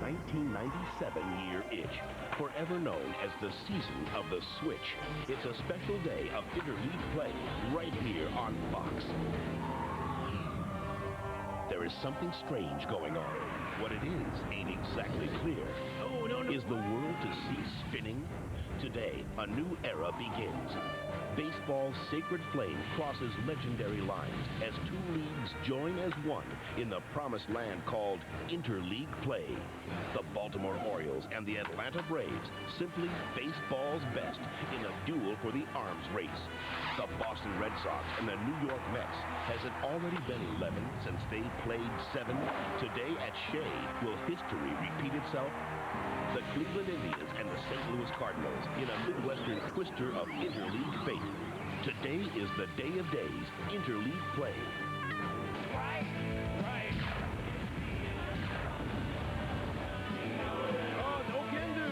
1997 year itch, forever known as the season of the switch. It's a special day of interleague play right here on Fox. There is something strange going on. What it is ain't exactly clear. Is the world to cease spinning? Today, a new era begins. Baseball's sacred flame crosses legendary lines as two leagues join as one in the promised land called interleague play. The Baltimore Orioles and the Atlanta Braves, simply baseball's best in a duel for the arms race. The Boston Red Sox and the New York Mets. Has it already been 11 since they played 7? Today at Shea, will history repeat itself? The Cleveland Indians and the St. Louis Cardinals in a Midwestern twister of interleague fate. Today is the day of days, interleague play. Right. Oh, no can do.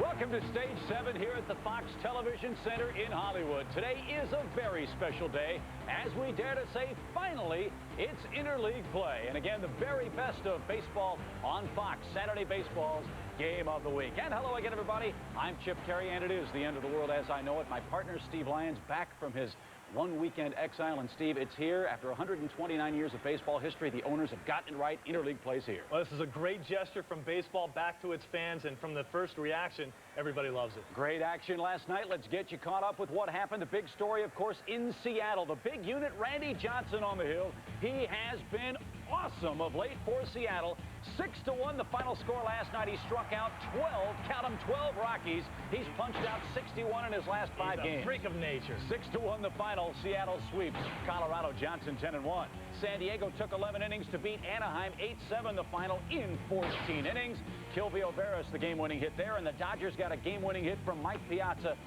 Welcome to Stage 7 here at the Fox Television Center in Hollywood. Today is a very special day, as we dare to say, finally, it's interleague play. And again, the very best of baseball on Fox, Saturday Baseball's Game of the Week. And hello again, everybody. I'm Chip Carey, and it is the end of the world as I know it. My partner, Steve Lyons, back from his one-weekend exile. And Steve, it's here. After 129 years of baseball history, the owners have gotten it right. Interleague plays here. Well, this is a great gesture from baseball back to its fans, and from the first reaction, everybody loves it. Great action last night. Let's get you caught up with what happened. The big story, of course, in Seattle. The big unit, Randy Johnson on the hill. He has been awesome of late for Seattle. 6-1 the final score last night. He struck out 12, count them, 12 Rockies. He's punched out 61 in his last 5 games. He's a freak of nature. 6-1 the final. Seattle sweeps Colorado. Johnson 10-1. San Diego took 11 innings to beat Anaheim. 8-7 the final in 14 innings. Kilvio Veras the game-winning hit there, and the Dodgers got a game-winning hit from Mike Piazza.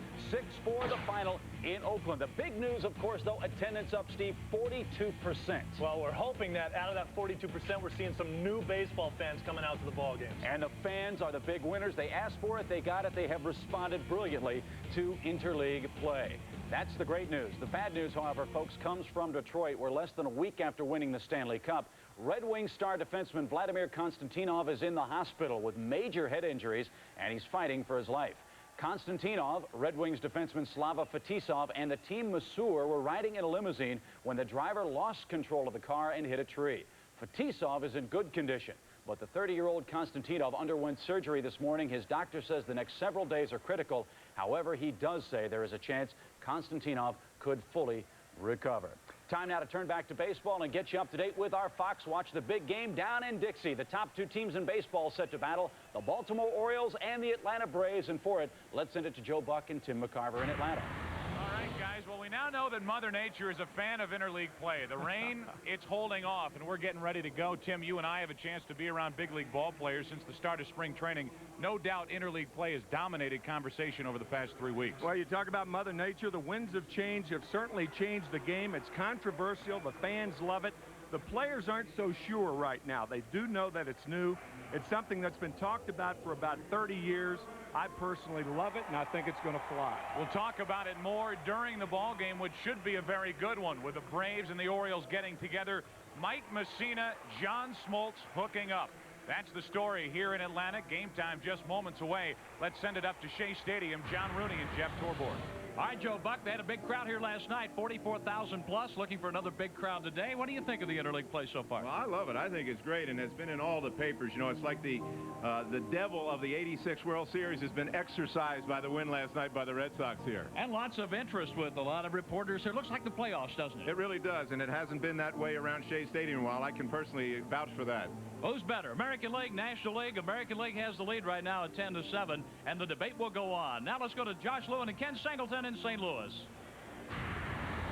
6-4 the final in Oakland. The big news, of course, though, attendance up, Steve, 42%. Well, we're hoping that out of that 42%, we're seeing some new baseball fans coming out to the ball games. And the fans are the big winners. They asked for it. They got it. They have responded brilliantly to interleague play. That's the great news. The bad news, however, folks, comes from Detroit, where less than a week after winning the Stanley Cup, Red Wings star defenseman Vladimir Konstantinov is in the hospital with major head injuries, and he's fighting for his life. Konstantinov, Red Wings defenseman Slava Fetisov, and the team masseur were riding in a limousine when the driver lost control of the car and hit a tree. Fetisov is in good condition, but the 30-year-old Konstantinov underwent surgery this morning. His doctor says the next several days are critical. However, he does say there is a chance Konstantinov could fully recover. Time now to turn back to baseball and get you up to date with our Fox Watch. The big game down in Dixie. The top 2 teams in baseball set to battle, the Baltimore Orioles and the Atlanta Braves. And for it, let's send it to Joe Buck and Tim McCarver in Atlanta. All right, guys. Well, we now know that Mother Nature is a fan of interleague play. The rain, it's holding off, and we're getting ready to go. Tim, you and I have a chance to be around big league ball players since the start of spring training. No doubt interleague play has dominated conversation over the past 3 weeks. Well, you talk about Mother Nature. The winds of change have certainly changed the game. It's controversial. The fans love it. The players aren't so sure right now. They do know that it's new. It's something that's been talked about for about 30 years. I personally love it, and I think it's going to fly. We'll talk about it more during the ball game, which should be a very good one, with the Braves and the Orioles getting together. Mike Mussina, John Smoltz hooking up. That's the story here in Atlanta. Game time just moments away. Let's send it up to Shea Stadium. John Rooney and Jeff Torborg. All right, Joe Buck, they had a big crowd here last night, 44,000 plus, looking for another big crowd today. What do you think of the interleague play so far? Well, I love it. I think it's great, and it's been in all the papers. You know, it's like the devil of the '86 World Series has been exorcised by the win last night by the Red Sox here. And lots of interest with a lot of reporters here. Looks like the playoffs, doesn't it? It really does, and it hasn't been that way around Shea Stadium in a while. I can personally vouch for that. Who's better, American League, National League? American League has the lead right now at 10-7, and the debate will go on. Now let's go to Josh Lewin and Ken Singleton in St. Louis.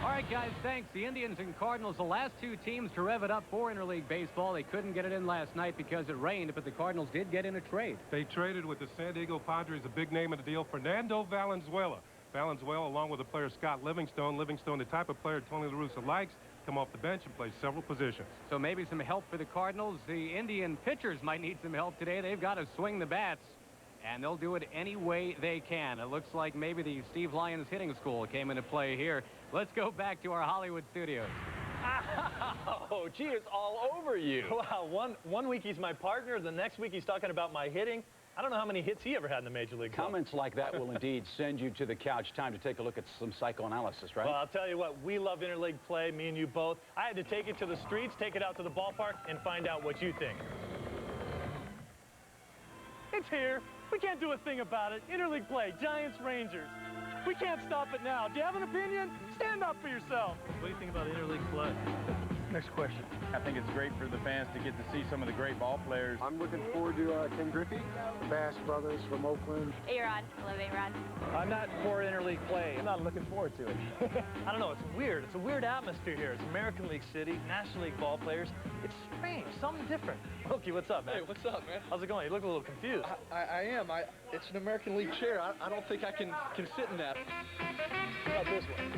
All right, guys, thanks. The Indians and Cardinals, the last 2 teams to rev it up for interleague baseball. They couldn't get it in last night because it rained, but the Cardinals did get in a trade. They traded with the San Diego Padres, a big name in the deal, Fernando Valenzuela. Valenzuela, along with the player Scott Livingstone. Livingstone, the type of player Tony La Russa likes, come off the bench and play several positions. So maybe some help for the Cardinals. The Indian pitchers might need some help today. They've got to swing the bats. and they'll do it any way they can. It looks like maybe the Steve Lyons hitting school came into play here. Let's go back to our Hollywood studios. Oh, gee, it's all over you. Wow, one week he's my partner, the next week he's talking about my hitting. I don't know how many hits he ever had in the Major League. Comments like that will indeed send you to the couch. Time to take a look at some psychoanalysis, right? Well, I'll tell you what, we love interleague play, me and you both. I had to take it to the streets, take it out to the ballpark, and find out what you think. It's here. We can't do a thing about it. Interleague play, Giants, Rangers. We can't stop it now. Do you have an opinion? Stand up for yourself. What do you think about interleague play? Next question. I think it's great for the fans to get to see some of the great ball players. I'm looking forward to Ken Griffey, Bass Brothers from Oakland. A-Rod. I love A-Rod. I'm not for interleague play. I'm not looking forward to it. I don't know. It's weird. It's a weird atmosphere here. It's American League City, National League ball players. It's strange. Something different. Wilkie, what's up, man? Hey, what's up, man? How's it going? You look a little confused. I am. It's an American League chair. I don't think I can sit in that. How about this one?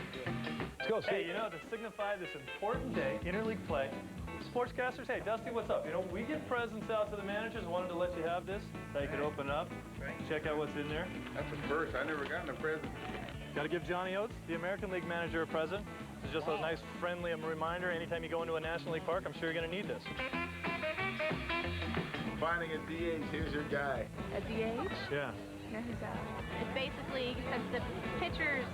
Let's go, Steve. Hey, you know, to signify this important day, interleague play, sportscasters, hey, Dusty, what's up? You know, we give presents out to the managers. Wanted to let you have this so you could open up, check out what's in there. That's a first. I never gotten a present. Got to give Johnny Oates, the American League manager, a present. It's just a nice, friendly reminder. Anytime you go into a National League park, I'm sure you're going to need this. Finding a DH, here's your guy. A DH? Yeah. It's basically because the pitchers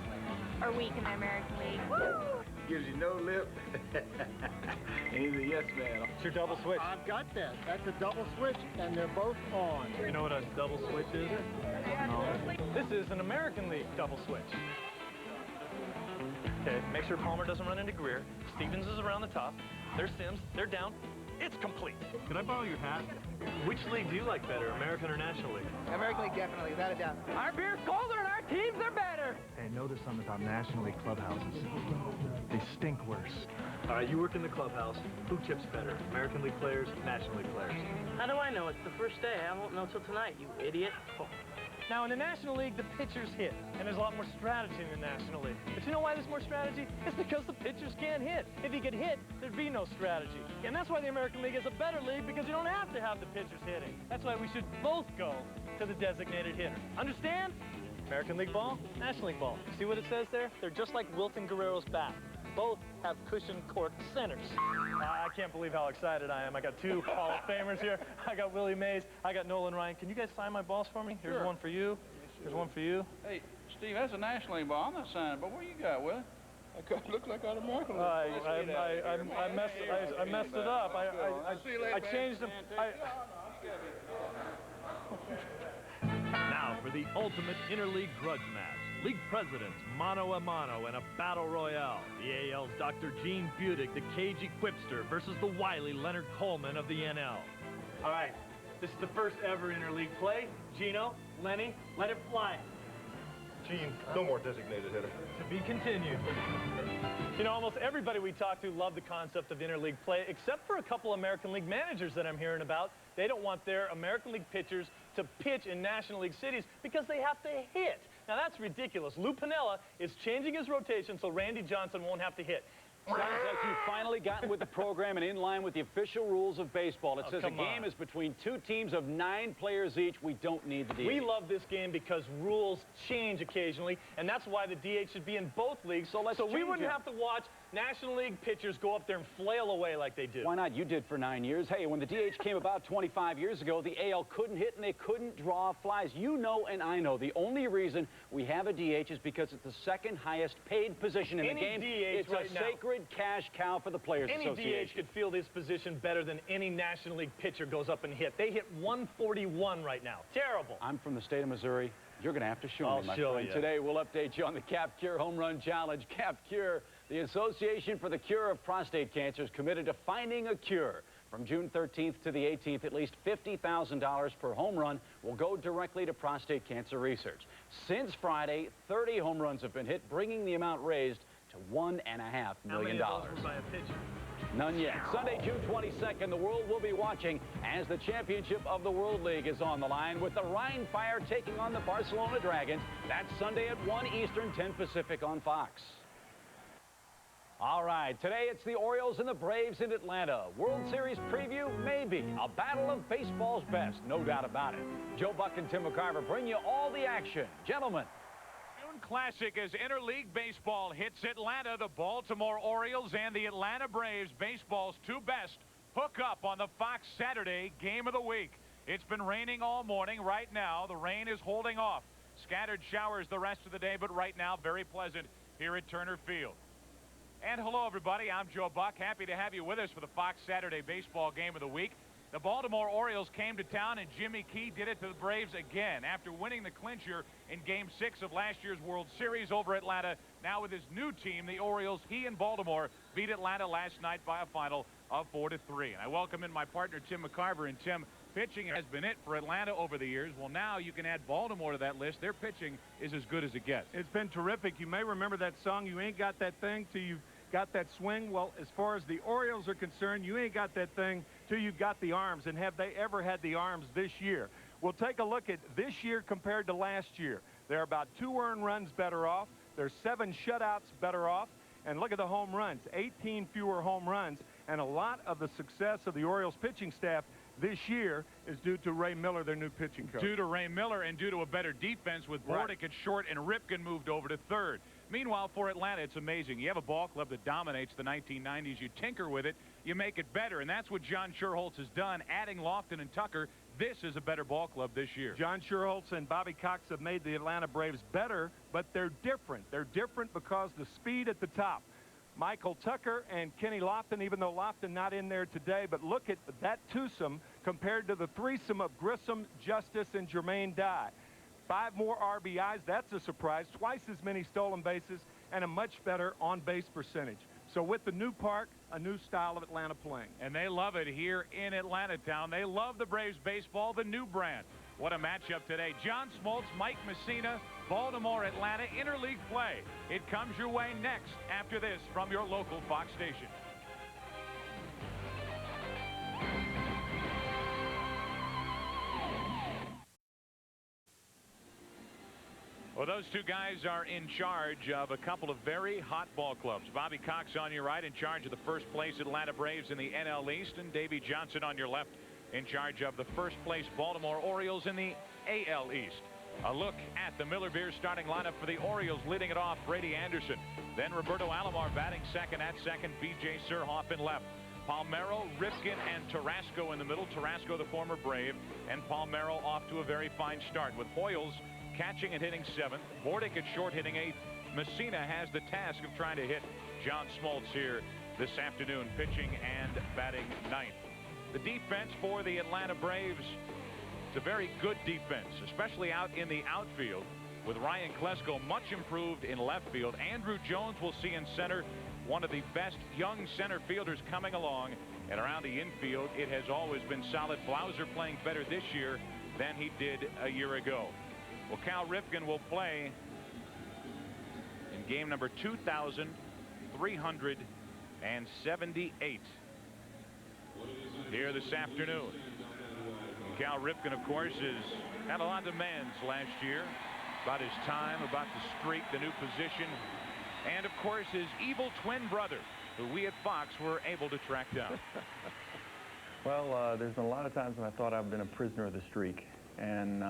are weak in the American League. Woo! Gives you no lip. And he's a yes man. It's your double switch. I've got that. That's a double switch, and they're both on. You know what a double switch is? No. This is an American League double switch. Okay, make sure Palmer doesn't run into Greer. Stevens is around the top. There's Sims. They're down. It's complete. Can I borrow your hat? Which league do you like better, American or National League? American League, definitely, without a doubt. Our beer's colder and our teams are better. Hey, notice something about National League clubhouses. They stink worse. All right, you work in the clubhouse. Who tips better, American League players, National League players? How do I know? It's the first day. I won't know till tonight, you idiot. Oh. Now, in the National League, the pitchers hit, and there's a lot more strategy in the National League. But you know why there's more strategy? It's because the pitchers can't hit. If you could hit, there'd be no strategy. And that's why the American League is a better league, because you don't have to have the pitchers hitting. That's why we should both go to the designated hitter. Understand? American League ball, National League ball. See what it says there? They're just like Wilton Guerrero's bat. Both have cushioned cork centers. I can't believe how excited I am. I got two Hall of Famers here. I got Willie Mays. I got Nolan Ryan. Can you guys sign my balls for me? Here's one for you. Here's one for you. Hey, Steve, that's a National League ball. I'm not signing, but what you got, Willie? I look like an American League. I messed it up. I changed them. Now for the ultimate interleague grudge match. League presidents mano a mano in a battle royale. The AL's Dr. Gene Budick, the cagey quipster, versus the wily Leonard Coleman of the NL. All right, this is the first ever interleague play. Gino, Lenny, let it fly. Gene, no more designated hitter. To be continued. You know, almost everybody we talk to love the concept of interleague play, except for a couple American League managers that I'm hearing about. They don't want their American League pitchers to pitch in National League cities because they have to hit. Now, that's ridiculous. Lou Piniella is changing his rotation so Randy Johnson won't have to hit. Sounds like you've finally gotten with the program and in line with the official rules of baseball. It says a game is between two teams of 9 players each. We don't need the DH. We love this game because rules change occasionally, and that's why the DH should be in both leagues. So we wouldn't have to watch National League pitchers go up there and flail away like they do. Why not? You did for 9 years. Hey, when the DH came about 25 years ago, the AL couldn't hit and they couldn't draw flies. You know and I know the only reason we have a DH is because it's the second highest paid position in the game. It's a sacred cash cow for the Players Association. Any DH could feel this position better than any National League pitcher goes up and hit. They hit 141 right now. Terrible. I'm from the state of Missouri. You're going to have to show me, my show friend. you. Today, we'll update you on the Cap Cure Home Run Challenge. Cap Cure, the Association for the Cure of Prostate Cancer, is committed to finding a cure. From June 13th to the 18th, at least $50,000 per home run will go directly to prostate cancer research. Since Friday, 30 home runs have been hit, bringing the amount raised to $1.5 million. How many of those were by a pitcher? None yet. Sunday, June 22nd, the world will be watching as the championship of the World League is on the line with the Rhine Fire taking on the Barcelona Dragons. That's Sunday at 1 Eastern, 10 Pacific on Fox. All right, today it's the Orioles and the Braves in Atlanta. World Series preview, maybe. A battle of baseball's best, no doubt about it. Joe Buck and Tim McCarver bring you all the action. Gentlemen. June Classic as interleague baseball hits Atlanta. The Baltimore Orioles and the Atlanta Braves, baseball's two best, hook up on the Fox Saturday game of the week. It's been raining all morning. Right now, the rain is holding off. Scattered showers the rest of the day, but right now, very pleasant here at Turner Field. And hello, everybody. I'm Joe Buck. Happy to have you with us for the Fox Saturday baseball game of the week. The Baltimore Orioles came to town, and Jimmy Key did it to the Braves again. After winning the clincher in Game 6 of last year's World Series over Atlanta, now with his new team, the Orioles, he and Baltimore beat Atlanta last night by a final of 4-3. And I welcome in my partner, Tim McCarver. And Tim, pitching has been it for Atlanta over the years. Well, now you can add Baltimore to that list. Their pitching is as good as it gets. It's been terrific. You may remember that song, "You Ain't Got That Thing Till You've Got That Swing." Well, as far as the Orioles are concerned, you ain't got that thing till you've got the arms. And have they ever had the arms this year? We'll take a look at this year compared to last year. They're about 2 earned runs better off. They're 7 shutouts better off. And look at the home runs, 18 fewer home runs. And a lot of the success of the Orioles pitching staff this year is due to Ray Miller, their new pitching coach. Due to Ray Miller and due to a better defense with Bordick at short and Ripken moved over to third. Meanwhile, for Atlanta, it's amazing. You have a ball club that dominates the 1990s. You tinker with it, you make it better, and that's what John Schuerholz has done, adding Lofton and Tucker. This is a better ball club this year. John Schuerholz and Bobby Cox have made the Atlanta Braves better, but they're different. They're different because the speed at the top. Michael Tucker and Kenny Lofton, even though Lofton not in there today, but look at that twosome compared to the threesome of Grissom, Justice, and Jermaine Dye. 5 more RBIs, that's a surprise. Twice as many stolen bases and a much better on-base percentage. So with the new park, a new style of Atlanta playing. And they love it here in Atlanta town. They love the Braves baseball, the new brand. What a matchup today. John Smoltz, Mike Mussina, Baltimore, Atlanta, interleague play. It comes your way next after this from your local Fox station. Well, those two guys are in charge of a couple of very hot ball clubs. Bobby Cox on your right, in charge of the first place Atlanta Braves in the NL East, and Davey Johnson on your left, in charge of the first place Baltimore Orioles in the AL East. A look at the Miller Beer starting lineup for the Orioles. Leading it off, Brady Anderson. Then Roberto Alomar batting second. At second, B.J. Surhoff in left. Palmeiro, Ripken, and Tarasco in the middle. Tarasco, the former Brave, and Palmeiro off to a very fine start with Hoyles catching and hitting 7th. Bordick at short hitting 8th. Mussina has the task of trying to hit John Smoltz here this afternoon, pitching and batting 9th. The defense for the Atlanta Braves, it's a very good defense, especially out in the outfield with Ryan Klesko much improved in left field. Andrew Jones will see in center, one of the best young center fielders coming along. And around the infield, it has always been solid. Blauser playing better this year than he did a year ago. Well, Cal Ripken will play in game number 2,378 here this afternoon. Cal Ripken, of course, has had a lot of demands last year about his time, about the streak, the new position, and, of course, his evil twin brother, who we at Fox were able to track down. Well, there's been a lot of times when I thought I've been a prisoner of the streak, and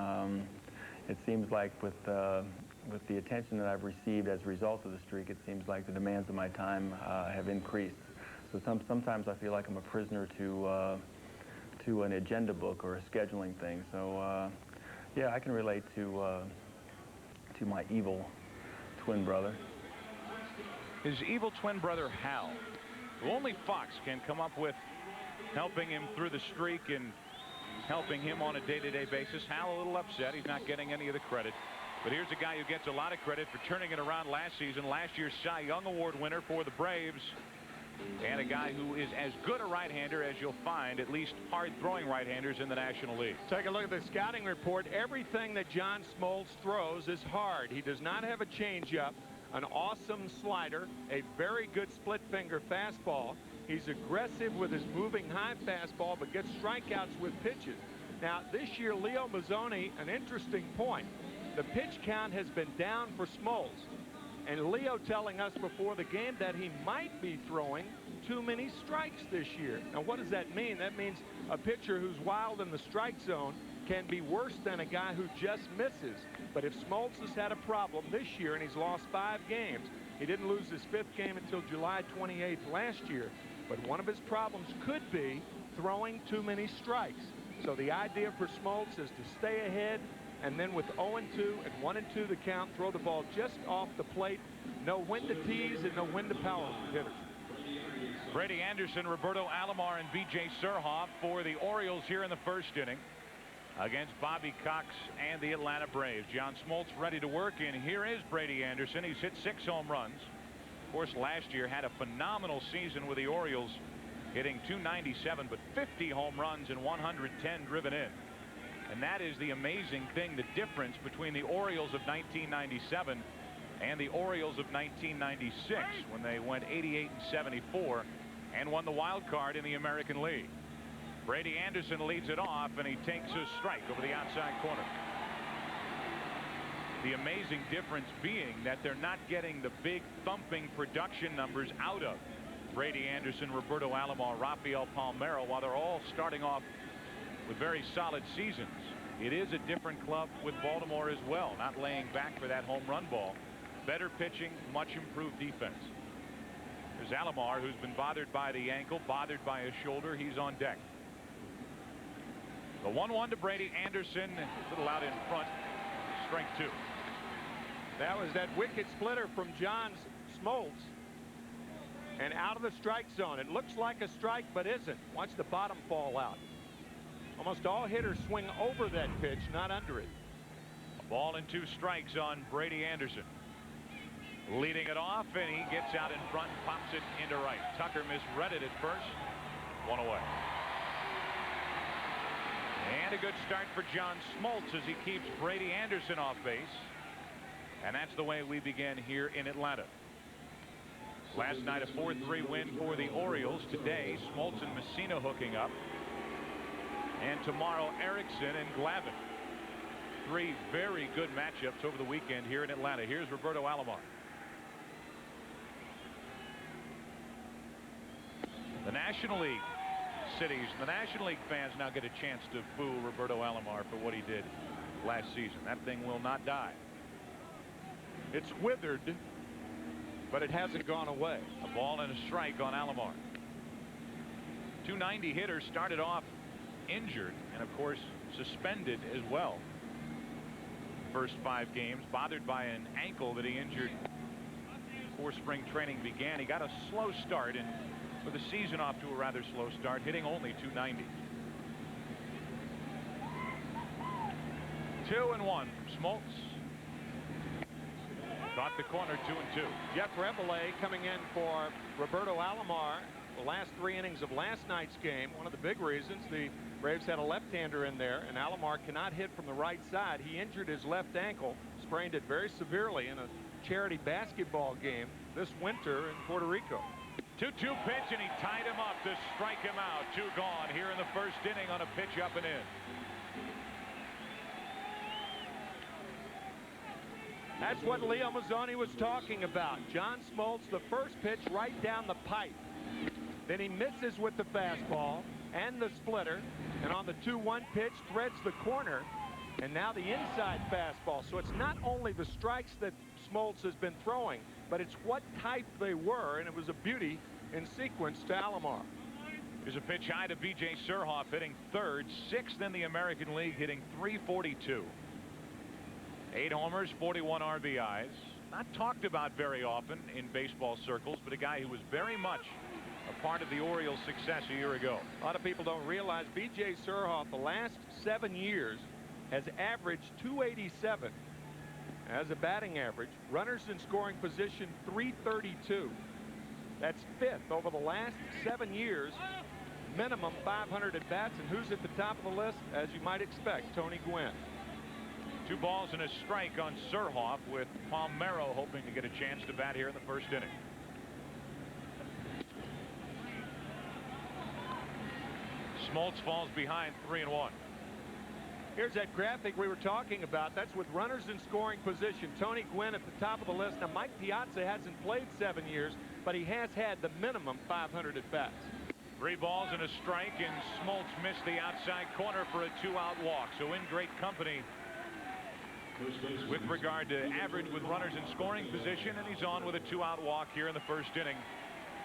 it seems like with the attention that I've received as a result of the streak, it seems like the demands of my time have increased. So sometimes I feel like I'm a prisoner to an agenda book or a scheduling thing. So yeah, I can relate to my evil twin brother. His evil twin brother Hal, who only Fox can come up with, helping him through the streak and helping him on a day-to-day basis. Hal a little upset he's not getting any of the credit, but here's a guy who gets a lot of credit for turning it around last season, last year's Cy Young Award winner for the Braves, and a guy who is as good a right-hander as you'll find, at least hard-throwing right-handers in the National League. Take a look at the scouting report. Everything that John Smoltz throws is hard. He does not have a changeup, an awesome slider, a very good split-finger fastball. He's aggressive with his moving high fastball, but gets strikeouts with pitches. Now, this year, Leo Mazzoni, an interesting point. The pitch count has been down for Smoltz, And Leo telling us before the game that he might be throwing too many strikes this year. Now, what does that mean? That means a pitcher who's wild in the strike zone can be worse than a guy who just misses. But if Smoltz has had a problem this year and he's lost 5 games, he didn't lose his 5th game until July 28th last year. But one of his problems could be throwing too many strikes. So the idea for Smoltz is to stay ahead, and then with 0-2 and 1-2 the count, throw the ball just off the plate. Know when to tease and know when to power hitters. Brady Anderson, Roberto Alomar, and B.J. Surhoff for the Orioles here in the first inning against Bobby Cox and the Atlanta Braves. John Smoltz ready to work, and here is Brady Anderson. He's hit 6 home runs. Of course, last year had a phenomenal season with the Orioles, hitting .297, but 50 home runs and 110 driven in. And that is the amazing thing, the difference between the Orioles of 1997 and the Orioles of 1996, when they went 88-74 and won the wild card in the American League. Brady Anderson leads it off, and he takes a strike over the outside corner. The amazing difference being that they're not getting the big thumping production numbers out of Brady Anderson, Roberto Alomar, Rafael Palmeiro, while they're all starting off with very solid seasons. It is a different club with Baltimore as well, not laying back for that home run ball. Better pitching, much improved defense. There's Alomar, who's been bothered by the ankle, bothered by his shoulder. He's on deck. The 1-1 to Brady Anderson, a little out in front, strike 2. That was that wicket splitter from John Smoltz, and out of the strike zone. It looks like a strike, but isn't. Watch the bottom fall out. Almost all hitters swing over that pitch, not under it. A ball and 2 strikes on Brady Anderson. Leading it off, and he gets out in front, pops it into right. Tucker misread it at first. 1 away. And a good start for John Smoltz as he keeps Brady Anderson off base. And that's the way we begin here in Atlanta. Last night a 4-3 win for the Orioles. Today Smoltz and Mussina hooking up. And tomorrow Erickson and Glavine. 3 very good matchups over the weekend here in Atlanta. Here's Roberto Alomar. The National League cities, the National League fans now get a chance to boo Roberto Alomar for what he did last season. That thing will not die. It's withered, but it hasn't gone away. A ball and a strike on Alomar. 290 hitter, started off injured and of course suspended as well. First 5 games, bothered by an ankle that he injured before spring training began. He got a slow start, and with the season off to a rather slow start, hitting only 290. 2-1 from Smoltz. Caught the corner, 2-2. Jeff Reveille coming in for Roberto Alomar. The last 3 innings of last night's game, one of the big reasons the Braves had a left-hander in there, and Alomar cannot hit from the right side. He injured his left ankle, sprained it very severely in a charity basketball game this winter in Puerto Rico. 2-2 pitch, and he tied him up to strike him out. 2 gone here in the first inning on a pitch up and in. That's what Leo Mazzoni was talking about. John Smoltz, the first pitch right down the pipe. Then he misses with the fastball and the splitter, and on the 2-1 pitch threads the corner, and now the inside fastball. So it's not only the strikes that Smoltz has been throwing, but it's what type they were, and it was a beauty in sequence to Alomar. Here's a pitch high to B.J. Surhoff, hitting 3rd, 6th in the American League, hitting .342. 8 homers, 41 RBIs. Not talked about very often in baseball circles, but a guy who was very much a part of the Orioles' success a year ago. A lot of people don't realize B.J. Surhoff, the last 7 years, has averaged .287 as a batting average. Runners in scoring position, .332. That's 5th over the last 7 years. Minimum 500 at bats, and who's at the top of the list? As you might expect, Tony Gwynn. 2 balls and a strike on Surhoff, with Palmeiro hoping to get a chance to bat here in the first inning. Smoltz falls behind 3-1. Here's that graphic we were talking about. That's with runners in scoring position. Tony Gwynn at the top of the list. Now, Mike Piazza hasn't played 7 years, but he has had the minimum 500 at-bats. 3 balls and a strike, and Smoltz missed the outside corner for a 2-out walk. So in great company with regard to average with runners in scoring position, and he's on with a 2-out walk here in the first inning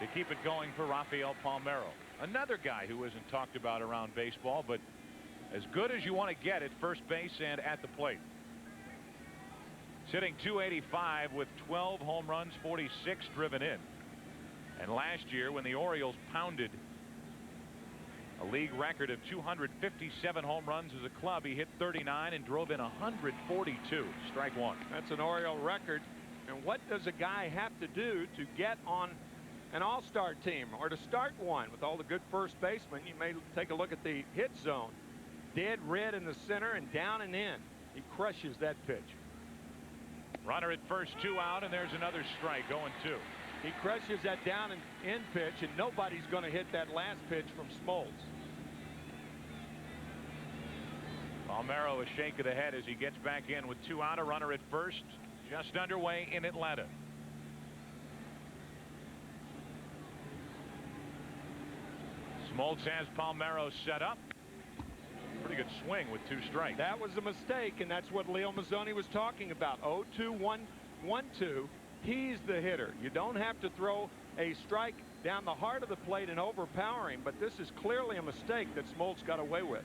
to keep it going for Rafael Palmeiro. Another guy who isn't talked about around baseball, but as good as you want to get at first base and at the plate. Sitting .285 with 12 home runs, 46 driven in. And last year, when the Orioles pounded a league record of 257 home runs as a club, he hit 39 and drove in 142. Strike one. That's an Oriole record. And what does a guy have to do to get on an all-star team or to start one? With all the good first basemen, you may take a look at the hit zone. Dead red in the center and down and in. He crushes that pitch. Runner at first, 2 out, and there's another strike, 0-2. He crushes that down and in pitch, and nobody's going to hit that last pitch from Smoltz. Palmeiro a shake of the head as he gets back in with 2 out, a runner at first, just underway in Atlanta. Smoltz has Palmeiro set up. Pretty good swing with 2 strikes. That was a mistake, and that's what Leo Mazzoni was talking about. 0-2, 1-2. He's the hitter. You don't have to throw a strike down the heart of the plate and overpower him, but this is clearly a mistake that Smoltz got away with.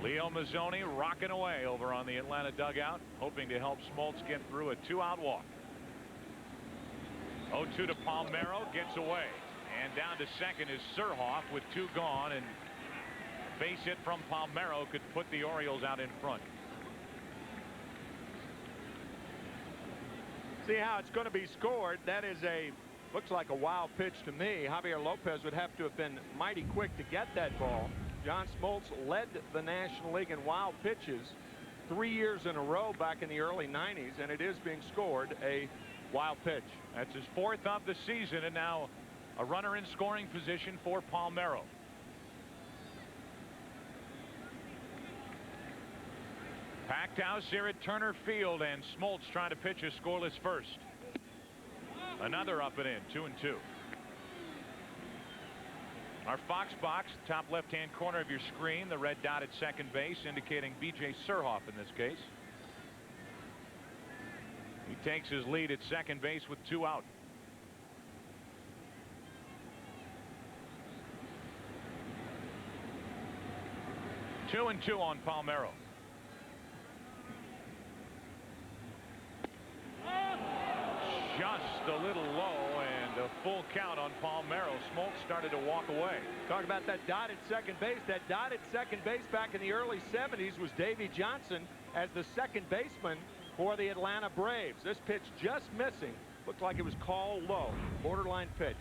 Leo Mazzoni rocking away over on the Atlanta dugout, hoping to help Smoltz get through a 2-out walk. 0-2 to Palmeiro, gets away. And down to second is Surhoff with 2 gone, and base hit from Palmeiro could put the Orioles out in front. See how it's going to be scored. That is looks like a wild pitch to me. Javier Lopez would have to have been mighty quick to get that ball. John Smoltz led the National League in wild pitches 3 years in a row back in the early 90s, and it is being scored a wild pitch. That's his 4th of the season, and now a runner in scoring position for Palmeiro. Packed house here at Turner Field, and Smoltz trying to pitch a scoreless first. Another up and in, 2-2. Our Fox box, top left-hand corner of your screen, the red dot at second base indicating B.J. Surhoff in this case. He takes his lead at second base with 2 out. Two and 2 on Palmeiro. Just a little low, and a full count on Palmeiro. Smoltz started to walk away. Talk about that dot at second base. That dot at second base back in the early 70s was Davey Johnson as the second baseman for the Atlanta Braves. This pitch just missing. Looked like it was called low. Borderline pitch.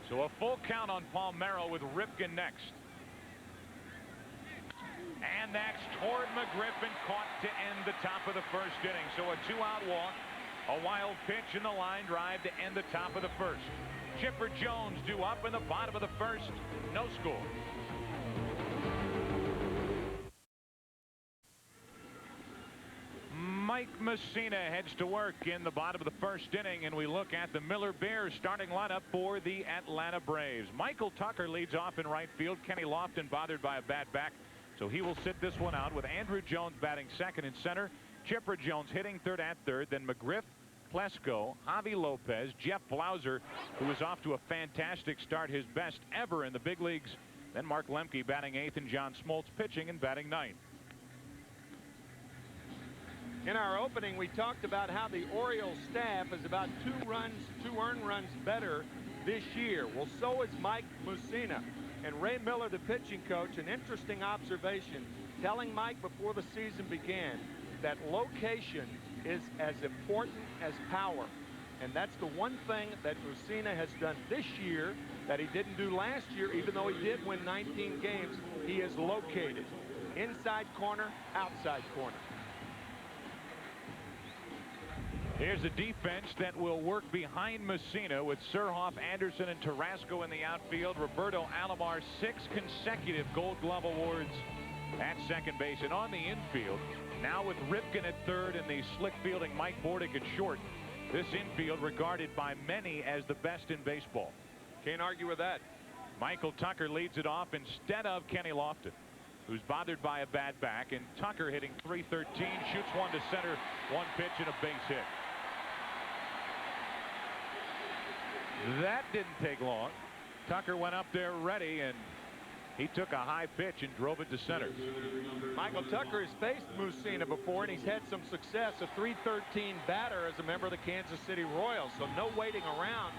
So a full count on Palmeiro with Ripken next. And that's toward McGriff and caught to end the top of the first inning. So a 2-out walk, a wild pitch, and the line drive to end the top of the first. Chipper Jones due up in the bottom of the first. No score. Mike Mussina heads to work in the bottom of the first inning, and we look at the Miller Bears starting lineup for the Atlanta Braves. Michael Tucker leads off in right field. Kenny Lofton bothered by a bad back, so he will sit this one out with Andrew Jones batting second and center. Chipper Jones hitting third at third. Then McGriff, Plesko, Javi Lopez, Jeff Blauser, who is off to a fantastic start, his best ever in the big leagues. Then Mark Lemke batting eighth, and John Smoltz pitching and batting ninth. In our opening, we talked about how the Orioles staff is about 2 earned runs better this year. Well, so is Mike Mussina. And Ray Miller, the pitching coach, an interesting observation, telling Mike before the season began that location is as important as power. And that's the one thing that Mussina has done this year that he didn't do last year, even though he did win 19 games. He is located. Inside corner, outside corner. Here's a defense that will work behind Mussina with Surhoff, Anderson, and Tarasco in the outfield. Roberto Alomar, 6 consecutive Gold Glove awards at second base. And on the infield, now with Ripken at third and the slick fielding Mike Bordick at short, this infield regarded by many as the best in baseball. Can't argue with that. Michael Tucker leads it off instead of Kenny Lofton, who's bothered by a bad back. And Tucker hitting .313, shoots one to center, one pitch and a base hit. That didn't take long. Tucker went up there ready, and he took a high pitch and drove it to center. Michael Tucker has faced Mussina before, and he's had some success. A .313 batter as a member of the Kansas City Royals, so no waiting around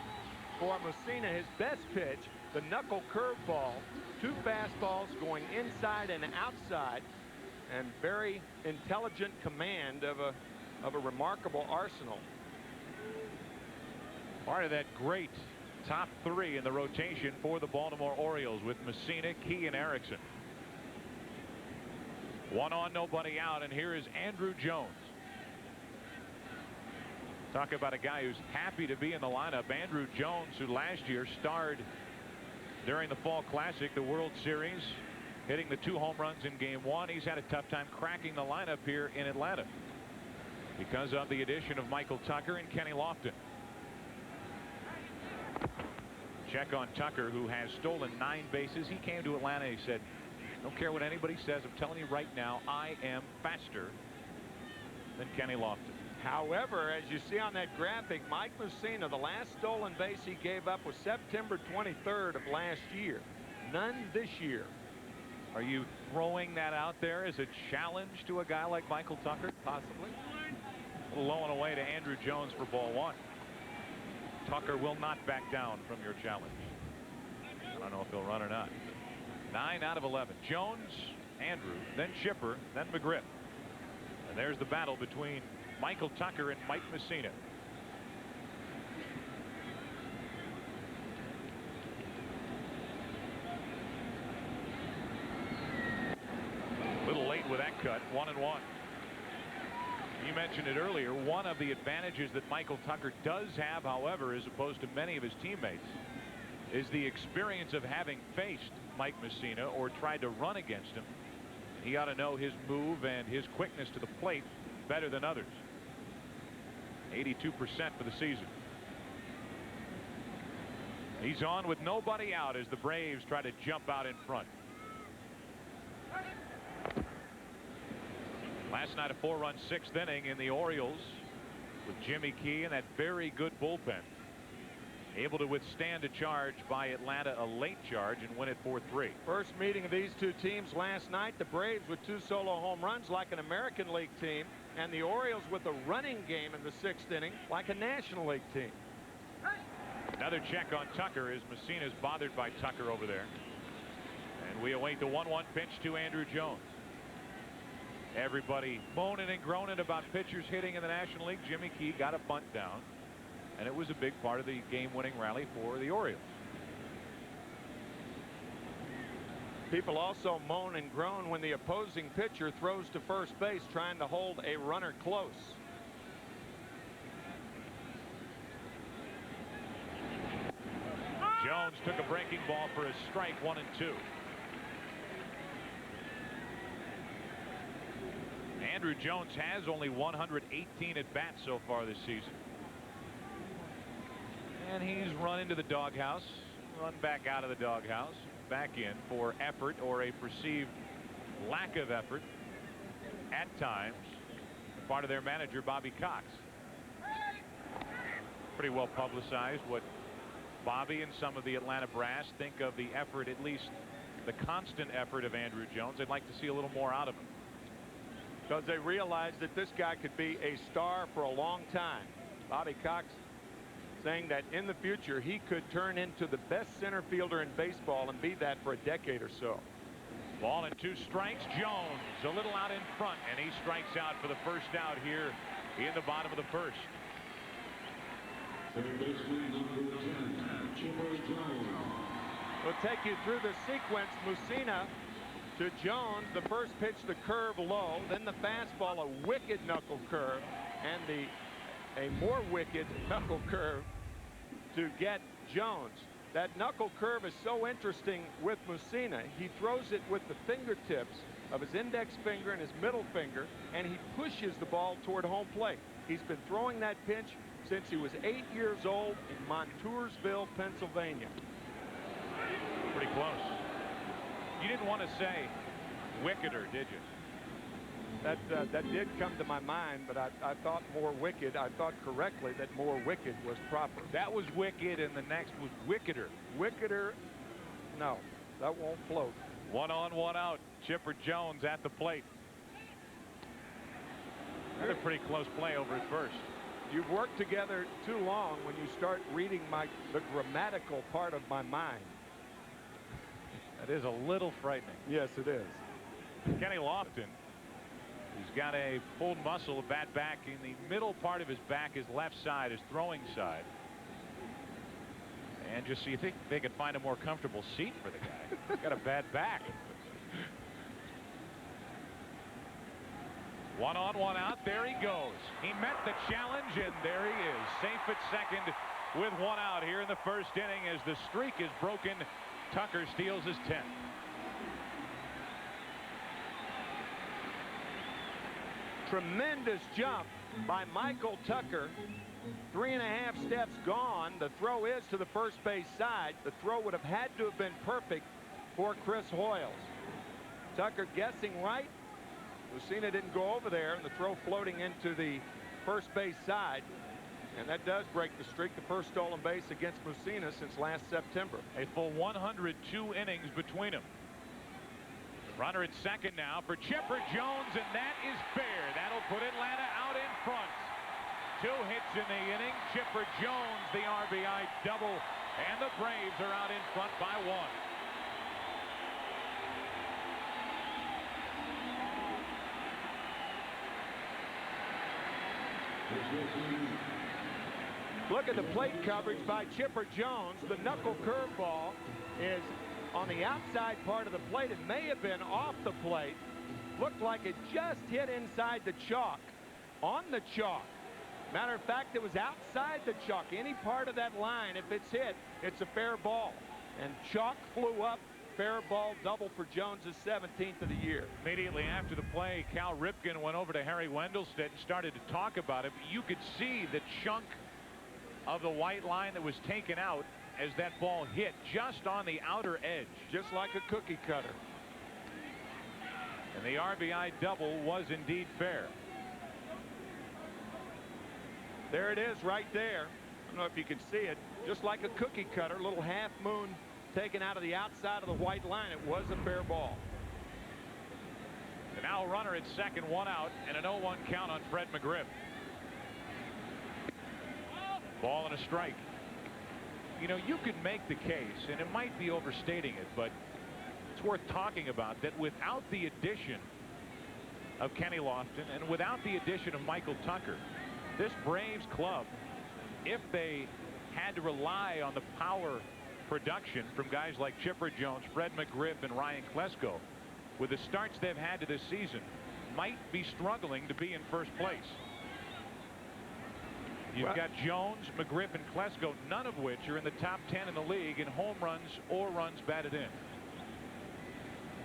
for Mussina. His best pitch, the knuckle curveball, 2 fastballs going inside and outside, and very intelligent command of a remarkable arsenal. Part of that great top 3 in the rotation for the Baltimore Orioles with Mussina, Key, and Erickson. 1 on, nobody out, and here is Andrew Jones. Talk about a guy who's happy to be in the lineup. Andrew Jones, who last year starred during the Fall Classic, the World Series, hitting the 2 home runs in Game 1. He's had a tough time cracking the lineup here in Atlanta because of the addition of Michael Tucker and Kenny Lofton. Check on Tucker, who has stolen 9 bases. He came to Atlanta. He said, don't care what anybody says. I'm telling you right now, I am faster than Kenny Lofton. However, as you see on that graphic, Mike Mussina, the last stolen base he gave up was September 23rd of last year. None this year. Are you throwing that out there as a challenge to a guy like Michael Tucker? Possibly. Low and away to Andrew Jones for ball 1. Tucker will not back down from your challenge. I don't know if he'll run or not. 9 out of 11. Jones, Andrew, then Chipper, then McGriff. And there's the battle between Michael Tucker and Mike Mussina. A little late with that cut. 1-1. You mentioned it earlier. One of the advantages that Michael Tucker does have, however, as opposed to many of his teammates, is the experience of having faced Mike Mussina or tried to run against him. He ought to know his move and his quickness to the plate better than others. 82% for the season. He's on with nobody out as the Braves try to jump out in front. Last night, a 4-run 6th inning in the Orioles with Jimmy Key and that very good bullpen. Able to withstand a charge by Atlanta, a late charge, and win it 4-3. First meeting of these 2 teams last night. The Braves with 2 solo home runs like an American League team, and the Orioles with a running game in the 6th inning like a National League team. Another check on Tucker as Mussina's bothered by Tucker over there. And we await the 1-1 pitch to Andrew Jones. Everybody moaning and groaning about pitchers hitting in the National League. Jimmy Key got a bunt down, and it was a big part of the game-winning rally for the Orioles. People also moan and groan when the opposing pitcher throws to first base trying to hold a runner close. Jones took a breaking ball for a strike, 1-2. Andrew Jones has only 118 at bats so far this season. And he's run into the doghouse, run back out of the doghouse, back in for effort or a perceived lack of effort at times, part of their manager Bobby Cox. Pretty well publicized what Bobby and some of the Atlanta brass think of the effort, at least the constant effort of Andrew Jones. They'd like to see a little more out of him. Because they realize that this guy could be a star for a long time. Bobby Cox saying that in the future he could turn into the best center fielder in baseball and be that for a decade or so. Ball and 2 strikes. Jones a little out in front, and he strikes out for the first out here in the bottom of the first. We'll take you through the sequence. Mussina to Jones. The first pitch, the curve low, then the fastball, a wicked knuckle curve, and the a more wicked knuckle curve to get Jones. That knuckle curve is so interesting with Mussina. He throws it with the fingertips of his index finger and his middle finger, and he pushes the ball toward home plate. He's been throwing that pitch since he was 8 years old in Montoursville, Pennsylvania. Pretty close. You didn't want to say wickeder, did you? That did come to my mind, but I thought more wicked. I thought correctly that more wicked was proper. That was wicked, and the next was wickeder. Wickeder, no, that won't float. 1 on, 1 out. Chipper Jones at the plate. Another pretty close play over at first. You've worked together too long when you start reading the grammatical part of my mind. That is a little frightening. Yes, it is. Kenny Lofton, he's got a pulled muscle of bad back in the middle part of his back, his left side, his throwing side. And just so you think they could find a more comfortable seat for the guy. He's got a bad back. 1 on, 1 out. There he goes. He met the challenge, and there he is, safe at second with 1 out here in the first inning as the streak is broken. Tucker steals his 10th. Tremendous jump by Michael Tucker. 3.5 steps gone. The throw is to the first base side. The throw would have had to have been perfect for Chris Hoyles. Tucker guessing right. Mussina didn't go over there, and the throw floating into the first base side. And that does break the streak, the first stolen base against Mussina since last September. A full 102 innings between them. Runner at second now for Chipper Jones, and that is fair. That'll put Atlanta out in front. 2 hits in the inning. Chipper Jones, the RBI double, and the Braves are out in front by 1. Look at the plate coverage by Chipper Jones. The knuckle curveball is on the outside part of the plate. It may have been off the plate. Looked like it just hit inside the chalk. On the chalk. Matter of fact, it was outside the chalk. Any part of that line, if it's hit, it's a fair ball. And chalk flew up. Fair ball double for Jones' 17th of the year. Immediately after the play, Cal Ripken went over to Harry Wendelstedt and started to talk about it. You could see the chunk of the white line that was taken out as that ball hit just on the outer edge. Just like a cookie cutter. And the RBI double was indeed fair. There it is right there. I don't know if you can see it. Just like a cookie cutter, a little half moon taken out of the outside of the white line. It was a fair ball. The now runner at second, 1 out, and an 0-1 count on Fred McGriff. Ball and a strike. You know, you could make the case, and it might be overstating it, but it's worth talking about that without the addition of Kenny Lofton and without the addition of Michael Tucker, this Braves club, if they had to rely on the power production from guys like Chipper Jones, Fred McGriff, and Ryan Klesko, with the starts they've had to this season, might be struggling to be in first place. You've got Jones, McGriff, and Klesko, none of which are in the top 10 in the league in home runs or runs batted in.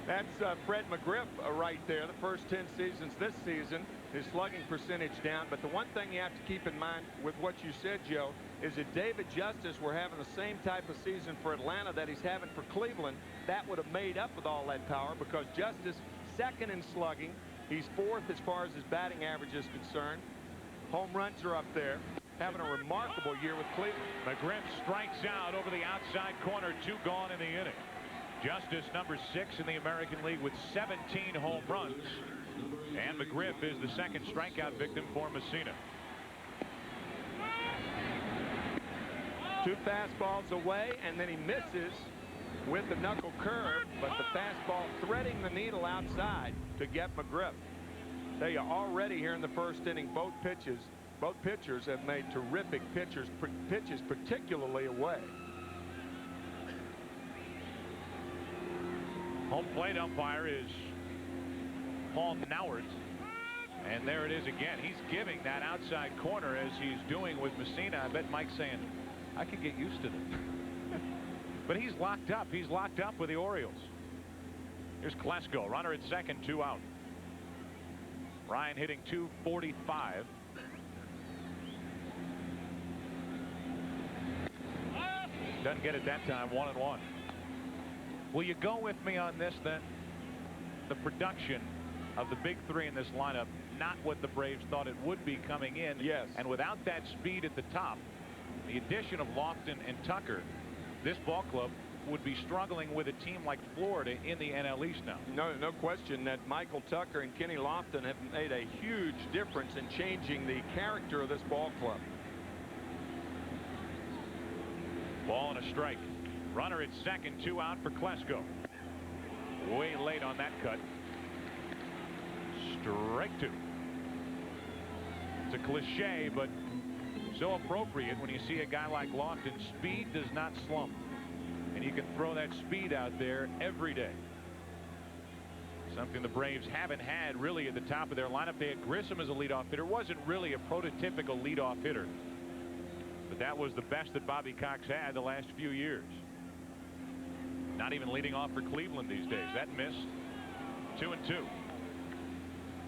That's Fred McGriff right there. The first 10 seasons this season, his slugging percentage down. But the one thing you have to keep in mind with what you said, Joe, is if David Justice were having the same type of season for Atlanta that he's having for Cleveland, that would have made up with all that power, because Justice second in slugging. He's 4th as far as his batting average is concerned. Home runs are up there. Having a remarkable year with Cleveland. McGriff strikes out over the outside corner. 2 gone in the inning. Justice, number 6 in the American League with 17 home runs. And McGriff is the second strikeout victim for Mussina. 2 fastballs away, and then he misses with the knuckle curve, but the fastball threading the needle outside to get McGriff. Tell you, already here in the first inning, both pitchers have made terrific pitches, particularly away. Home plate umpire is Paul Nauert. And there it is again. He's giving that outside corner as he's doing with Mussina. I bet Mike's saying, I could get used to this. But he's locked up. He's locked up with the Orioles. Here's Klesko, runner at second, 2 out. Ryan hitting .245. Doesn't get it that time. 1-1. Will you go with me on this then? The production of the big three in this lineup, not what the Braves thought it would be coming in. Yes. And without that speed at the top, the addition of Lofton and Tucker, this ball club would be struggling with a team like Florida in the NL East now. No question that Michael Tucker and Kenny Lofton have made a huge difference in changing the character of this ball club. Ball and a strike. Runner at second, 2 out for Klesko. Way late on that cut. Strike 2. It's a cliche, but so appropriate when you see a guy like Lofton. Speed does not slump, and you can throw that speed out there every day. Something the Braves haven't had really at the top of their lineup. They had Grissom as a leadoff hitter. Wasn't really a prototypical leadoff hitter, but that was the best that Bobby Cox had the last few years. Not even leading off for Cleveland these days. That missed. 2-2.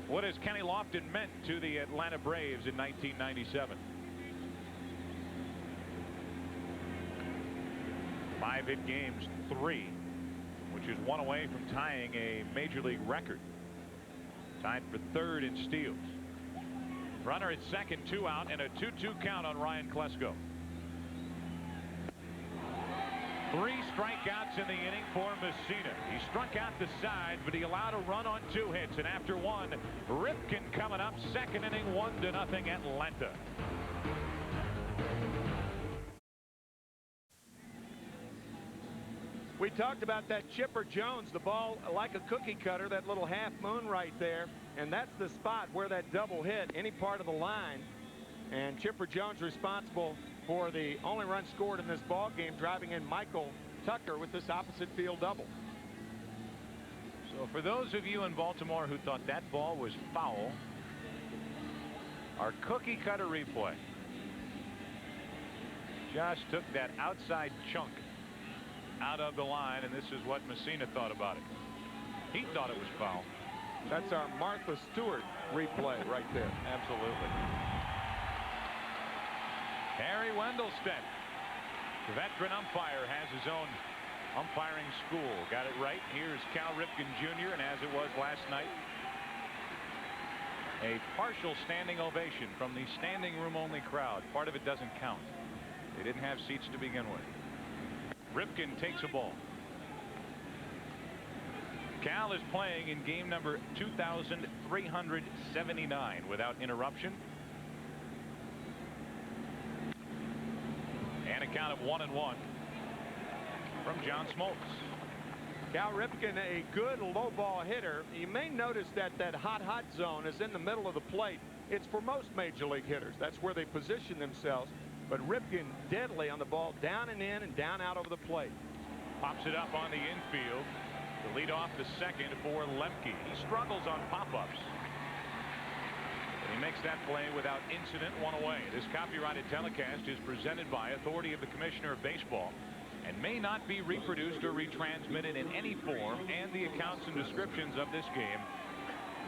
What has Kenny Lofton meant to the Atlanta Braves in 1997? 5 hit games, 3, which is 1 away from tying a major league record. Tied for 3rd in steals. Runner at second, 2 out, and a 2-2 count on Ryan Klesko. 3 strikeouts in the inning for Mussina. He struck out the side, but he allowed a run on 2 hits, and after 1, Ripken coming up, second inning, 1-0 Atlanta. We talked about that Chipper Jones, the ball like a cookie cutter, that little half moon right there, and that's the spot where that double hit any part of the line. And Chipper Jones responsible for the only run scored in this ball game, driving in Michael Tucker with this opposite field double. So for those of you in Baltimore who thought that ball was foul, our cookie cutter replay just took that outside chunk out of the line, and this is what Mussina thought about it. He thought it was foul. That's our Martha Stewart replay right there. Absolutely. Harry Wendelstedt, the veteran umpire, has his own umpiring school. Got it right. Here's Cal Ripken Jr., and as it was last night, a partial standing ovation from the standing room only crowd. Part of it doesn't count. They didn't have seats to begin with. Ripken takes a ball. Cal is playing in game number 2,379 without interruption. And a count of 1-1 from John Smoltz. Cal Ripken, a good low ball hitter. You may notice that that hot zone is in the middle of the plate. It's for most major league hitters. That's where they position themselves. But Ripken deadly on the ball, down and in and down out over the plate. Pops it up on the infield to lead off the second for Lemke. He struggles on pop-ups. He makes that play without incident, 1 away. This copyrighted telecast is presented by authority of the Commissioner of Baseball and may not be reproduced or retransmitted in any form, and the accounts and descriptions of this game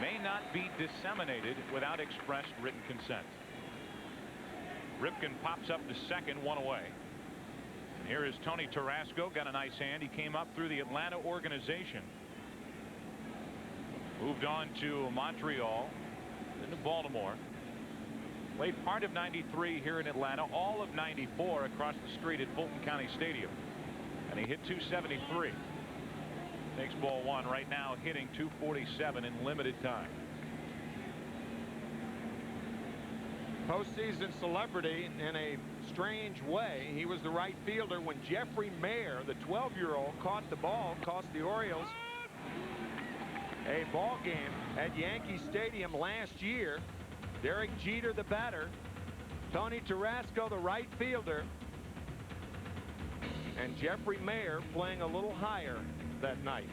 may not be disseminated without expressed written consent. Ripken pops up the second, 1 away. And here is Tony Tarasco. Got a nice hand. He came up through the Atlanta organization. Moved on to Montreal. Into Baltimore. Played part of '93 here in Atlanta. All of '94 across the street at Fulton County Stadium. And he hit .273. Takes ball 1 right now, hitting .247 in limited time. Postseason celebrity in a strange way. He was the right fielder when Jeffrey Mayer, the 12-year-old, caught the ball, cost the Orioles a ball game at Yankee Stadium last year. Derek Jeter, the batter, Tony Tarasco, the right fielder, and Jeffrey Mayer playing a little higher that night.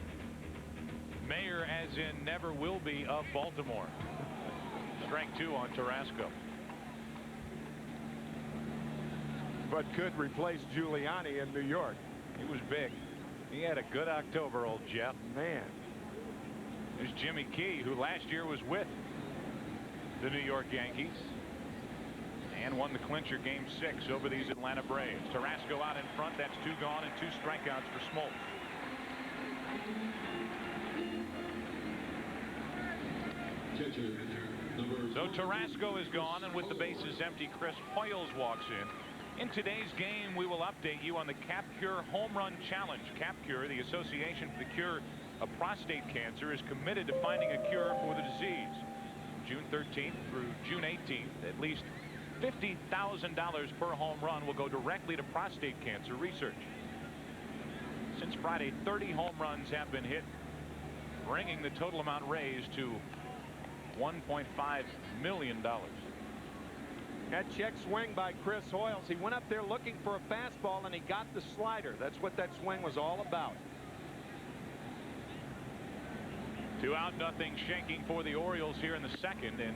Mayer, as in never will be, of Baltimore. Strike 2 on Tarasco. But could replace Giuliani in New York. He was big. He had a good October, old Jeff. Man. There's Jimmy Key, who last year was with the New York Yankees and won the clincher Game 6 over these Atlanta Braves. Tarasco out in front. That's 2 gone and 2 strikeouts for Smoltz. So Tarasco is gone, and with the bases empty, Chris Hoyles walks in. In today's game, we will update you on the CapCure Home Run Challenge. CapCure, the Association for the Cure of Prostate Cancer, is committed to finding a cure for the disease. June 13th through June 18th, at least $50,000 per home run will go directly to prostate cancer research. Since Friday, 30 home runs have been hit, bringing the total amount raised to $1.5 million. That check swing by Chris Hoyles. He went up there looking for a fastball, and he got the slider. That's what that swing was all about. 2 out, nothing, shaking for the Orioles here in the second, and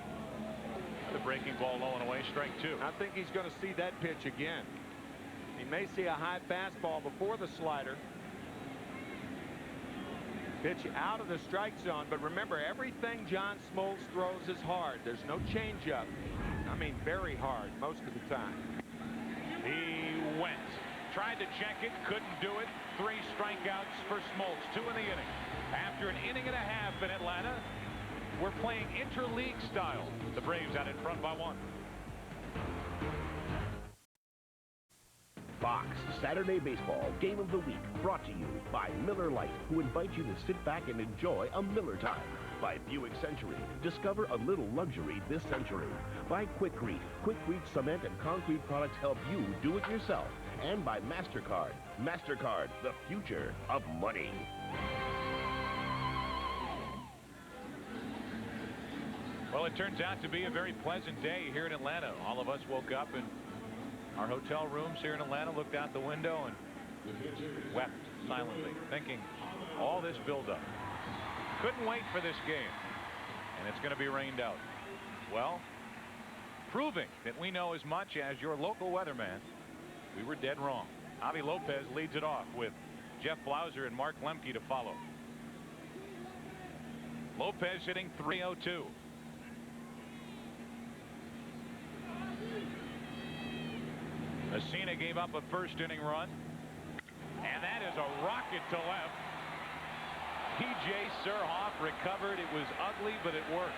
the breaking ball low and away, strike 2. I think he's going to see that pitch again. He may see a high fastball before the slider. Pitch out of the strike zone, but remember, everything John Smoltz throws is hard. There's no changeup. I mean, very hard most of the time. He went. Tried to check it, couldn't do it. 3 strikeouts for Smoltz, 2 in the inning. After an inning and a half in Atlanta, we're playing interleague style. The Braves out in front by 1. Fox Saturday Baseball Game of the Week, brought to you by Miller Lite, who invites you to sit back and enjoy a Miller time. By Buick Century, discover a little luxury this century. By Quikrete. Quikrete cement and concrete products help you do it yourself. And by MasterCard. MasterCard, the future of money. Well, it turns out to be a very pleasant day here in Atlanta. All of us woke up in our hotel rooms here in Atlanta, looked out the window, and wept silently, thinking all this buildup. Couldn't wait for this game, and it's going to be rained out. Well, proving that we know as much as your local weatherman, we were dead wrong. Javi Lopez leads it off with Jeff Blauser and Mark Lemke to follow. Lopez hitting .302. Mussina gave up a first inning run, and that is a rocket to left. P.J. Surhoff recovered. It was ugly, but it worked.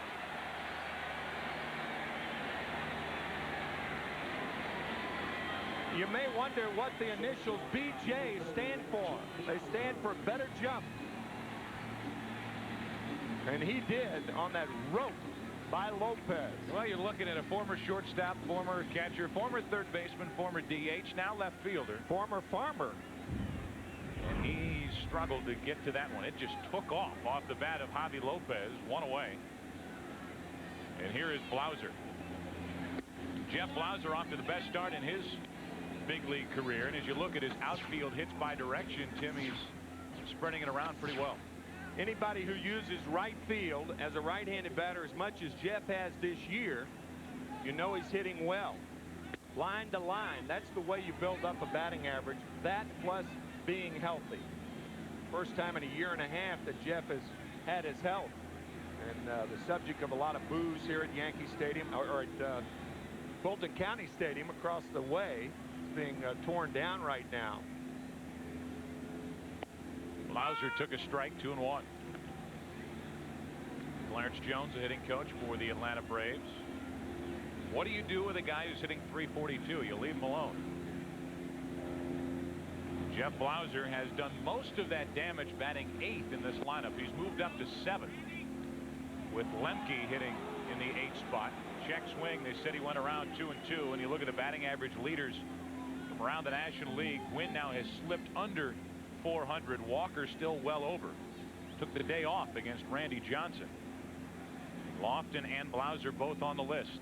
You may wonder what the initials BJ stand for. They stand for better jump. And he did on that rope by Lopez. Well, you're looking at a former shortstop, former catcher, former third baseman, former DH, now left fielder. Former farmer. And he struggled to get to that one. It just took off the bat of Javi Lopez, 1 away. And here is Blauser. Jeff Blauser off to the best start in his big league career. And as you look at his outfield hits by direction, Tim, he's spreading it around pretty well. Anybody who uses right field as a right-handed batter as much as Jeff has this year, you know he's hitting well. Line to line, that's the way you build up a batting average. That plus being healthy. First time in a year and a half that Jeff has had his health. And the subject of a lot of boos here at Yankee Stadium, or at Fulton County Stadium across the way. It's being torn down right now. Blauser took a strike, 2-1. Clarence Jones, the hitting coach for the Atlanta Braves. What do you do with a guy who's hitting .342? You leave him alone. Jeff Blauser has done most of that damage batting 8th in this lineup. He's moved up to 7th with Lemke hitting in the 8th spot. Check swing, they said he went around 2-2, and you look at the batting average leaders from around the National League. Wynn now has slipped under 400. Walker still well over. Took the day off against Randy Johnson. Lofton and Blauser both on the list.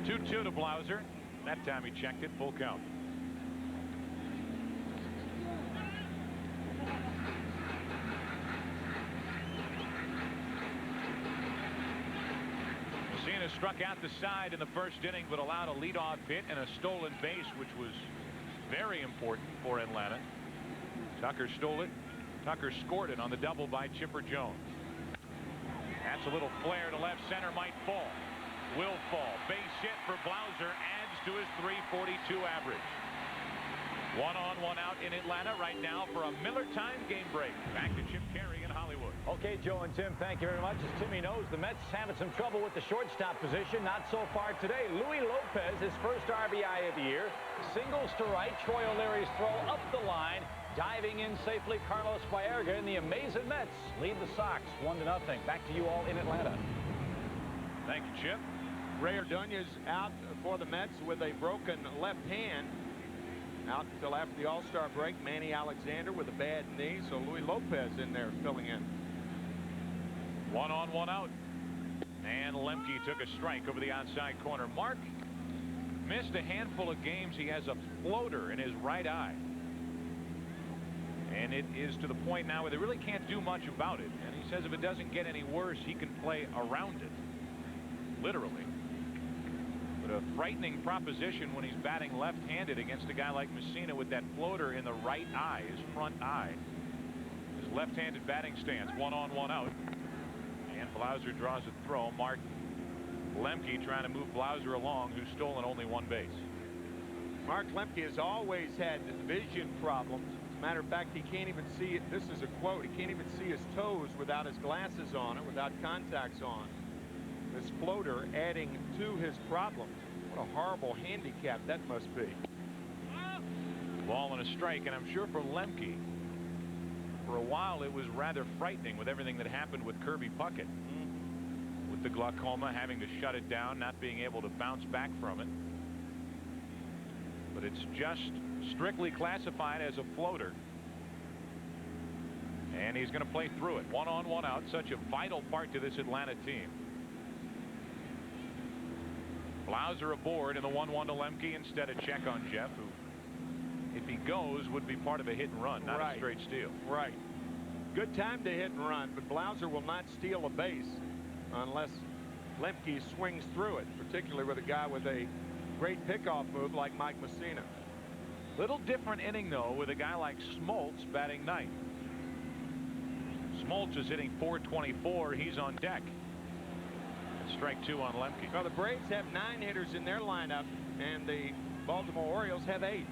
2-2 to Blauser. That time he checked it, full count. Mussina struck out the side in the first inning, but allowed a leadoff hit and a stolen base, which was very important for Atlanta. Tucker stole it. Tucker scored it on the double by Chipper Jones. That's a little flare to left center, might fall. Will fall. Base hit for Blauser, adds to his .342 average. 1 on, 1 out in Atlanta right now for a Miller time game break. Back to Chip Carey in Hollywood. Okay, Joe and Tim, thank you very much. As Timmy knows, the Mets having some trouble with the shortstop position. Not so far today. Luis Lopez, his first RBI of the year. Singles to right. Troy O'Leary's throw up the line. Diving in safely, Carlos Baerga, and the amazing Mets lead the Sox 1-0. Back to you all in Atlanta. Thank you, Chip. Ray Ordonez out for the Mets with a broken left hand. Out until after the All-Star break. Manny Alexander with a bad knee, so Luis Lopez in there filling in. 1 on, 1 out. And Lemke took a strike over the outside corner. Mark missed a handful of games. He has a floater in his right eye. And it is to the point now where they really can't do much about it. And he says if it doesn't get any worse, he can play around it. Literally. But a frightening proposition when he's batting left-handed against a guy like Mussina with that floater in the right eye, his front eye. His left-handed batting stance, 1 on, 1 out. And Blauser draws a throw. Mark Lemke trying to move Blauser along, who's stolen only 1 base. Mark Lemke has always had vision problems. As a matter of fact, he can't even see it. This is a quote. He can't even see his toes without his glasses on or without contacts on. This floater adding to his problems. What a horrible handicap that must be. Ball and a strike, and I'm sure for Lemke, for a while it was rather frightening with everything that happened with Kirby Puckett. With the glaucoma, having to shut it down, not being able to bounce back from it. But it's just strictly classified as a floater. And he's going to play through it. 1 on, 1 out. Such a vital part to this Atlanta team. Blauser aboard in the 1-1 to Lemke instead of check on Jeff, who, if he goes, would be part of a hit and run, not a straight steal. Right. Good time to hit and run, but Blauser will not steal a base unless Lemke swings through it, particularly with a guy with a great pickoff move like Mike Mussina. Little different inning, though, with a guy like Smoltz batting ninth. Smoltz is hitting .424. He's on deck. Strike 2 on Lemke. Well, the Braves have 9 hitters in their lineup, and the Baltimore Orioles have 8.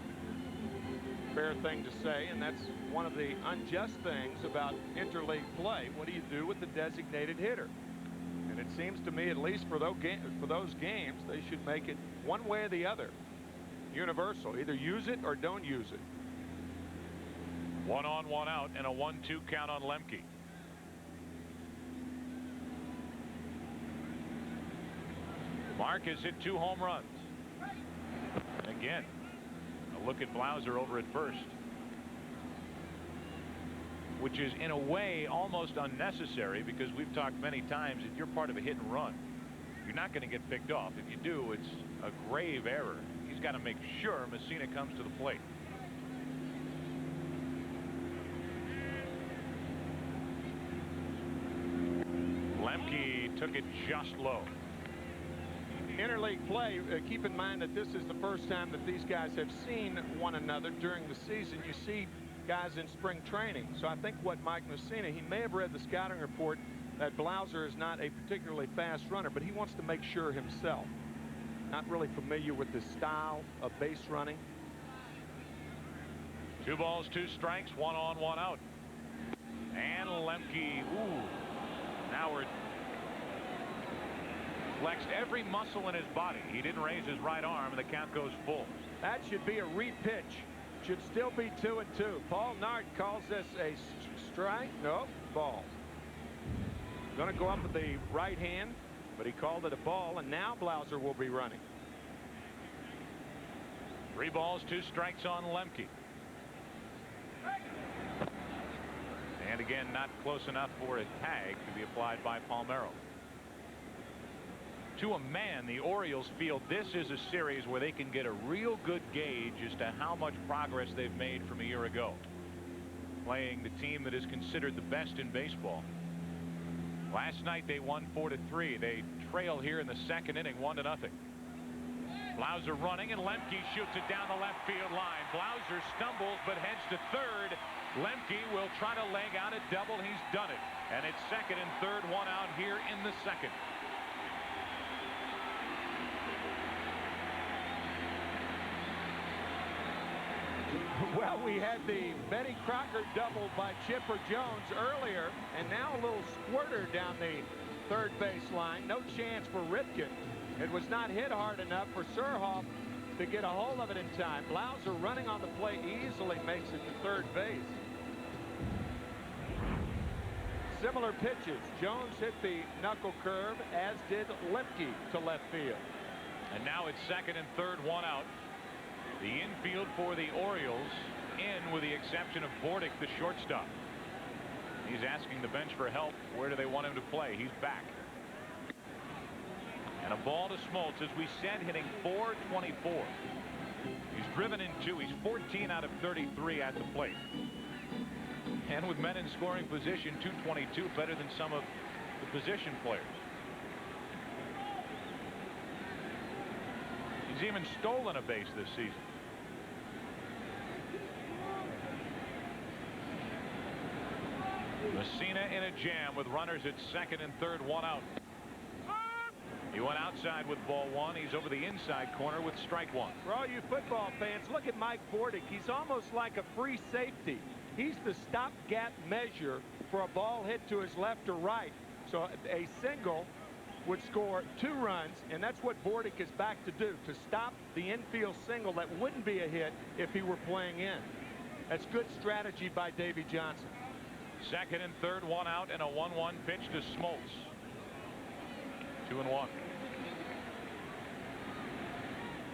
Fair thing to say, and that's one of the unjust things about interleague play. What do you do with the designated hitter? And it seems to me, at least for those games, they should make it one way or the other. Universal. Either use it or don't use it. 1 on, 1 out, and a 1-2 count on Lemke. Mark has hit 2 home runs. Again, a look at Blauser over at first, which is in a way almost unnecessary because we've talked many times that you're part of a hit and run. You're not going to get picked off. If you do, it's a grave error. He's got to make sure Mussina comes to the plate. Lemke took it just low. Interleague play, keep in mind that this is the first time that these guys have seen one another during the season. You see guys in spring training. So I think what Mike Mussina, he may have read the scouting report that Blauser is not a particularly fast runner, but he wants to make sure himself. Not really familiar with the style of base running. 2 balls, 2 strikes, 1 on, 1 out. And Lemke, now we're flexed every muscle in his body. He didn't raise his right arm, and the count goes full. That should be a repitch. Should still be 2-2. Paul Nart calls this a strike. No, ball. Going to go up with the right hand, but he called it a ball, and now Blauser will be running. 3 balls, 2 strikes on Lemke. And again, not close enough for a tag to be applied by Palmeiro. To a man, the Orioles feel this is a series where they can get a real good gauge as to how much progress they've made from a year ago. Playing the team that is considered the best in baseball. Last night they won 4-3. They trail here in the second inning, 1-0. Blauser running, and Lemke shoots it down the left field line. Blauser stumbles but heads to third. Lemke will try to leg out a double. He's done it. And it's second and third, one out here in the second. Well, we had the Betty Crocker double by Chipper Jones earlier, and now a little squirter down the third base line. No chance for Ripken. It was not hit hard enough for Surhoff to get a hold of it in time. Blauser running on the plate easily makes it to third base. Similar pitches. Jones hit the knuckle curve, as did Lemke to left field. And now it's second and third, one out. The infield for the Orioles in, with the exception of Bordick, the shortstop. He's asking the bench for help. Where do they want him to play? He's back. And a ball to Smoltz, as we said, hitting .424. He's driven in 2. He's 14 out of 33 at the plate. And with men in scoring position, .222, better than some of the position players. He's even stolen a base this season. Mussina in a jam with runners at second and third, one out. He went outside with ball one. He's over the inside corner with strike one. For all you football fans, look at Mike Bordick. He's almost like a free safety. He's the stopgap measure for a ball hit to his left or right. So a single would score 2 runs, and that's what Bordick is back to do, to stop the infield single that wouldn't be a hit if he were playing in. That's good strategy by Davy Johnson. Second and third, one out, and a 1-1 pitch to Smoltz. 2-1.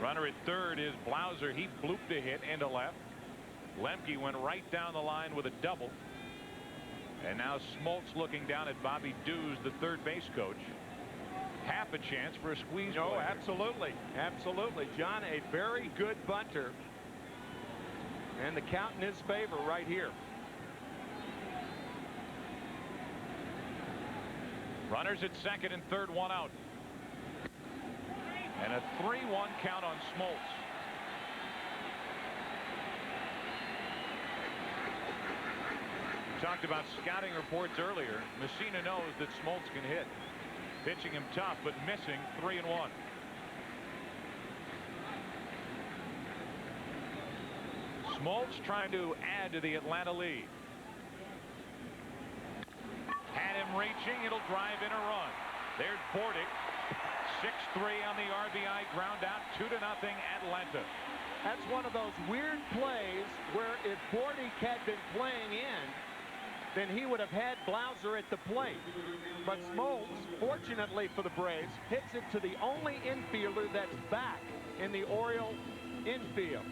Runner at third is Blauser. He blooped a hit into left. Lemke went right down the line with a double. And now Smoltz looking down at Bobby Dews, the third base coach. Half a chance for a squeeze. No, absolutely. Absolutely. John, a very good bunter. And the count in his favor right here. Runners at second and third, one out. And a 3-1 count on Smoltz. We talked about scouting reports earlier. Mussina knows that Smoltz can hit. Pitching him tough, but missing. 3-1. Smoltz trying to add to the Atlanta lead. Had him reaching. It'll drive in a run. There's Bordick. 6-3 on the RBI ground out. 2-0 Atlanta. That's one of those weird plays where if Bordick had been playing in, then he would have had Blauser at the plate. But Smoltz, fortunately for the Braves, hits it to the only infielder that's back in the Oriole infield.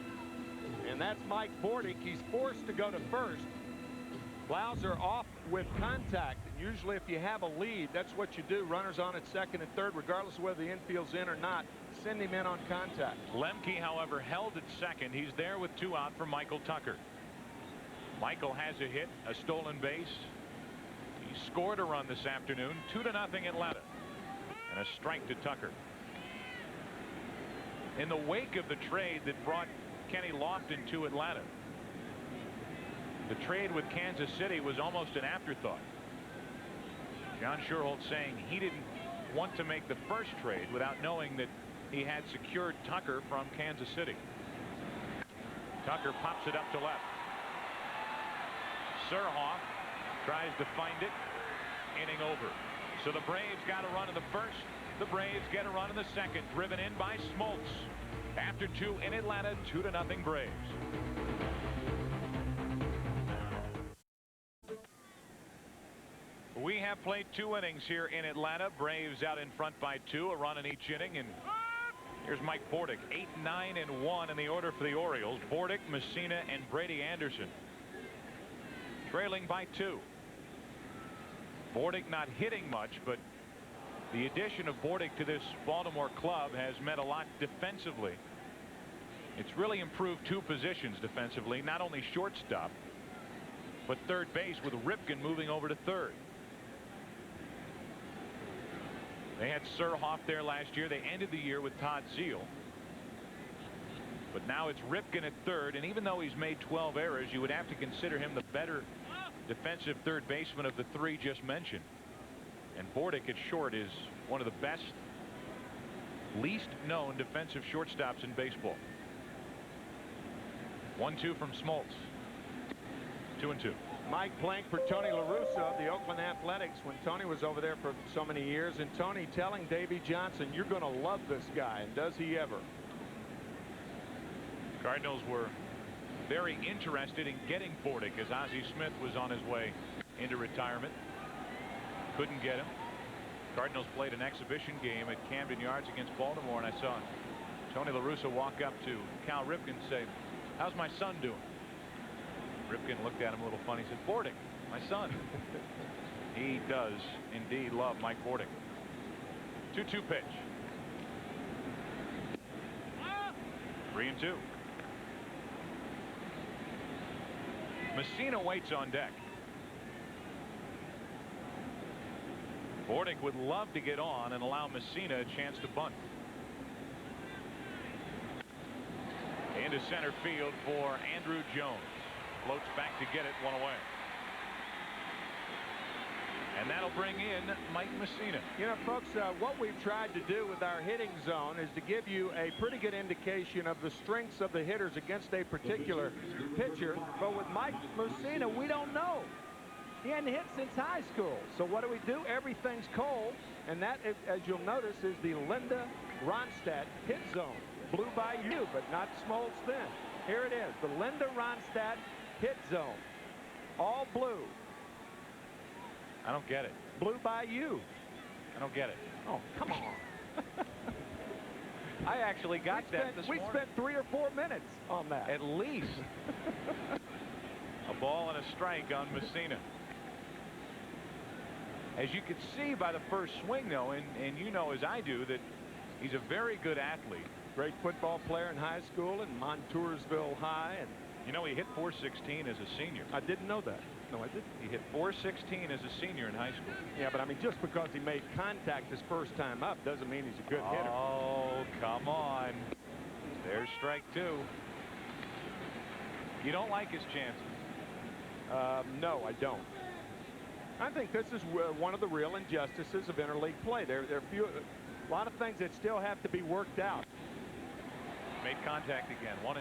And that's Mike Bordick. He's forced to go to first. Blauser off with contact. Usually if you have a lead, that's what you do. Runners on at second and third, regardless of whether the infield's in or not. Send him in on contact. Lemke, however, held at second. He's there with 2 out for Michael Tucker. Michael has a hit, a stolen base. He scored a run this afternoon. 2-0 Atlanta. And a strike to Tucker. In the wake of the trade that brought Kenny Lofton to Atlanta, the trade with Kansas City was almost an afterthought. John Schuerholz saying he didn't want to make the first trade without knowing that he had secured Tucker from Kansas City. Tucker pops it up to left. Surhoff tries to find it. Inning over. So the Braves got a run in the first. The Braves get a run in the second. Driven in by Smoltz. After 2 in Atlanta, 2-0 Braves. We have played 2 innings here in Atlanta. Braves out in front by 2, a run in each inning. And here's Mike Bordick, 8-9-1 in the order for the Orioles. Bordick, Mussina, and Brady Anderson trailing by 2. Bordick not hitting much, but the addition of Bordick to this Baltimore club has meant a lot defensively. It's really improved 2 positions defensively, not only shortstop, but third base, with Ripken moving over to third. They had Surhoff there last year. They ended the year with Todd Zeal. But now it's Ripken at third, and even though he's made 12 errors, you would have to consider him the better defensive third baseman of the three just mentioned. And Bordick at short is one of the best, least known defensive shortstops in baseball. 1-2 from Smoltz. 2-2. Mike playing for Tony La Russa of the Oakland Athletics when Tony was over there for so many years, and Tony telling Davey Johnson, you're going to love this guy, and does he ever? Cardinals were very interested in getting Bordick as Ozzie Smith was on his way into retirement. Couldn't get him. Cardinals played an exhibition game at Camden Yards against Baltimore, and I saw Tony La Russa walk up to Cal Ripken and say, how's my son doing? Ripken looked at him a little funny. He said, Bordick, my son. He does indeed love Mike Bordick. 2-2 pitch. 3-2. Mussina waits on deck. Bordick would love to get on and allow Mussina a chance to bunt. Into center field for Andrew Jones. Floats back to get it, one away. And that'll bring in Mike Mussina. You know, folks, what we've tried to do with our hitting zone is to give you a pretty good indication of the strengths of the hitters against a particular pitcher. But with Mike Mussina, we don't know. He hadn't hit since high school. So what do? Everything's cold. And that, as you'll notice, is the Linda Ronstadt hit zone. Blue by you, but not Smoltz then. Here it is, the Linda Ronstadt hit zone. All blue. I don't get it. Blue by you. I don't get it. Oh, come on. I actually got that this morning. We spent 3 or 4 minutes on that. At least. A ball and a strike on Mussina. As you could see by the first swing, though, and you know as I do that he's a very good athlete. Great football player in high school in Montoursville High. And you know, he hit .416 as a senior. I didn't know that. No, I didn't. He hit .416 as a senior in high school. Yeah, but I mean, just because he made contact his first time up doesn't mean he's a good hitter. Oh, come on. There's strike 2. You don't like his chances? No, I don't. I think this is one of the real injustices of interleague play. There are a lot of things that still have to be worked out. Made contact again, 1-2.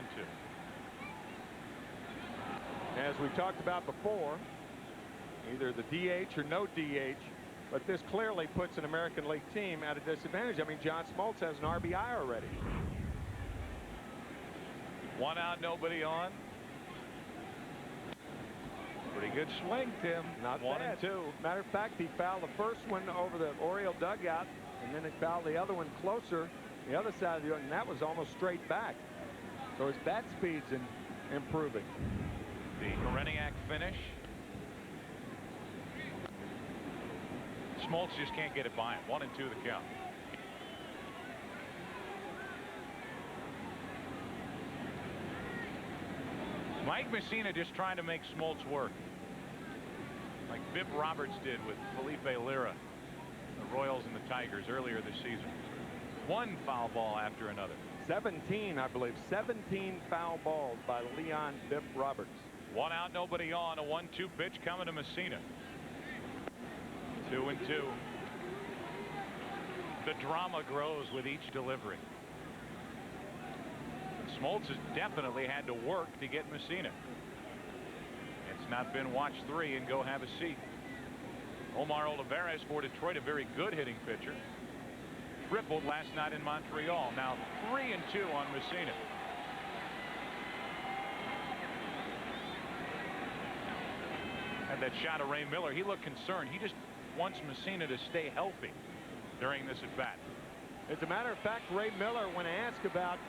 As we talked about before, either the DH or no DH, but this clearly puts an American League team at a disadvantage. I mean, John Smoltz has an RBI already. 1 out, nobody on. Pretty good swing, Tim. Not 1 bad. and 2. Matter of fact, he fouled the first one over the Oriole dugout, and then he fouled the other one closer, the other side of the, and that was almost straight back. So his bat speed's improving. The Koreniak finish. Smoltz just can't get it by him. 1-2 the count. Mike Mussina just trying to make Smoltz work, like Bip Roberts did with Felipe Lira, the Royals and the Tigers earlier this season. One foul ball after another. 17, I believe. 17 foul balls by Leon Bip Roberts. 1 out, nobody on. A 1-2 pitch coming to Mussina. 2-2. The drama grows with each delivery. Smoltz has definitely had to work to get Mussina. It's not been watch 3 and go have a seat. Omar Olivares for Detroit, a very good hitting pitcher. Tripled last night in Montreal. Now 3-2 on Mussina. And that shot of Ray Miller, he looked concerned. He just wants Mussina to stay healthy during this at bat. As a matter of fact, Ray Miller, when asked about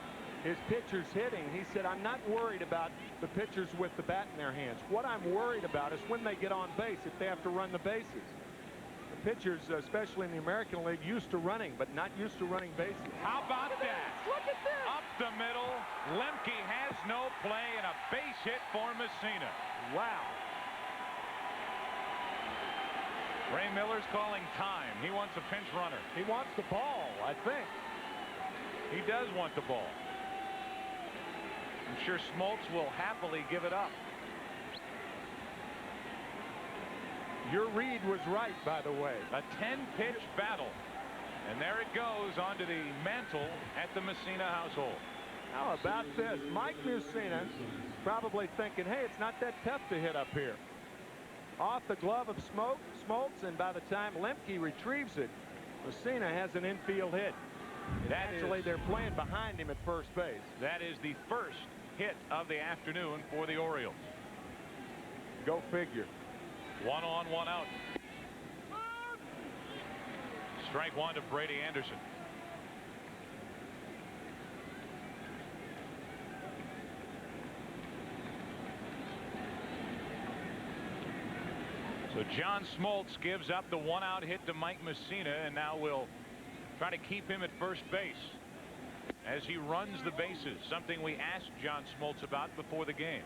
his pitchers hitting, he said, I'm not worried about the pitchers with the bat in their hands. What I'm worried about is when they get on base, if they have to run the bases. The pitchers, especially in the American League, used to running, but not used to running bases. How about that? Look at this. Up the middle. Lemke has no play and a base hit for Mussina. Wow. Ray Miller's calling time. He wants a pinch runner. He wants the ball, I think. He does want the ball. I'm sure Smoltz will happily give it up. Your read was right, by the way. A 10-pitch battle. And there it goes onto the mantle at the Mussina household. How about this? Mike Mussina probably thinking, hey, it's not that tough to hit up here. Off the glove of Smoltz, and by the time Lemke retrieves it, Mussina has an infield hit. Actually, they're playing behind him at first base. That is the first hit of the afternoon for the Orioles. Go figure. 1 on, 1 out. Strike 1 to Brady Anderson. So John Smoltz gives up the 1-out hit to Mike Mussina, and now we'll try to keep him at first base as he runs the bases, something we asked John Smoltz about before the game.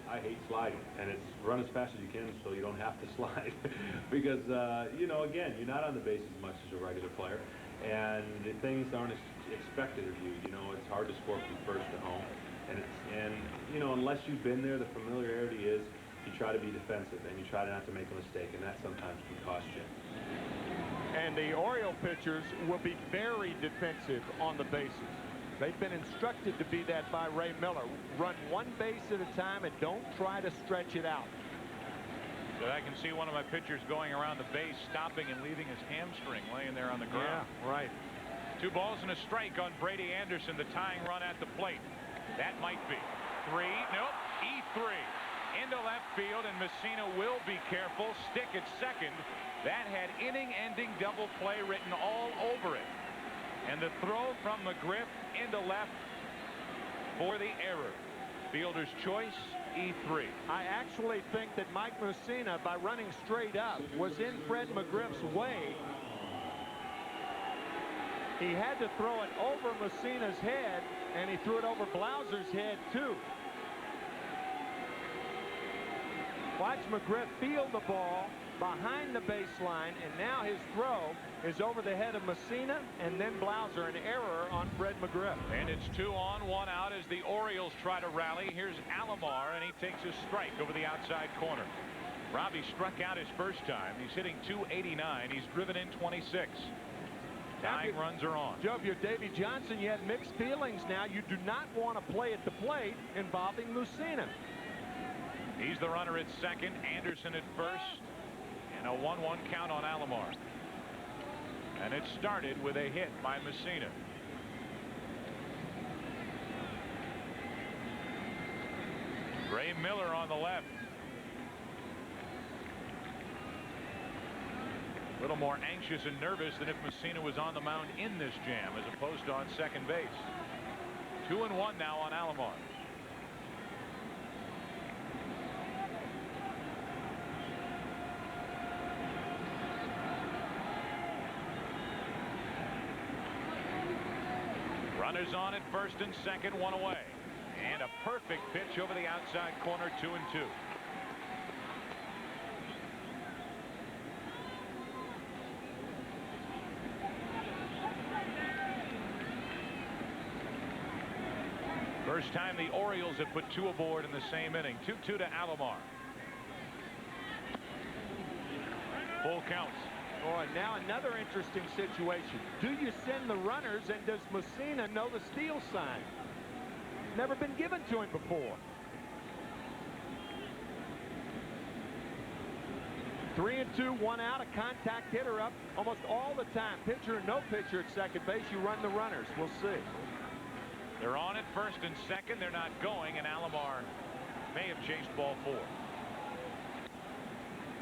I hate sliding, and it's run as fast as you can so you don't have to slide. Because, you know, again, you're not on the base as much as a regular player, and the things aren't expected of you. You know, it's hard to score from first to home, and you know, unless you've been there, the familiarity is you try to be defensive, and you try not to make a mistake, and that sometimes can cost you. And the Oriole pitchers will be very defensive on the bases. They've been instructed to be that by Ray Miller. Run one base at a time and don't try to stretch it out. So I can see one of my pitchers going around the base, stopping and leaving his hamstring laying there on the ground. Yeah, right. 2 balls and a strike on Brady Anderson, the tying run at the plate. That might be 3. Nope. E3 into left field, and Mussina will be careful. Stick at second. That had inning-ending double play written all over it. And the throw from McGriff into left for the error. Fielder's choice, E3. I actually think that Mike Mussina, by running straight up, was in Fred McGriff's way. He had to throw it over Mussina's head, and he threw it over Blauser's head, too. Watch McGriff field the ball behind the baseline, and now his throw is over the head of Mussina and then Blauser, an error on Fred McGriff. And it's 2 on, 1 out as the Orioles try to rally. Here's Alomar, and he takes a strike over the outside corner. Robbie struck out his first time. He's hitting .289. He's driven in 26. Tying runs are on. Joe, if you're Davey Johnson, you have mixed feelings now. You do not want to play at the plate involving Mussina. He's the runner at second, Anderson at first, and a 1-1 count on Alomar. And it started with a hit by Mussina. Ray Miller on the left. A little more anxious and nervous than if Mussina was on the mound in this jam as opposed to on second base. 2-1 now on Alomar. Runners on at first and second, 1 away. And a perfect pitch over the outside corner, 2-2. First time the Orioles have put 2 aboard in the same inning. 2-2 to Alomar. Full counts. Boy, now another interesting situation. Do you send the runners, and does Mussina know the steal sign? Never been given to him before. 3-2, 1 out, a contact hitter up almost all the time. Pitcher and no pitcher at second base, you run the runners. We'll see. They're on at first and second. They're not going, and Alomar may have chased ball 4.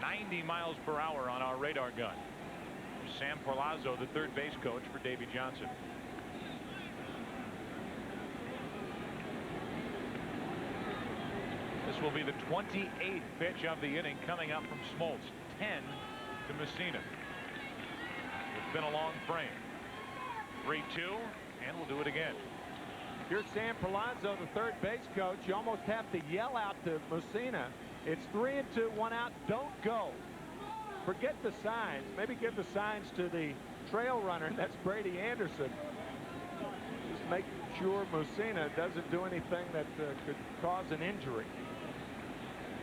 90 miles per hour on our radar gun. Sam Perlazzo, the third base coach for Davey Johnson. This will be the 28th pitch of the inning coming up from Smoltz. 10 to Mussina. It's been a long frame. 3-2, and we'll do it again. Here's Sam Perlazzo, the third base coach. You almost have to yell out to Mussina It's 3-2, 1 out. Don't go. Forget the signs. Maybe give the signs to the trail runner. That's Brady Anderson. Just make sure Mussina doesn't do anything that could cause an injury.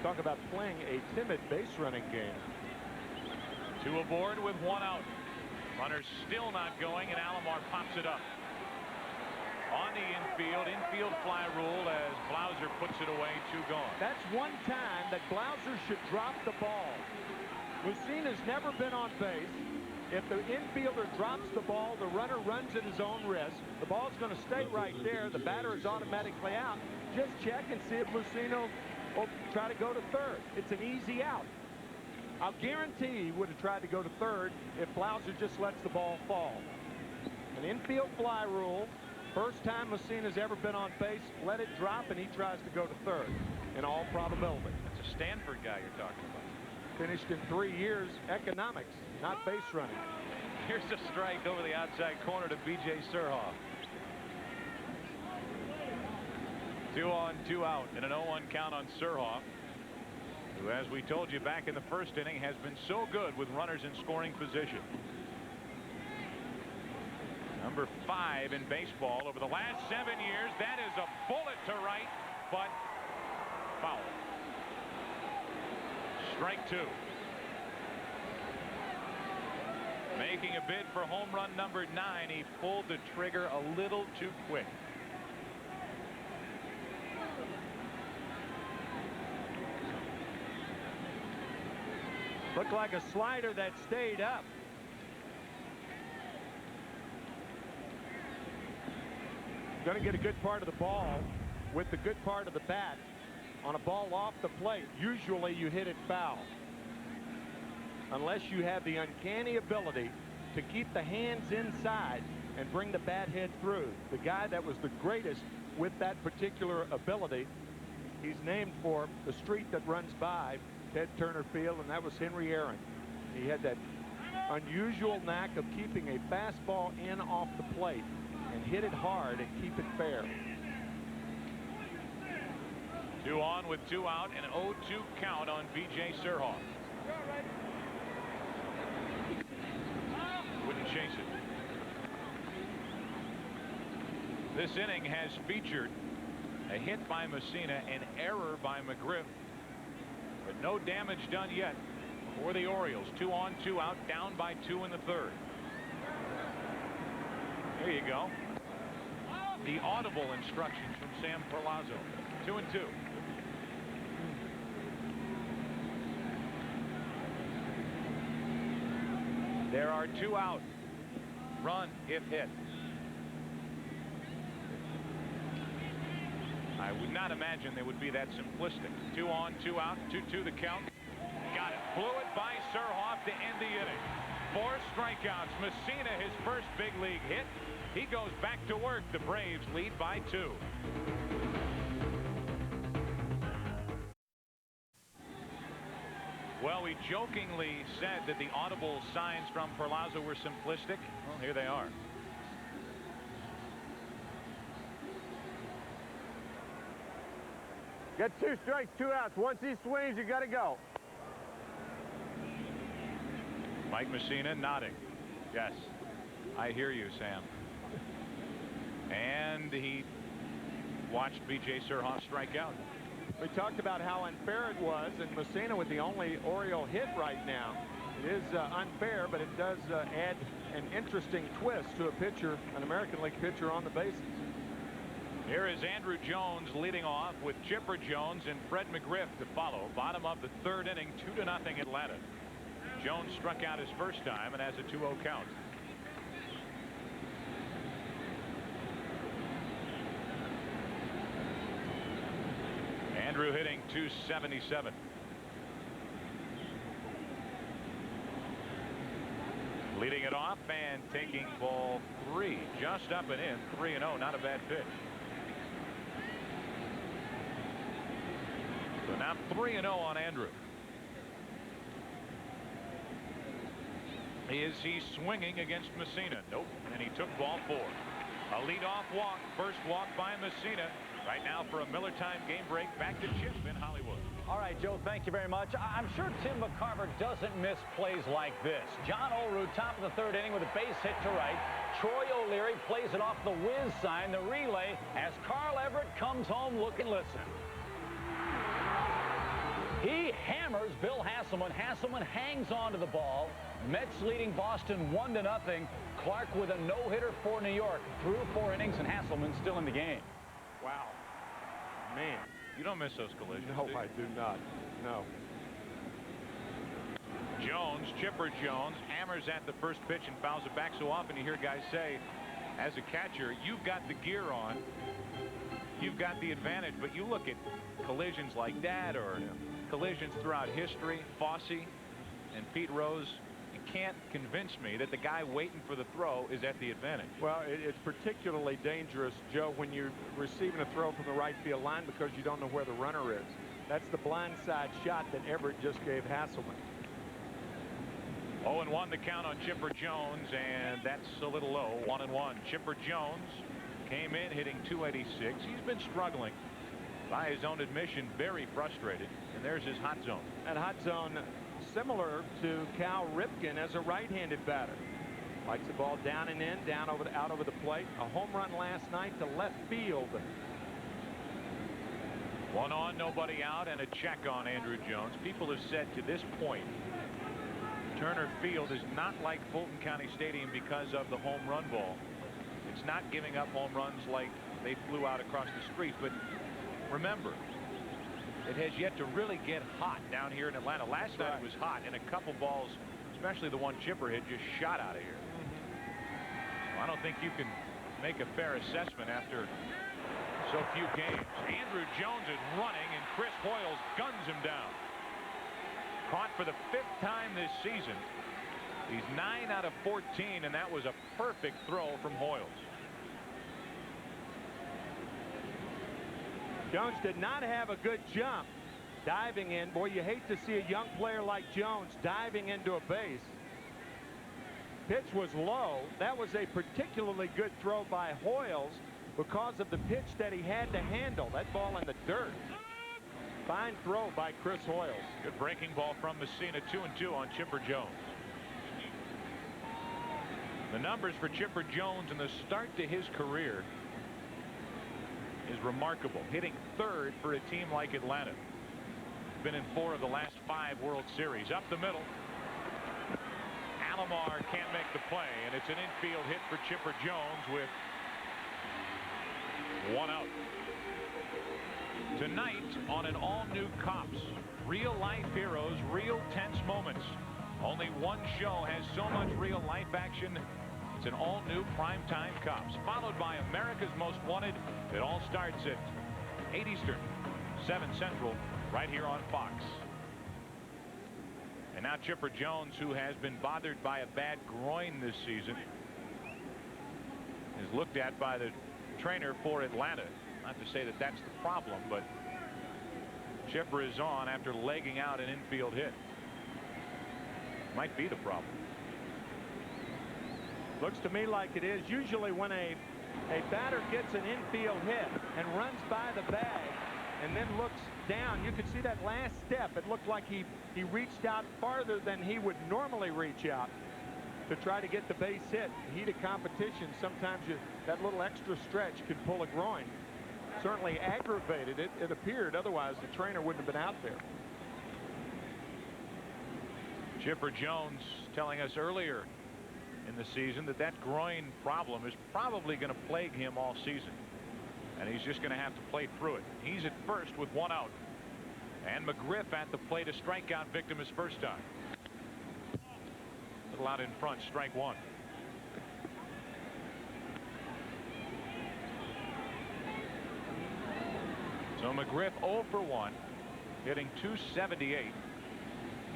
Talk about playing a timid base running game. 2 aboard with 1 out. Runners still not going, and Alomar pops it up. On the infield fly rule as Blauser puts it away, 2 gone. That's one time that Blauser should drop the ball. Mussina's never been on base. If the infielder drops the ball, the runner runs at his own risk. The ball's going to stay right there. The batter is automatically out. Just check and see if Mussina will try to go to third. It's an easy out. I'll guarantee he would have tried to go to third if Blauser just lets the ball fall. An infield fly rule. First time Mussina's ever been on base, let it drop, and he tries to go to third in all probability. That's a Stanford guy you're talking about. Finished in 3 years economics, not base running. Here's a strike over the outside corner to B.J. Surhoff. 2 on, 2 out, and an 0-1 count on Surhoff, who, as we told you back in the first inning, has been so good with runners in scoring position. Number 5 in baseball over the last 7 years. That is a bullet to right, but foul. Strike 2. Making a bid for home run number 9. He pulled the trigger a little too quick. Looked like a slider that stayed up. Going to get a good part of the ball with the good part of the bat on a ball off the plate. Usually you hit it foul, unless you have the uncanny ability to keep the hands inside and bring the bat head through. The guy that was the greatest with that particular ability, he's named for the street that runs by Ted Turner Field, and that was Henry Aaron. He had that unusual knack of keeping a fastball in off the plate and hit it hard and keep it fair. 2 on with 2 out, and 0-2 count on B.J. Surhoff. Wouldn't chase it. This inning has featured a hit by Mussina, an error by McGriff, but no damage done yet for the Orioles. 2 on, 2 out, down by 2 in the 3rd. There you go. The audible instructions from Sam Perlazzo. 2-2. There are 2 out. Run if hit. I would not imagine they would be that simplistic. 2 on, 2 out, 2-2 the count. Got it. Blew it by Surhoff to end the inning. 4 strikeouts. Mussina, his first big league hit. He goes back to work. The Braves lead by 2. Well, we jokingly said that the audible signs from Perlazzo were simplistic. Well, here they are. Get 2 strikes, 2 outs. Once he swings, you got to go. Mike Mussina nodding. Yes, I hear you, Sam. And he watched B.J. Surhoff strike out. We talked about how unfair it was, and Mussina with the only Oriole hit right now. It is unfair, but it does add an interesting twist to a pitcher, an American League pitcher, on the bases. Here is Andrew Jones leading off with Chipper Jones and Fred McGriff to follow. Bottom of the 3rd inning, 2-0 Atlanta. Jones struck out his first time and has a 2-0 count. Andrew hitting .277. Leading it off and taking ball 3. Just up and in. 3-0. Not a bad pitch. So now 3-0 on Andrew. Is he swinging against Mussina? Nope. And he took ball 4. A leadoff walk. First walk by Mussina. Right now for a Miller time game break. Back to Chip in Hollywood. All right, Joe, thank you very much. I'm sure Tim McCarver doesn't miss plays like this. John Olerud, top of the third inning with a base hit to right. Troy O'Leary plays it off the whiz sign, the relay, as Carl Everett comes home. Look and listen. He hammers Bill Hasselman. Hasselman hangs on to the ball. Mets leading Boston 1-0. Clark with a no-hitter for New York. Through 4 innings, and Hasselman still in the game. Wow. Man. You don't miss those collisions. No, do you? I do not. No. Jones, Chipper Jones, hammers at the first pitch and fouls it back. So often you hear guys say, as a catcher, you've got the gear on. You've got the advantage. But you look at collisions like that or collisions throughout history, Fosse and Pete Rose, you can't convince me that the guy waiting for the throw is at the advantage. Well, it's particularly dangerous, Joe, when you're receiving a throw from the right field line because you don't know where the runner is. That's the blindside shot that Everett just gave Hasselman. 0-1 the count on Chipper Jones, and that's a little low. 1-1. Chipper Jones came in hitting .286. He's been struggling. By his own admission, very frustrated. And there's his hot zone. And hot zone similar to Cal Ripken as a right-handed batter. Likes the ball down and in, down over out over the plate. A home run last night to left field. 1 on, nobody out, and a check on Andrew Jones. People have said to this point, Turner Field is not like Fulton County Stadium because of the home run ball. It's not giving up home runs like they flew out across the street. But remember, it has yet to really get hot down here in Atlanta. Last night it was hot, and a couple balls, especially the one Chipper hit, just shot out of here. Well, I don't think you can make a fair assessment after so few games. Andrew Jones is running, and Chris Hoyles guns him down. Caught for the 5th time this season. He's 9 out of 14, and that was a perfect throw from Hoyles. Jones did not have a good jump diving in. Boy, you hate to see a young player like Jones diving into a base. Pitch was low. That was a particularly good throw by Hoyles because of the pitch that he had to handle. That ball in the dirt. Fine throw by Chris Hoyles. Good breaking ball from Mussina. 2-2 on Chipper Jones. The numbers for Chipper Jones in the start to his career is remarkable. Hitting 3rd for a team like Atlanta. Been in 4 of the last 5 World Series. Up the middle. Alomar can't make the play, and it's an infield hit for Chipper Jones with 1 out. Tonight on an all-new Cops. Real-life heroes, real tense moments. Only one show has so much real-life action. It's an all-new primetime Cops, followed by America's Most Wanted. It all starts at 8 Eastern, 7 Central, right here on Fox. And now Chipper Jones, who has been bothered by a bad groin this season, is looked at by the trainer for Atlanta. Not to say that that's the problem, but Chipper is on after legging out an infield hit. Might be the problem. Looks to me like it is. Usually when a batter gets an infield hit and runs by the bag and then looks down, you can see that last step. It looked like he reached out farther than he would normally reach out to try to get the base hit. Heat of competition, sometimes that little extra stretch could pull a groin. Certainly aggravated it. It appeared, otherwise the trainer wouldn't have been out there. Chipper Jones telling us earlier in the season that groin problem is probably going to plague him all season, and he's just going to have to play through it. He's at first with 1 out, and McGriff at the plate, a strikeout victim his first time. Little out in front, strike 1. So McGriff 0 for 1, hitting .278.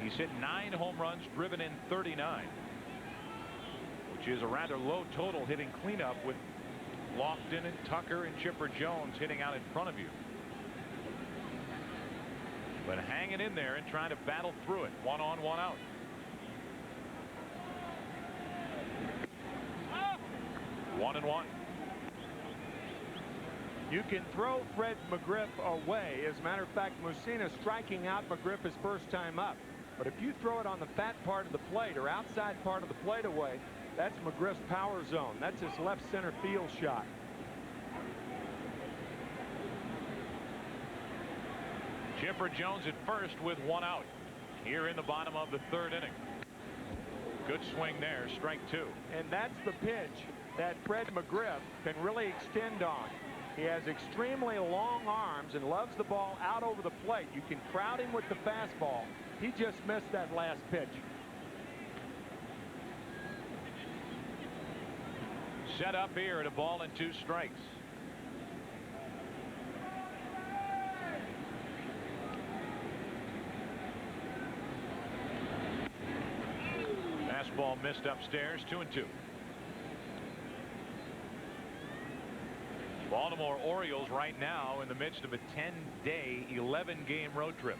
He's hit 9 home runs, driven in 39, which is a rather low total, hitting cleanup with Lofton and Tucker and Chipper Jones hitting out in front of you. But hanging in there and trying to battle through it. 1 on, 1 out. You can throw Fred McGriff away. As a matter of fact, Mussina striking out McGriff his first time up. But if you throw it on the fat part of the plate or outside part of the plate away, that's McGriff's power zone. That's his left center field shot. Chipper Jones at first with one out here in the bottom of the third inning. Good swing there, strike two. And that's the pitch that Fred McGriff can really extend on. He has extremely long arms and loves the ball out over the plate. You can crowd him with the fastball. He just missed that last pitch. Set up here at a ball and 2 strikes. Fastball missed upstairs, 2-2. Baltimore Orioles right now in the midst of a 10-day, 11-game road trip.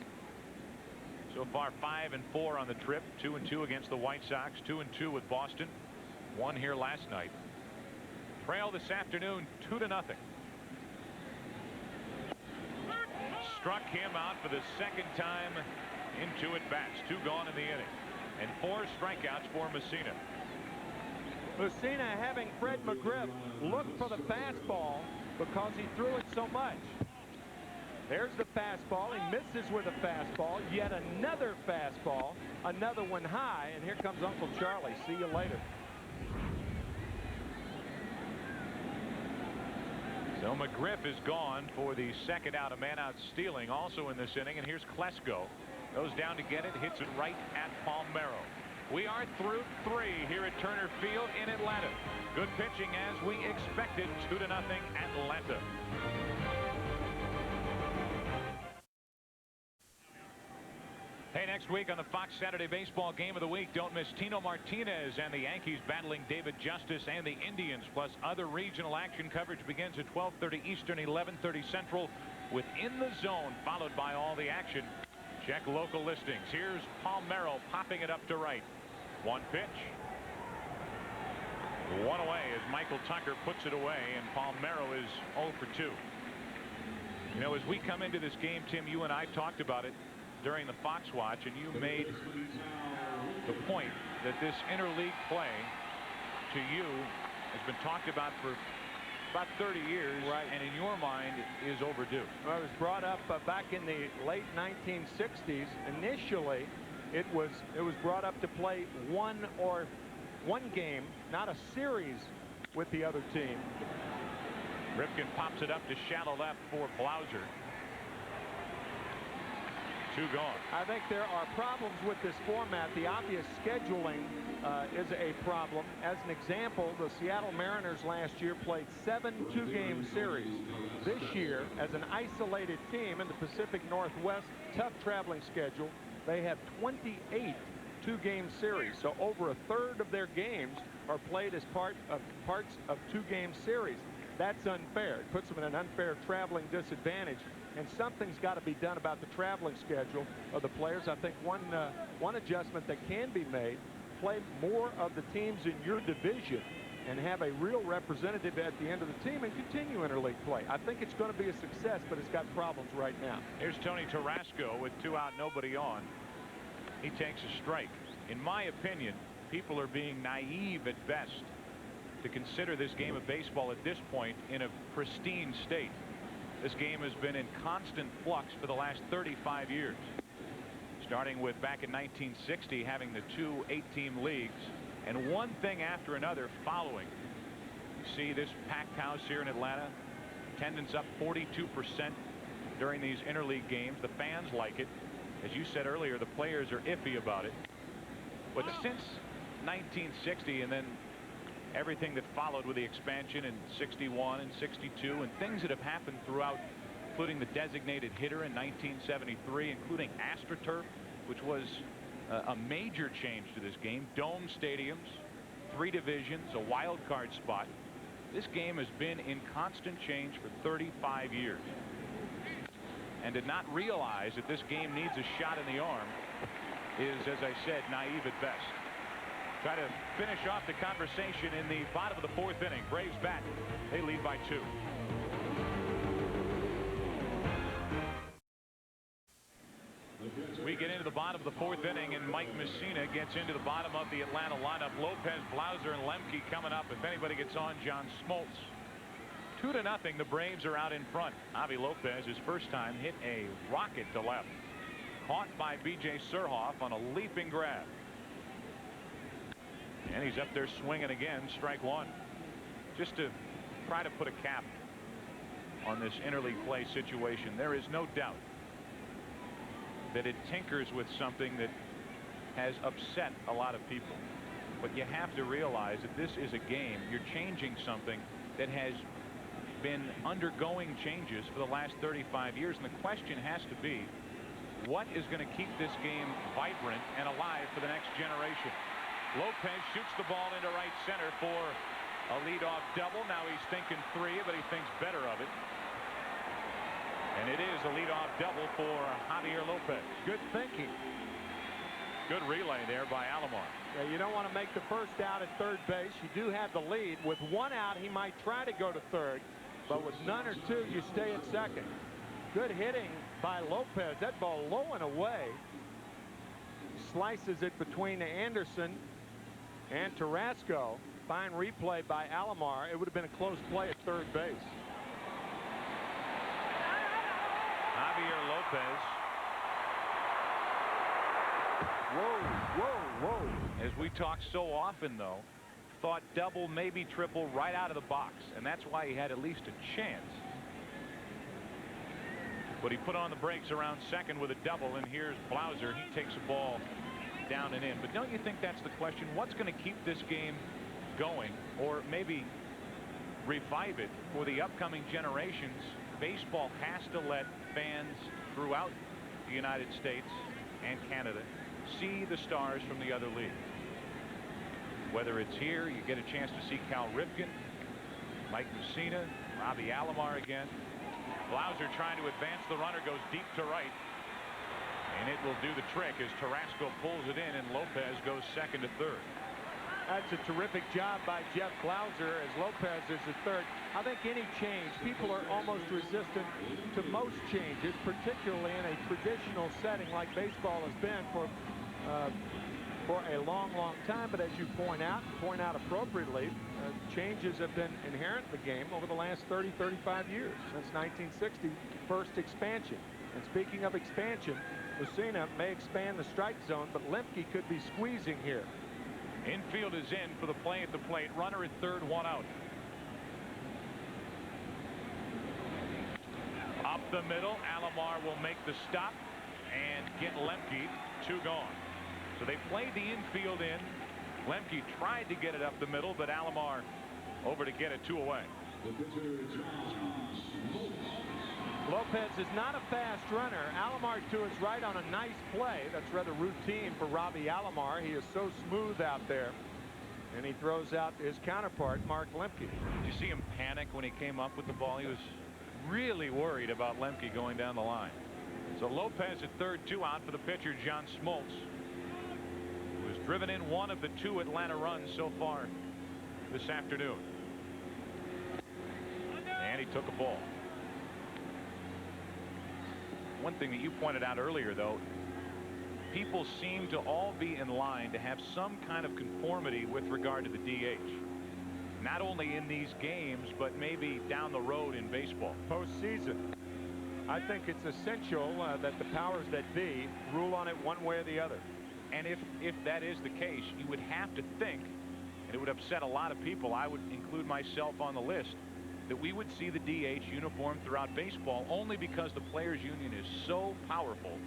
So far 5-4 on the trip, 2-2 against the White Sox, 2-2 with Boston, 1 here last night. Trail this afternoon 2-0. Struck him out for the second time in 2 at-bats, 2 gone in the inning, and 4 strikeouts for Mussina. Mussina having Fred McGriff look for the fastball because he threw it so much. There's the fastball. He misses with a fastball. Yet another fastball. Another one high. And here comes Uncle Charlie. See you later. So McGriff is gone for the second out. A man out stealing also in this inning. And here's Klesko. Goes down to get it. Hits it right at Palmeiro. We are through 3 here at Turner Field in Atlanta. Good pitching as we expected. 2-0 Atlanta. Hey, next week on the Fox Saturday Baseball Game of the Week, don't miss Tino Martinez and the Yankees battling David Justice and the Indians, plus other regional action. Coverage begins at 12:30 Eastern, 11:30 Central, with In the Zone, followed by all the action. Check local listings. Here's Palmeiro popping it up to right. 1 pitch. 1 away as Michael Tucker puts it away, and Palmeiro is 0 for 2. You know, as we come into this game, Tim, you and I talked about it during the Fox Watch, and you made the point that this interleague play to you has been talked about for about 30 years, right, and in your mind is overdue. Well, it was brought up back in the late 1960s. Initially, it was brought up to play one game, not a series with the other team. Ripken pops it up to shallow left for Blauser. 2 gone. I think there are problems with this format. The obvious scheduling is a problem. As an example, the Seattle Mariners last year played 7 two-game series. This year, as an isolated team in the Pacific Northwest, tough traveling schedule, they have 28 two-game series. So over a third of their games are played as parts of two-game series. That's unfair. It puts them in an unfair traveling disadvantage. And something's got to be done about the traveling schedule of the players. I think one adjustment that can be made, play more of the teams in your division and have a real representative at the end of the team and continue interleague play. I think it's going to be a success, but it's got problems right now. Here's Tony Tarasco with 2 out, nobody on. He takes a strike. In my opinion, people are being naive at best to consider this game of baseball at this point in a pristine state. This game has been in constant flux for the last 35 years. Starting with back in 1960 having the 2 8-team leagues and one thing after another following. You see this packed house here in Atlanta. Attendance up 42% during these interleague games. The fans like it. As you said earlier, the players are iffy about it. But since 1960 and then everything that followed with the expansion in 61 and 62 and things that have happened throughout, including the designated hitter in 1973, including AstroTurf, which was a major change to this game, dome stadiums, 3 divisions, a wild card spot. This game has been in constant change for 35 years. And to not realize that this game needs a shot in the arm is, as I said, naive at best. Try to finish off the conversation in the bottom of the 4th inning. Braves bat. They lead by 2. bottom of the fourth inning, and Mike Mussina gets into the bottom of the Atlanta lineup. Lopez, Blauser, and Lemke coming up. If anybody gets on, John Smoltz. 2-0. The Braves are out in front. Javi Lopez, his first time, hit a rocket to left. Caught by B.J. Surhoff on a leaping grab. And he's up there swinging again, strike one. Just to try to put a cap on this interleague play situation. There is no doubt that it tinkers with something that has upset a lot of people. But you have to realize that this is a game. You're changing something that has been undergoing changes for the last 35 years. And the question has to be, what is going to keep this game vibrant and alive for the next generation? Lopez shoots the ball into right center for a leadoff double. Now he's thinking 3, but he thinks better of it. And it is a leadoff double for Javier Lopez. Good thinking. Good relay there by Alomar. Yeah, you don't want to make the first out at third base. You do have the lead. With 1 out, he might try to go to third. But with none or 2, you stay at second. Good hitting by Lopez. That ball low and away. Slices it between Anderson and Tarasco. Fine replay by Alomar. It would have been a close play at third base. Javier Lopez. Whoa, whoa, whoa. As we talk so often, though, thought double, maybe triple right out of the box. And that's why he had at least a chance. But he put on the brakes around second with a double. And here's Blauser. He takes a ball down and in. But don't you think that's the question? What's going to keep this game going, or maybe revive it for the upcoming generations? Baseball has to let fans throughout the United States and Canada see the stars from the other leagues. Whether it's here, you get a chance to see Cal Ripken, Mike Mussina, Robbie Alomar again. Blauser trying to advance. The runner goes deep to right. And it will do the trick as Tarasco pulls it in and Lopez goes second to third. That's a terrific job by Jeff Blauser as Lopez is at third. I think any change, people are almost resistant to most changes, particularly in a traditional setting like baseball has been for a long, long time. But as you point out appropriately, changes have been inherent in the game over the last 30, 35 years, since 1960, first expansion. And speaking of expansion, Mussina may expand the strike zone, but Lemke could be squeezing here. Infield is in for the play at the plate. Runner at third, 1 out. Up the middle, Alomar will make the stop and get Lemke 2 gone. So they played the infield in. Lemke tried to get it up the middle, but Alomar over to get it 2 away. Lopez is not a fast runner. Alomar to his right on a nice play. That's rather routine for Robbie Alomar. He is so smooth out there. And he throws out his counterpart, Mark Lemke. Did you see him panic when he came up with the ball? He was really worried about Lemke going down the line. So Lopez at third, 2 out for the pitcher, John Smoltz, who has driven in 1 of the 2 Atlanta runs so far this afternoon. And he took a ball. One thing that you pointed out earlier, though, people seem to all be in line to have some kind of conformity with regard to the DH. Not only in these games, but maybe down the road in baseball. Postseason. I think it's essential that the powers that be rule on it one way or the other. And if that is the case, you would have to think, and it would upset a lot of people, I would include myself on the list, that we would see the DH uniform throughout baseball, only because the players union is so powerful.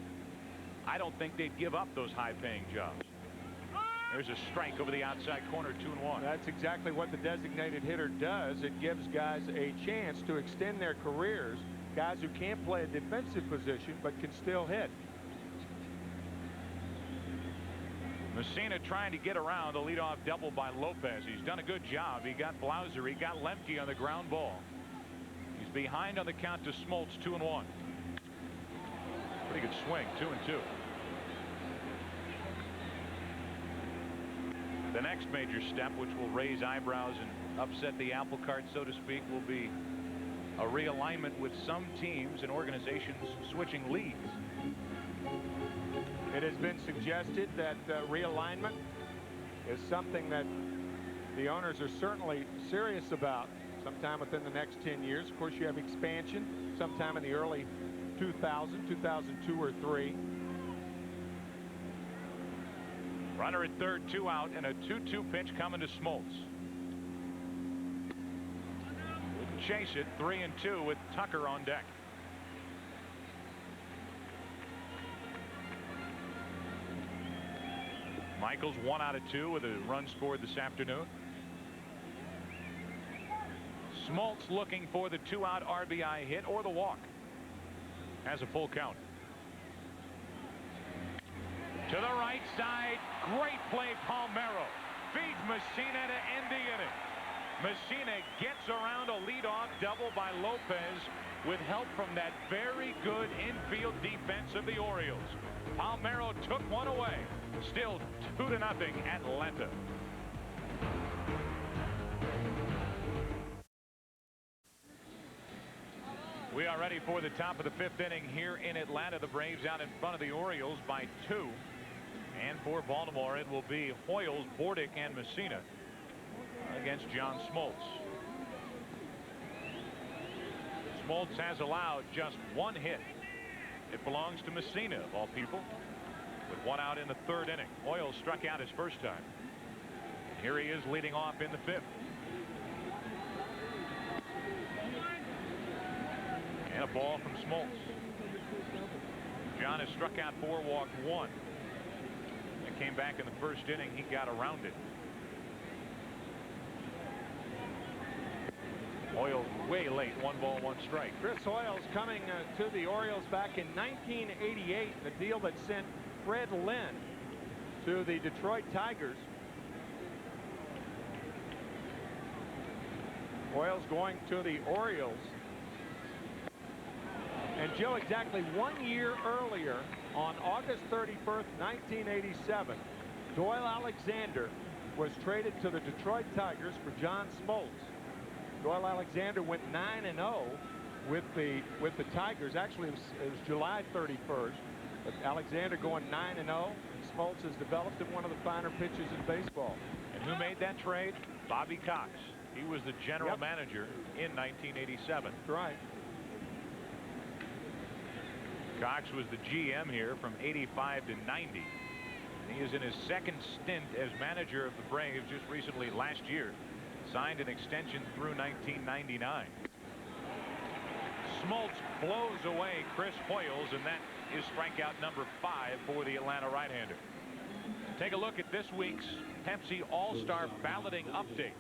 I don't think they'd give up those high-paying jobs. There's a strike over the outside corner, 2-1. That's exactly what the designated hitter does. It gives guys a chance to extend their careers, guys who can't play a defensive position but can still hit. Mussina trying to get around the leadoff double by Lopez. He's done a good job. He got Blauser. He got Lemke on the ground ball. He's behind on the count to Smoltz, 2-1. Pretty good swing, 2-2. The next major step, which will raise eyebrows and upset the apple cart, so to speak, will be a realignment with some teams and organizations switching leagues. It has been suggested that realignment is something that the owners are certainly serious about sometime within the next 10 years. Of course, you have expansion sometime in the early 2002 or 3. Runner at third, 2 out, and a 2-2 pitch coming to Smoltz. Chase it, 3-2 with Tucker on deck. Michaels 1 out of 2 with a run scored this afternoon. Smoltz looking for the 2-out RBI hit or the walk. Has a full count. To the right side, great play, Palmeiro. Feeds Mussina to end the inning. Mussina gets around a leadoff double by Lopez with help from that very good infield defense of the Orioles. Palmeiro took one away. Still 2-0 Atlanta. We are ready for the top of the 5th inning here in Atlanta. The Braves out in front of the Orioles by 2. And for Baltimore, it will be Hoyles, Bordick, and Mussina against John Smoltz. Smoltz has allowed just 1 hit. It belongs to Mussina, of all people, with 1 out in the 3rd inning. Hoyles struck out his first time. Here he is leading off in the 5th. And a ball from Smoltz. John has struck out 4, walked 1. It came back in the 1st inning. He got around it. Hoyles way late, 1 ball, 1 strike. Chris Hoyles coming to the Orioles back in 1988, the deal that sent Fred Lynn to the Detroit Tigers. Hoyles going to the Orioles. And Joe, exactly 1 year earlier, on August 31st, 1987, Doyle Alexander was traded to the Detroit Tigers for John Smoltz. Doyle Alexander went 9-0 with the Tigers. Actually, it was July 31st. But Alexander going 9-0. And Smoltz has developed in one of the finer pitchers in baseball. And who made that trade? Bobby Cox. He was the general manager in 1987. That's right. Cox was the GM here from 85 to 90. He is in his 2nd stint as manager of the Braves just recently last year. Signed an extension through 1999. Smoltz blows away Chris Hoyles, and that is strikeout number 5 for the Atlanta right-hander. Take a look at this week's Pepsi All-Star balloting update.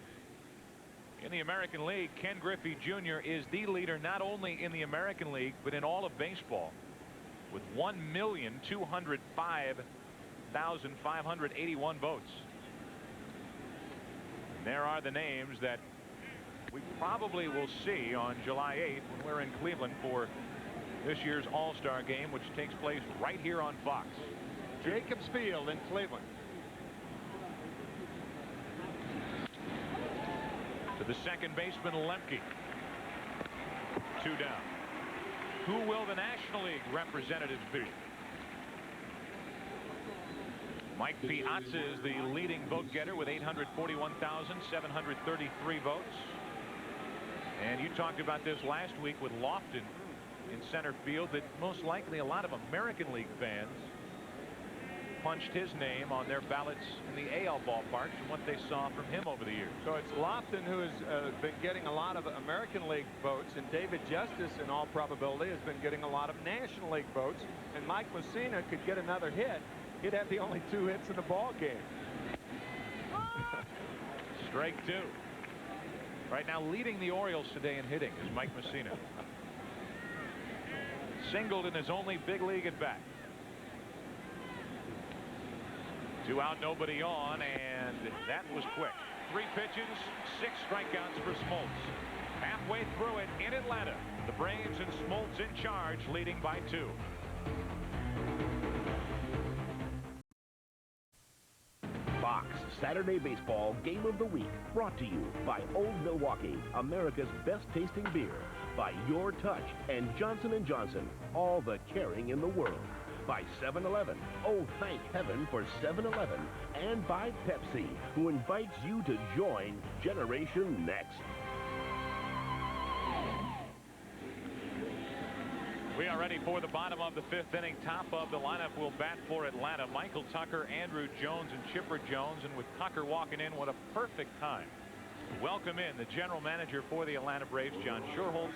In the American League, Ken Griffey Jr. is the leader not only in the American League but in all of baseball, with 1,205,581 votes. And there are the names that we probably will see on July 8th when we're in Cleveland for this year's All-Star game, which takes place right here on Fox. Jacobs Field in Cleveland. To the second baseman, Lemke. 2 down. Who will the National League representatives be? Mike Piazza is the leading vote getter with 841,733 votes. And you talked about this last week with Lofton in center field, that most likely a lot of American League fans punched his name on their ballots in the AL ballparks and what they saw from him over the years. So it's Lofton who has been getting a lot of American League votes, and David Justice, in all probability, has been getting a lot of National League votes. And Mike Mussina could get another hit. He'd have the only 2 hits in the ball game. Strike 2. Right now, leading the Orioles today in hitting is Mike Mussina. Singled in his only big league at bat. 2 out, nobody on, and that was quick. 3 pitches, 6 strikeouts for Smoltz. Halfway through it in Atlanta, the Braves and Smoltz in charge, leading by 2. Fox Saturday Baseball Game of the Week, brought to you by Old Milwaukee, America's best tasting beer, by Your Touch and Johnson & Johnson, all the caring in the world. by 7-Eleven. Oh, thank heaven for 7-Eleven. And by Pepsi, who invites you to join Generation Next. We are ready for the bottom of the 5th inning. Top of the lineup will bat for Atlanta. Michael Tucker, Andrew Jones, and Chipper Jones. And with Tucker walking in, what a perfect time to welcome in the general manager for the Atlanta Braves, John Smoltz.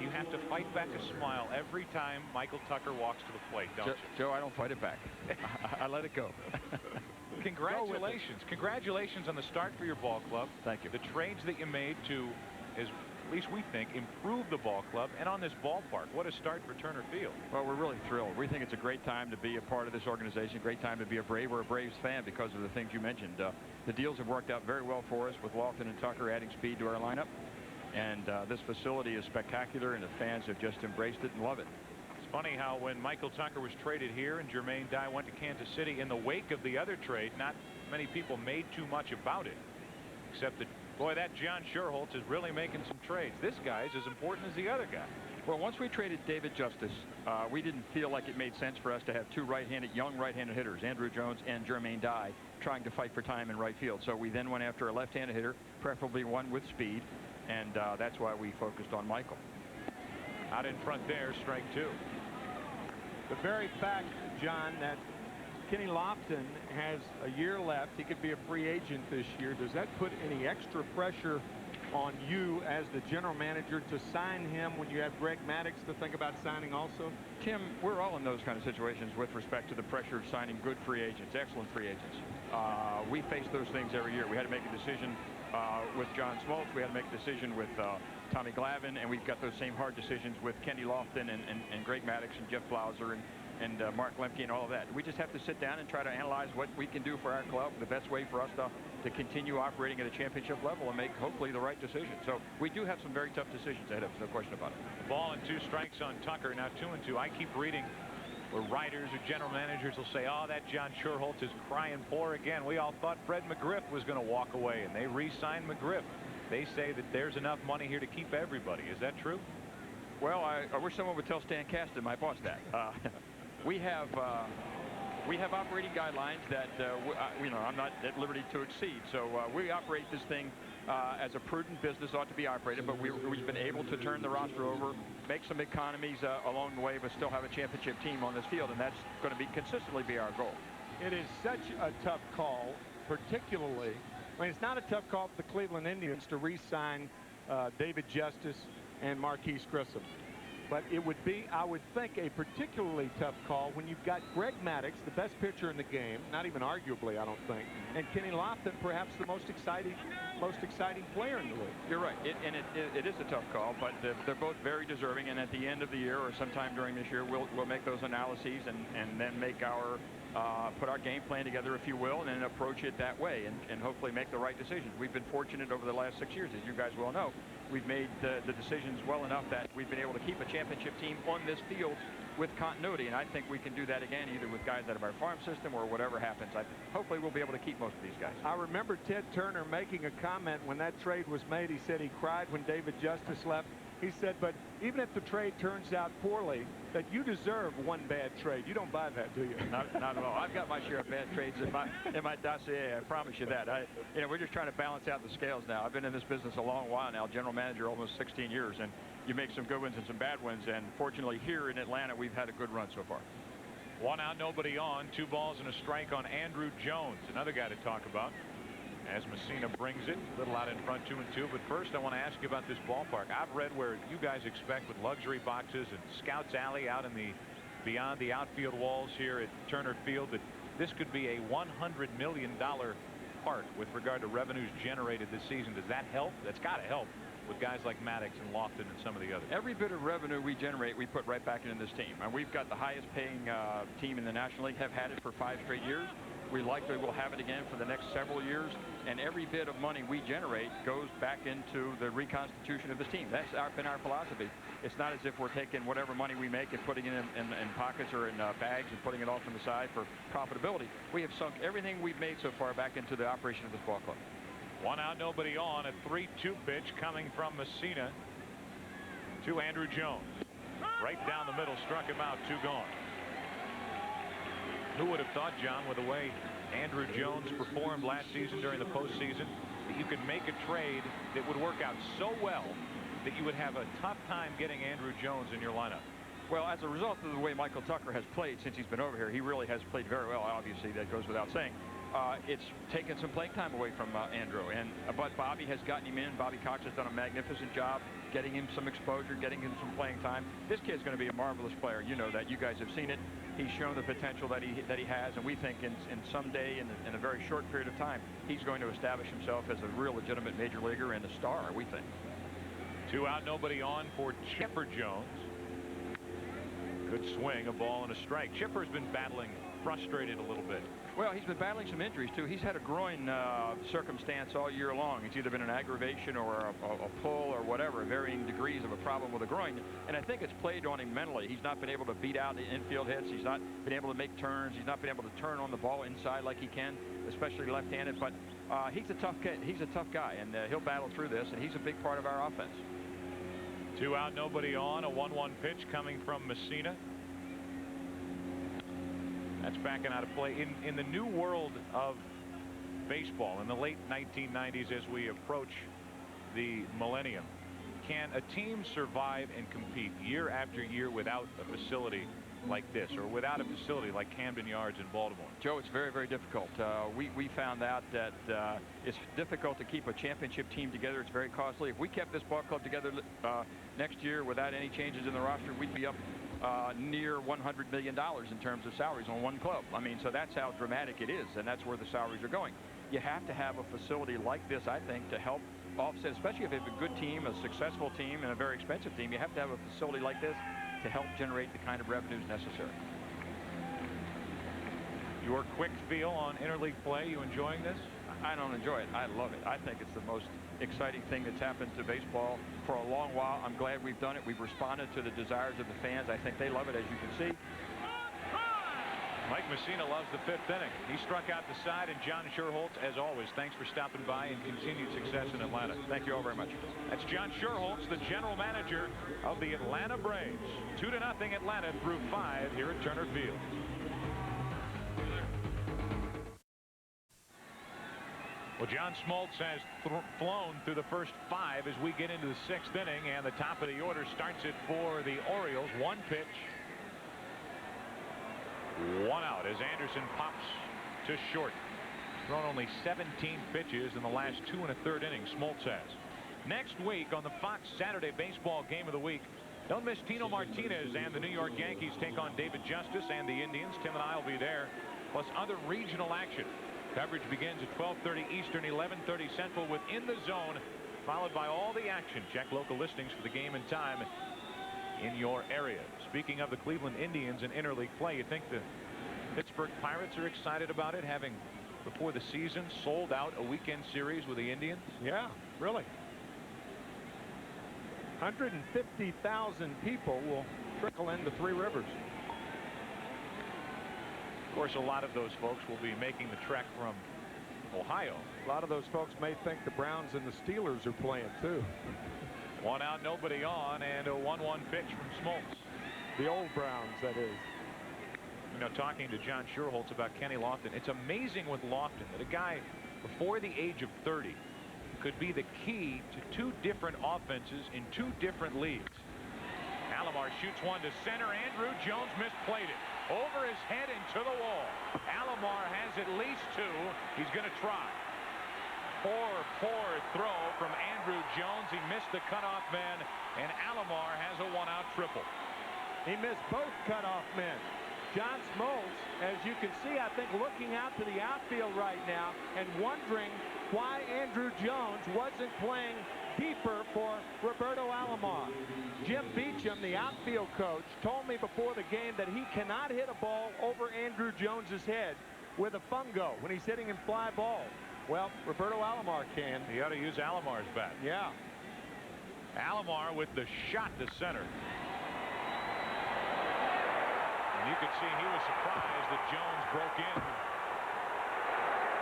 You have to fight back a smile every time Michael Tucker walks to the plate, don't you? Joe, I don't fight it back. I let it go. Congratulations. Congratulations on the start for your ball club. Thank you. The trades that you made to, at least we think, improve the ball club, and on this ballpark. What a start for Turner Field. Well, we're really thrilled. We think it's a great time to be a part of this organization, great time to be a Brave or a Braves fan because of the things you mentioned. The deals have worked out very well for us with Lofton and Tucker adding speed to our lineup. And this facility is spectacular, and the fans have just embraced it and love it. It's funny how when Michael Tucker was traded here and Jermaine Dye went to Kansas City, in the wake of the other trade, not many people made too much about it, except that, boy, that John Smoltz is really making some trades. This guy is as important as the other guy. Well, once we traded David Justice, we didn't feel like it made sense for us to have two young right-handed hitters, Andrew Jones and Jermaine Dye, trying to fight for time in right field. So we then went after a left-handed hitter, preferably one with speed, and that's why we focused on Michael. Out in front there, strike 2. The very fact, John, that Kenny Lofton has a year left, he could be a free agent this year. Does that put any extra pressure on you as the general manager to sign him when you have Greg Maddux to think about signing also? Tim, we're all in those kind of situations with respect to the pressure of signing good free agents, excellent free agents. We face those things every year. We had to make a decision with John Smoltz. We had to make a decision with Tommy Glavine, and we've got those same hard decisions with Kenny Lofton and Greg Maddux and Jeff Blauser and Mark Lemke and all of that. We just have to sit down and try to analyze what we can do for our club, the best way for us to continue operating at a championship level and make hopefully the right decision. So we do have some very tough decisions ahead of us, no question about it. The ball and 2 strikes on Tucker, now 2-2. I keep reading where writers or general managers will say, oh, that John Smoltz is crying poor again. We all thought Fred McGriff was going to walk away, and they re-signed McGriff. They say that there's enough money here to keep everybody. Is that true? Well, I wish someone would tell Stan Kasten, my boss, that. We have operating guidelines that I'm not at liberty to exceed. So we operate this thing as a prudent business ought to be operated, but we've been able to turn the roster over, make some economies along the way, but still have a championship team on this field, and that's going to consistently be our goal. It is such a tough call, particularly. I mean, it's not a tough call for the Cleveland Indians to re-sign David Justice and Marquise Grissom. But it would be, I would think, a particularly tough call when you've got Greg Maddux, the best pitcher in the game, not even arguably, I don't think, and Kenny Lofton, perhaps the most exciting player in the league. You're right, it is a tough call, but they're both very deserving. And at the end of the year or sometime during this year, we'll make those analyses and then make our put our game plan together, if you will, and then approach it that way and hopefully make the right decisions. We've been fortunate over the last 6 years, as you guys well know. We've made the decisions well enough that we've been able to keep a championship team on this field with continuity, and I think we can do that again, either with guys out of our farm system or whatever happens. Hopefully we'll be able to keep most of these guys. I remember Ted Turner making a comment when that trade was made. He said he cried when David Justice left. He said, but even if the trade turns out poorly, that you deserve one bad trade. You don't buy that, do you? Not at all. I've got my share of bad trades in my dossier. I promise you that. We're just trying to balance out the scales now. I've been in this business a long while now, general manager almost 16 years, and you make some good ones and some bad ones. And fortunately, here in Atlanta, we've had a good run so far. 1 out, nobody on. 2 balls and a strike on Andrew Jones, another guy to talk about, as Mussina brings it. A little out in front, 2-2. But first, I want to ask you about this ballpark. I've read where you guys expect, with luxury boxes and Scouts Alley out in the beyond the outfield walls here at Turner Field, that this could be a $100 million park with regard to revenues generated this season. Does that help? That's got to help with guys like Maddux and Lofton and some of the others. Every bit of revenue we generate, we put right back into this team. And we've got the highest paying team in the National League, have had it for 5 straight years. We likely will have it again for the next several years, and every bit of money we generate goes back into the reconstitution of this team. That's been our philosophy. It's not as if we're taking whatever money we make and putting it in pockets or in bags and putting it off on the side for profitability. We have sunk everything we've made so far back into the operation of this ball club. 1 out, nobody on. A 3-2 pitch coming from Mussina to Andrew Jones. Right down the middle, struck him out, 2 gone. Who would have thought, John, with the way Andrew Jones performed last season during the postseason, that you could make a trade that would work out so well that you would have a tough time getting Andrew Jones in your lineup? Well, as a result of the way Michael Tucker has played since he's been over here, he really has played very well. Obviously, that goes without saying. It's taken some playing time away from Andrew, but Bobby has gotten him in. Bobby Cox has done a magnificent job getting him some exposure, getting him some playing time. This kid's going to be a marvelous player. You know that. You guys have seen it. He's shown the potential that he has, and we think in someday, in a very short period of time, he's going to establish himself as a real legitimate major leaguer and a star, we think. 2 out, nobody on for Chipper Jones. Good swing, a ball and a strike. Chipper's been battling, frustrated a little bit. Well, he's been battling some injuries, too. He's had a groin circumstance all year long. It's either been an aggravation or a pull or whatever, varying degrees of a problem with a groin. And I think it's played on him mentally. He's not been able to beat out the infield hits. He's not been able to make turns. He's not been able to turn on the ball inside like he can, especially left-handed. But he's a tough kid. He's a tough guy, and he'll battle through this, and he's a big part of our offense. 2 out, nobody on. A 1-1 pitch coming from Mussina. That's backing out of play. In the new world of baseball, in the late 1990s, as we approach the millennium, can a team survive and compete year after year without a facility like this, or without a facility like Camden Yards in Baltimore? Joe, it's very, very difficult. We found out that it's difficult to keep a championship team together. It's very costly. If we kept this ball club together next year without any changes in the roster, we'd be up near $100 million in terms of salaries on one club. I mean, so that's how dramatic it is, and that's where the salaries are going. You have to have a facility like this, I think, to help offset, especially if you have a good team, a successful team, and a very expensive team. You have to have a facility like this to help generate the kind of revenues necessary. Your quick feel on interleague play, you enjoying this? I don't enjoy it. I love it. I think it's the most exciting thing that's happened to baseball for a long while. I'm glad we've done it. We've responded to the desires of the fans. I think they love it, as you can see. Mike Mussina loves the 5th inning. He struck out the side, and John Schuerholz, as always, thanks for stopping by and continued success in Atlanta. Thank you all very much. That's John Schuerholz, the general manager of the Atlanta Braves. 2-0 Atlanta through 5 here at Turner Field. Well, John Smoltz has flown through the first 5 as we get into the 6th inning, and the top of the order starts it for the Orioles. 1 pitch. 1 out as Anderson pops to short. Thrown only 17 pitches in the last 2 1/3 innings, Smoltz has. Next week on the Fox Saturday Baseball Game of the Week, don't miss Tino Martinez and the New York Yankees take on David Justice and the Indians. Tim and I will be there, plus other regional action. Coverage begins at 12:30 Eastern, 11:30 Central within the zone, followed by all the action. Check local listings for the game and time in your area. Speaking of the Cleveland Indians and interleague play, you think the Pittsburgh Pirates are excited about it, having before the season sold out a weekend series with the Indians? Yeah, really. 150,000 people will trickle into Three Rivers. Of course, a lot of those folks will be making the trek from Ohio. A lot of those folks may think the Browns and the Steelers are playing too. 1 out, nobody on, and a 1-1 pitch from Smoltz. The old Browns, that is. You know, talking to John Schuerholz about Kenny Lofton, it's amazing with Lofton that a guy before the age of 30 could be the key to 2 different offenses in 2 different leagues. Alomar shoots one to center. Andrew Jones misplayed it. Over his head into the wall. Alomar has at least 2. He's going to try. Poor throw from Andrew Jones. He missed the cutoff man, and Alomar has a 1-out triple. He missed both cutoff men. John Smoltz, as you can see, I think, looking out to the outfield right now and wondering why Andrew Jones wasn't playing deeper for Roberto Alomar. Jim Beecham, the outfield coach, told me before the game that he cannot hit a ball over Andrew Jones's head with a fungo when he's hitting in fly balls. Well, Roberto Alomar can. He ought to use Alomar's bat. Yeah. Alomar with the shot to center. And you could see he was surprised that Jones broke in.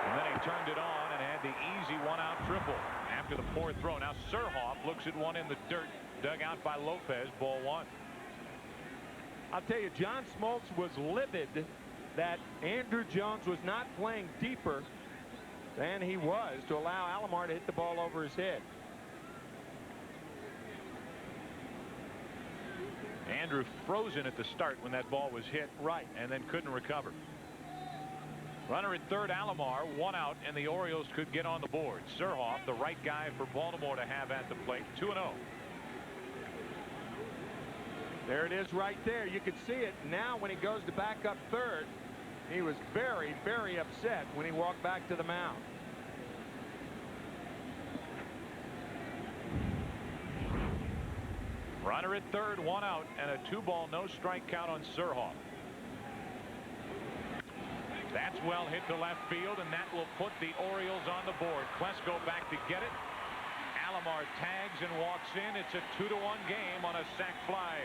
And then he turned it on and had the easy 1-out triple after the poor throw. Now Surhoff looks at one in the dirt, dug out by Lopez, ball 1. I'll tell you, John Smoltz was livid that Andrew Jones was not playing deeper than he was to allow Alomar to hit the ball over his head. Andrew frozen at the start when that ball was hit, right, and then couldn't recover. Runner at third, Alomar, 1 out, and the Orioles could get on the board. Surhoff, the right guy for Baltimore to have at the plate, 2-0. There it is right there. You can see it now when he goes to back up third. He was very, very upset when he walked back to the mound. Runner at third, 1 out, and a 2-ball, no strike count on Surhoff. That's well hit to left field, and that will put the Orioles on the board. Klesko back to get it. Alomar tags and walks in. It's a 2-1 game on a sac fly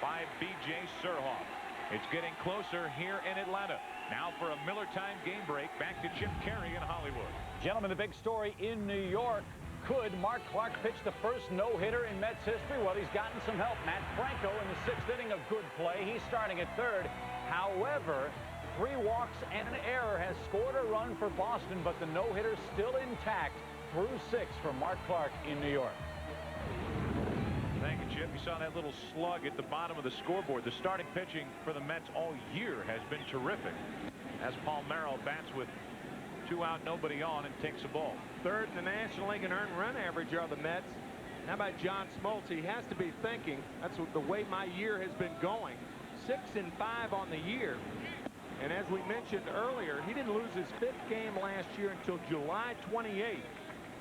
by B.J. Surhoff. It's getting closer here in Atlanta. Now for a Miller time game break. Back to Chip Carey in Hollywood. Gentlemen, the big story in New York. Could Mark Clark pitch the first no-hitter in Mets history? Well, he's gotten some help. Matt Franco in the 6th inning of good play. He's starting at third. However, 3 walks and an error has scored a run for Boston, but the no-hitter still intact through 6 for Mark Clark in New York. Thank you, Chip. You saw that little slug at the bottom of the scoreboard. The starting pitching for the Mets all year has been terrific. As Palmeiro bats with 2 out, nobody on, and takes a ball. Third in the National League in earned run average are the Mets. How about John Smoltz? He has to be thinking, that's the way my year has been going. 6-5 on the year. And as we mentioned earlier, he didn't lose his 5th game last year until July 28th.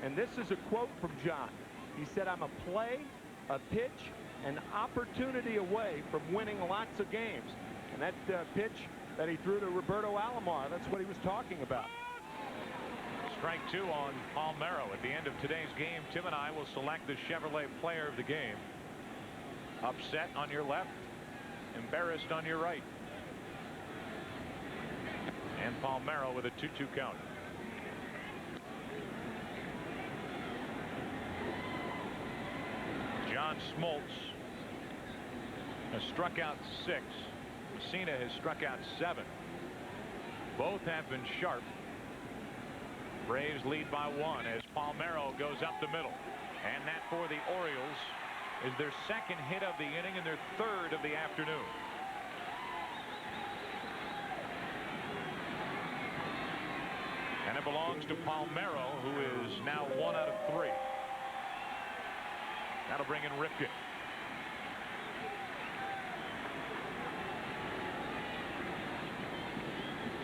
And this is a quote from John. He said, "I'm a play, a pitch, an opportunity away from winning lots of games." And that pitch that he threw to Roberto Alomar, that's what he was talking about. Strike 2 on Palmeiro. At the end of today's game, Tim and I will select the Chevrolet player of the game. Upset on your left, embarrassed on your right. And Palmeiro with a 2-2 count. John Smoltz has struck out 6. Mussina has struck out 7. Both have been sharp. Braves lead by 1 as Palmeiro goes up the middle. And that for the Orioles is their 2nd hit of the inning and their 3rd of the afternoon. And it belongs to Palmeiro, who is now 1 out of 3. That'll bring in Ripken.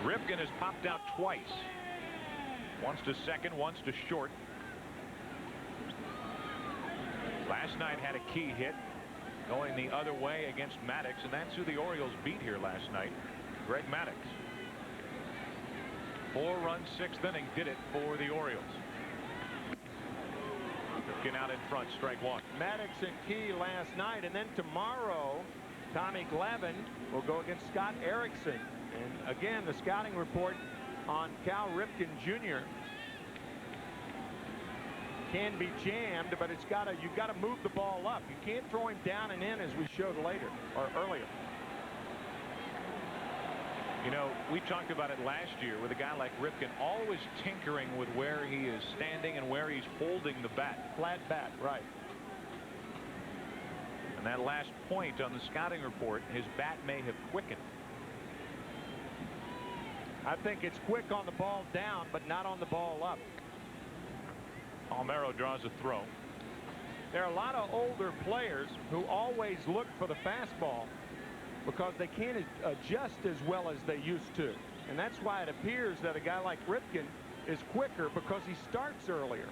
Ripken has popped out twice. Once to second, once to short. Last night had a key hit going the other way against Maddox, and that's who the Orioles beat here last night, Greg Maddox. 4-run 6th inning did it for the Orioles. Ripken out in front, strike 1. Maddox and Key last night, and then tomorrow Tommy Glavine will go against Scott Erickson. And again, the scouting report on Cal Ripken Jr. can be jammed, but you've got to move the ball up. You can't throw him down and in as we showed later or earlier. You know, we talked about it last year with a guy like Ripken, always tinkering with where he is standing and where he's holding the bat. Flat bat, right. And that last point on the scouting report, his bat may have quickened. I think it's quick on the ball down, but not on the ball up. Palmeiro draws a throw. There are a lot of older players who always look for the fastball because they can't adjust as well as they used to. And that's why it appears that a guy like Ripken is quicker, because he starts earlier.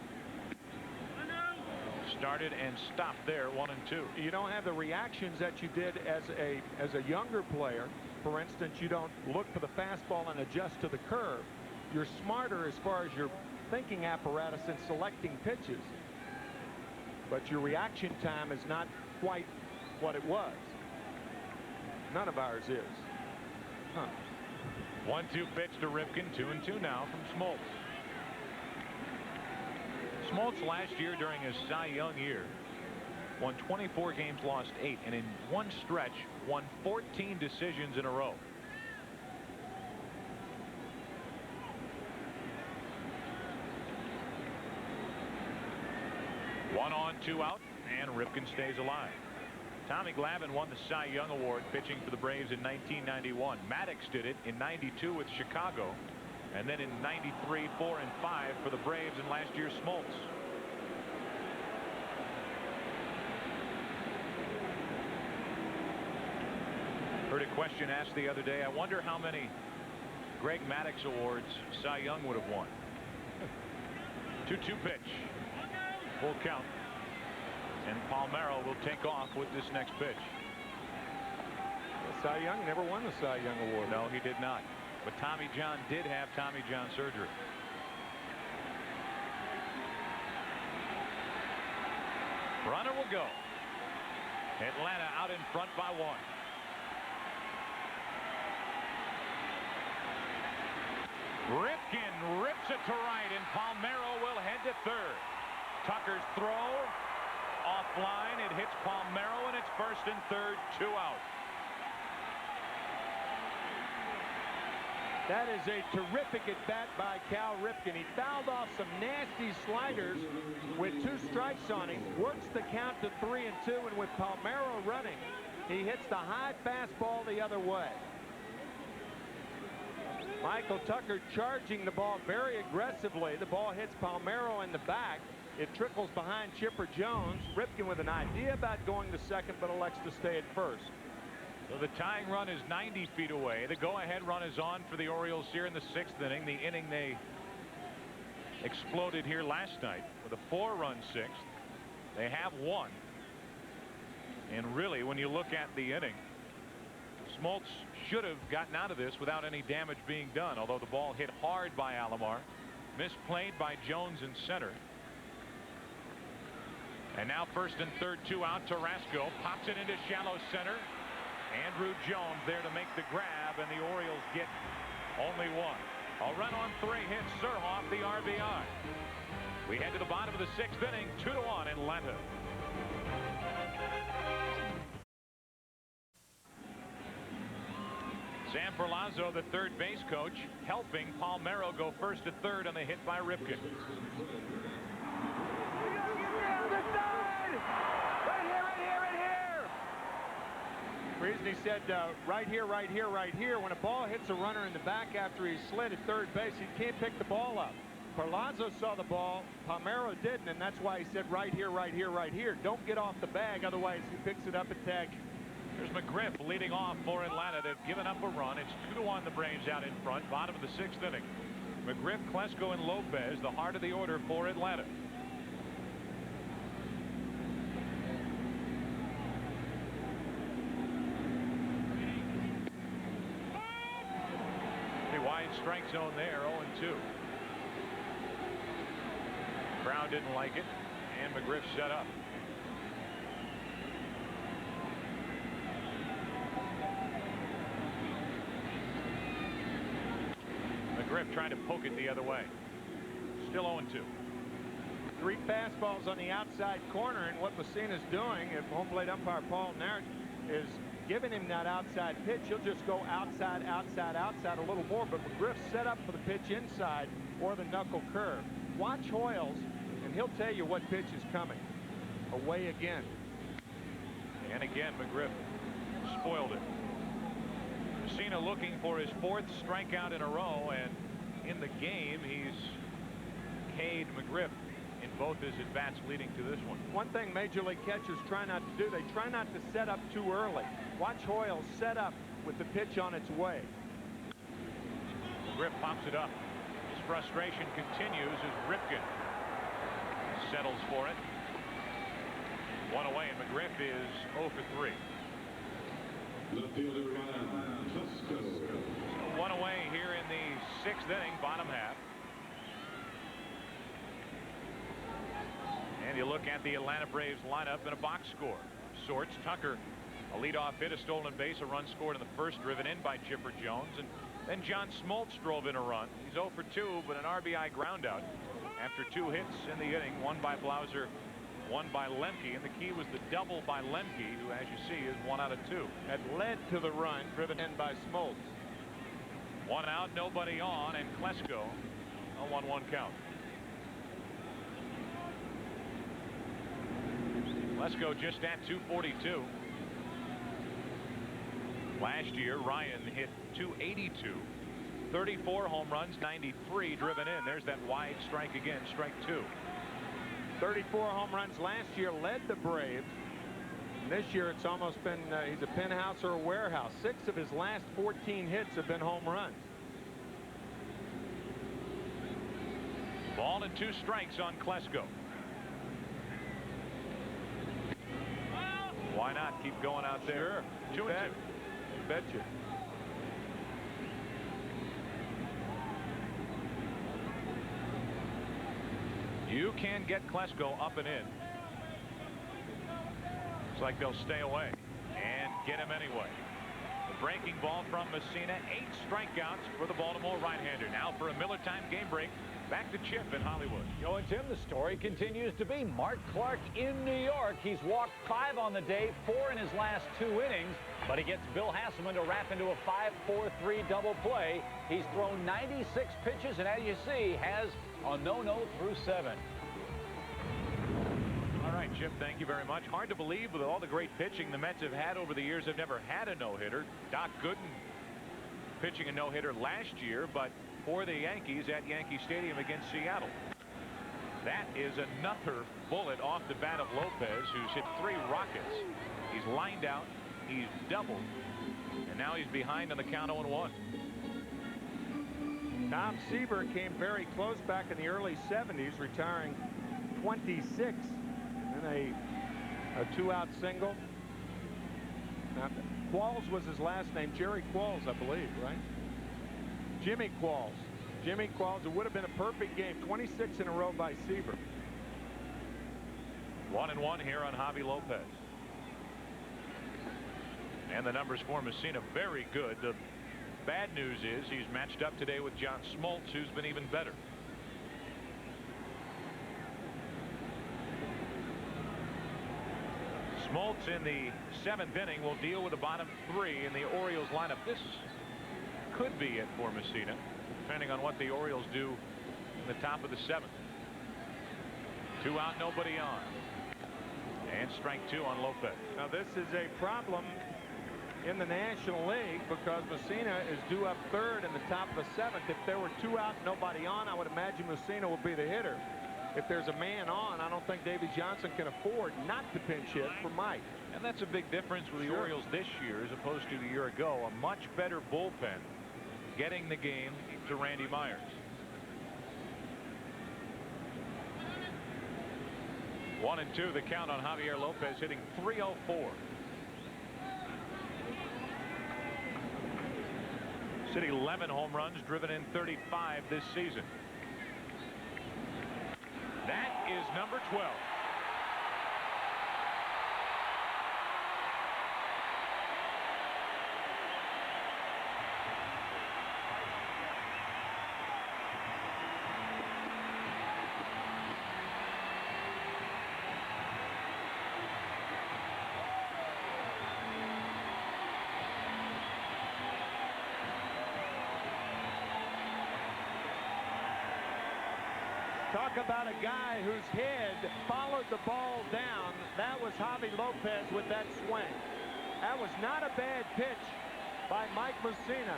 Started and stopped there, 1 and 2. You don't have the reactions that you did as a younger player. For instance, you don't look for the fastball and adjust to the curve. You're smarter as far as your thinking apparatus in selecting pitches, but your reaction time is not quite what it was. None of ours is. 1-2 pitch to Ripken. 2-2 now from Smoltz. Smoltz last year during his Cy Young year won 24 games, lost 8, and in one stretch won 14 decisions in a row. 1 on, 2 out, and Ripken stays alive. Tommy Glavine won the Cy Young Award pitching for the Braves in 1991. Maddox did it in 92 with Chicago, and then in 93, 4 and 5 for the Braves, and last year Smoltz. Heard a question asked the other day. I wonder how many Greg Maddox awards Cy Young would have won. 2-2 pitch. Full count. And Palmeiro will take off with this next pitch. Cy Young never won the Cy Young Award. No, he did not. But Tommy John did have Tommy John surgery. Runner will go. Atlanta out in front by 1. Ripken rips it to right, and Palmeiro will head to third. Tucker's throw offline. It hits Palmeiro, and it's first and third, 2 out. That is a terrific at bat by Cal Ripken. He fouled off some nasty sliders with 2 strikes on him, works the count to 3 and 2, and with Palmeiro running, he hits the high fastball the other way. Michael Tucker charging the ball very aggressively. The ball hits Palmeiro in the back. It trickles behind Chipper Jones. Ripken with an idea about going to second, but elects to stay at first. So the tying run is 90 feet away. The go-ahead run is on for the Orioles here in the 6th inning. The inning they exploded here last night with a 4-run 6th. They have won. And really, when you look at the inning, Smoltz should have gotten out of this without any damage being done, although the ball hit hard by Alomar, misplayed by Jones in center. And now first and third, 2 out. Tarasco pops it into shallow center. Andrew Jones there to make the grab, and the Orioles get only 1. A run on 3 hits Surhoff the RBI. We head to the bottom of the 6th inning, 2-1 Atlanta. Sam Perlazzo, the third base coach, helping Palmeiro go first to third on the hit by Ripken. Reason he said right here, right here, right here. When a ball hits a runner in the back after he slid at third base, he can't pick the ball up. Perlazzo saw the ball, Palmeiro didn't, and that's why he said right here, right here, right here. Don't get off the bag, otherwise he picks it up and tag. There's McGriff leading off for Atlanta. They've given up a run. It's 2-1 the Braves out in front, bottom of the 6th inning. McGriff, Klesko, and Lopez, the heart of the order for Atlanta. Wide strike zone there, 0-2. Crowd didn't like it, and McGriff set up. McGriff trying to poke it the other way. Still 0-2. 3 fastballs on the outside corner, and what Mussina's doing, if home plate umpire Paul Nart is giving him that outside pitch, he'll just go outside, outside, outside a little more, but McGriff set up for the pitch inside or the knuckle curve. Watch Hoyles, and he'll tell you what pitch is coming. Away again. And again, McGriff spoiled it. Mussina looking for his 4th strikeout in a row, and in the game, he's K'd McGriff in both his at-bats leading to this one. One thing Major League catchers try not to do, they try not to set up too early. Watch Hoyle set up with the pitch on its way. McGriff pops it up. His frustration continues as Ripken settles for it. 1 away, and McGriff is 0 for 3. So 1 away here in the 6th inning, bottom half. And you look at the Atlanta Braves lineup in a box score. Sorts, Tucker, a leadoff hit, a stolen base, a run scored in the first, driven in by Chipper Jones. And then John Smoltz drove in a run. He's 0 for 2, but an RBI groundout after 2 hits in the inning, one by Blauser, one by Lemke. And the key was the double by Lemke, who, as you see, is 1 out of 2. That led to the run, driven in by Smoltz. 1 out, nobody on, and Klesko, a 1-1 count. Klesko just at 242. Last year, Ryan hit 282. 34 home runs, 93 driven in. There's that wide strike again, strike 2. 34 home runs last year, led the Braves. And this year it's almost been, he's a penthouse or a warehouse. 6 of his last 14 hits have been home runs. Ball and 2 strikes on Klesko. Why not keep going out there? Sure. 2 and 2. You betcha. You can get Klesko up and in. Looks like they'll stay away and get him anyway. The breaking ball from Mussina. 8 strikeouts for the Baltimore right-hander. Now for a Miller time game break. Back to Chip in Hollywood. Joe and Tim, the story continues to be Mark Clark in New York. He's walked 5 on the day, 4 in his last 2 innings, but he gets Bill Hasselman to wrap into a 5-4-3 double play. He's thrown 96 pitches, and as you see, has a no-no through 7. All right, Chip, thank you very much. Hard to believe with all the great pitching the Mets have had over the years. They've never had a no-hitter. Doc Gooden pitching a no-hitter last year, but for the Yankees at Yankee Stadium against Seattle. That is another bullet off the bat of Lopez, who's hit 3 rockets. He's lined out, he's doubled, and now he's behind on the count 0-1. Tom Seaver came very close back in the early 70s, retiring 26 in a 2-out single. Now, Qualls was his last name. Jerry Qualls, I believe, right? Jimmy Qualls. Jimmy Qualls. It would have been a perfect game. 26 in a row by Seaver. 1-1 here on Javi Lopez. And the numbers for Mussina very good. The bad news is he's matched up today with John Smoltz, who's been even better. Smoltz in the 7th inning will deal with the bottom 3 in the Orioles lineup. This could be it for Mussina, depending on what the Orioles do in the top of the 7th. 2 out, nobody on. And strike 2 on Lopez. Now this is a problem in the National League because Mussina is due up 3rd in the top of the 7th. If there were 2 out, nobody on, I would imagine Mussina would be the hitter. If there's a man on, I don't think Davy Johnson can afford not to pinch hit for Mike. And that's a big difference with the Orioles this year as opposed to the year ago. A much better bullpen getting the game to Randy Myers. One and 2 the count on Javier Lopez, hitting .304. City 11 home runs, driven in 35 this season. That is number 12. Talk about a guy whose head followed the ball down. That was Javi Lopez with that swing. That was not a bad pitch by Mike Mussina.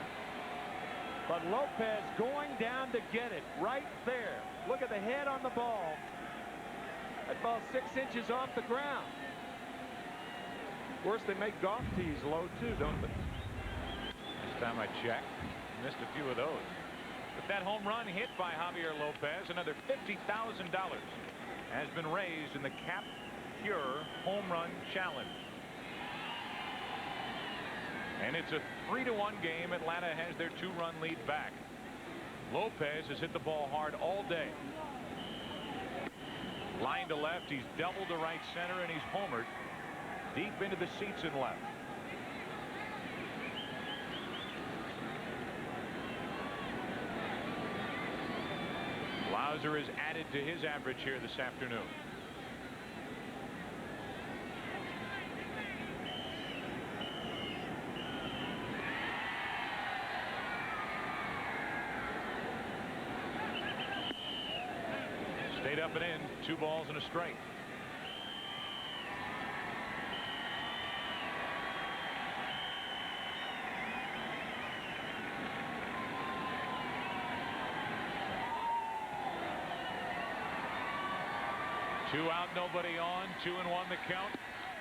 But Lopez going down to get it right there. Look at the head on the ball. That ball 6 inches off the ground. Of course, they make golf tees low too, don't they? Last time I checked, missed a few of those. But that home run hit by Javier Lopez, another $50,000 has been raised in the Cap Cure Home Run Challenge. And it's a 3-1 game. Atlanta has their 2-run lead back. Lopez has hit the ball hard all day. Line to left, he's doubled to right center, and he's homered deep into the seats in left. Lauser is added to his average here this afternoon. Stayed up and in, 2 balls and a strike. 2 out, nobody on. 2-1 the count.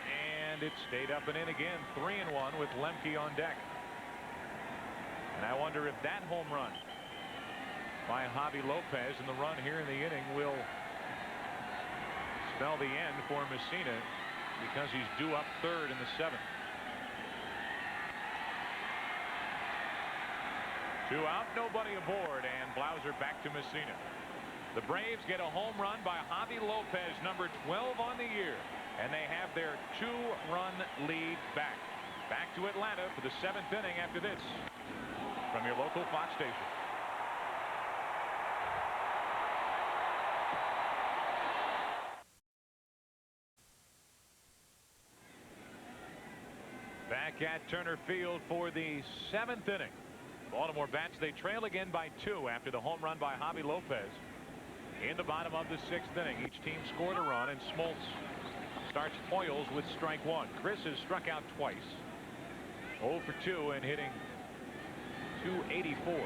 And it stayed up and in again. 3-1 with Lemke on deck. And I wonder if that home run by Javi Lopez in the run here in the inning will spell the end for Mussina, because he's due up third in the 7th. 2 out, nobody aboard, and Blauser back to Mussina. The Braves get a home run by Javi Lopez, number 12 on the year, and they have their 2-run lead back. Back to Atlanta for the 7th inning after this from your local Fox station. Back at Turner Field for the 7th inning. Baltimore bats, they trail again by 2 after the home run by Javi Lopez in the bottom of the 6th inning. Each team scored a run, and Smoltz starts Hoyles with strike 1. Chris has struck out twice, 0 for 2, and hitting .284.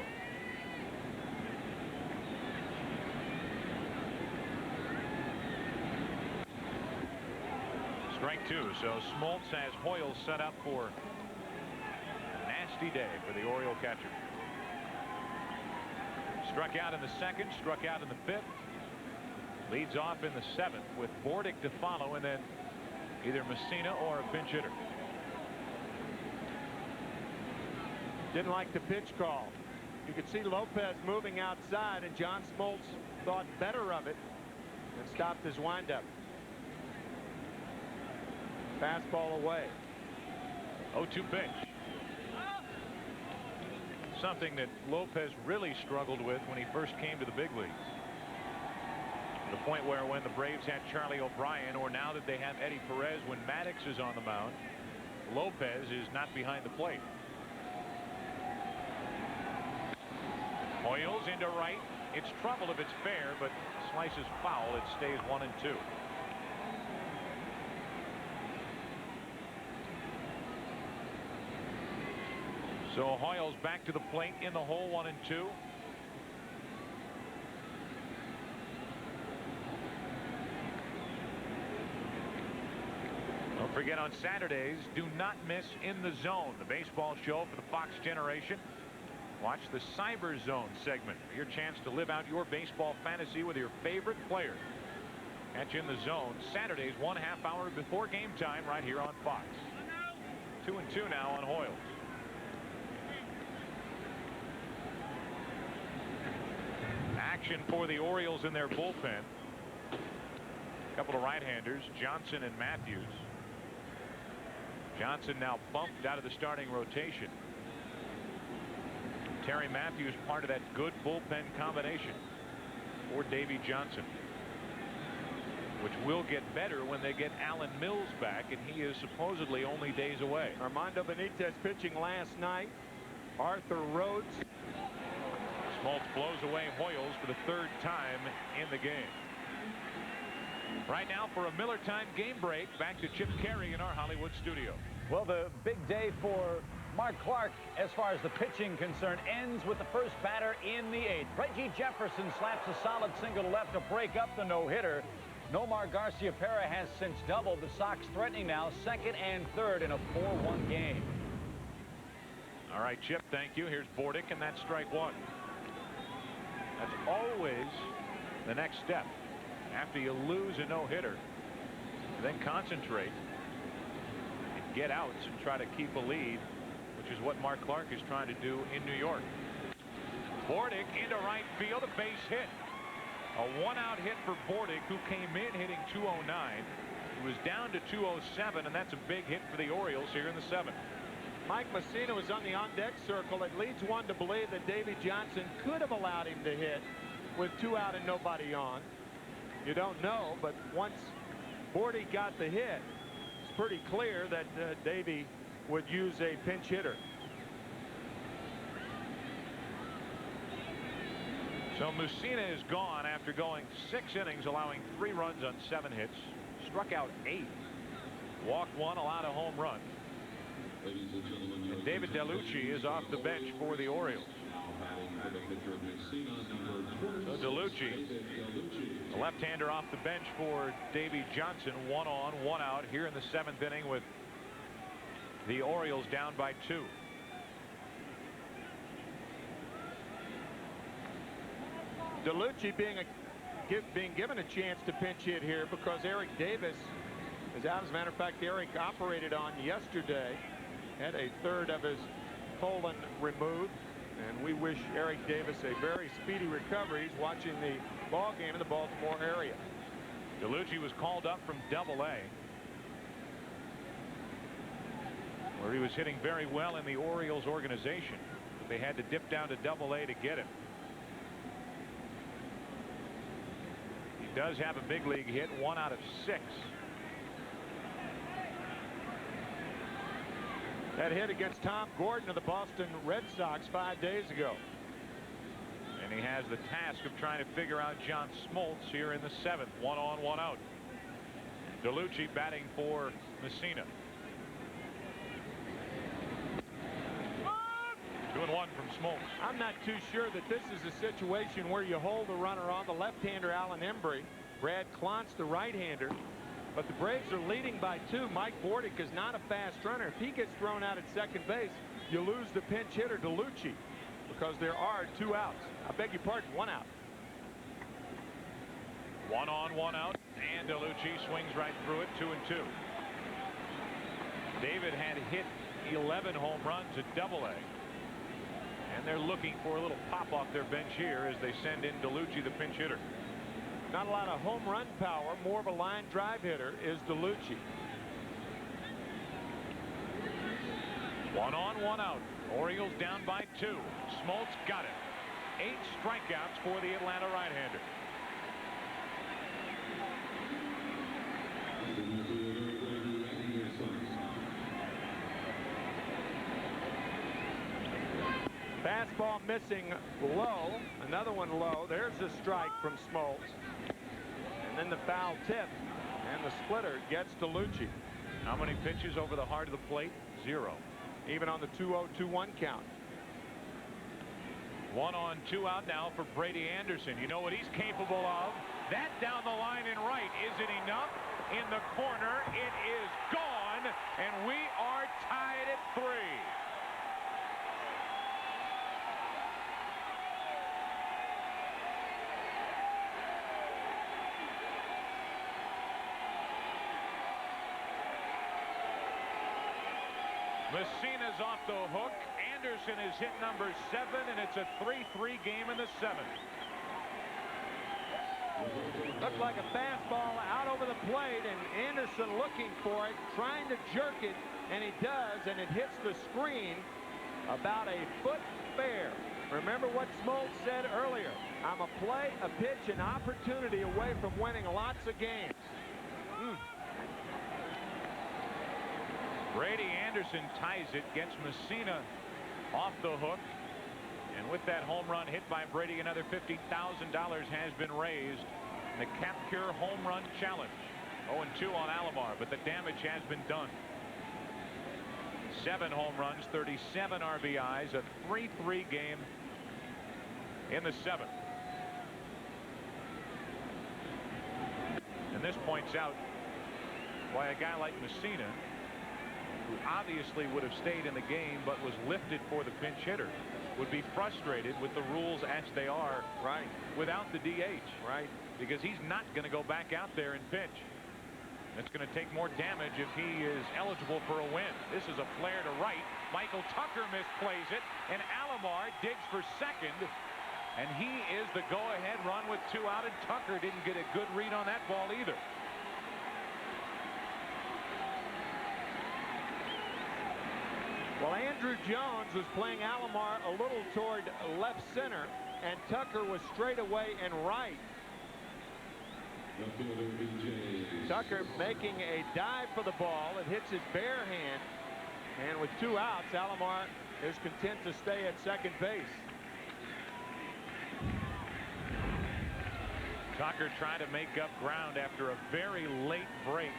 Strike 2. So Smoltz has Hoyles set up for a nasty day for the Oriole catcher. Struck out in the 2nd, struck out in the 5th. Leads off in the 7th with Bordick to follow, and then either Mussina or a pinch hitter. Didn't like the pitch call. You could see Lopez moving outside, and John Smoltz thought better of it and stopped his windup. Fastball away. 0-2 pitch. Something that Lopez really struggled with when he first came to the big leagues. To the point where when the Braves had Charlie O'Brien, or now that they have Eddie Perez when Maddox is on the mound, Lopez is not behind the plate. Hoyles into right. It's trouble if it's fair, but slices foul. It stays 1-2. So Hoyles back to the plate in the hole, 1-2. Don't forget, on Saturdays, do not miss In the Zone, the baseball show for the Fox generation. Watch the Cyber Zone segment for your chance to live out your baseball fantasy with your favorite player. Catch In the Zone Saturdays, 1/2 hour before game time, right here on Fox. 2-2 now on Hoyles. Action for the Orioles in their bullpen. A couple of right-handers, Johnson and Matthews. Johnson now bumped out of the starting rotation. Terry Matthews part of that good bullpen combination for Davey Johnson, which will get better when they get Alan Mills back, and he is supposedly only days away. Armando Benitez pitching last night. Arthur Rhodes. Smoltz blows away Hoyles for the 3rd time in the game. Right now, for a Miller time game break, back to Chip Carey in our Hollywood studio. Well, the big day for Mark Clark, as far as the pitching concerned, ends with the first batter in the 8th. Reggie Jefferson slaps a solid single to left to break up the no-hitter. Nomar Garciaparra has since doubled. The Sox threatening now 2nd and 3rd in a 4-1 game. All right, Chip, thank you. Here's Bordick, and that's strike 1. That's always the next step. After you lose a no-hitter, then concentrate and get outs and try to keep a lead, which is what Mark Clark is trying to do in New York. Bordick into right field, a base hit. A 1-out hit for Bordick, who came in hitting .209. He was down to .207, and that's a big hit for the Orioles here in the 7th. Mike Mussina was on the on-deck circle. It leads one to believe that Davey Johnson could have allowed him to hit with 2 out and nobody on. You don't know, but once Bordick got the hit, it's pretty clear that Davey would use a pinch hitter. So Mussina is gone after going 6 innings, allowing 3 runs on 7 hits. Struck out 8. Walked 1, allowed a home run. And David DeLucci is off the bench for the Orioles. So DeLucci The left-hander off the bench for Davy Johnson. 1 on, 1 out here in the 7th inning with the Orioles down by 2. DeLucci being given a chance to pinch hit here because Eric Davis is out. As a matter of fact, Eric operated on yesterday, had a third of his colon removed, and we wish Eric Davis a very speedy recovery. He's watching the ball game in the Baltimore area. DeLucci was called up from Double-A, where he was hitting very well in the Orioles organization, but they had to dip down to Double-A to get him. He does have a big league hit, 1 out of 6. That hit against Tom Gordon of the Boston Red Sox 5 days ago. And he has the task of trying to figure out John Smoltz here in the 7th. 1 on, 1 out. DeLucci batting for Mussina. 2-1 from Smoltz. I'm not too sure that this is a situation where you hold the runner on. The left-hander Alan Embry, Brad Klontz the right-hander, but the Braves are leading by 2. Mike Bordick is not a fast runner. If he gets thrown out at second base, you lose the pinch hitter DeLucci because there are 2 outs. I beg your pardon, 1 out. 1 on, 1 out, and DeLucci swings right through it. 2-2. David had hit 11 home runs at Double-A, and they're looking for a little pop off their bench here as they send in DeLucci, the pinch hitter. Not a lot of home run power, more of a line drive hitter is DeLucci. 1 on, 1 out. Orioles down by 2. Smoltz got it. 8 strikeouts for the Atlanta right-hander. Fastball missing low. Another one low. There's a strike from Smoltz. And then the foul tip. And the splitter gets DeLucci. How many pitches over the heart of the plate? 0. Even on the 2-0-2-1 count. 1 on, 2 out now for Brady Anderson. You know what he's capable of? That down the line and right. Is it enough? In the corner. It is gone. And we are tied at 3. Mussina's off the hook. Anderson is hit number 7, and it's a 3-3 game in the 7th. Looked like a fastball out over the plate, and Anderson looking for it, trying to jerk it, and he does, and it hits the screen about a foot fair. Remember what Smoltz said earlier. I'm a play, a pitch, an opportunity away from winning lots of games. Brady Anderson ties it, gets Mussina off the hook, and with that home run hit by Brady, another $50,000 has been raised in the Cap Cure Home Run Challenge. 0-2 on Alomar, but the damage has been done. 7 home runs, 37 RBIs, a 3-3 game in the 7th. And this points out why a guy like Mussina, who obviously would have stayed in the game but was lifted for the pinch hitter, would be frustrated with the rules as they are without the DH. Because he's not going to go back out there and pitch. It's going to take more damage if he is eligible for a win. This is a flare to right. Michael Tucker misplays it, and Alomar digs for second, and he is the go-ahead run with 2 out, and Tucker didn't get a good read on that ball either. Well, Andrew Jones was playing Alomar a little toward left center, and Tucker was straight away and right. Tucker making a dive for the ball. It hits his bare hand, and with 2 outs, Alomar is content to stay at second base. Tucker trying to make up ground after a very late break.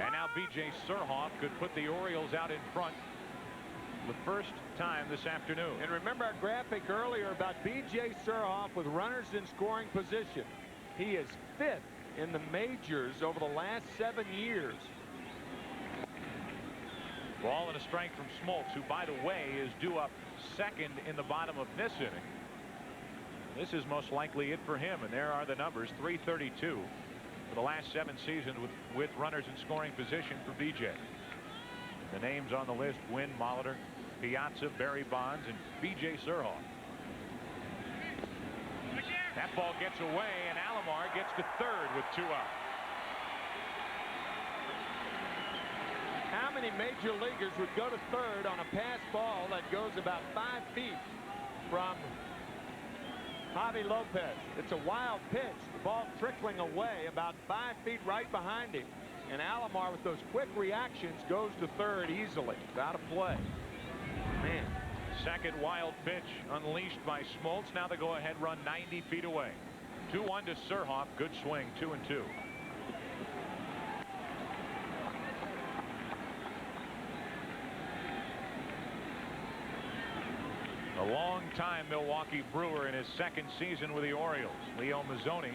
And now B.J. Surhoff could put the Orioles out in front the first time this afternoon. And remember our graphic earlier about B.J. Surhoff with runners in scoring position. He is 5th in the majors over the last 7 years. Ball and a strike from Smoltz, who, by the way, is due up second in the bottom of this inning. This is most likely it for him, and there are the numbers. 332 for the last 7 seasons with runners in scoring position for B.J. The names on the list: Wynn, Molitor, Piazza, Barry Bonds, and B.J. Surhoff. That ball gets away, and Alomar gets to third with 2 out. How many major leaguers would go to third on a pass ball that goes about 5 feet from Javi Lopez? It's a wild pitch. The ball trickling away about 5 feet right behind him. And Alomar, with those quick reactions, goes to third easily. Without a play. Man. Second wild pitch unleashed by Smoltz. Now the go-ahead run 90 feet away. 2-1 to Surhoff. Good swing. 2-2. A long-time Milwaukee Brewer in his second season with the Orioles, Leo Mazzoni.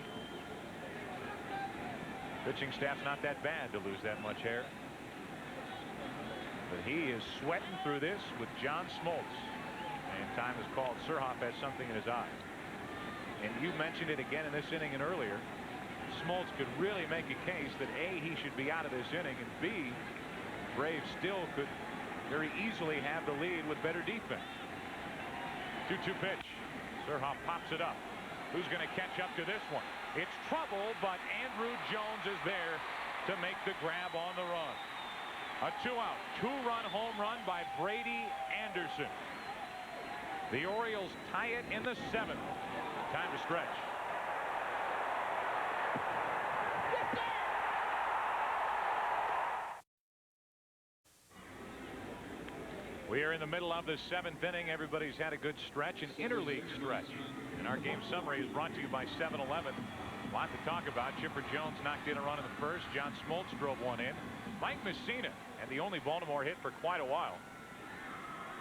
Pitching staff's not that bad to lose that much hair. But he is sweating through this with John Smoltz. And time is called. Surhoff has something in his eye. And you mentioned it again in this inning and earlier. Smoltz could really make a case that A, he should be out of this inning, and B, Braves still could very easily have the lead with better defense. 2-2 pitch. Surhoff pops it up. Who's going to catch up to this one? It's trouble, but Andrew Jones is there to make the grab on the run. A 2-out, 2-run home run by Brady Anderson. The Orioles tie it in the 7th. Time to stretch. We are in the middle of the 7th inning. Everybody's had a good stretch, an interleague stretch. And our game summary is brought to you by 7-Eleven. A lot to talk about. Chipper Jones knocked in a run in the first. John Smoltz drove one in. Mike Mussina had the only Baltimore hit for quite a while.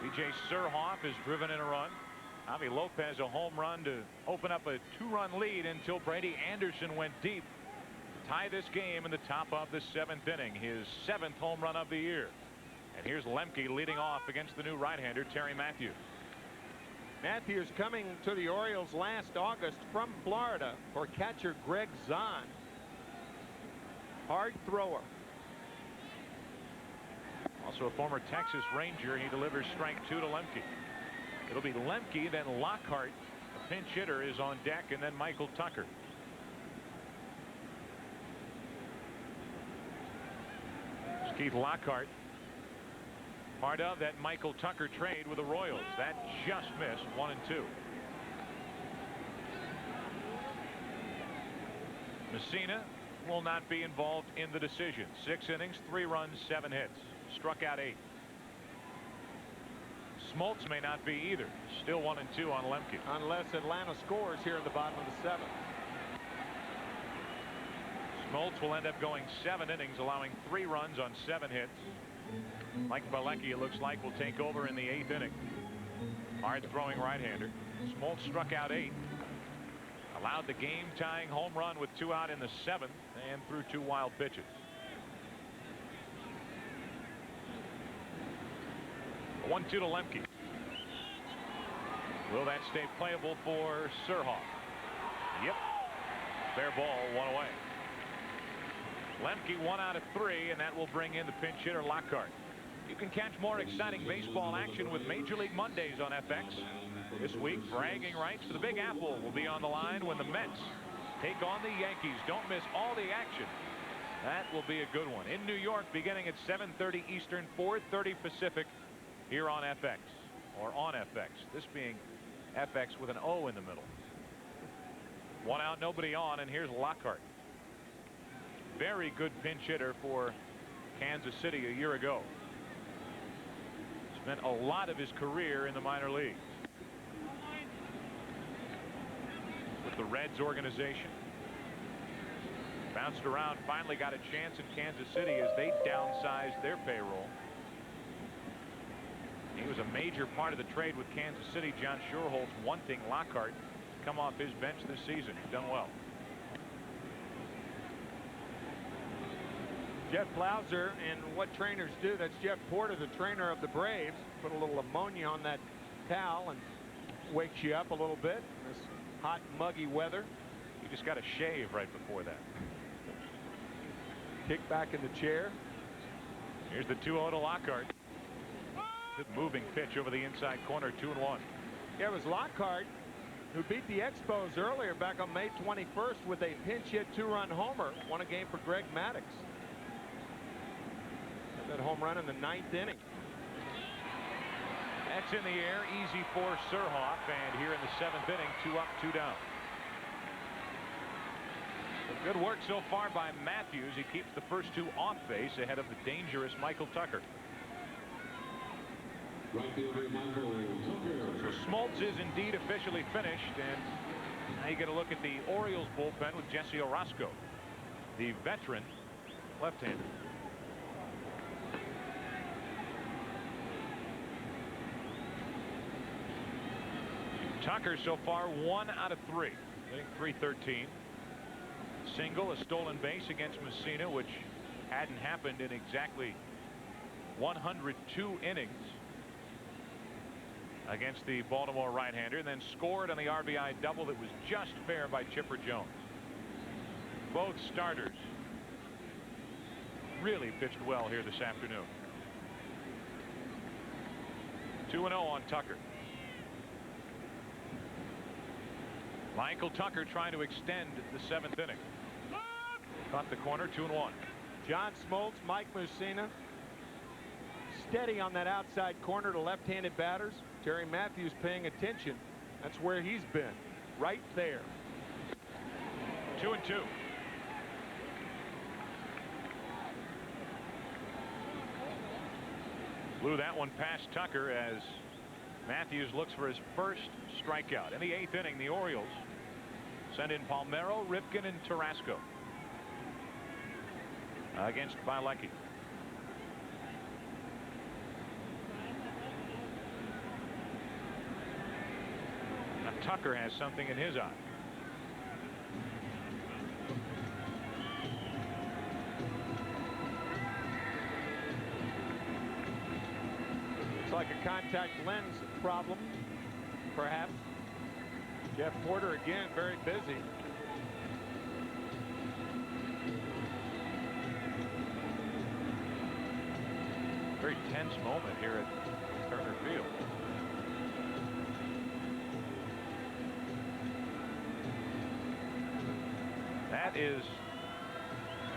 B.J. Surhoff has driven in a run. Javi Lopez a home run to open up a 2-run lead until Brady Anderson went deep to tie this game in the top of the 7th inning. His 7th home run of the year. And here's Lemke leading off against the new right-hander, Terry Matthews. Matthews coming to the Orioles last August from Florida for catcher Greg Zahn. Hard thrower. Also a former Texas Ranger. He delivers strike 2 to Lemke. It'll be Lemke, then Lockhart. The pinch hitter is on deck, and then Michael Tucker. It's Keith Lockhart. Part of that Michael Tucker trade with the Royals. That just missed. 1-2. Mussina will not be involved in the decision. 6 innings, 3 runs, 7 hits. Struck out 8. Smoltz may not be either. Still 1-2 on Lemke. Unless Atlanta scores here in the bottom of the 7th. Smoltz will end up going 7 innings, allowing 3 runs on 7 hits. Mike Balecki, it looks like, will take over in the 8th inning. Hard throwing right-hander. Smoltz struck out 8. Allowed the game-tying home run with 2 out in the 7th and threw 2 wild pitches. A 1-2 to Lemke. Will that stay playable for Surhoff? Yep. Fair ball, 1 away. Lemke 1 out of 3, and that will bring in the pinch hitter Lockhart. You can catch more exciting baseball action with Major League Mondays on FX. This week, bragging rights for the Big Apple will be on the line when the Mets take on the Yankees. Don't miss all the action. That will be a good one. In New York, beginning at 7:30 Eastern, 4:30 Pacific, here on FX, or on FX. This being FX with an O in the middle. 1 out, nobody on, and here's Lockhart. Very good pinch hitter for Kansas City a year ago. Spent a lot of his career in the minor leagues with the Reds organization. Bounced around, finally got a chance in Kansas City as they downsized their payroll. He was a major part of the trade with Kansas City. John Schuerholz wanting Lockhart to come off his bench this season. He's done well. Jeff Blauser, and what trainers do, that's Jeff Porter, the trainer of the Braves. Put a little ammonia on that towel and wakes you up a little bit in this hot, muggy weather. You just got to shave right before that. Kick back in the chair. Here's the 2-0 to Lockhart. Good moving pitch over the inside corner, 2-1. Yeah, it was Lockhart who beat the Expos earlier back on May 21st with a pinch hit 2-run homer. Won a game for Greg Maddux. That home run in the 9th inning. That's in the air, easy for Surhoff, and here in the 7th inning, 2 up, 2 down. Good work so far by Matthews. He keeps the first 2 off base ahead of the dangerous Michael Tucker. So Smoltz is indeed officially finished, and now you get a look at the Orioles bullpen with Jesse Orozco, the veteran left-hander. Tucker so far 1 out of 3, hitting .313. Single, a stolen base against Mussina, which hadn't happened in exactly 102 innings against the Baltimore right-hander, and then scored on the RBI double that was just fair by Chipper Jones. Both starters really pitched well here this afternoon. 2-0 on Tucker. Michael Tucker trying to extend the 7th inning. Caught the corner, 2-1. John Smoltz, Mike Mussina. Steady on that outside corner to left-handed batters. Terry Matthews paying attention. That's where he's been. Right there. 2-2. Blew that one past Tucker as Matthews looks for his first strikeout. In the 8th inning, the Orioles send in Palmeiro, Ripken, and Tarasco against Bilecki. Now Tucker has something in his eye. It's like a contact lens problem, perhaps. Jeff Porter again very busy. Very tense moment here at Turner Field. That is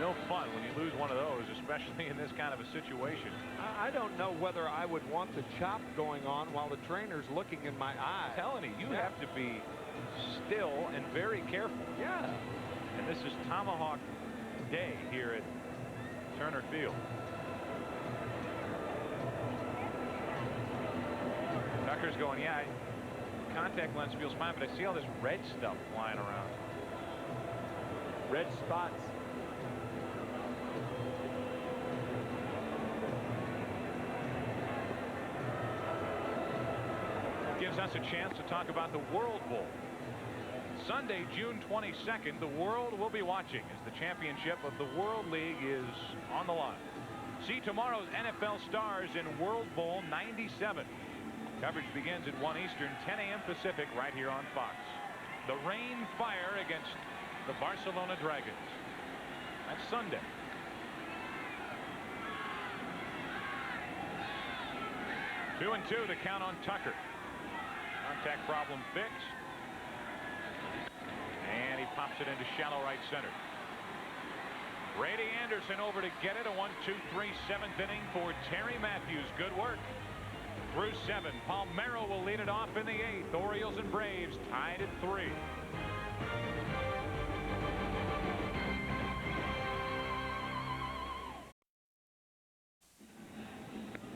no fun when you lose one of those, especially in this kind of a situation. I don't know whether I would want the chop going on while the trainer's looking in my eye. I'm telling you, you have to be still and very careful. Yeah. And this is Tomahawk Day here at Turner Field. Tucker's going, yeah, contact lens feels fine, but I see all this red stuff flying around. Red spots. Gives us a chance to talk about the World Bowl. Sunday, June 22nd, the world will be watching as the championship of the World League is on the line. See tomorrow's NFL stars in World Bowl 97. Coverage begins at 1 Eastern, 10 a.m. Pacific, right here on Fox. The rain fire against the Barcelona Dragons. That's Sunday. Two and two, the count on Tucker. Contact problem fixed. And he pops it into shallow right center. Brady Anderson over to get it. A 1-2-3 7th inning for Terry Matthews. Good work. Through 7. Palmeiro will lead it off in the 8th. Orioles and Braves tied at 3.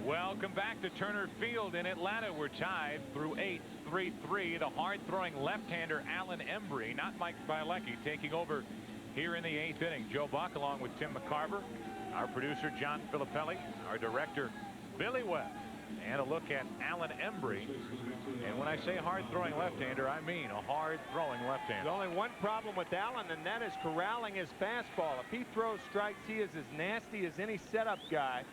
Welcome back to Turner Field in Atlanta. We're tied through 8, 3-3. The hard-throwing left-hander Alan Embry, not Mike Bilecki, taking over here in the 8th inning. Joe Buck along with Tim McCarver, our producer John Filippelli, our director Billy Webb. And a look at Alan Embry. And when I say hard-throwing left-hander, I mean a hard-throwing left-hander. There's only one problem with Allen, and that is corralling his fastball. If he throws strikes, he is as nasty as any setup guy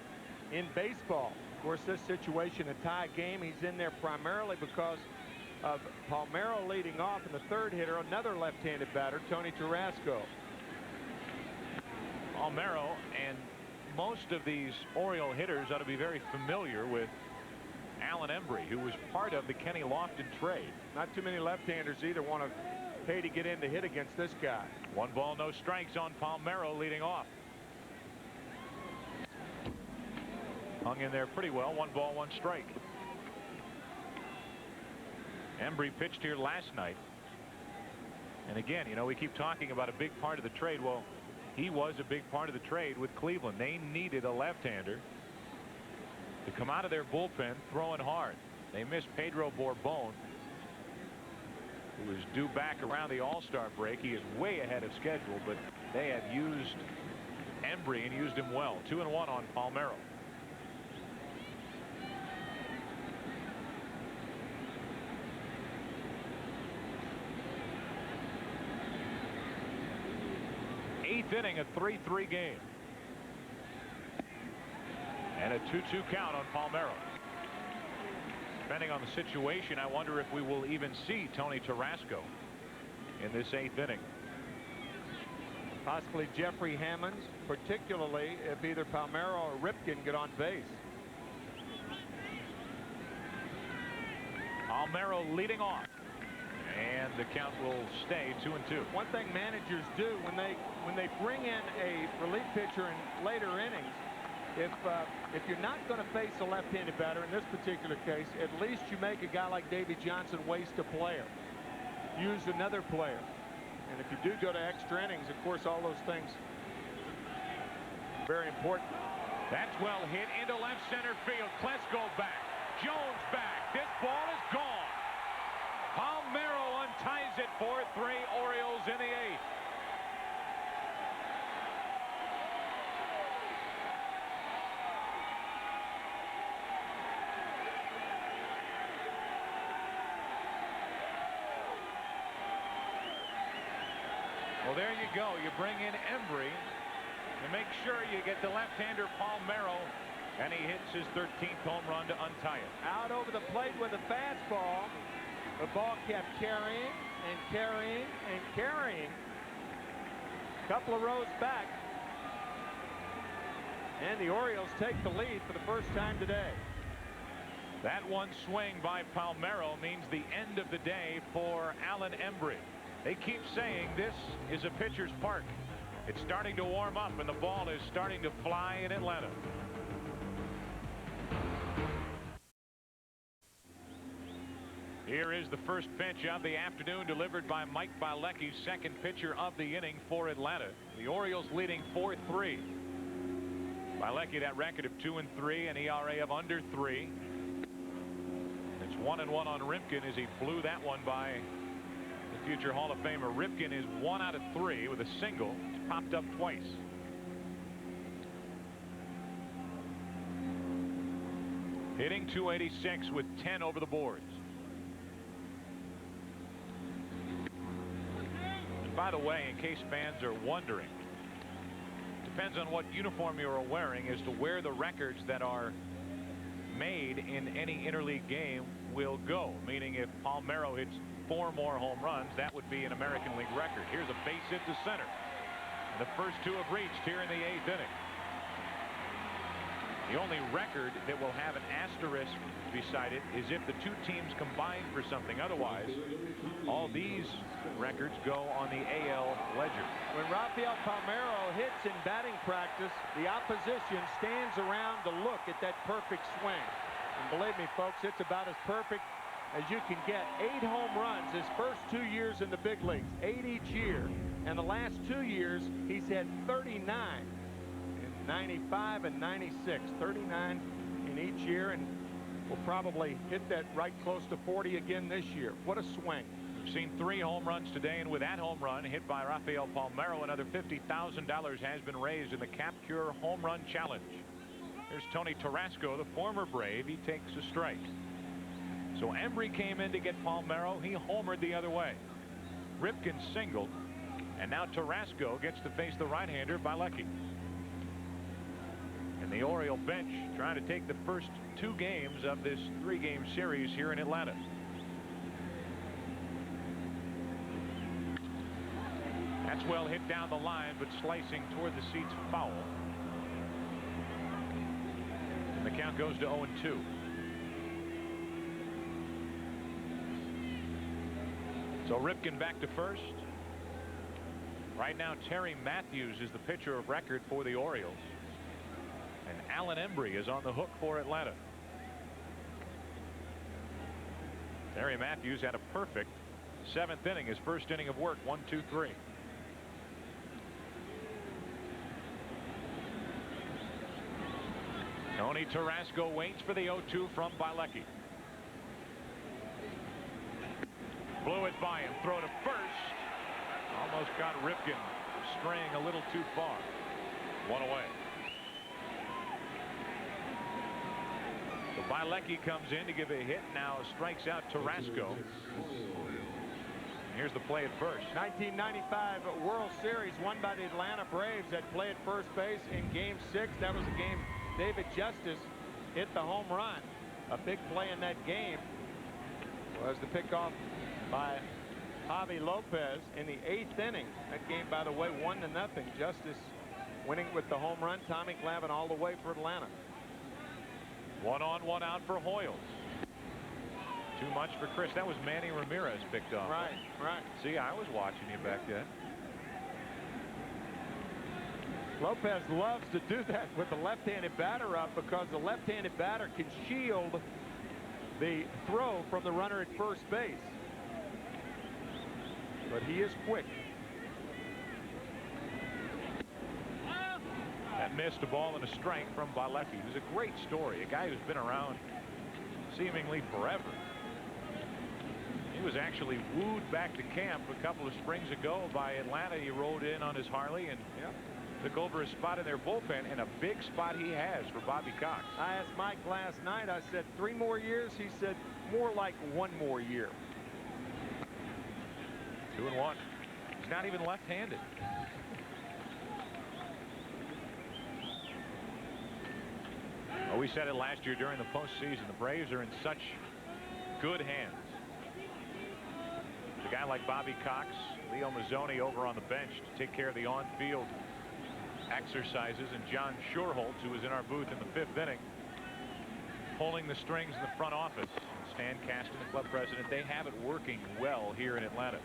in baseball. Of course, this situation, a tie game, he's in there primarily because of Palmeiro leading off, and the third hitter, another left-handed batter, Tony Tarasco. Palmeiro and most of these Oriole hitters ought to be very familiar with Alan Embry, who was part of the Kenny Lofton trade. Not too many left-handers either want to pay to get in to hit against this guy. 1 ball, no strikes on Palmeiro leading off. Hung in there pretty well. 1 ball, 1 strike. Embry pitched here last night. And again, you know, we keep talking about a big part of the trade. Well, he was a big part of the trade with Cleveland. They needed a left-hander to come out of their bullpen throwing hard. They missed Pedro Borbon, who was due back around the All-Star break. He is way ahead of schedule, but they have used Embry and used him well. 2-1 on Palmeiro. Eighth inning, a 3-3 game. And a 2-2 count on Palmeiro. Depending on the situation, I wonder if we will even see Tony Tarasco in this 8th inning. Possibly Jeffrey Hammonds, particularly if either Palmeiro or Ripken get on base. Palmeiro leading off. And the count will stay 2-2. One thing managers do when they bring in a relief pitcher in later innings, if you're not going to face a left-handed batter in this particular case, at least you make a guy like Davey Johnson waste a player. Use another player. And if you do go to extra innings, of course, all those things very important. That's well hit into left center field. Klesko back. Jones back. This ball is gone. Palmeiro unties it. 4-3 Orioles in the 8th. Well, there you go. You bring in Embry to make sure you get the left-hander Palmeiro, and he hits his 13th home run to untie it. Out over the plate with a fastball. The ball kept carrying and carrying and carrying. Couple of rows back. And the Orioles take the lead for the first time today. That one swing by Palmeiro means the end of the day for Alan Embry. They keep saying this is a pitcher's park. It's starting to warm up, and the ball is starting to fly in Atlanta. Here is the first pitch of the afternoon, delivered by Mike Bilecki, second pitcher of the inning for Atlanta. The Orioles leading 4-3. Bilecki, that record of 2-3, an ERA of under 3. It's 1-1 on Ripken as he blew that one by the future Hall of Famer. Ripken is 1 out of 3 with a single. It's popped up twice. Hitting .286 with 10 over the boards. And by the way, in case fans are wondering, depends on what uniform you are wearing as to where the records that are made in any interleague game will go. Meaning if Palmeiro hits 4 more home runs, that would be an American League record. Here's a base hit to center. The first 2 have reached here in the 8th inning. The only record that will have an asterisk beside it is if the 2 teams combine for something. Otherwise, all these records go on the AL ledger. When Rafael Palmeiro hits in batting practice, the opposition stands around to look at that perfect swing. And believe me, folks, it's about as perfect as you can get. 8 home runs his first 2 years in the big leagues, 8 each year. And the last 2 years, he's had 39 in 95 and 96. 39 in each year, and will probably hit that right close to 40 again this year. What a swing. We've seen 3 home runs today, and with that home run hit by Rafael Palmeiro, another $50,000 has been raised in the Cap Cure Home Run Challenge. There's Tony Tarasco, the former Brave. He takes a strike. So Embry came in to get Palmeiro. He homered the other way. Ripken singled. And now Tarasco gets to face the right-hander Bilecki. And the Oriole bench trying to take the first 2 games of this 3-game series here in Atlanta. That's well hit down the line, but slicing toward the seats foul. And the count goes to 0-2. So Ripken back to first. Right now, Terry Matthews is the pitcher of record for the Orioles. And Alan Embry is on the hook for Atlanta. Terry Matthews had a perfect 7th inning, his first inning of work, 1-2-3. Tony Tarasco waits for the 0-2 from Bilecki. Blew it by him. Throw to first. Almost got Ripken straying a little too far. 1 away. So Bilecki comes in to give a hit. Now strikes out Tarasco. Here's the play at first. 1995 World Series won by the Atlanta Braves that played first base in Game 6. That was a game David Justice hit the home run. A big play in that game was the pickoff by Javi Lopez in the 8th inning. That game, by the way, 1-0. Justice winning with the home run. Tommy Glavine all the way for Atlanta. 1 on, 1 out for Hoyles. Too much for Chris. That was Manny Ramirez picked off. Right, right. See, I was watching you back then. Lopez loves to do that with the left-handed batter up because the left-handed batter can shield the throw from the runner at first base. But he is quick. That missed a ball and a strike from Bilecki. It was a great story. A guy who's been around seemingly forever. He was actually wooed back to camp a couple of springs ago by Atlanta. He rode in on his Harley and took over a spot in their bullpen, and a big spot he has for Bobby Cox. I asked Mike last night, I said 3 more years. He said more like 1 more year. 2-1. He's not even left-handed. Well, we said it last year during the postseason. The Braves are in such good hands. A guy like Bobby Cox, Leo Mazzoni over on the bench to take care of the on-field exercises, and John Shorholtz, who was in our booth in the 5th inning, pulling the strings in the front office. Stan Kasten, the club president, they have it working well here in Atlanta.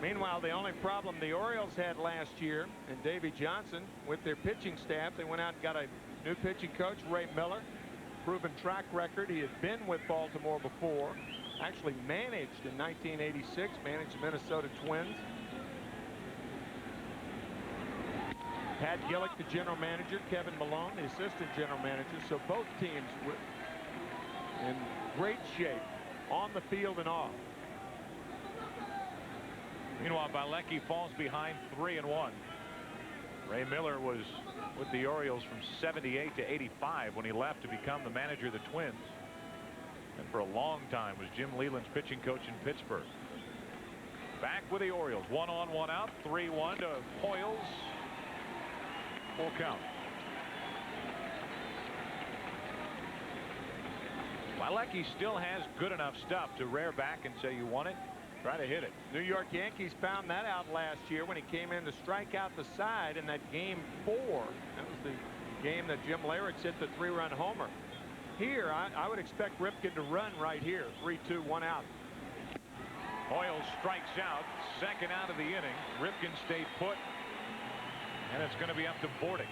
Meanwhile, the only problem the Orioles had last year, and Davey Johnson, with their pitching staff, they went out and got a new pitching coach, Ray Miller, proven track record. He had been with Baltimore before, actually managed in 1986, managed the Minnesota Twins. Pat Gillick, the general manager, Kevin Malone, the assistant general manager. So both teams were in great shape on the field and off. Meanwhile, Bilecki falls behind 3-1. Ray Miller was with the Orioles from 78 to 85 when he left to become the manager of the Twins. And for a long time was Jim Leland's pitching coach in Pittsburgh. Back with the Orioles. 1 on, 1 out. 3-1 to Hoyles. Full count. Bilecki still has good enough stuff to rear back and say, you want it? Try to hit it. New York Yankees found that out last year when he came in to strike out the side in that Game 4. That was the game that Jim Leyritz hit the 3-run homer. Here, I would expect Ripken to run right here. 3-2, 1 out. Hoyles strikes out. Second out of the inning. Ripken stayed put. And it's going to be up to Bordick.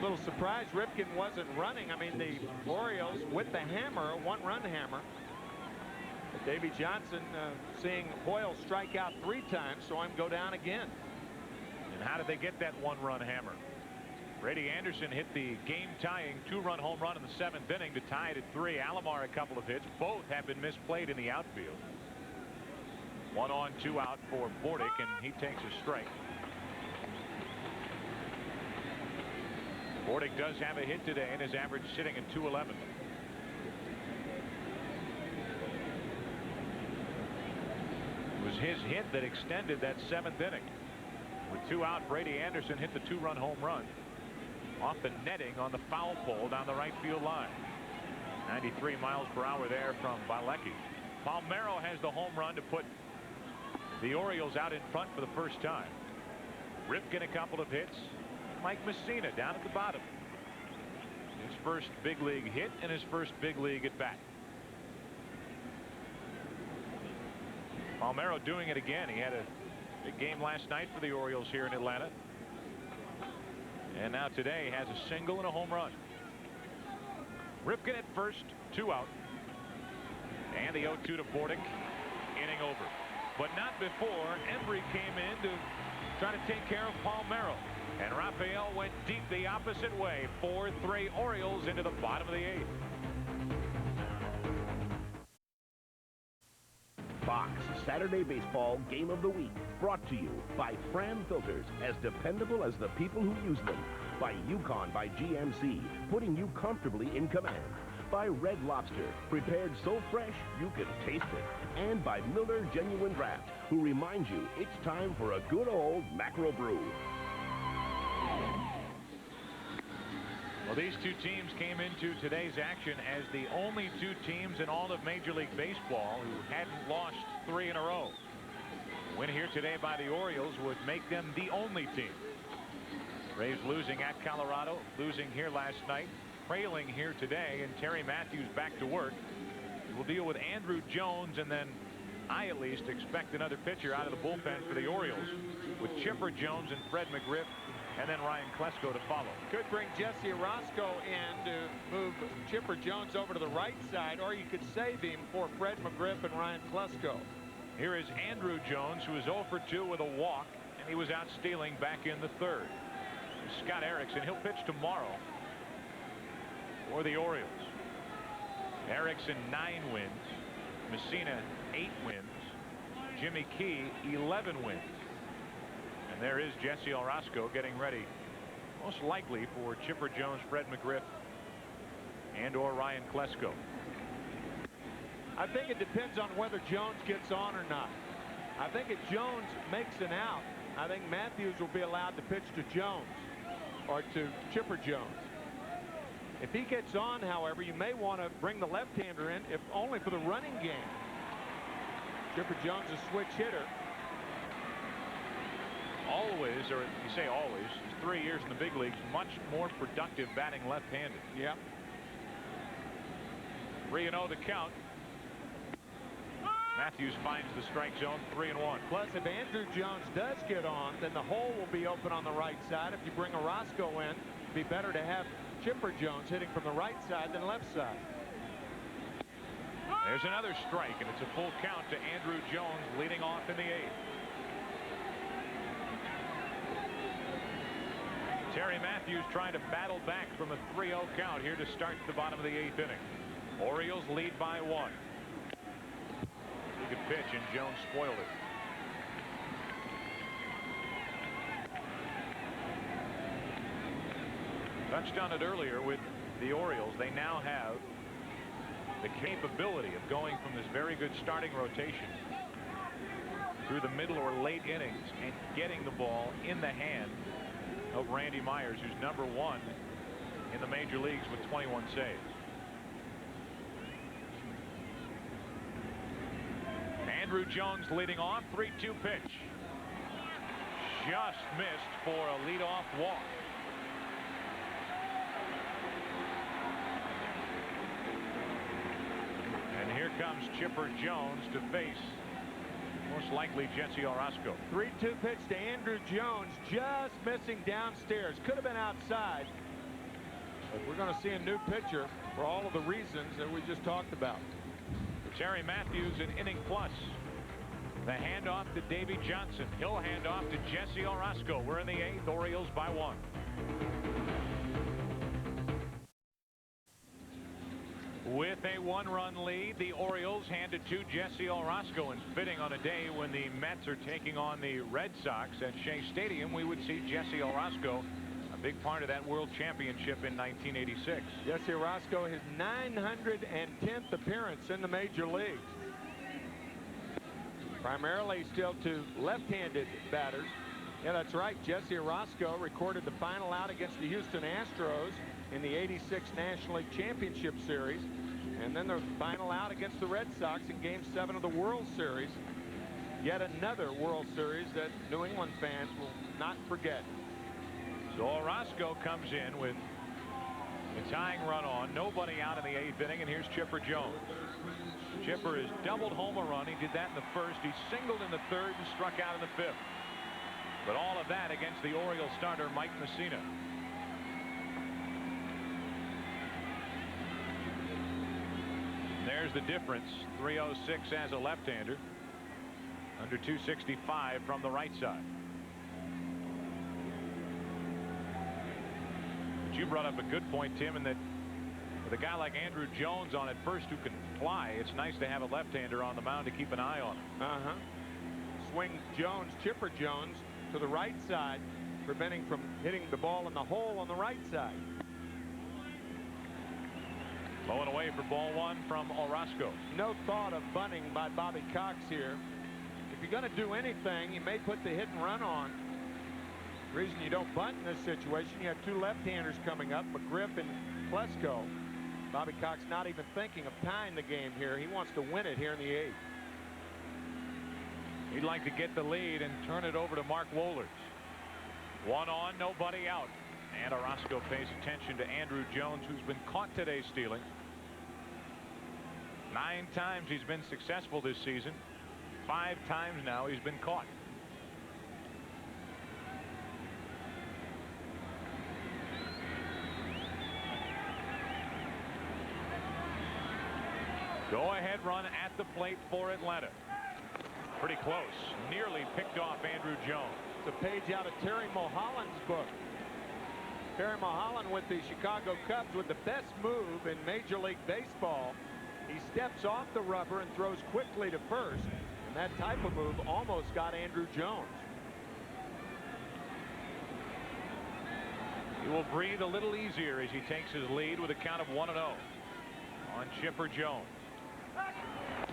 Little surprised Ripken wasn't running. I mean, the Orioles with the hammer, a 1-run hammer. But Davey Johnson seeing Hoyle strike out 3 times, saw him go down again. And how did they get that 1-run hammer? Brady Anderson hit the game-tying 2-run home run in the 7th inning to tie it at 3. Alomar a couple of hits. Both have been misplayed in the outfield. 1 on, 2 out for Bordick, and he takes a strike. Bordick does have a hit today, and his average sitting at 211. It was his hit that extended that 7th inning. With 2 out, Brady Anderson hit the 2-run home run off the netting on the foul pole down the right field line. 93 miles per hour there from Bilecki. Palmeiro has the home run to put the Orioles out in front for the first time. Ripken a couple of hits. Mike Mussina down at the bottom. His first big league hit and his first big league at bat. Palmeiro doing it again. He had a big game last night for the Orioles here in Atlanta. And now today has a single and a home run. Ripken at first, 2 out. And the 0-2 to Bordick. Inning over. But not before Embry came in to try to take care of Palmeiro. And Rafael went deep the opposite way. 4-3 Orioles into the bottom of the 8th. Fox Saturday Baseball Game of the Week, brought to you by Fram Filters, as dependable as the people who use them. By Yukon by GMC, putting you comfortably in command. By Red Lobster, prepared so fresh you can taste it. And by Miller Genuine Draft, who reminds you it's time for a good old mackerel brew. Well, these two teams came into today's action as the only 2 teams in all of Major League Baseball who hadn't lost 3 in a row. A win here today by the Orioles would make them the only team. Rays losing at Colorado, losing here last night, trailing here today, and Terry Matthews back to work. We'll deal with Andrew Jones, and then I at least expect another pitcher out of the bullpen for the Orioles with Chipper Jones and Fred McGriff, and then Ryan Klesko to follow. Could bring Jesse Orozco in to move Chipper Jones over to the right side, or you could save him for Fred McGriff and Ryan Klesko. Here is Andrew Jones, who is 0 for 2 with a walk, and he was out stealing back in the 3rd. Scott Erickson, he'll pitch tomorrow for the Orioles. Erickson 9 wins. Mussina 8 wins. Jimmy Key 11 wins. And there is Jesse Orozco getting ready, most likely for Chipper Jones, Fred McGriff, and or Ryan Klesko. I think it depends on whether Jones gets on or not. I think if Jones makes an out, I think Matthews will be allowed to pitch to Jones or to Chipper Jones. If he gets on, however, you may want to bring the left-hander in, if only for the running game. Chipper Jones is a switch hitter. Always, or you say always, 3 years in the big leagues, much more productive batting left-handed. Yep. 3-0 the count. Matthews finds the strike zone, 3-1. Plus, if Andrew Jones does get on, then the hole will be open on the right side. If you bring Orozco in, it'd be better to have Chipper Jones hitting from the right side than left side. There's another strike, and it's a full count to Andrew Jones leading off in the 8th. Terry Matthews trying to battle back from a 3-0 count here to start the bottom of the 8th inning. Orioles lead by 1. He could pitch, and Jones spoiled it. Touched on it earlier with the Orioles. They now have the capability of going from this very good starting rotation through the middle or late innings and getting the ball in the hand of Randy Myers, who's #1 in the major leagues with 21 saves. Andrew Jones leading off, 3-2 pitch. Just missed for a leadoff walk. And here comes Chipper Jones to face most likely Jesse Orozco. 3-2 pitch to Andrew Jones, just missing downstairs. Could have been outside. But we're going to see a new pitcher for all of the reasons that we just talked about. Terry Matthews, an inning plus. The handoff to Davey Johnson. He'll hand off to Jesse Orozco. We're in the 8th. Orioles by 1. With a one-run lead, the Orioles hand it to Jesse Orosco, and fitting on a day when the Mets are taking on the Red Sox at Shea Stadium, we would see Jesse Orosco, a big part of that World Championship in 1986. Jesse Orosco, his 910th appearance in the major leagues. Primarily still to left-handed batters. Yeah, that's right. Jesse Orosco recorded the final out against the Houston Astros in the '86 National League Championship Series, and then the final out against the Red Sox in Game 7 of the World Series. Yet another World Series that New England fans will not forget. So Orosco comes in with a tying run on, nobody out in the 8th inning, and here's Chipper Jones. Chipper has doubled home a run. He did that in the 1st. He singled in the 3rd and struck out in the 5th. But all of that against the Orioles starter Mike Mussina. There's the difference. 306 as a left-hander. Under 265 from the right side. But you brought up a good point, Tim, in that with a guy like Andrew Jones on at first who can fly, it's nice to have a left-hander on the mound to keep an eye on him. Swing Jones, Chipper Jones, to the right side, preventing from hitting the ball in the hole on the right side. Low and away for ball 1 from Orosco. No thought of bunting by Bobby Cox here. If you're going to do anything, you may put the hit and run on. The reason you don't bunt in this situation, you have 2 left-handers coming up, McGriff and Plesko. Bobby Cox not even thinking of tying the game here. He wants to win it here in the 8th. He'd like to get the lead and turn it over to Mark Wohlers. 1 on, nobody out. And Orosco pays attention to Andrew Jones, who's been caught today stealing. 9 times he's been successful this season. 5 times now he's been caught. Go-ahead run at the plate for Atlanta. Pretty close. Nearly picked off Andrew Jones. It's a page out of Terry Mulholland's book. Terry Mulholland with the Chicago Cubs with the best move in Major League Baseball. He steps off the rubber and throws quickly to first. And that type of move almost got Andrew Jones. He will breathe a little easier as he takes his lead with a count of 1-0 on Chipper Jones.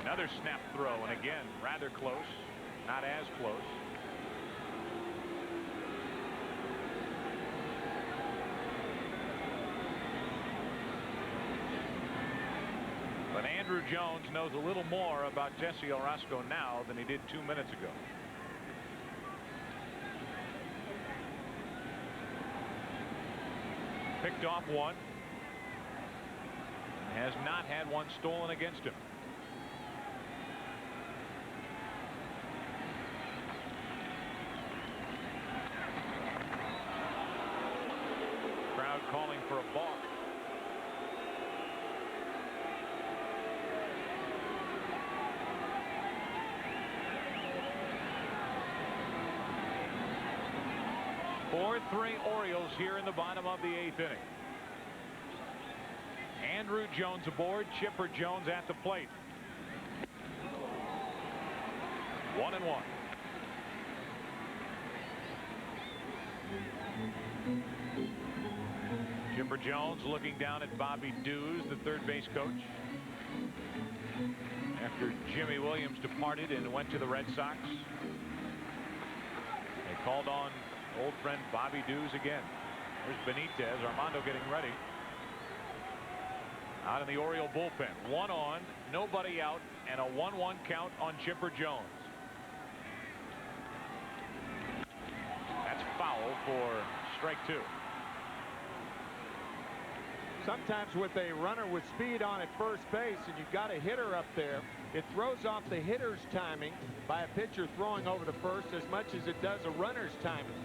Another snap throw, and again, rather close. Not as close. But Andrew Jones knows a little more about Jesse Orosco now than he did 2 minutes ago. Picked off 1. Has not had 1 stolen against him. Crowd calling for a balk. Four 3 Orioles here in the bottom of the 8th inning. Andrew Jones aboard, Chipper Jones at the plate. 1-1. Chipper Jones looking down at Bobby Dews, the third base coach. After Jimmy Williams departed and went to the Red Sox, they called on old friend Bobby Dews again. There's Benitez. Armando getting ready. Out in the Oriole bullpen. 1 on, nobody out, and a 1-1 count on Chipper Jones. That's foul for strike 2. Sometimes with a runner with speed on at first base and you've got a hitter up there, it throws off the hitter's timing by a pitcher throwing over to first as much as it does a runner's timing.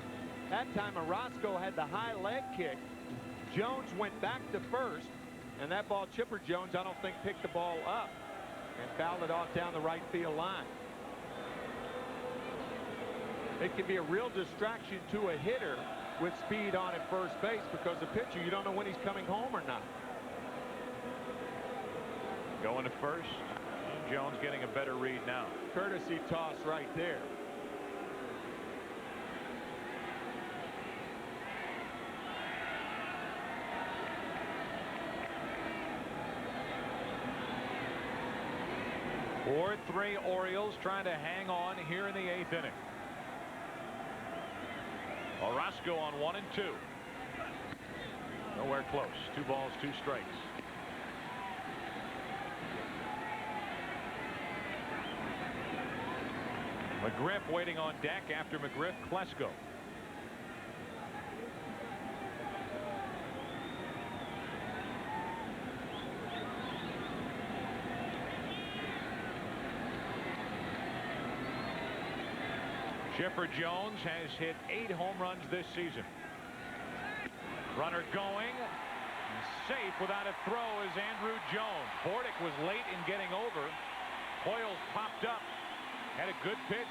That time Orosco had the high leg kick. Jones went back to first, and that ball, Chipper Jones, I don't think picked the ball up and fouled it off down the right field line. It can be a real distraction to a hitter with speed on at first base because the pitcher, you don't know when he's coming home or not. Going to first. Jones getting a better read now. Courtesy toss right there. Or 3 Orioles trying to hang on here in the 8th inning. Orozco on 1 and 2. Nowhere close. 2 balls, 2 strikes. McGriff waiting on deck after McGriff. Klesko. Chipper Jones has hit 8 home runs this season. Runner going. Safe without a throw is Andrew Jones. Bordick was late in getting over. Hoyles popped up. Had a good pitch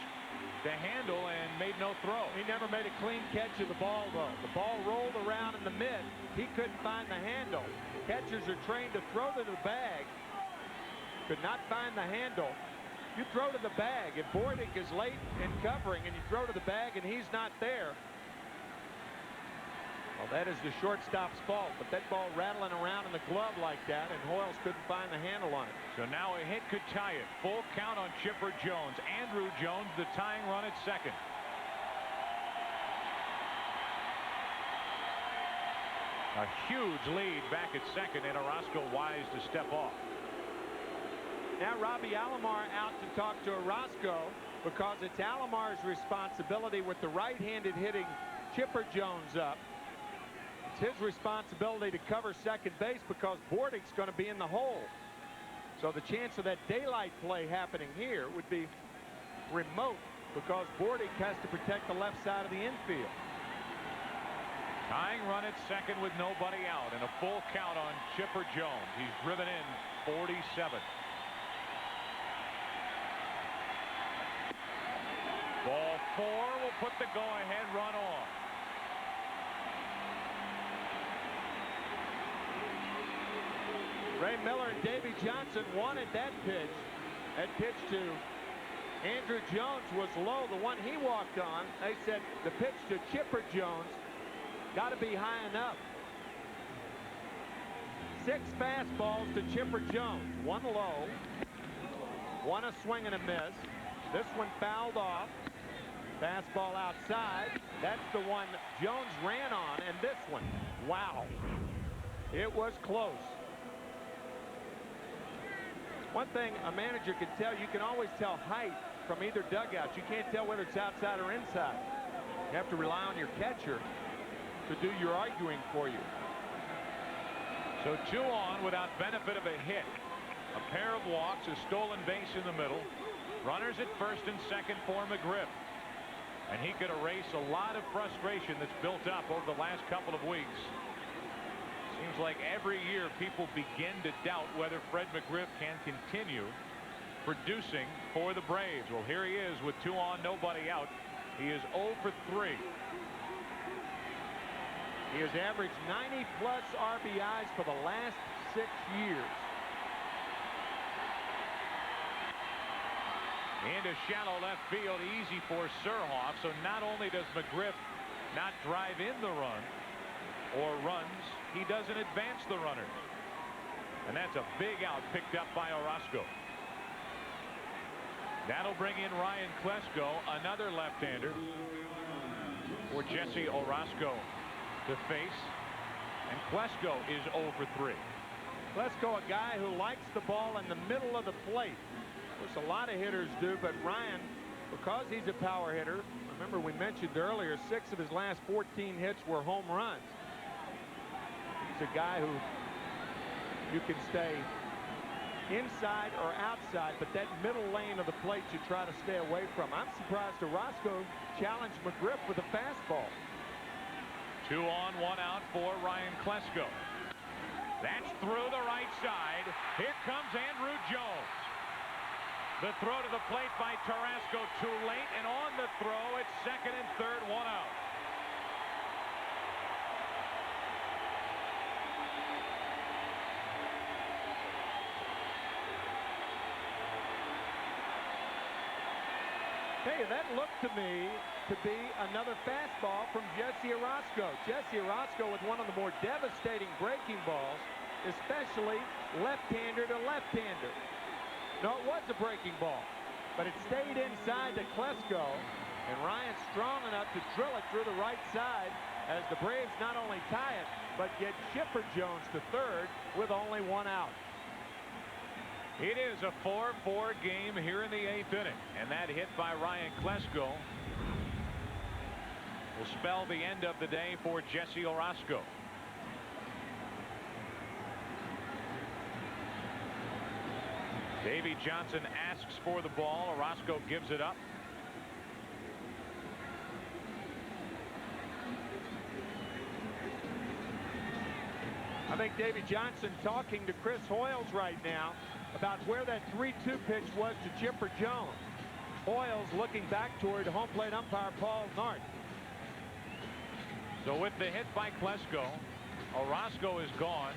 to handle and made no throw. He never made a clean catch of the ball, though. The ball rolled around in the mid. He couldn't find the handle. Catchers are trained to throw to the bag. Could not find the handle. You throw to the bag. If Bordick is late in covering and you throw to the bag and he's not there, well, that is the shortstop's fault. But that ball rattling around in the glove like that, and Hoyles couldn't find the handle on it. So now a hit could tie it. Full count on Chipper Jones. Andrew Jones, the tying run at second. A huge lead back at second, and Orozco wise to step off. Now Robbie Alomar out to talk to Orozco because it's Alomar's responsibility with the right-handed hitting Chipper Jones up. It's his responsibility to cover second base because Bordick's going to be in the hole. So the chance of that daylight play happening here would be remote because Bordick has to protect the left side of the infield. Tying run at second with nobody out and a full count on Chipper Jones. He's driven in 47. Ball 4 will put the go-ahead run on. Ray Miller and Davy Johnson wanted that pitch. That pitch to Andrew Jones was low. The one he walked on, they said the pitch to Chipper Jones got to be high enough. 6 fastballs to Chipper Jones. 1 low. 1 a swing and a miss. This one fouled off. Fastball outside. That's the one Jones ran on. And this one, wow. It was close. One thing a manager can tell, you can always tell height from either dugout. You can't tell whether it's outside or inside. You have to rely on your catcher to do your arguing for you. So 2 on without benefit of a hit. A pair of walks, a stolen base in the middle. Runners at first and second for McGriff. And he could erase a lot of frustration that's built up over the last couple of weeks. Seems like every year people begin to doubt whether Fred McGriff can continue producing for the Braves. Well, here he is with 2 on, nobody out. He is 0 for 3. He has averaged 90-plus RBIs for the last 6 years. Into shallow left field, easy for Surhoff. So not only does McGriff not drive in the run or runs, he doesn't advance the runners. And that's a big out picked up by Orozco. That'll bring in Ryan Klesko, another left-hander, for Jesse Orozco to face. And Klesko is 0 for 3. Klesko, a guy who likes the ball in the middle of the plate. Which a lot of hitters do, but Ryan, because he's a power hitter, remember we mentioned earlier, 6 of his last 14 hits were home runs. He's a guy who you can stay inside or outside, but that middle lane of the plate you try to stay away from. I'm surprised Orozco challenged McGriff with a fastball. 2 on, 1 out for Ryan Klesko. That's through the right side. Here comes Andrew Jones. The throw to the plate by Tarasco too late, and on the throw it's second and third, 1 out. Hey, that looked to me to be another fastball from Jesse Orozco. Jesse Orozco with one of the more devastating breaking balls, especially left-hander to left-hander. No, it was a breaking ball, but it stayed inside to Klesko, and Ryan's strong enough to drill it through the right side as the Braves not only tie it, but get Chipper Jones to third with only one out. It is a 4-4 game here in the 8th inning, and that hit by Ryan Klesko will spell the end of the day for Jesse Orozco. Davey Johnson asks for the ball. Orozco gives it up. I think Davey Johnson talking to Chris Hoyles right now about where that 3-2 pitch was to Chipper Jones. Hoyles looking back toward home plate umpire Paul Nart. So with the hit by Klesko, Orozco is gone.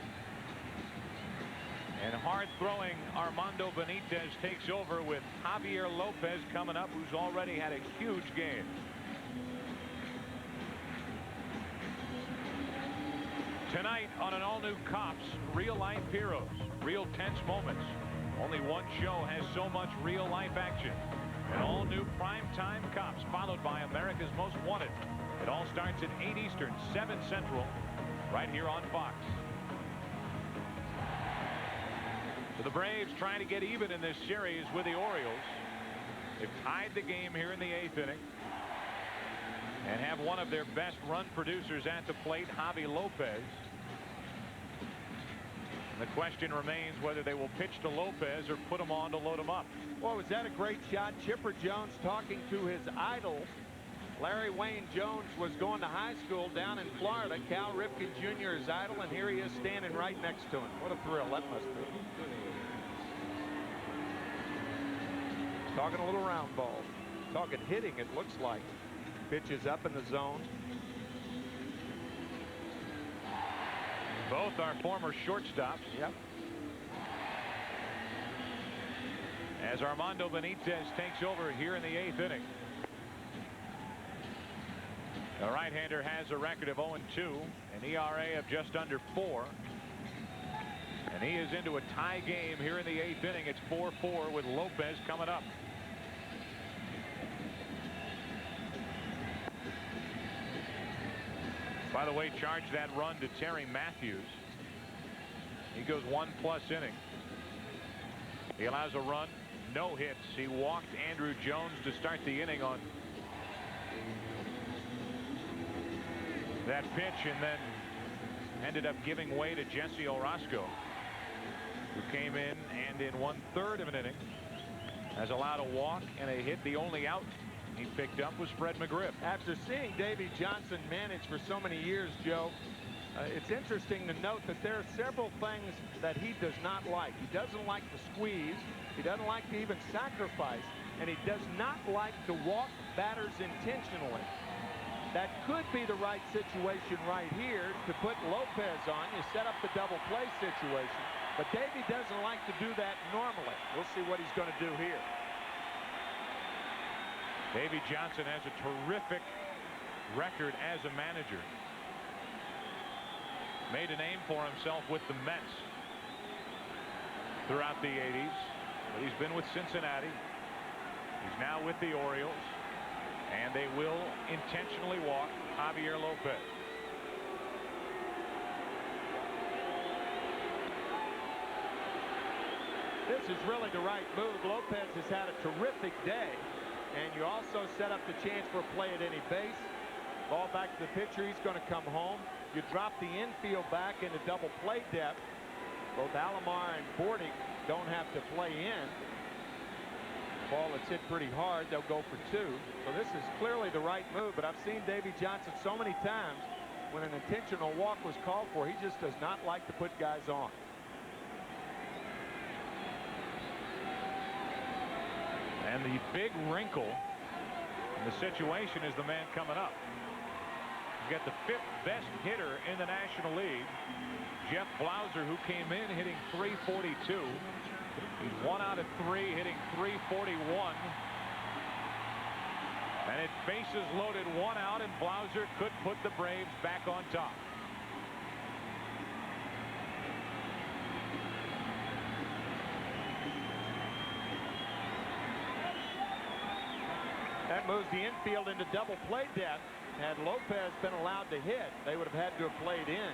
And hard-throwing Armando Benitez takes over with Javier Lopez coming up, who's already had a huge game. Tonight on an all-new Cops, real-life heroes, real tense moments. Only one show has so much real-life action. An all-new primetime Cops, followed by America's Most Wanted. It all starts at 8 Eastern, 7 Central, right here on Fox. So the Braves trying to get even in this series with the Orioles. They've tied the game here in the 8th inning and have one of their best run producers at the plate, Javi Lopez. And the question remains whether they will pitch to Lopez or put him on to load him up. Well, was that a great shot? Chipper Jones talking to his idol. Larry Wayne Jones was going to high school down in Florida. Cal Ripken Jr. is idol, and here he is standing right next to him. What a thrill that must be. Talking a little round ball. Talking hitting, it looks like. Pitches up in the zone. Both are former shortstops. Yep. As Armando Benitez takes over here in the 8th inning. The right-hander has a record of 0-2, an ERA of just under 4. And he is into a tie game here in the 8th inning. It's 4-4 with Lopez coming up. By the way, charged that run to Terry Matthews. He goes 1+ inning. He allows a run, no hits. He walked Andrew Jones to start the inning on that pitch, and then ended up giving way to Jesse Orozco, who came in and in 1/3 of an inning has allowed a walk and a hit. The only out he picked up was Fred McGriff. After seeing Davey Johnson manage for so many years, Joe, it's interesting to note that there are several things that he does not like. He doesn't like to squeeze. He doesn't like to even sacrifice. And he does not like to walk batters intentionally. That could be the right situation right here to put Lopez on. You set up the double play situation. But Davey doesn't like to do that normally. We'll see what he's going to do here. Davey Johnson has a terrific record as a manager. Made a name for himself with the Mets throughout the 80s. But he's been with Cincinnati. He's now with the Orioles. And they will intentionally walk Javier Lopez. This is really the right move. Lopez has had a terrific day. And you also set up the chance for a play at any base. Ball back to the pitcher. He's going to come home. You drop the infield back into double play depth. Both Alomar and Bordick don't have to play in. Ball that's hit pretty hard. They'll go for 2. So this is clearly the right move. But I've seen Davey Johnson so many times when an intentional walk was called for. He just does not like to put guys on. And the big wrinkle in the situation is the man coming up. He's got the 5th best hitter in the National League, Jeff Blauser, who came in hitting .342. He's 1 out of 3, hitting .341. And it's bases loaded, 1 out, and Blauser could put the Braves back on top. That moves the infield into double play depth. Had Lopez been allowed to hit, they would have had to have played in.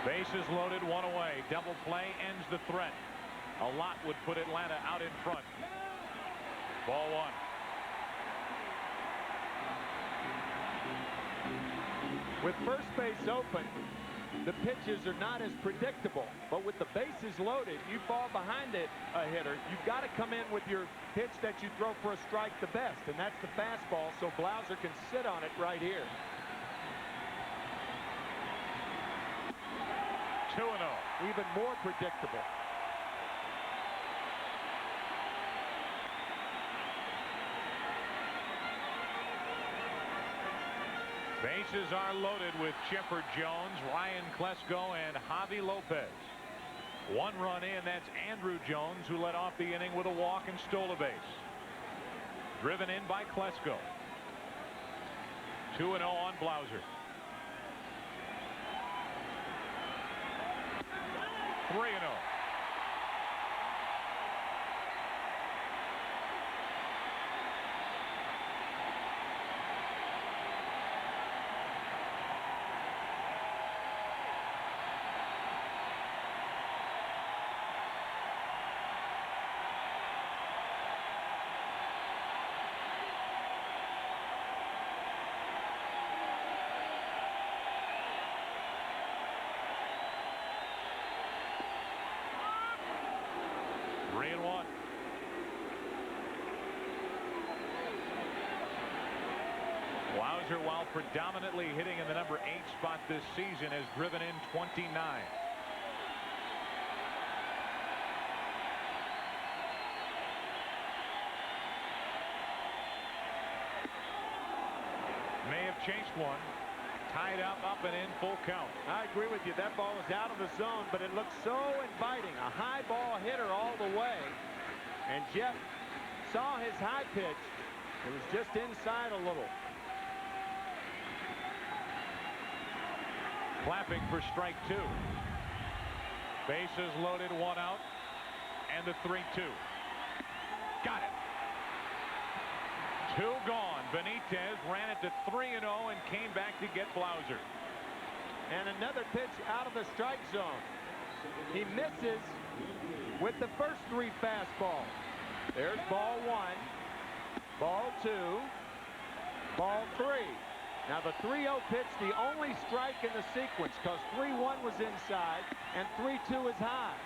Bases loaded, 1 away. Double play ends the threat. A lot would put Atlanta out in front. Ball 1. With first base open, the pitches are not as predictable. But with the bases loaded, you fall behind a hitter. You've got to come in with your pitch that you throw for a strike the best, and that's the fastball, so Blauser can sit on it right here. 2-0. Even more predictable. Bases are loaded with Chipper Jones, Ryan Klesko, and Javi Lopez. 1 run in, that's Andrew Jones, who led off the inning with a walk and stole a base. Driven in by Klesko. 2-0 on Blauser. 3-0. Blauser, while predominantly hitting in the number 8 spot this season, has driven in 29. May have chased one. Tied up and in, full count. I agree with you. That ball was out of the zone, but it looked so inviting. A high ball hitter all the way. And Jeff saw his high pitch. It was just inside a little. Clapping for strike 2. Bases loaded, 1 out, and the 3-2. Got it. 2 gone. Benitez ran it to 3-0 and came back to get Blauser. And another pitch out of the strike zone. He misses with the first 3 fastballs. There's ball 1, ball 2, ball 3. Now the 3-0 pitch, the only strike in the sequence, because 3-1 was inside and 3-2 is high.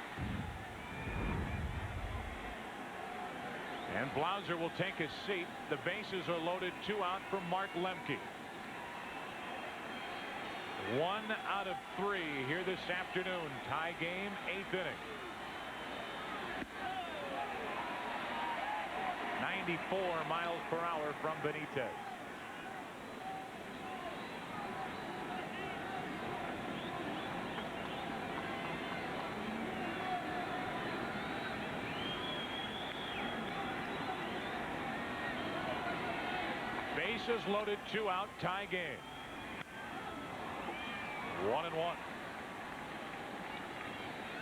And Blauser will take his seat. The bases are loaded, 2 out from Mark Lemke. 1 out of 3 here this afternoon. Tie game, 8th inning. 94 miles per hour from Benitez. Bases loaded, 2 out, tie game. 1-1.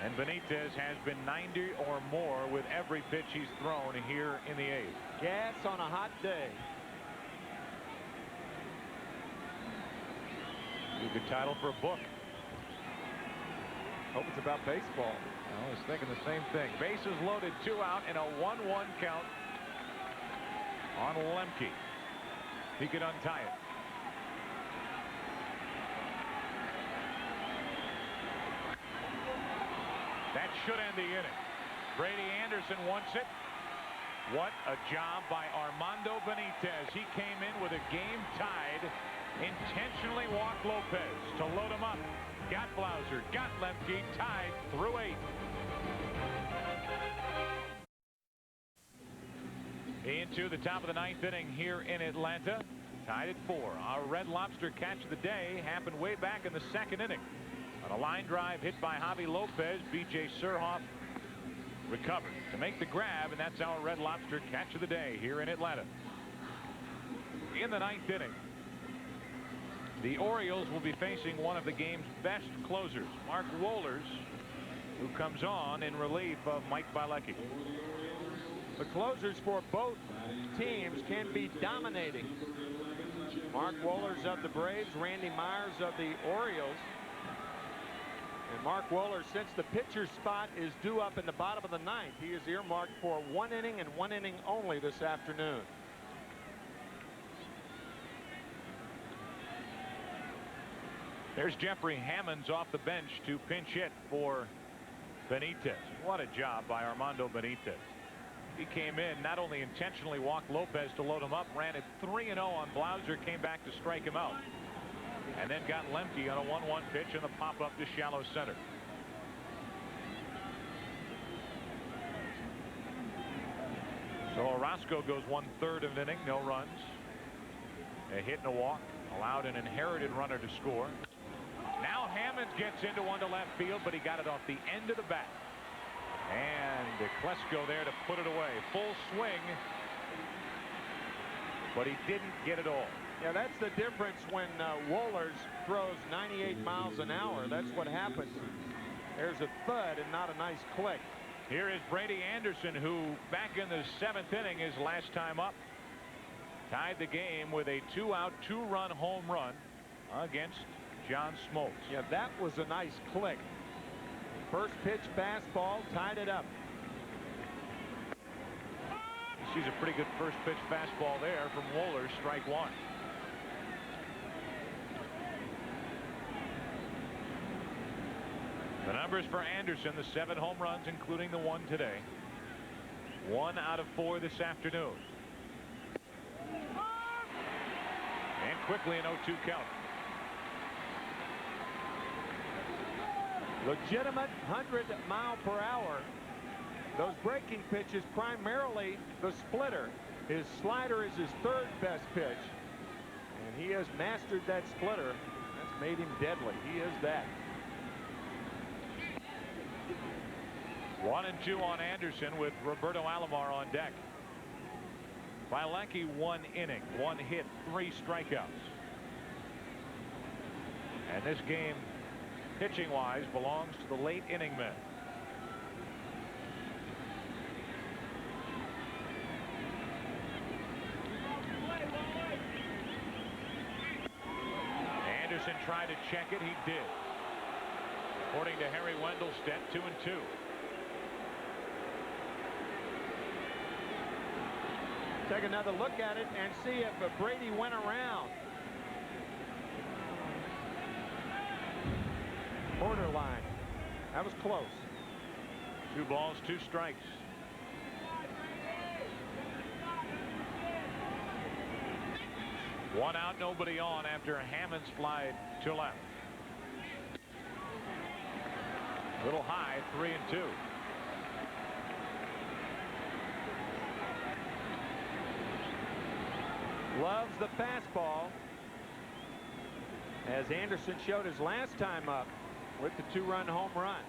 And Benitez has been 90 or more with every pitch he's thrown here in the 8th. Gas on a hot day. You could title for a book. Hope it's about baseball. I was thinking the same thing. Bases loaded, 2 out, and a 1-1 count on Lemke. He could untie it. That should end the inning. Brady Anderson wants it. What a job by Armando Benitez. He came in with a game tied. Intentionally walked Lopez to load him up. Got Blauser, got Lemke, tied through 8. Into the top of the 9th inning here in Atlanta. Tied at 4. Our Red Lobster catch of the day happened way back in the 2nd inning. On a line drive hit by Javi Lopez, B.J. Surhoff recovered to make the grab, and that's our Red Lobster catch of the day here in Atlanta. In the 9th inning, the Orioles will be facing one of the game's best closers, Mark Wohlers, who comes on in relief of Mike Bilecki. The closers for both teams can be dominating. Mark Wohlers of the Braves, Randy Myers of the Orioles. And Mark Wohlers, since the pitcher's spot is due up in the bottom of the 9th, he is earmarked for 1 inning and 1 inning only this afternoon. There's Jeffrey Hammonds off the bench to pinch hit for Benitez. What a job by Armando Benitez. He came in, not only intentionally walked Lopez to load him up, ran it 3-0 on Blauser, came back to strike him out, and then got Lemke on a 1-1 pitch and the pop-up to shallow center. So Orozco goes 1/3 of an inning, no runs, a hit and a walk, allowed an inherited runner to score. Now Hammonds gets into one to left field, but he got it off the end of the bat. And Klesko there to put it away. Full swing, but he didn't get it all. Yeah, that's the difference when Wohlers throws 98 miles an hour. That's what happens. There's a thud and not a nice click. Here is Brady Anderson, who back in the 7th inning, his last time up, tied the game with a 2-out, 2-run home run against John Smoltz. Yeah, that was a nice click. First pitch fastball, tied it up. She's a pretty good first pitch fastball there from Wohlers, strike 1. The numbers for Anderson, the 7 home runs, including the 1 today. 1 out of 4 this afternoon. And quickly an 0-2 count. Legitimate 100-mile-per-hour. Those breaking pitches, primarily the splitter. His slider is his 3rd best pitch, and he has mastered that splitter. That's made him deadly. He is that. 1-2 on Anderson with Roberto Alomar on deck. Bilecki 1 inning, 1 hit, 3 strikeouts. And this game, pitching-wise, belongs to the late inning men. Anderson tried to check it. He did. According to Harry Wendelstedt, 2-2. Take another look at it and see if Brady went around. Borderline. That was close. 2 balls, 2 strikes. One out, nobody on after Hammonds flied to left. Little high, 3-2. Loves the fastball, as Anderson showed his last time up with the 2-run home run.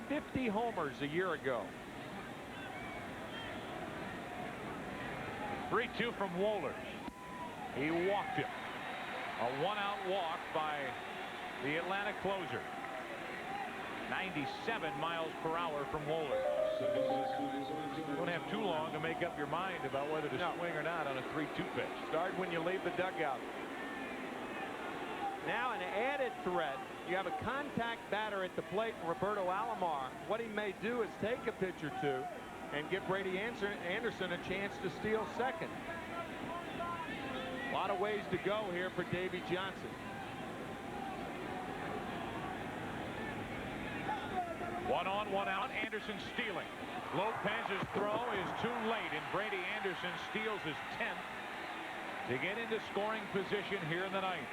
50 homers a year ago. 3-2 from Wohlers. He walked him. A 1-out walk by the Atlanta closer. 97 miles per hour from Wohlers. Don't have too long to make up your mind about whether to swing or not on a 3-2 pitch. Start when you leave the dugout. Now an added threat. You have a contact batter at the plate, Roberto Alomar. What he may do is take a pitch or two and give Brady Anderson a chance to steal second. A lot of ways to go here for Davy Johnson. 1 on, 1 out. Anderson stealing. Lopez's throw is too late, and Brady Anderson steals his 10th to get into scoring position here in the 9th.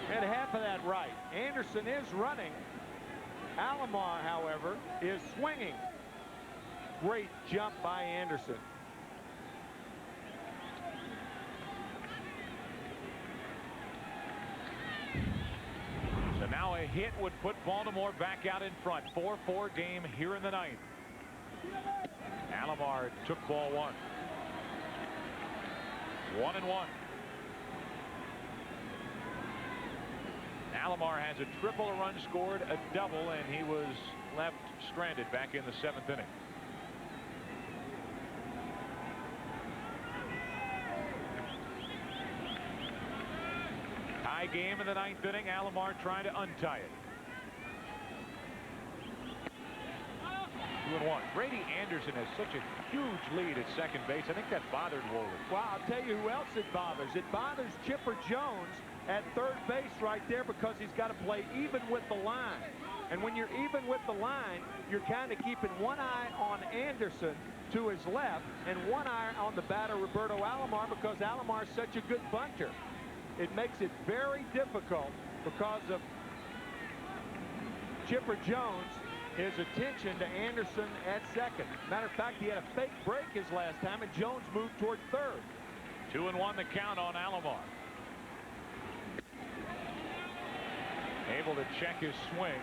Had half of that right. Anderson is running. Alomar, however, is swinging. Great jump by Anderson. So now a hit would put Baltimore back out in front. 4-4 game here in the ninth. Alomar took ball one. 1-1. Alomar has a triple, a run scored, a double, and he was left stranded back in the 7th inning. Tie game in the 9th inning. Alomar trying to untie it. 2-1. Brady Anderson has such a huge lead at second base. I think that bothered Wohlers. Well, I'll tell you who else it bothers. It bothers Chipper Jones at third base right there because he's got to play even with the line. And when you're even with the line, you're kind of keeping one eye on Anderson to his left and one eye on the batter Roberto Alomar because Alomar is such a good bunter. It makes it very difficult because of Chipper Jones, his attention to Anderson at second. Matter of fact, he had a fake break his last time, and Jones moved toward third. 2-1 the count on Alomar. Able to check his swing.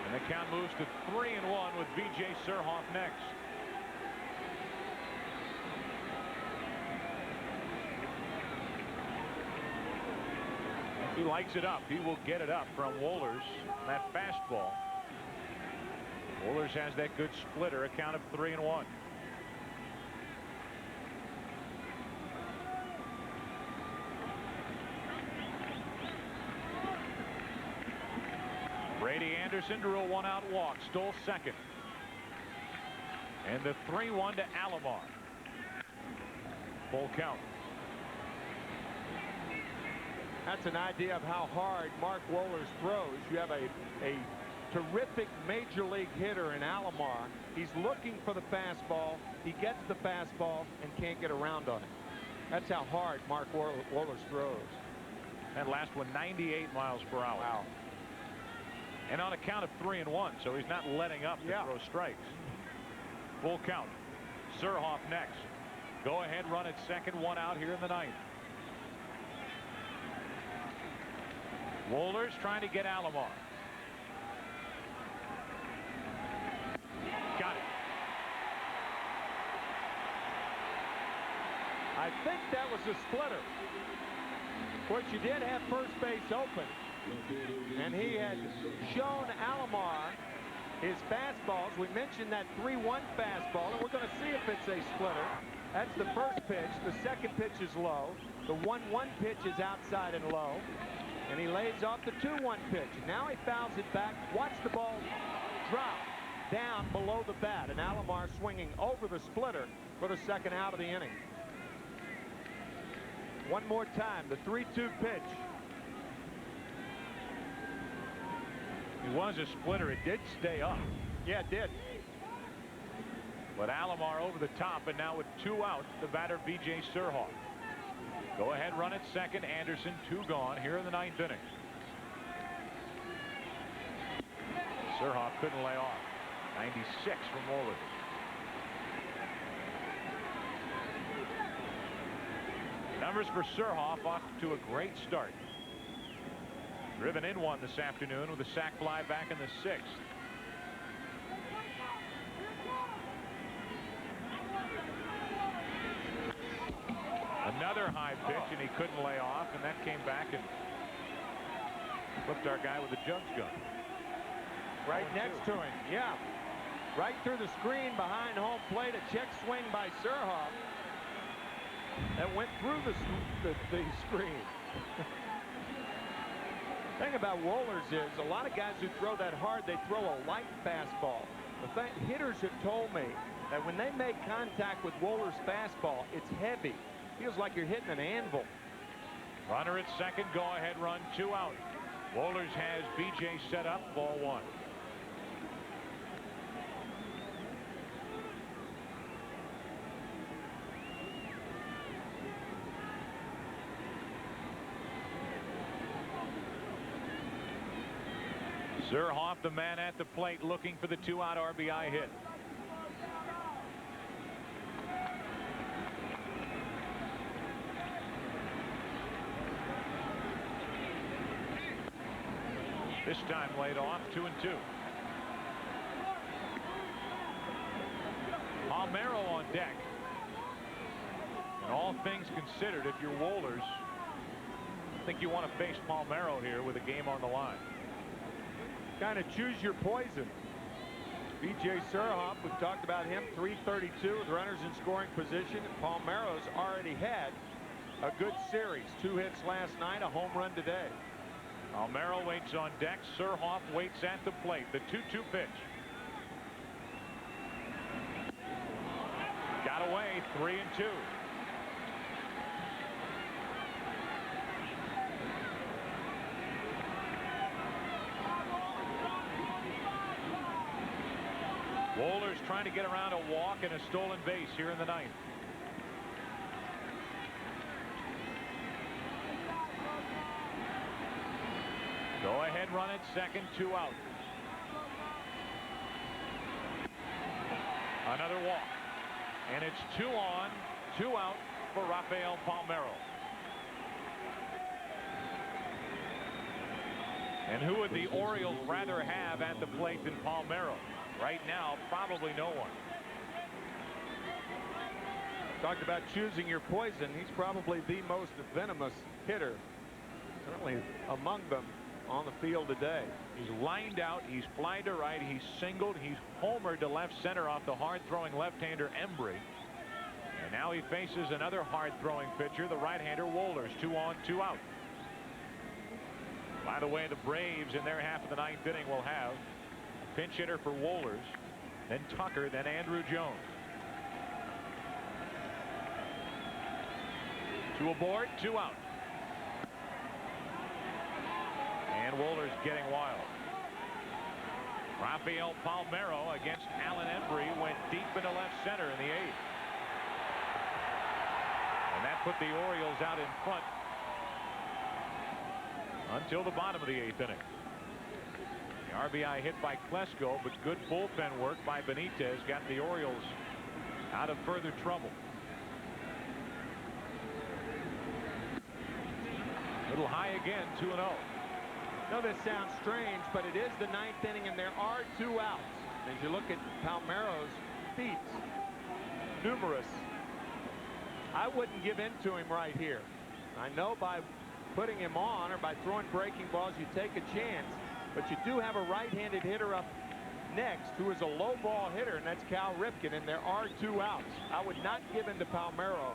And the count moves to 3-1 with V.J. Surhoff next. If he likes it up, he will get it up from Wohlers. That fastball. Wohlers has that good splitter, a count of 3-1. Brady Anderson drew a one-out walk, stole second. And the 3-1 to Alomar. Full count. That's an idea of how hard Mark Wohlers throws. You have a terrific major league hitter in Alomar. He's looking for the fastball. He gets the fastball and can't get around on it. That's how hard Mark Wohlers throws. That last one, 98 miles per hour. Wow. And on a count of 3-1, so he's not letting up to throw strikes. Full count. Surhoff next. Go ahead run at second, one out here in the ninth. Wohlers trying to get Alomar. Got it. I think that was a splitter. Of course, you did have first base open. And he had shown Alomar his fastballs. We mentioned that 3-1 fastball, and we're going to see if it's a splitter. That's the first pitch. The second pitch is low. The 1-1 pitch is outside and low. And he lays off the 2-1 pitch. Now he fouls it back. Watch the ball drop down below the bat. And Alomar swinging over the splitter for the second out of the inning. One more time, the 3-2 pitch. It was a splitter. It did stay up. Yeah, it did. But Alomar over the top, and now with two out, the batter V.J. Surhoff. Go ahead, run at second. Anderson, two gone here in the ninth inning. Surhoff couldn't lay off. 96 from Wohlers. Numbers for Surhoff off to a great start. Driven in one this afternoon with a sac fly back in the sixth. Another high pitch, and he couldn't lay off, and that came back and flipped our guy with a jugs gun. Right next to him, yeah. Right through the screen behind home plate, a check swing by Surhoff that went through the screen. The thing about Wohlers is a lot of guys who throw that hard, they throw a light fastball. Hitters have told me that when they make contact with Wohlers' fastball, it's heavy. Feels like you're hitting an anvil. Runner at second, go ahead run, two out. Wohlers has BJ set up, ball one. Surhoff, the man at the plate, looking for the two-out RBI hit. This time laid off, 2-2. Palmeiro on deck. And all things considered, if you're Wohlers, I think you want to face Palmeiro here with a game on the line. Kind of choose your poison. B.J. Surhoff, we've talked about him, 332 with runners in scoring position. Palmeiro's already had a good series. 2 hits last night, a home run today. Palmeiro waits on deck. Surhoff waits at the plate. The 2-2 pitch. Got away, 3-2. Wohlers trying to get around a walk and a stolen base here in the ninth. Go ahead run at second, 2 out. Another walk. And it's 2 on, 2 out for Rafael Palmeiro. And who would the Orioles rather have at the plate than Palmeiro? Right now, probably no one. Talked about choosing your poison. He's probably the most venomous hitter, certainly among them, on the field today. He's lined out, he's flied to right, he's singled, he's homered to left center off the hard-throwing left-hander Embry. And now he faces another hard-throwing pitcher, the right-hander Wohlers. 2 on, 2 out. By the way, the Braves in their half of the ninth inning will have a pinch hitter for Wohlers, then Tucker, then Andrew Jones. 2 aboard, 2 out. And Wohlers getting wild. Rafael Palmeiro against Alan Embry went deep into left center in the 8th. And that put the Orioles out in front until the bottom of the 8th inning. The RBI hit by Klesko, but good bullpen work by Benitez got the Orioles out of further trouble. Little high again, 2-0. I know this sounds strange, but it is the 9th inning and there are 2 outs. As you look at Palmeiro's feats, numerous. I wouldn't give in to him right here. I know by putting him on or by throwing breaking balls you take a chance, but you do have a right-handed hitter up next who is a low ball hitter, and that's Cal Ripken, and there are 2 outs. I would not give in to Palmeiro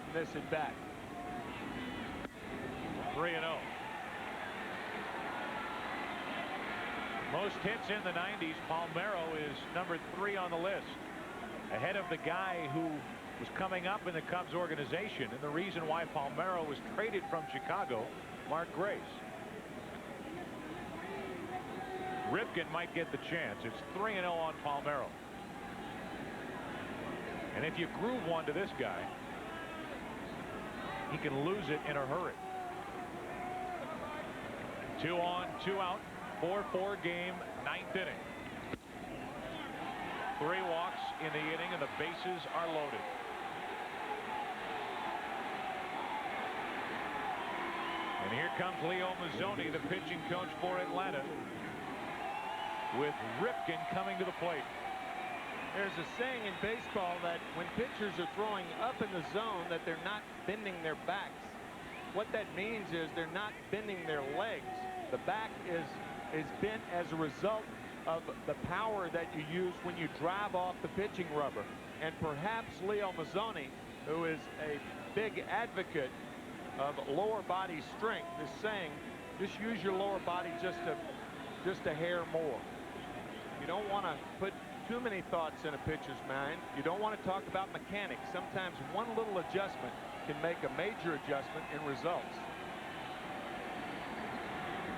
in this at bat. 3-0. Most hits in the 90s. Palmeiro is number 3 on the list, ahead of the guy who was coming up in the Cubs organization and the reason why Palmeiro was traded from Chicago, Mark Grace. Ripken might get the chance. It's 3-0 on Palmeiro. And if you groove one to this guy, he can lose it in a hurry. 2 on, 2 out, 4-4 game, 9th inning. 3 walks in the inning and the bases are loaded. And here comes Leo Mazzoni, the pitching coach for Atlanta, with Ripken coming to the plate. There's a saying in baseball that when pitchers are throwing up in the zone that they're not bending their backs. What that means is they're not bending their legs. The back is bent as a result of the power that you use when you drive off the pitching rubber. And perhaps Leo Mazzoni, who is a big advocate of lower body strength, is saying just use your lower body just a hair more. You don't want to put too many thoughts in a pitcher's mind. You don't want to talk about mechanics. Sometimes one little adjustment can make a major adjustment in results.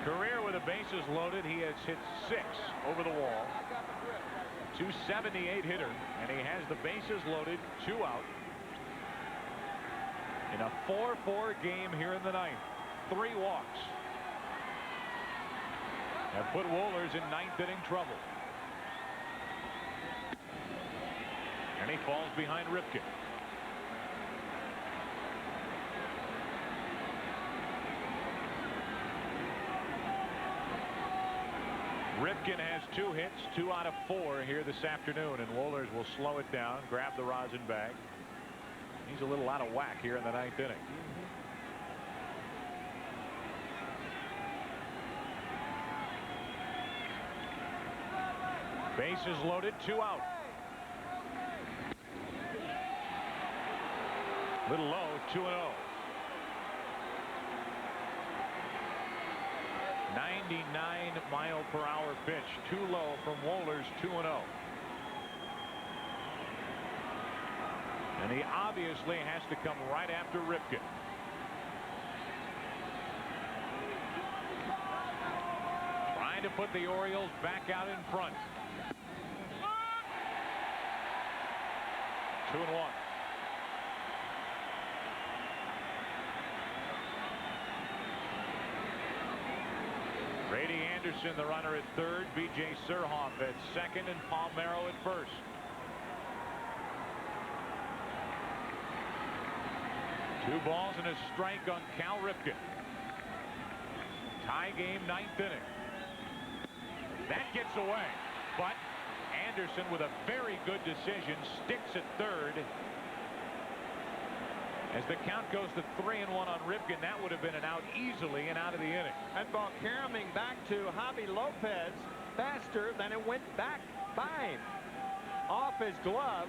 Career with the bases loaded, he has hit 6 over the wall. 278 hitter, and he has the bases loaded, 2 out. In a 4-4 game here in the 9th. 3 walks have put Wohlers in 9th inning trouble. And he falls behind Ripken. Ripken has 2 hits, 2 out of 4 here this afternoon, and Wohlers will slow it down, grab the rosin bag. He's a little out of whack here in the 9th inning. Bases loaded, 2 out. Little low, 2-0. 99-mile-per-hour pitch, too low from Wohlers, 2-0. And he obviously has to come right after Ripken. Trying to put the Orioles back out in front. 2-1. Brady Anderson, the runner at third, B.J. Surhoff at second, and Palmero at first. Two balls and a strike on Cal Ripken. Tie game, 9th inning. That gets away, but Anderson with a very good decision sticks at third. As the count goes to 3-1 on Ripken, that would have been an out easily and out of the inning. That ball caroming back to Javi Lopez faster than it went back by him. Off his glove,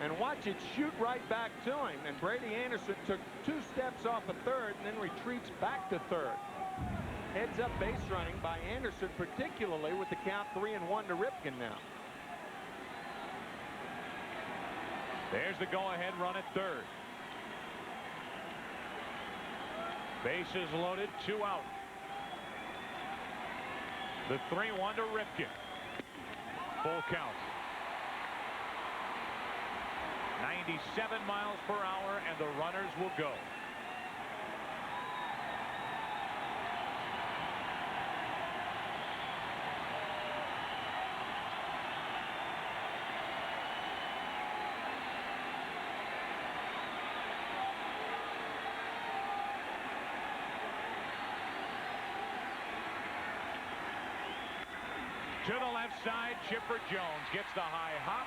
and watch it shoot right back to him. And Brady Anderson took 2 steps off of third and then retreats back to third. Heads up base running by Anderson, particularly with the count 3-1 to Ripken now. There's the go-ahead run at third. Bases loaded, 2 out. The 3-1 to Ripken. Full count. 97 miles per hour, and the runners will go. To the left side, Chipper Jones gets the high hop.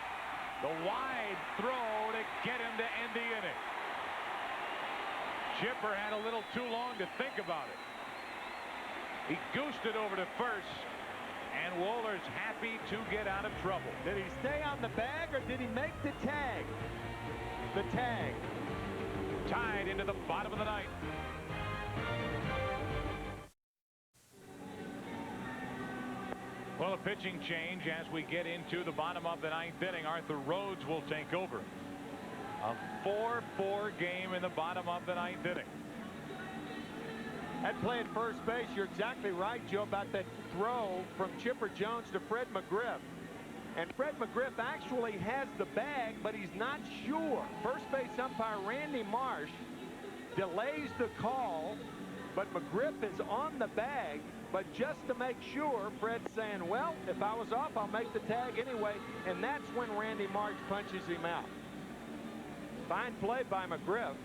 The wide throw to get him to end the inning. Chipper had a little too long to think about it. He goosed it over to first, and Wohlers happy to get out of trouble. Did he stay on the bag, or did he make the tag? The tag. Tied into the bottom of the 9th. Well, a pitching change as we get into the bottom of the 9th inning. Arthur Rhodes will take over. A 4-4 game in the bottom of the 9th inning. That play at first base, you're exactly right, Joe, about that throw from Chipper Jones to Fred McGriff. And Fred McGriff actually has the bag, but he's not sure. First base umpire Randy Marsh delays the call, but McGriff is on the bag. But just to make sure, Fred's saying, well, if I was off, I'll make the tag anyway. And that's when Randy Marsh punches him out. Fine play by McGriff.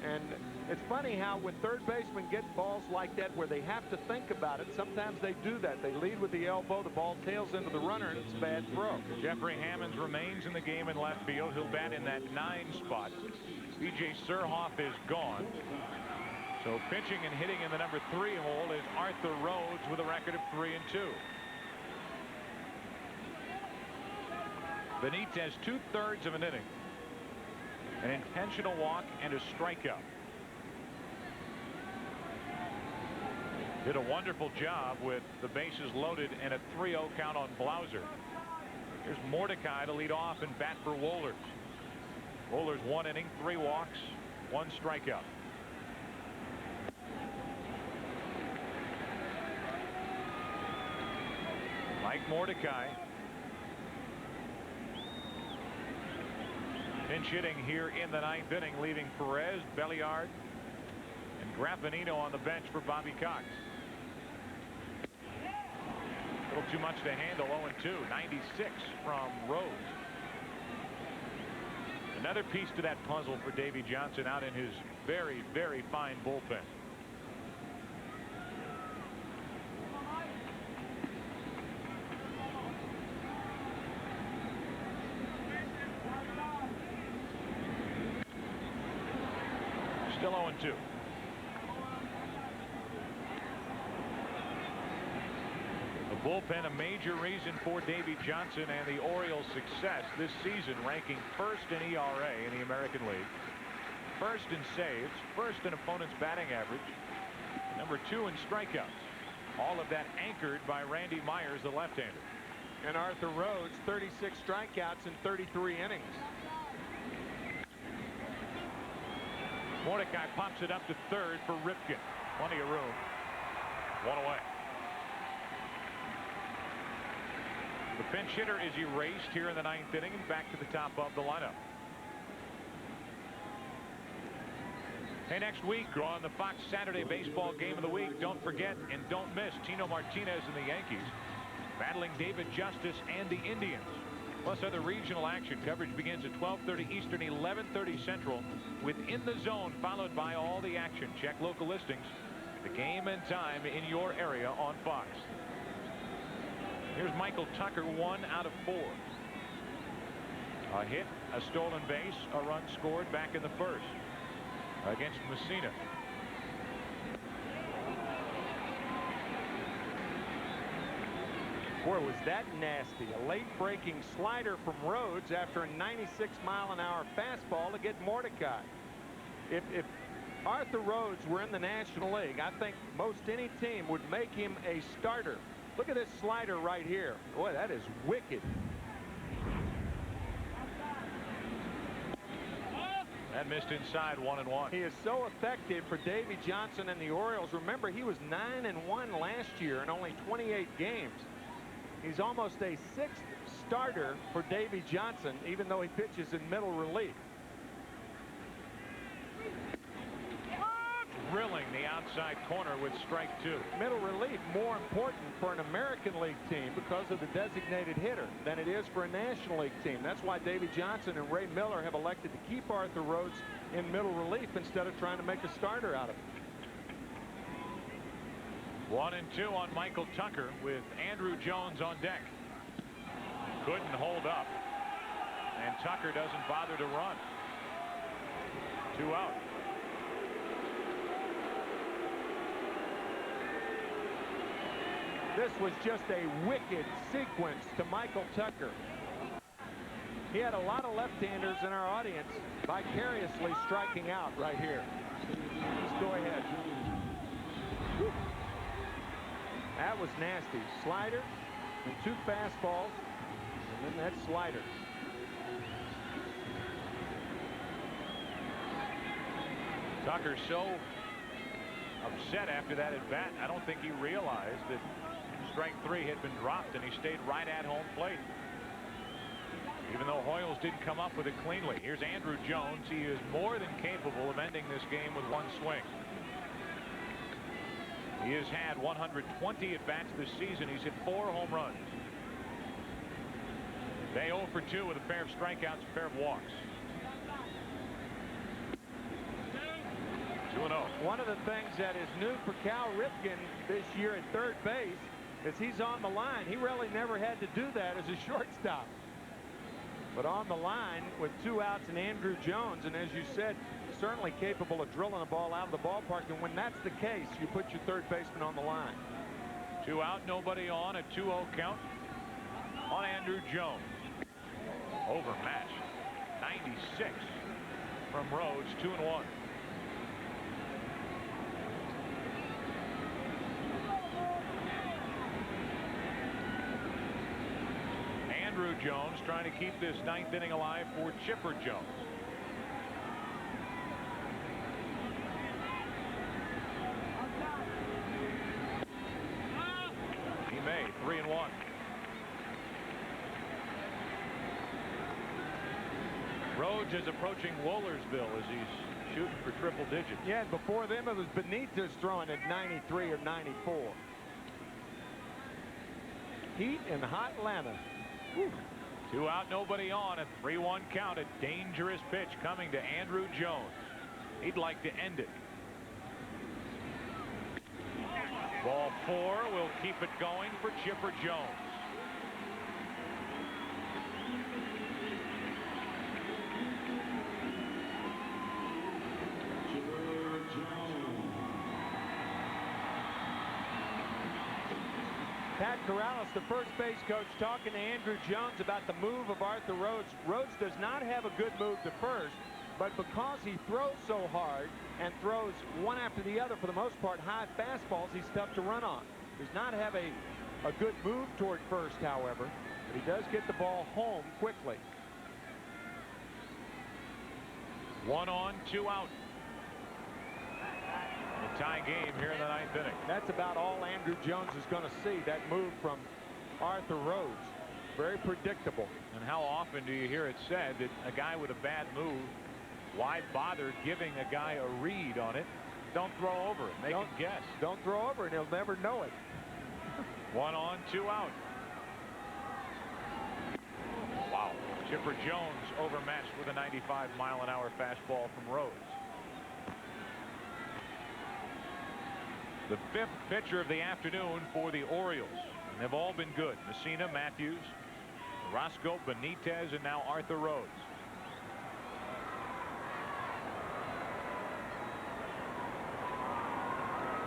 And it's funny how when third basemen get balls like that where they have to think about it, sometimes they do that. They lead with the elbow, the ball tails into the runner, and it's a bad throw. Jeffrey Hammonds remains in the game in left field. He'll bat in that 9 spot. B.J. Surhoff is gone. So pitching and hitting in the number 3 hole is Arthur Rhodes with a record of 3-2. Benitez 2/3 of an inning. An intentional walk and a strikeout. Did a wonderful job with the bases loaded and a 3-0 count on Blauser. Here's Mordecai to lead off and bat for Wohlers. Wohlers 1 inning, 3 walks, 1 strikeout. Mike Mordecai. Pinch hitting here in the 9th inning, leaving Perez, Belliard, and Graffinino on the bench for Bobby Cox. A little too much to handle. 0-2. 96 from Rhodes. Another piece to that puzzle for Davey Johnson out in his very, very fine bullpen. Still 0-2. The bullpen a major reason for Davy Johnson and the Orioles' success this season, ranking first in ERA in the American League, first in saves, first in opponent's batting average, number 2 in strikeouts. All of that anchored by Randy Myers, the left-hander. And Arthur Rhodes, 36 strikeouts in 33 innings. Mordecai pops it up to third for Ripken. Plenty of room. 1 away. The pinch hitter is erased here in the 9th inning and back to the top of the lineup. Hey, next week on the Fox Saturday Baseball Game of the Week, don't forget and don't miss Tino Martinez and the Yankees battling David Justice and the Indians. Plus other regional action. Coverage begins at 12:30 Eastern, 11:30 Central, within the zone, followed by all the action. Check local listings, the game and time in your area on Fox. Here's Michael Tucker, 1 out of 4. A hit, a stolen base, a run scored back in the first against Mussina. Boy, was that nasty. A late breaking slider from Rhodes after a 96-mile-an-hour fastball to get Mordecai. If Arthur Rhodes were in the National League, I think most any team would make him a starter. Look at this slider right here. Boy, that is wicked. That missed inside, 1-1. He is so effective for Davy Johnson and the Orioles. Remember, he was 9-1 last year in only 28 games. He's almost a 6th starter for Davy Johnson, even though he pitches in middle relief. Drilling the outside corner with strike 2. Middle relief more important for an American League team because of the designated hitter than it is for a National League team. That's why Davy Johnson and Ray Miller have elected to keep Arthur Rhodes in middle relief instead of trying to make a starter out of him. 1-2 on Michael Tucker with Andrew Jones on deck. Couldn't hold up, and Tucker doesn't bother to run. 2 out. This was just a wicked sequence to Michael Tucker. He had a lot of left-handers in our audience vicariously striking out right here. Let's go ahead. Woo. That was nasty. Slider and 2 fastballs, and then that slider. Tucker so upset after that at bat, I don't think he realized that strike 3 had been dropped, and he stayed right at home plate. Even though Hoyles didn't come up with it cleanly. Here's Andrew Jones. He is more than capable of ending this game with 1 swing. He has had 120 at-bats this season. He's hit 4 home runs. They 0 for 2 with a pair of strikeouts, a pair of walks. 2-0. One of the things that is new for Cal Ripken this year at third base is he's on the line. He really never had to do that as a shortstop. But on the line with 2 outs and Andrew Jones, and as you said, certainly capable of drilling a ball out of the ballpark. And when that's the case, you put your third baseman on the line. 2 out, nobody on, a 2-0 count on Andrew Jones. Overmatched. 96 from Rhodes, 2-1. Andrew Jones trying to keep this 9th inning alive for Chipper Jones. He may. 3-1. Rhodes is approaching Wollersville as he's shooting for triple digits. Yeah, and before them it was Benitez throwing at 93 or 94. Heat in hot Atlanta. Whew. 2 out, nobody on, a 3-1 count. A dangerous pitch coming to Andrew Jones. He'd like to end it. Ball 4 will keep it going for Chipper Jones. Pat Corrales, the first base coach, talking to Andrew Jones about the move of Arthur Rhodes. Rhodes does not have a good move to first, but because he throws so hard and throws one after the other, for the most part, high fastballs, he's tough to run on. Does not have a good move toward first, however, but he does get the ball home quickly. 1 on, 2 out. A tie game here in the 9th inning. That's about all Andrew Jones is going to see, that move from Arthur Rhodes. Very predictable. And how often do you hear it said that a guy with a bad move, why bother giving a guy a read on it? Don't throw over it. Make him guess. Don't throw over it. He'll never know it. 1 on, 2 out. Wow. Chipper Jones overmatched with a 95-mile-an-hour fastball from Rhodes. The 5th pitcher of the afternoon for the Orioles. And they've all been good. Mussina, Matthews, Roscoe, Benitez, and now Arthur Rhodes.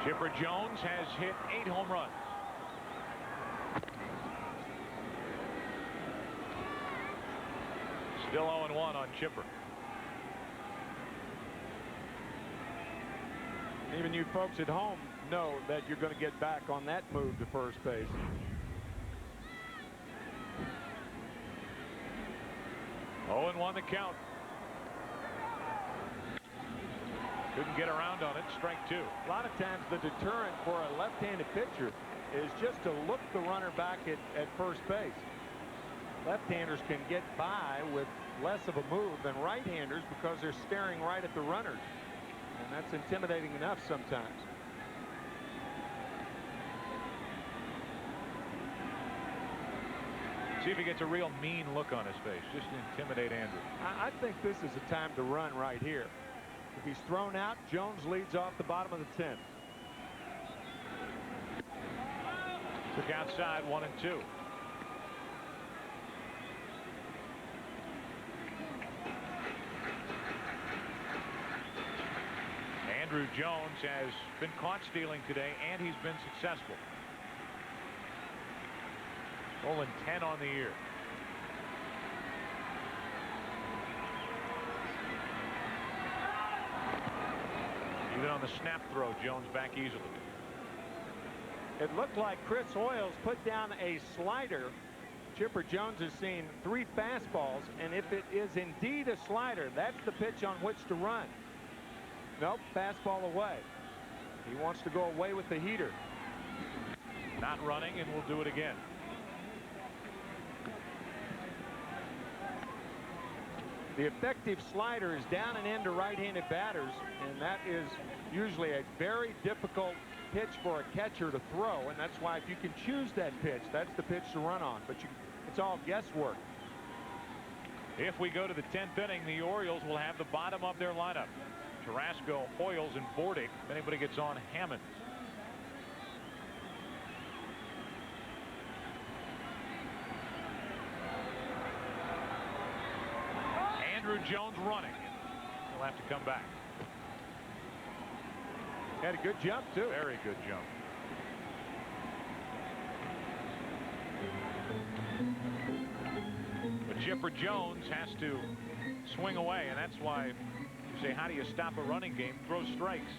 Chipper Jones has hit 8 home runs. Still 0-1 on Chipper. Even you folks at home know that you're going to get back on that move to first base. Oh, and 1 the count. Couldn't get around on it. Strike 2. A lot of times the deterrent for a left-handed pitcher is just to look the runner back at first base. Left-handers can get by with less of a move than right-handers because they're staring right at the runners. And that's intimidating enough sometimes. See if he gets a real mean look on his face, just to intimidate Andrew. I think this is a time to run right here. If he's thrown out, Jones leads off the bottom of the 10th. Took outside 1 and 2. Andrew Jones has been caught stealing today, and he's been successful. Stolen 10 on the year. Even on the snap throw, Jones back easily. It looked like Chris Hoyles put down a slider. Chipper Jones has seen 3 fastballs, and if it is indeed a slider, that's the pitch on which to run. Nope, fastball away. He wants to go away with the heater. Not running, and we'll do it again. The effective slider is down and in to right-handed batters, and that is usually a very difficult pitch for a catcher to throw, and that's why if you can choose that pitch, that's the pitch to run on. But it's all guesswork. If we go to the 10th inning, the Orioles will have the bottom of their lineup. Carrasco, Hoyles, and Bordick. If anybody gets on, Hammonds. Andrew Jones running. He'll have to come back. Had a good jump, too. Very good jump. But Chipper Jones has to swing away, and that's why you say, how do you stop a running game? Throw strikes.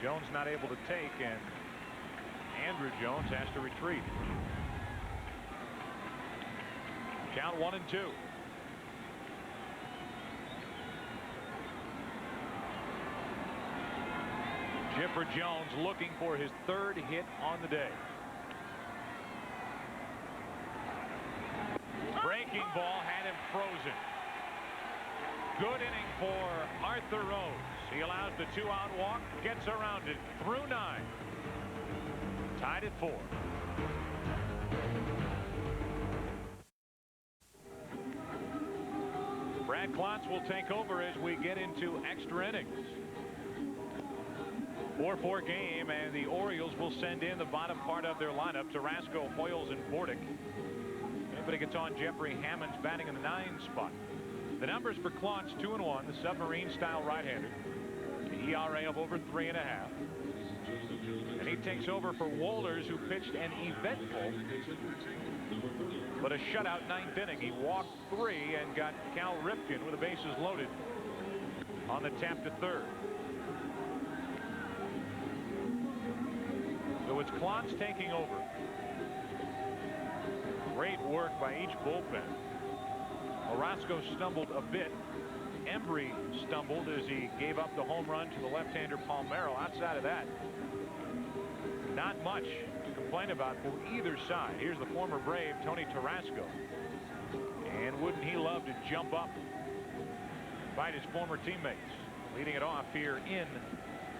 Jones not able to take, and Andrew Jones has to retreat. Count 1 and 2. Chipper Jones looking for his 3rd hit on the day. Breaking ball had him frozen. Good inning for Arthur Rhodes. He allows the 2-out walk, gets around it through 9. Tied at 4. Brad Klontz will take over as we get into extra innings. 4-4 game, and the Orioles will send in the bottom part of their lineup. Carrasco, Hoyles, and Bordick. Anybody gets on, Jeffrey Hammonds batting in the 9 spot. The numbers for Klontz: 2-1, the submarine-style right-hander. The ERA of over 3.5. And he takes over for Wohlers, who pitched an eventful but a shutout ninth inning. He walked 3 and got Cal Ripken with the bases loaded on the tap to third. So it's Clontz taking over. Great work by each bullpen. Orozco stumbled a bit. Embry stumbled as he gave up the home run to the left-hander Palmeiro. Outside of that, not much to complain about for either side. Here's the former Brave, Tony Tarasco. And wouldn't he love to jump up, fight his former teammates. Leading it off here in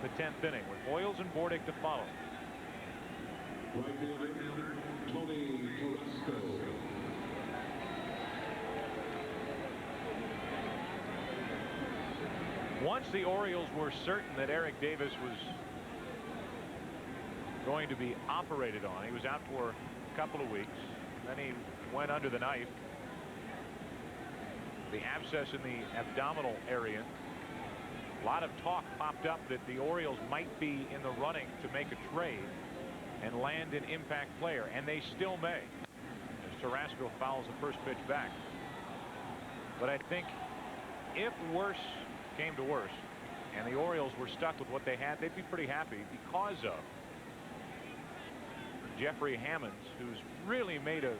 the 10th inning with Hoyles and Bordick to follow. Right fielder, Tony Tarasco. Once the Orioles were certain that Eric Davis was going to be operated on, he was out for a couple of weeks. Then he went under the knife. The abscess in the abdominal area. A lot of talk popped up that the Orioles might be in the running to make a trade and land an impact player, and they still may, as Tarasco fouls the first pitch back. But I think if worse came to worse and the Orioles were stuck with what they had, they'd be pretty happy because of Jeffrey Hammonds, who's really made a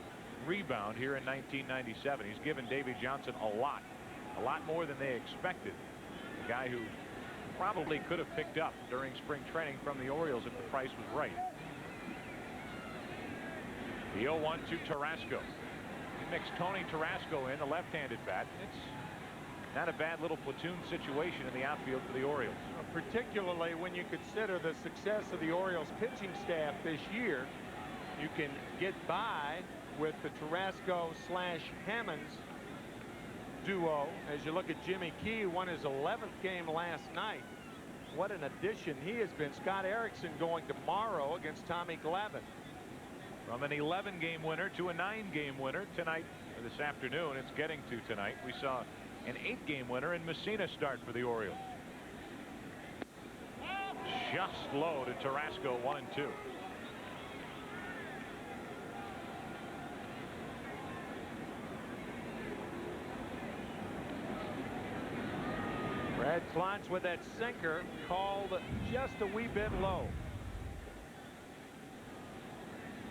rebound here in 1997. He's given Davey Johnson a lot more than they expected. A guy who probably could have picked up during spring training from the Orioles if the price was right. The 0-1 to Tarasco. He mixed Tony Tarasco in, the left-handed bat. It's not a bad little platoon situation in the outfield for the Orioles. Particularly when you consider the success of the Orioles pitching staff this year, you can get by with the Tarasco/Hammonds duo. As you look at Jimmy Key, won his 11th game last night. What an addition he has been. Scott Erickson going tomorrow against Tommy Glavine. From an 11-game winner to a 9-game winner tonight, or this afternoon. It's getting to tonight. We saw an 8-game winner in Mussina start for the Orioles. Just low to Tarasco, 1-2. Brad Clontz with that sinker, called just a wee bit low.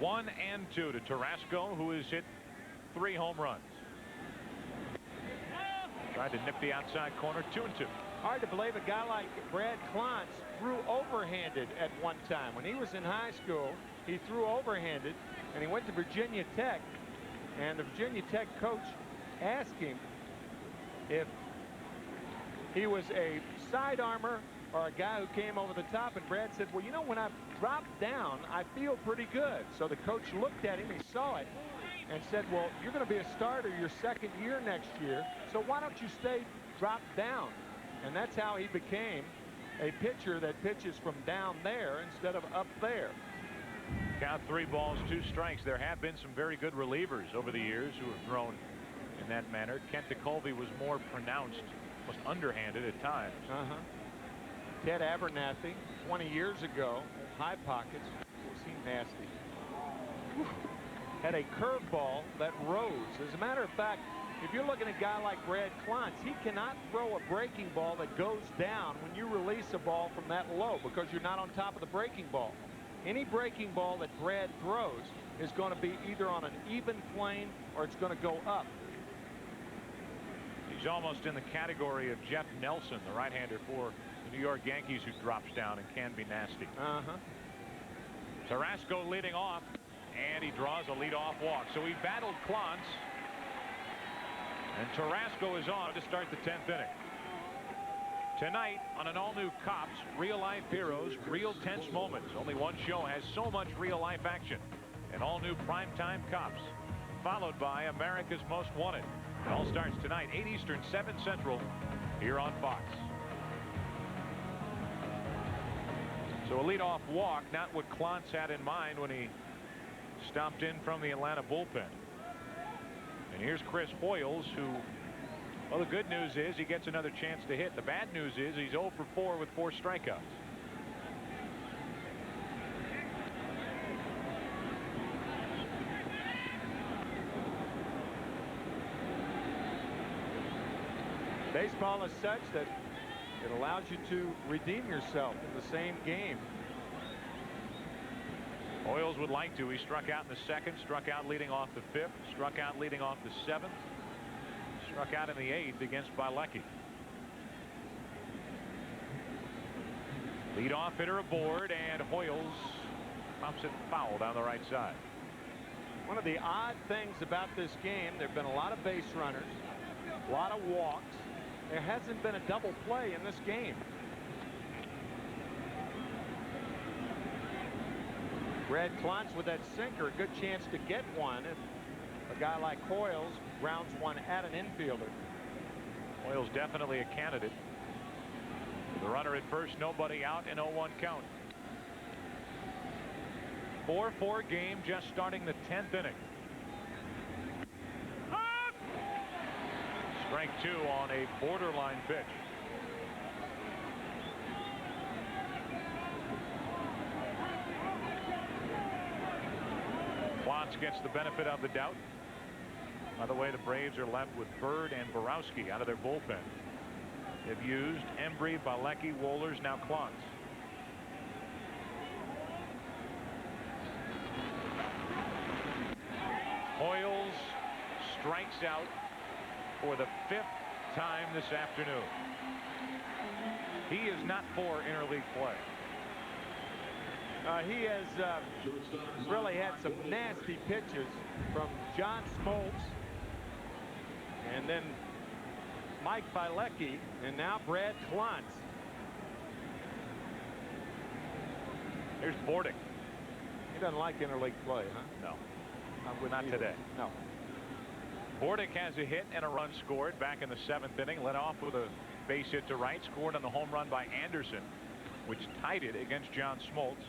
1-2 to Tarasco, who has hit 3 home runs. Tried to nip the outside corner, 2-2. Hard to believe a guy like Brad Clontz threw overhanded at one time. When he was in high school, he threw overhanded, and he went to Virginia Tech, and the Virginia Tech coach asked him if he was a side armor or a guy who came over the top, and Brad said, well, you know, when I drop down, I feel pretty good. So the coach looked at him, he saw it, and said, well, you're going to be a starter your second year next year, so why don't you stay dropped down? And that's how he became a pitcher that pitches from down there instead of up there. Count 3 balls, 2 strikes. There have been some very good relievers over the years who have thrown in that manner. Kent DeColvey was more pronounced, was underhanded at times. Ted Abernathy, 20 years ago, high pockets, was he nasty. Whew. Had a curveball that rose. As a matter of fact, if you're looking at a guy like Brad Clontz, he cannot throw a breaking ball that goes down when you release a ball from that low because you're not on top of the breaking ball. Any breaking ball that Brad throws is going to be either on an even plane or it's going to go up. He's almost in the category of Jeff Nelson, the right-hander for the New York Yankees, who drops down and can be nasty. Tarasco leading off, and he draws a leadoff walk. So he battled Clontz, and Tarasco is on to start the 10th inning. Tonight on an all-new Cops, real-life heroes, real tense moments. Only one show has so much real-life action. An all-new primetime Cops, followed by America's Most Wanted. It all starts tonight, 8 Eastern, 7 Central, here on Fox. So a leadoff walk, not what Clontz had in mind when he stopped in from the Atlanta bullpen. And here's Chris Hoyles, who, well, the good news is he gets another chance to hit. The bad news is he's 0 for 4 with 4 strikeouts. Baseball is such that it allows you to redeem yourself in the same game. Orioles would like to. He struck out in the second, struck out leading off the fifth, struck out leading off the seventh, struck out in the eighth against Bilecki. Leadoff hitter aboard, and Hoyles pops it foul down the right side. One of the odd things about this game, there have been a lot of base runners, a lot of walks. There hasn't been a double play in this game. Brad Klontz with that sinker, a good chance to get one if a guy like Hoyles grounds one at an infielder. Hoyles definitely a candidate. The runner at first, nobody out, and 0-1 count. 4-4 game, just starting the 10th inning. Strike two on a borderline pitch. Klontz gets the benefit of the doubt. By the way, the Braves are left with Bird and Borowski out of their bullpen. They've used Embry, Bilecki, Wohlers, now Klontz. Hoyles strikes out for the 5th time this afternoon. He is not for interleague play. He has really had some nasty pitches from John Smoltz, and then Mike Bilecki, and now Brad Klontz. Here's Bordick. He doesn't like interleague play, huh? No. Not today. No. Bordick has a hit and a run scored back in the 7th inning. Led off with a base hit to right. Scored on the home run by Anderson, which tied it against John Smoltz.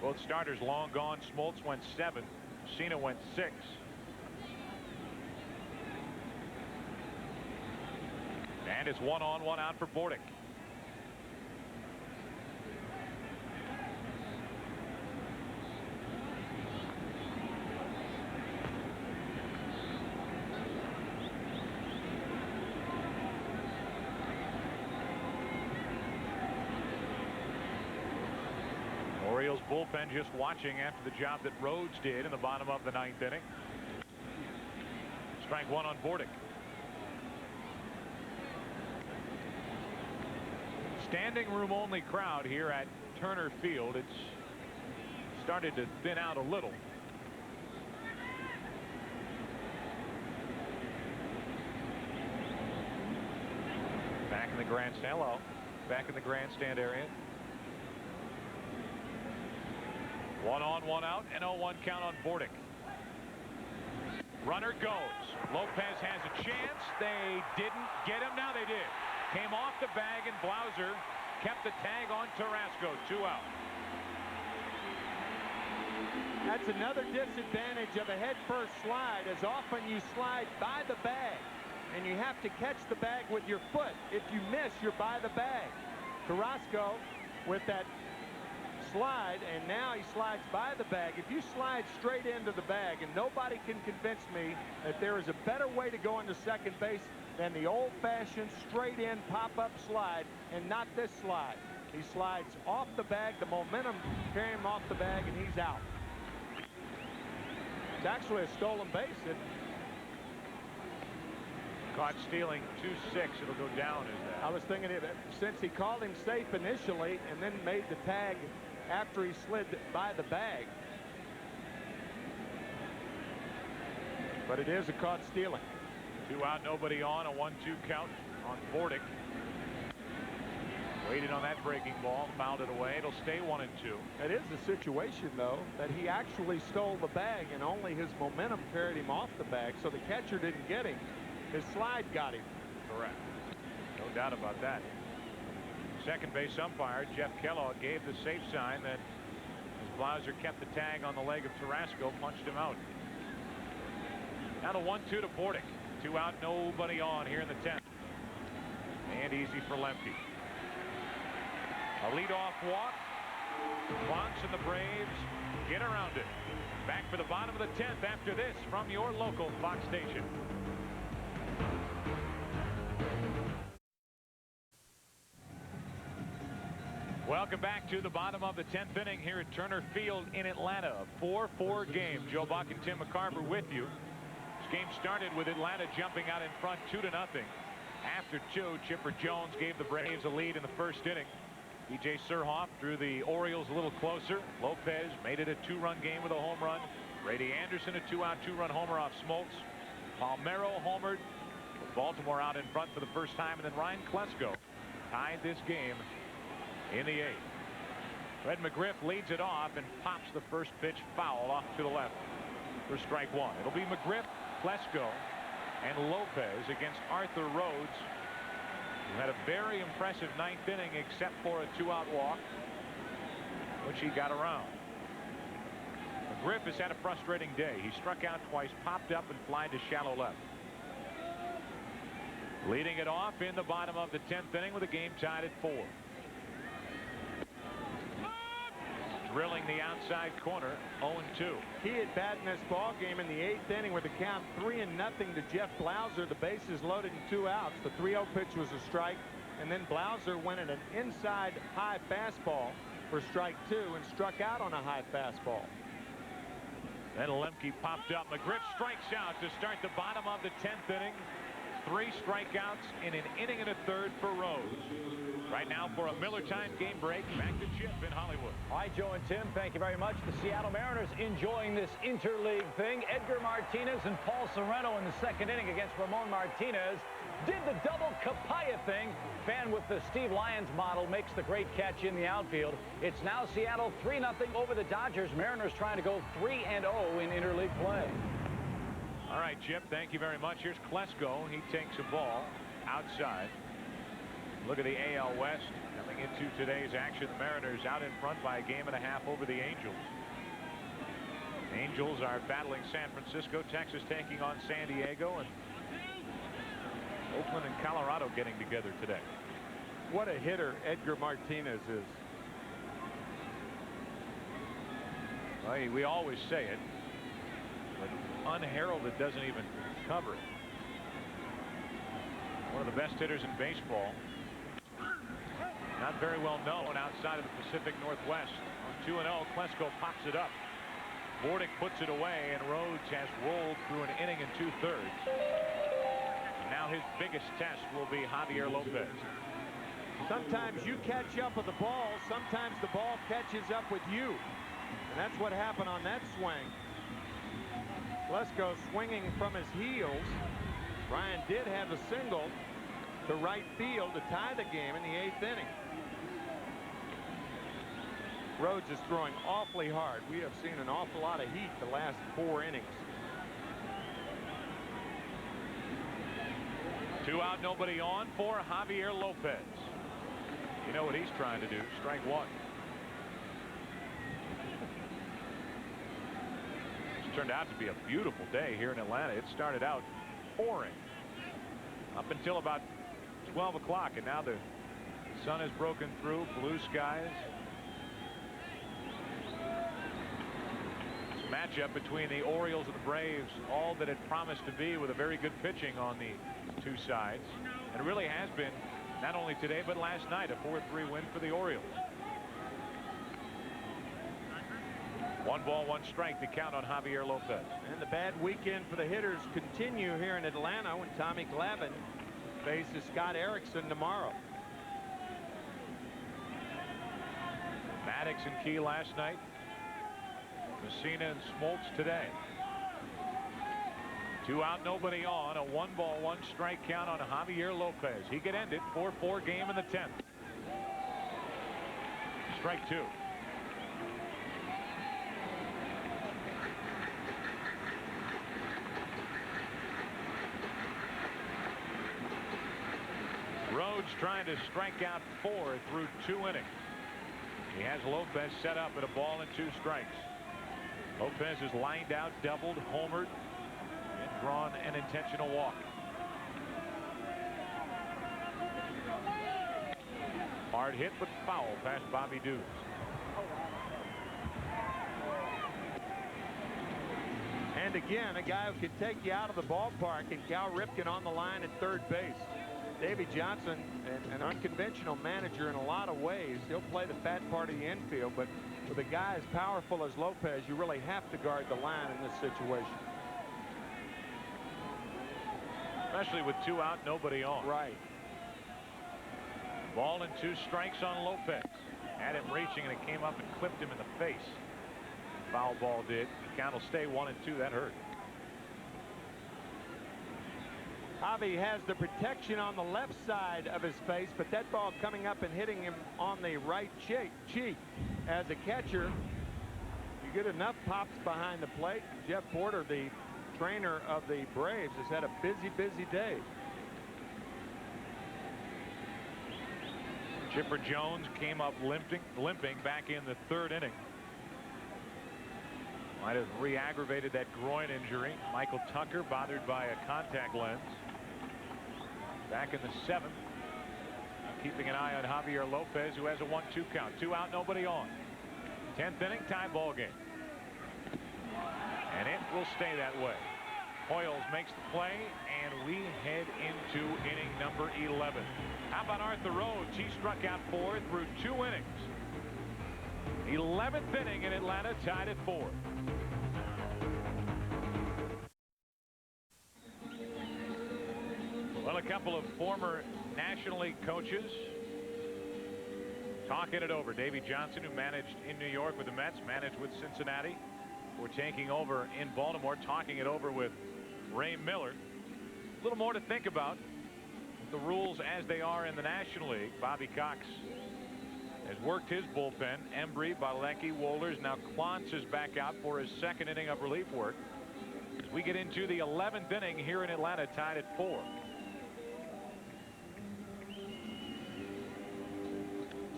Both starters long gone. Smoltz went 7. Mussina went 6. And it's 1 on, 1 out for Bordick. Orioles bullpen just watching after the job that Rhodes did in the bottom of the 9th inning. Strike one on Bordick. Standing room only crowd here at Turner Field. It's started to thin out a little. Back in the grandstand. Hello. Back in the grandstand area. 1 on, 1 out, and 0-1 count on Bordick. Runner goes. Lopez has a chance. They didn't get him. Now they did. Came off the bag, and Blauser kept the tag on Tarasco. 2 out. That's another disadvantage of a head-first slide. As often you slide by the bag, and you have to catch the bag with your foot. If you miss, you're by the bag. Tarasco with that slide, and now he slides by the bag. If you slide straight into the bag, and nobody can convince me that there is a better way to go into second base than the old-fashioned straight-in pop-up slide, and not this slide. He slides off the bag, the momentum carrying him off the bag, and he's out. It's actually a stolen base. Caught stealing 2-6. It'll go down as that. I was thinking since he called him safe initially and then made the tag after he slid by the bag. But it is a caught stealing. 2 out, nobody on. A 1-2 count on Bordick. Waited on that breaking ball, fouled it away. It'll stay 1-2. It is the situation, though, that he actually stole the bag, and only his momentum carried him off the bag, so the catcher didn't get him. His slide got him. Correct. No doubt about that. Second base umpire Jeff Kellogg gave the safe sign that as Blauser kept the tag on the leg of Tarasco, punched him out. Now the 1-2 to Bordick. 2 out, nobody on here in the 10th. And easy for Lemke. A leadoff walk. Klontz and the Braves get around it. Back for the bottom of the 10th after this from your local Fox station. Welcome back to the bottom of the 10th inning here at Turner Field in Atlanta. A 4-4 game. Joe Buck and Tim McCarver with you. This game started with Atlanta jumping out in front 2-0. After 2, Chipper Jones gave the Braves a lead in the first inning. E.J. Surhoff drew the Orioles a little closer. Lopez made it a 2-run game with a home run. Brady Anderson a 2-out 2-run homer off Smoltz. Palmeiro homered. Baltimore out in front for the first time, and then Ryan Klesko tied this game in the 8th. Fred McGriff leads it off and pops the first pitch foul off to the left for strike 1. It'll be McGriff, Klesko, and Lopez against Arthur Rhodes, who had a very impressive 9th inning except for a 2-out walk, which he got around. McGriff has had a frustrating day. He struck out twice, popped up, and flied to shallow left. Leading it off in the bottom of the 10th inning with a game tied at 4. Drilling the outside corner, 0-2. He had batted in this ball game in the 8th inning with a count 3-0 to Jeff Blauser. The bases loaded and 2 outs. The 3-0 pitch was a strike, and then Blauser went at an inside high fastball for strike 2 and struck out on a high fastball. Then Lemke popped up. McGriff strikes out to start the bottom of the 10th inning. 3 strikeouts in an inning and a third for Rhodes. Right now for a Miller time game break. Back to Chip in Hollywood. All right, Joe and Tim, thank you very much. The Seattle Mariners enjoying this interleague thing. Edgar Martinez and Paul Sorrento in the 2nd inning against Ramon Martinez. Did the double Capaya thing. Fan with the Steve Lyons model makes the great catch in the outfield. It's now Seattle 3-0 over the Dodgers. Mariners trying to go 3-0 in interleague play. All right, Chip, thank you very much. Here's Klesko. He takes a ball outside. Look at the AL West coming into today's action. The Mariners out in front by a game and a half over the Angels. Angels are battling San Francisco. Texas taking on San Diego, and Oakland and Colorado getting together today. What a hitter Edgar Martinez is. Well, we always say it, but unheralded doesn't even cover it. One of the best hitters in baseball. Not very well known outside of the Pacific Northwest. On 2-0, Klesko pops it up. Bordick puts it away, and Rhodes has rolled through an inning and 2/3. Now his biggest test will be Javier Lopez. Sometimes you catch up with the ball. Sometimes the ball catches up with you. And that's what happened on that swing. Klesko swinging from his heels. Ryan did have a single to right field to tie the game in the 8th inning. Rhodes is throwing awfully hard. We have seen an awful lot of heat the last 4 innings. 2 out, nobody on for Javier Lopez. You know what he's trying to do. Strike 1. It's turned out to be a beautiful day here in Atlanta. It started out pouring up until about 12 o'clock, and now the sun has broken through. Blue skies. This matchup between the Orioles and the Braves, all that it promised to be, with a very good pitching on the 2 sides, and it really has been, not only today but last night, a 4-3 win for the Orioles. 1 ball, 1 strike to count on Javier Lopez. And the bad weekend for the hitters continue here in Atlanta when Tommy Glavine faces Scott Erickson tomorrow. Maddox and Key last night. Mussina and Smoltz today. 2 out, nobody on. A 1 ball, 1 strike count on Javier Lopez. He could end it. 4-4 game in the 10th. Strike 2. Rhodes trying to strike out 4 through 2 innings. He has Lopez set up at a ball and 2 strikes. Lopez is lined out, doubled, homered, and drawn an intentional walk. Hard hit, but foul past Bobby Deuce. And again, a guy who can take you out of the ballpark, and Cal Ripken on the line at third base. Davey Johnson, an unconventional manager in a lot of ways. He'll play the fat part of the infield, but with a guy as powerful as Lopez, you really have to guard the line in this situation. Especially with 2 out, nobody on. Right. Ball and 2 strikes on Lopez. Had him reaching, and it came up and clipped him in the face. Foul ball did. The count will stay 1-2. That hurt. Javi has the protection on the left side of his face, but that ball coming up and hitting him on the right cheek. As a catcher, you get enough pops behind the plate. Jeff Porter, the trainer of the Braves, has had a busy day. Chipper Jones came up limping back in the 3rd inning. Might have re-aggravated that groin injury. Michael Tucker bothered by a contact lens. Back in the 7th. Keeping an eye on Javier Lopez, who has a 1-2 count. 2 out, nobody on. 10th inning, tie ball game. And it will stay that way. Hoyles makes the play, and we head into inning number 11. How about Arthur Rhodes? He struck out 4 through 2 innings. 11th inning in Atlanta, tied at 4. Well, a couple of former National League coaches talking it over. Davey Johnson, who managed in New York with the Mets, managed with Cincinnati. We're taking over in Baltimore, talking it over with Ray Miller. A little more to think about. The rules as they are in the National League. Bobby Cox has worked his bullpen. Embry, Balecki, Wohlers. Now Klontz is back out for his 2nd inning of relief work. As we get into the 11th inning here in Atlanta, tied at 4.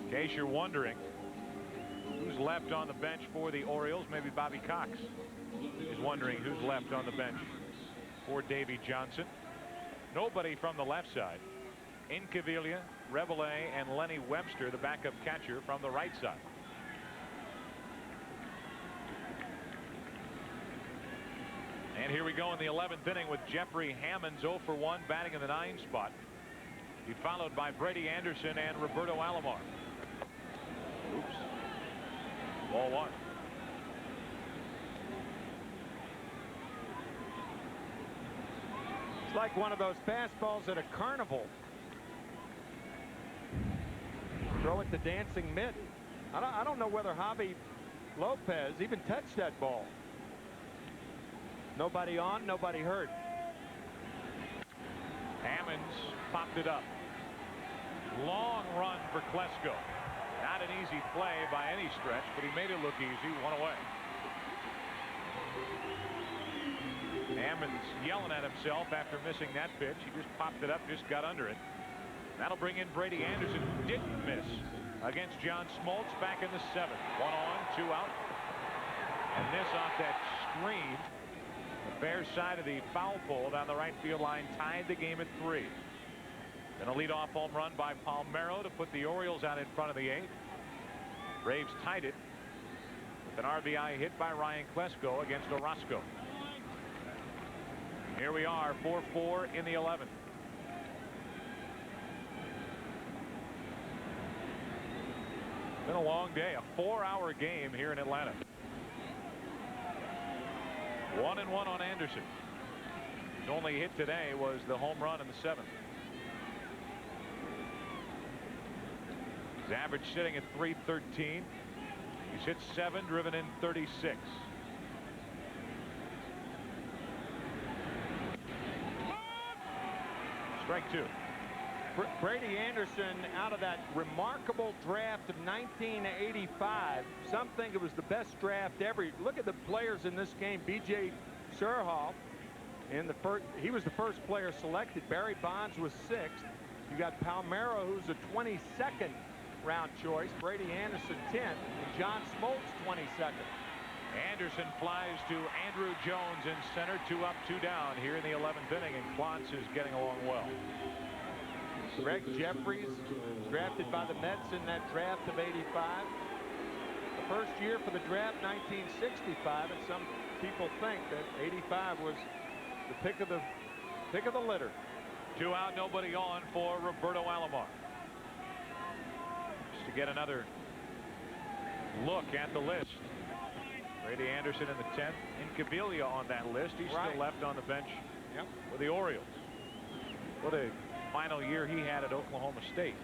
In case you're wondering who's left on the bench for the Orioles, maybe Bobby Cox is wondering who's left on the bench for Davey Johnson. Nobody from the left side. Incaviglia, Reveille, and Lenny Webster, the backup catcher, from the right side. And here we go in the 11th inning with Jeffrey Hammonds 0 for 1, batting in the 9 spot. He's followed by Brady Anderson and Roberto Alomar. Oops. Ball 1. It's like one of those fastballs at a carnival. Throw it to dancing mid. I don't know whether Javi Lopez even touched that ball. Nobody on, nobody hurt. Hammonds popped it up. Long run for Klesko. Not an easy play by any stretch, but he made it look easy. 1 away. Hammonds yelling at himself after missing that pitch. He just popped it up, just got under it. That'll bring in Brady Anderson, who didn't miss against John Smoltz back in the 7th. 1 on, 2 out. And this off that screen. The fair side of the foul pole down the right field line tied the game at 3. Then a leadoff home run by Palmeiro to put the Orioles out in front of the 8th. Braves tied it with an RBI hit by Ryan Klesko against Orozco. Here we are, 4-4 in the 11th. Been a long day, a 4-hour game here in Atlanta. 1-1 on Anderson. His only hit today was the home run in the 7th. His average sitting at .313. He's hit 7, driven in 36. Strike 2. Brady Anderson, out of that remarkable draft of 1985. Some think it was the best draft ever. Look at the players in this game. B.J. Surhoff in the first. He was the first player selected. Barry Bonds was 6th. You got Palmeiro, who's a 22nd round choice. Brady Anderson 10th, and John Smoltz 22nd. Anderson flies to Andrew Jones in center. 2 up, 2 down here in the 11th inning, and Klontz is getting along well. Greg Jeffries, drafted by the Mets in that draft of '85. The first year for the draft, 1965, and some people think that 85 was the pick of the litter. 2 out, nobody on for Roberto Alomar. Just to get another look at the list. Brady Anderson in the 10th. Incaviglia on that list. He's still left on the bench with the Orioles. What a final year he had at Oklahoma State.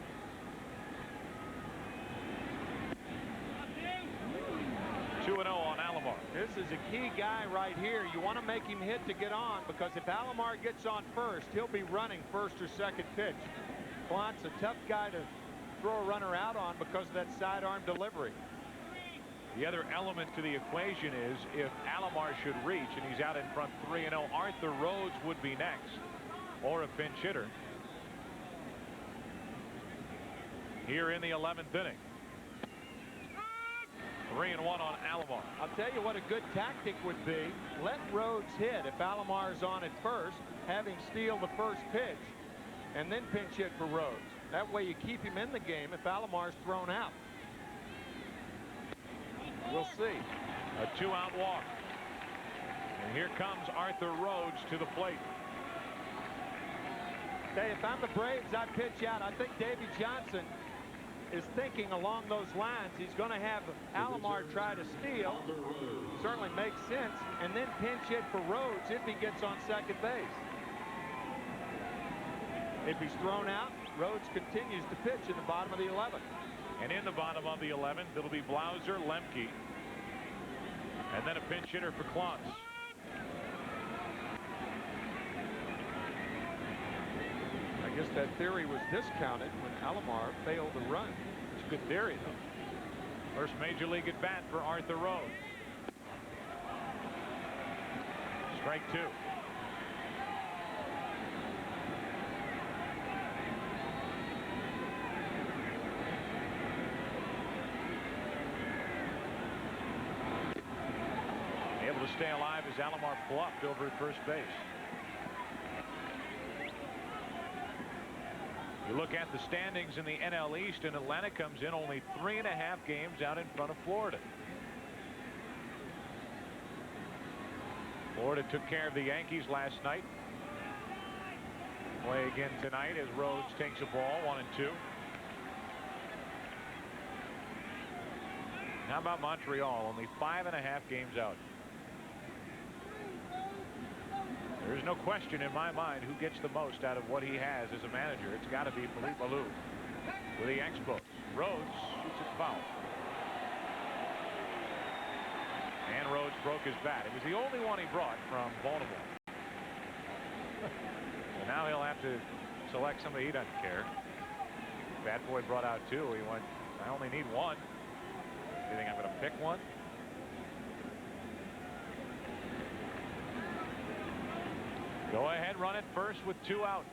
(2-0) on Alomar. This is a key guy right here. You want to make him hit to get on, because if Alomar gets on first, he'll be running first or second pitch. Klontz, a tough guy to throw a runner out on because of that sidearm delivery. The other element to the equation is if Alomar should reach and he's out in front 3-0, Arthur Rhodes would be next, or a pinch hitter here in the 11th inning. 3-1 on Alomar. I'll tell you what a good tactic would be. Let Rhodes hit if Alomar's on at first, have him steal the first pitch, and then pinch hit for Rhodes. That way you keep him in the game if Alomar's thrown out. We'll see. A 2-out walk. And here comes Arthur Rhodes to the plate. Hey, if I'm the Braves, I pitch out. I think Davy Johnson is thinking along those lines. He's going to have Alomar try to steal. Certainly makes sense. And then pinch hit for Rhodes if he gets on second base. If he's thrown out, Rhodes continues to pitch in the bottom of the 11th. And in the bottom of the 11th, it'll be Blauser, Lemke, and then a pinch hitter for Klontz. I guess that theory was discounted when Alomar failed to run. It's a good theory, though. First major league at bat for Arthur Rhodes. Strike 2. Able to stay alive as Alomar bluffed over at first base. You look at the standings in the NL East, and Atlanta comes in only 3.5 games out in front of Florida. Florida took care of the Yankees last night. Play again tonight as Rhodes takes a ball, 1-2. How about Montreal? Only 5.5 games out. There's no question in my mind who gets the most out of what he has as a manager. It's got to be Philippe Malou with the Expos. Rhodes shoots it foul. And Rhodes broke his bat. It was the only one he brought from Baltimore. And now he'll have to select somebody he doesn't care. Bat Boy brought out 2. He went, I only need 1. You think I'm going to pick one? Go ahead, run it first with 2 out.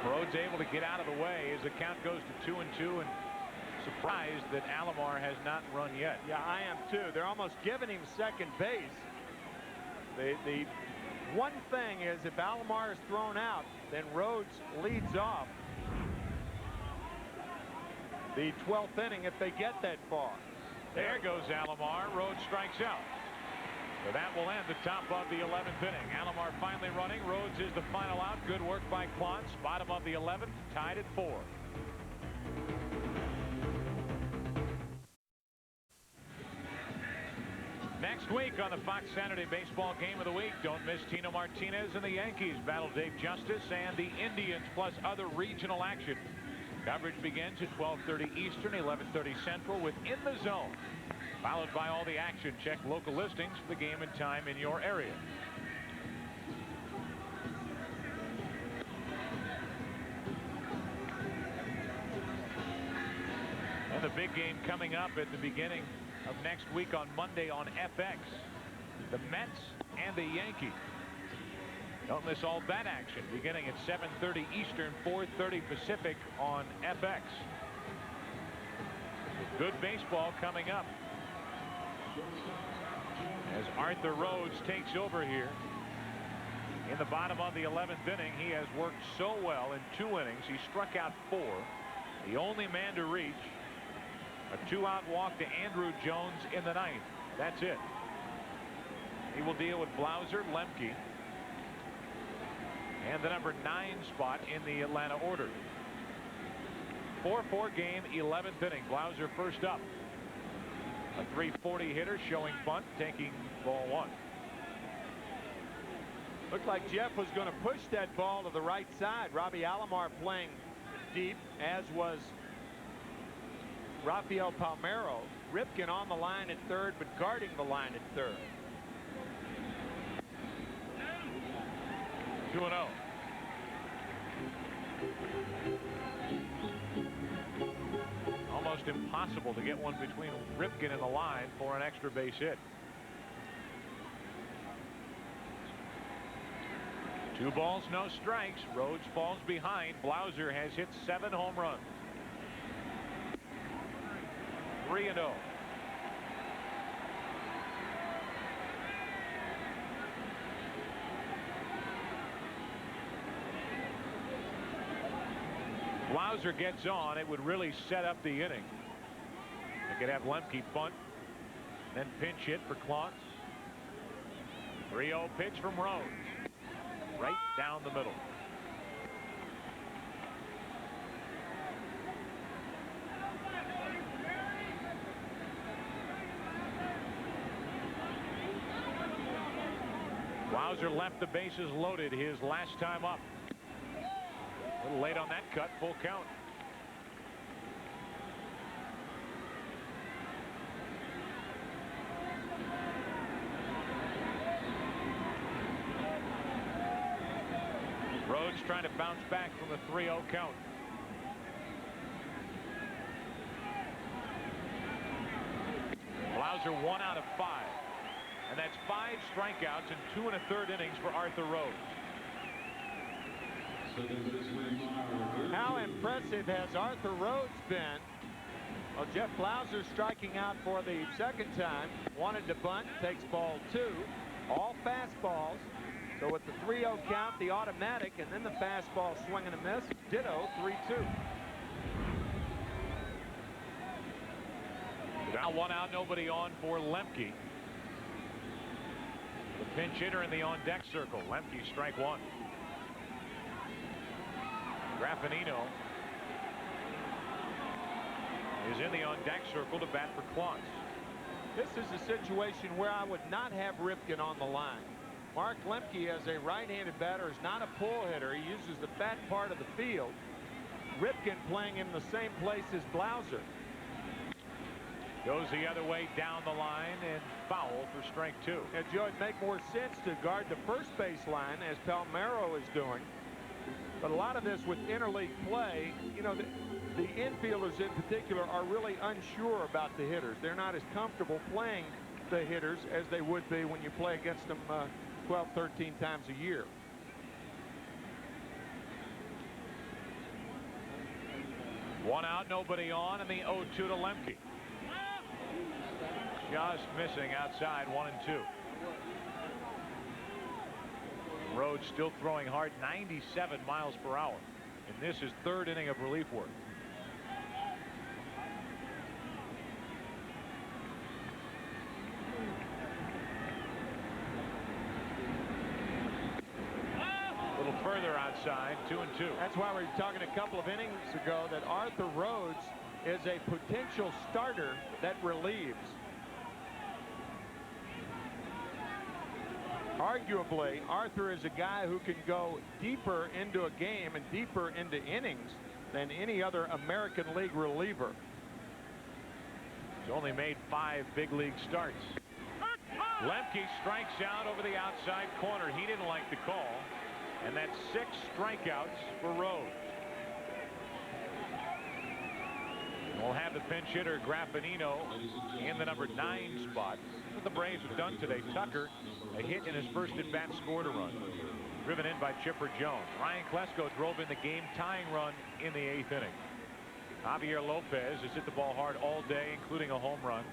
Rhodes able to get out of the way as the count goes to 2-2, and surprised that Alomar has not run yet. Yeah, I am too. They're almost giving him second base. The one thing is, if Alomar is thrown out, then Rhodes leads off the 12th inning if they get that far. There goes Alomar. Rhodes strikes out. So that will end the top of the 11th inning. Alomar finally running. Rhodes is the final out. Good work by Klontz. Bottom of the 11th, tied at 4. Next week on the Fox Saturday Baseball Game of the Week, don't miss Tino Martinez and the Yankees battle Dave Justice and the Indians, plus other regional action. Coverage begins at 12:30 Eastern, 11:30 Central with In the Zone, followed by all the action. Check local listings for the game and time in your area. And the big game coming up at the beginning of next week on Monday on FX. The Mets and the Yankees. Don't miss all that action beginning at 7:30 Eastern, 4:30 Pacific on FX. Good baseball coming up as Arthur Rhodes takes over here In the bottom of the 11th inning, he has worked so well in 2 innings. He struck out 4. The only man to reach. A 2-out walk to Andrew Jones in the 9th. That's it. He will deal with Blauser, Lemke, and the number 9 spot in the Atlanta order. 4-4 game, 11th inning. Blauser first up. A .340 hitter showing bunt, taking ball 1. Looked like Jeff was going to push that ball to the right side. Robbie Alomar playing deep, as was Rafael Palmeiro. Ripken on the line at third, but guarding the line at third. 2-0. Almost impossible to get one between Ripken and the line for an extra base hit. 2 balls, no strikes. Rhodes falls behind. Blauser has hit 7 home runs. 3-0. Blauser gets on, it would really set up the inning. They could have Lemke bunt, then pinch hit for Klontz. 3-0 pitch from Rhodes. Right down the middle. Blauser left the bases loaded his last time up. A little late on that cut, full count. Rhodes trying to bounce back from a 3-0 count. Blauser 1 out of 5. And that's 5 strikeouts in 2 1/3 innings for Arthur Rhodes. How impressive has Arthur Rhodes been? Well, Jeff Blauser striking out for the 2nd time. Wanted to bunt, takes ball 2. All fastballs. So with the 3-0 count, the automatic, and then the fastball swing and a miss. Ditto, 3-2. Now 1 out, nobody on for Lemke. The pinch hitter in the on-deck circle. Lemke strike 1. Graffinino is in the on-deck circle to bat for Klontz. This is a situation where I would not have Ripken on the line. Mark Lemke, as a right-handed batter, is not a pull hitter. He uses the fat part of the field. Ripken playing in the same place as Blauser. Goes the other way down the line and foul for strike 2. And Joe, it'd make more sense to guard the first base line, as Palmeiro is doing. But a lot of this with interleague play, you know, the infielders in particular are really unsure about the hitters. They're not as comfortable playing the hitters as they would be when you play against them 12, 13 times a year. One out, nobody on, and the 0-2 to Lemke. Just missing outside, 1-2. Rhodes still throwing hard, 97 miles per hour. And this is 3rd inning of relief work. A little further outside, 2-2. That's why we were talking a couple of innings ago that Arthur Rhodes is a potential starter that relieves. Arguably, Arthur is a guy who can go deeper into a game and deeper into innings than any other American League reliever. He's only made 5 big league starts. Lemke strikes out over the outside corner. He didn't like the call. And that's 6 strikeouts for Rhodes. We'll have the pinch hitter Graffinino in the number 9 spot. That's what the Braves have done today. Tucker, a hit in his first at-bat, scored a run. Driven in by Chipper Jones. Ryan Klesko drove in the game-tying run in the 8th inning. Javier Lopez has hit the ball hard all day, including a home run.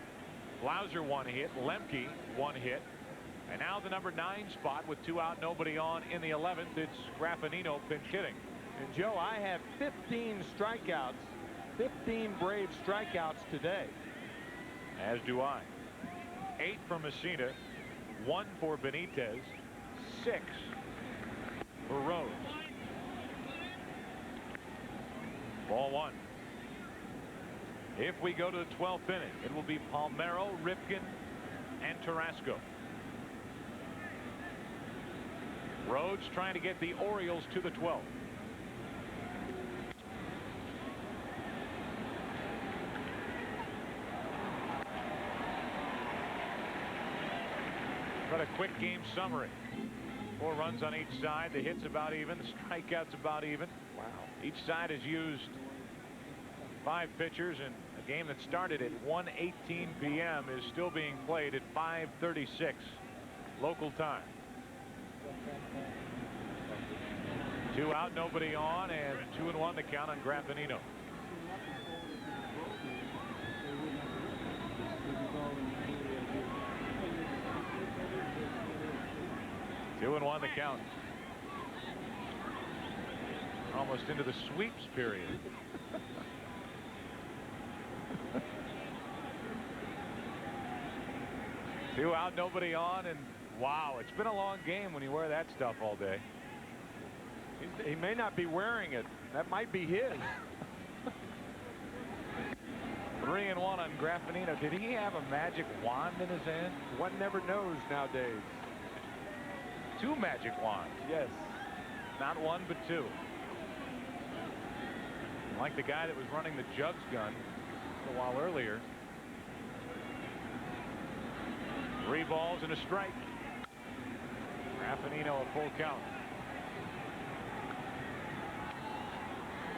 Blauser 1 hit. Lemke 1 hit. And now the number 9 spot with 2 out, nobody on in the 11th. It's Graffinino pinch hitting. And Joe, I have 15 strikeouts, 15 Brave strikeouts today. As do I. 8 for Mussina, 1 for Benitez, 6 for Rhodes. Ball 1. If we go to the 12th inning, it will be Palmeiro, Ripken, and Tarasco. Rhodes trying to get the Orioles to the 12th. But a quick game summary. 4 runs on each side. The hits about even. The strikeouts about even. Wow. Each side has used 5 pitchers, and a game that started at 1:18 p.m. is still being played at 5:36 local time. 2 out, nobody on, and 2-1 the count on Graffinino. Two and 1 the count. Almost into the sweeps period. Two out, nobody on, and wow, it's been a long game when you wear that stuff all day. He may not be wearing it. That might be his. 3-1 on Graffinino. Did he have a magic wand in his hand? One never knows nowadays. 2 magic wands. Yes. Not 1, but 2. Like the guy that was running the jugs gun a while earlier. 3 balls and a strike. Graffinino a full count.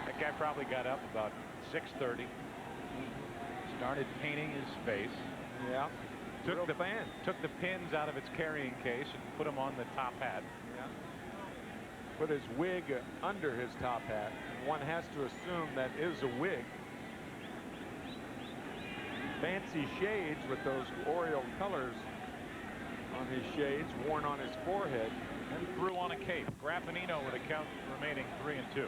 That guy probably got up about 6:30. Started painting his face. Yeah. Took the pins out of its carrying case and put them on the top hat. Yeah. Put his wig under his top hat. One has to assume that is a wig. Fancy shades with those Oriole colors on his shades, worn on his forehead. And threw on a cape. Graffinino with a count remaining 3-2.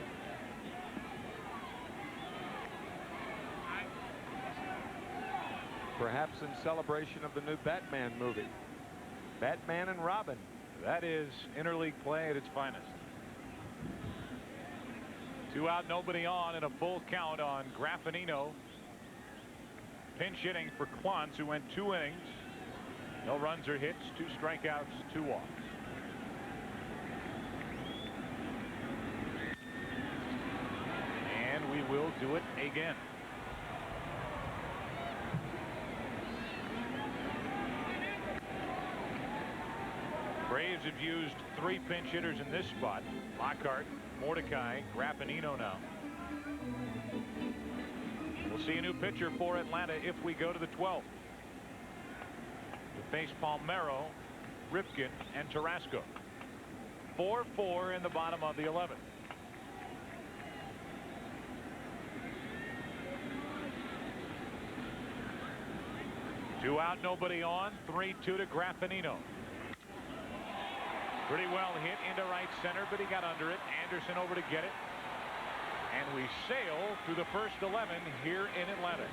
Perhaps in celebration of the new Batman movie. Batman and Robin. That is interleague play at its finest. 2 out, nobody on, and a full count on Graffinino. Pinch hitting for Quantz, who went 2 innings. No runs or hits, 2 strikeouts, 2 walks. And we will do it again. Braves have used 3 pinch hitters in this spot. Lockhart, Mordecai, Graffinino now. We'll see a new pitcher for Atlanta if we go to the 12th. To face Palmeiro, Ripken, and Tarasco. 4-4 in the bottom of the 11th. Two out, nobody on. 3-2 to Graffinino. Pretty well hit into right center, but he got under it. Anderson over to get it. And we sail through the first 11 here in Atlanta.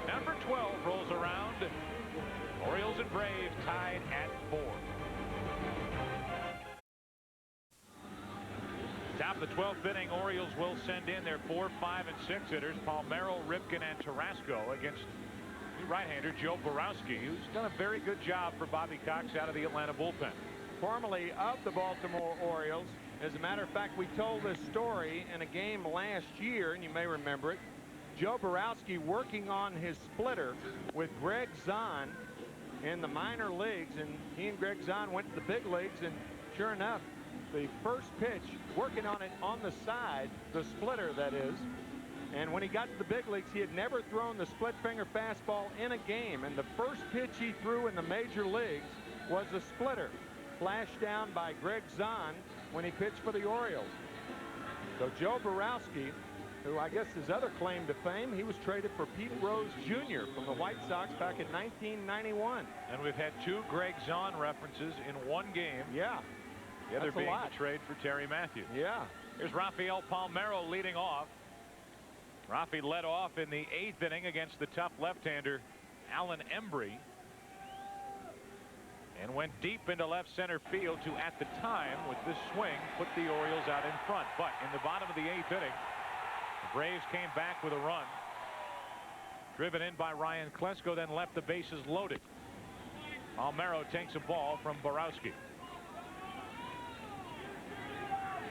Number 12 rolls around. Orioles and Braves tied at 4. Top of the 12th inning, Orioles will send in their 4, 5, and 6 hitters. Palmeiro, Ripken, and Tarasco against right-hander Joe Borowski, who's done a very good job for Bobby Cox out of the Atlanta bullpen. Formerly of the Baltimore Orioles. As a matter of fact, we told this story in a game last year, and you may remember it. Joe Borowski working on his splitter with Greg Zahn in the minor leagues, and he and Greg Zahn went to the big leagues, and sure enough, the first pitch, working on it on the side, the splitter that is, and when he got to the big leagues, he had never thrown the split finger fastball in a game, and the first pitch he threw in the major leagues was a splitter, flashed down by Greg Zahn when he pitched for the Orioles. So Joe Borowski who I guess his other claim to fame, he was traded for Pete Rose Jr. from the White Sox back in 1991. And we've had 2 Greg Zahn references in one game. Yeah. The other That's being a lot. the trade for Terry Matthews. Yeah. Here's Rafael Palmeiro leading off. Rafi led off in the 8th inning against the tough left-hander Alan Embry, and went deep into left center field to, at the time, with this swing, put the Orioles out in front. But in the bottom of the 8th inning, the Braves came back with a run. Driven in by Ryan Klesko, then left the bases loaded. Palmeiro takes a ball from Borowski.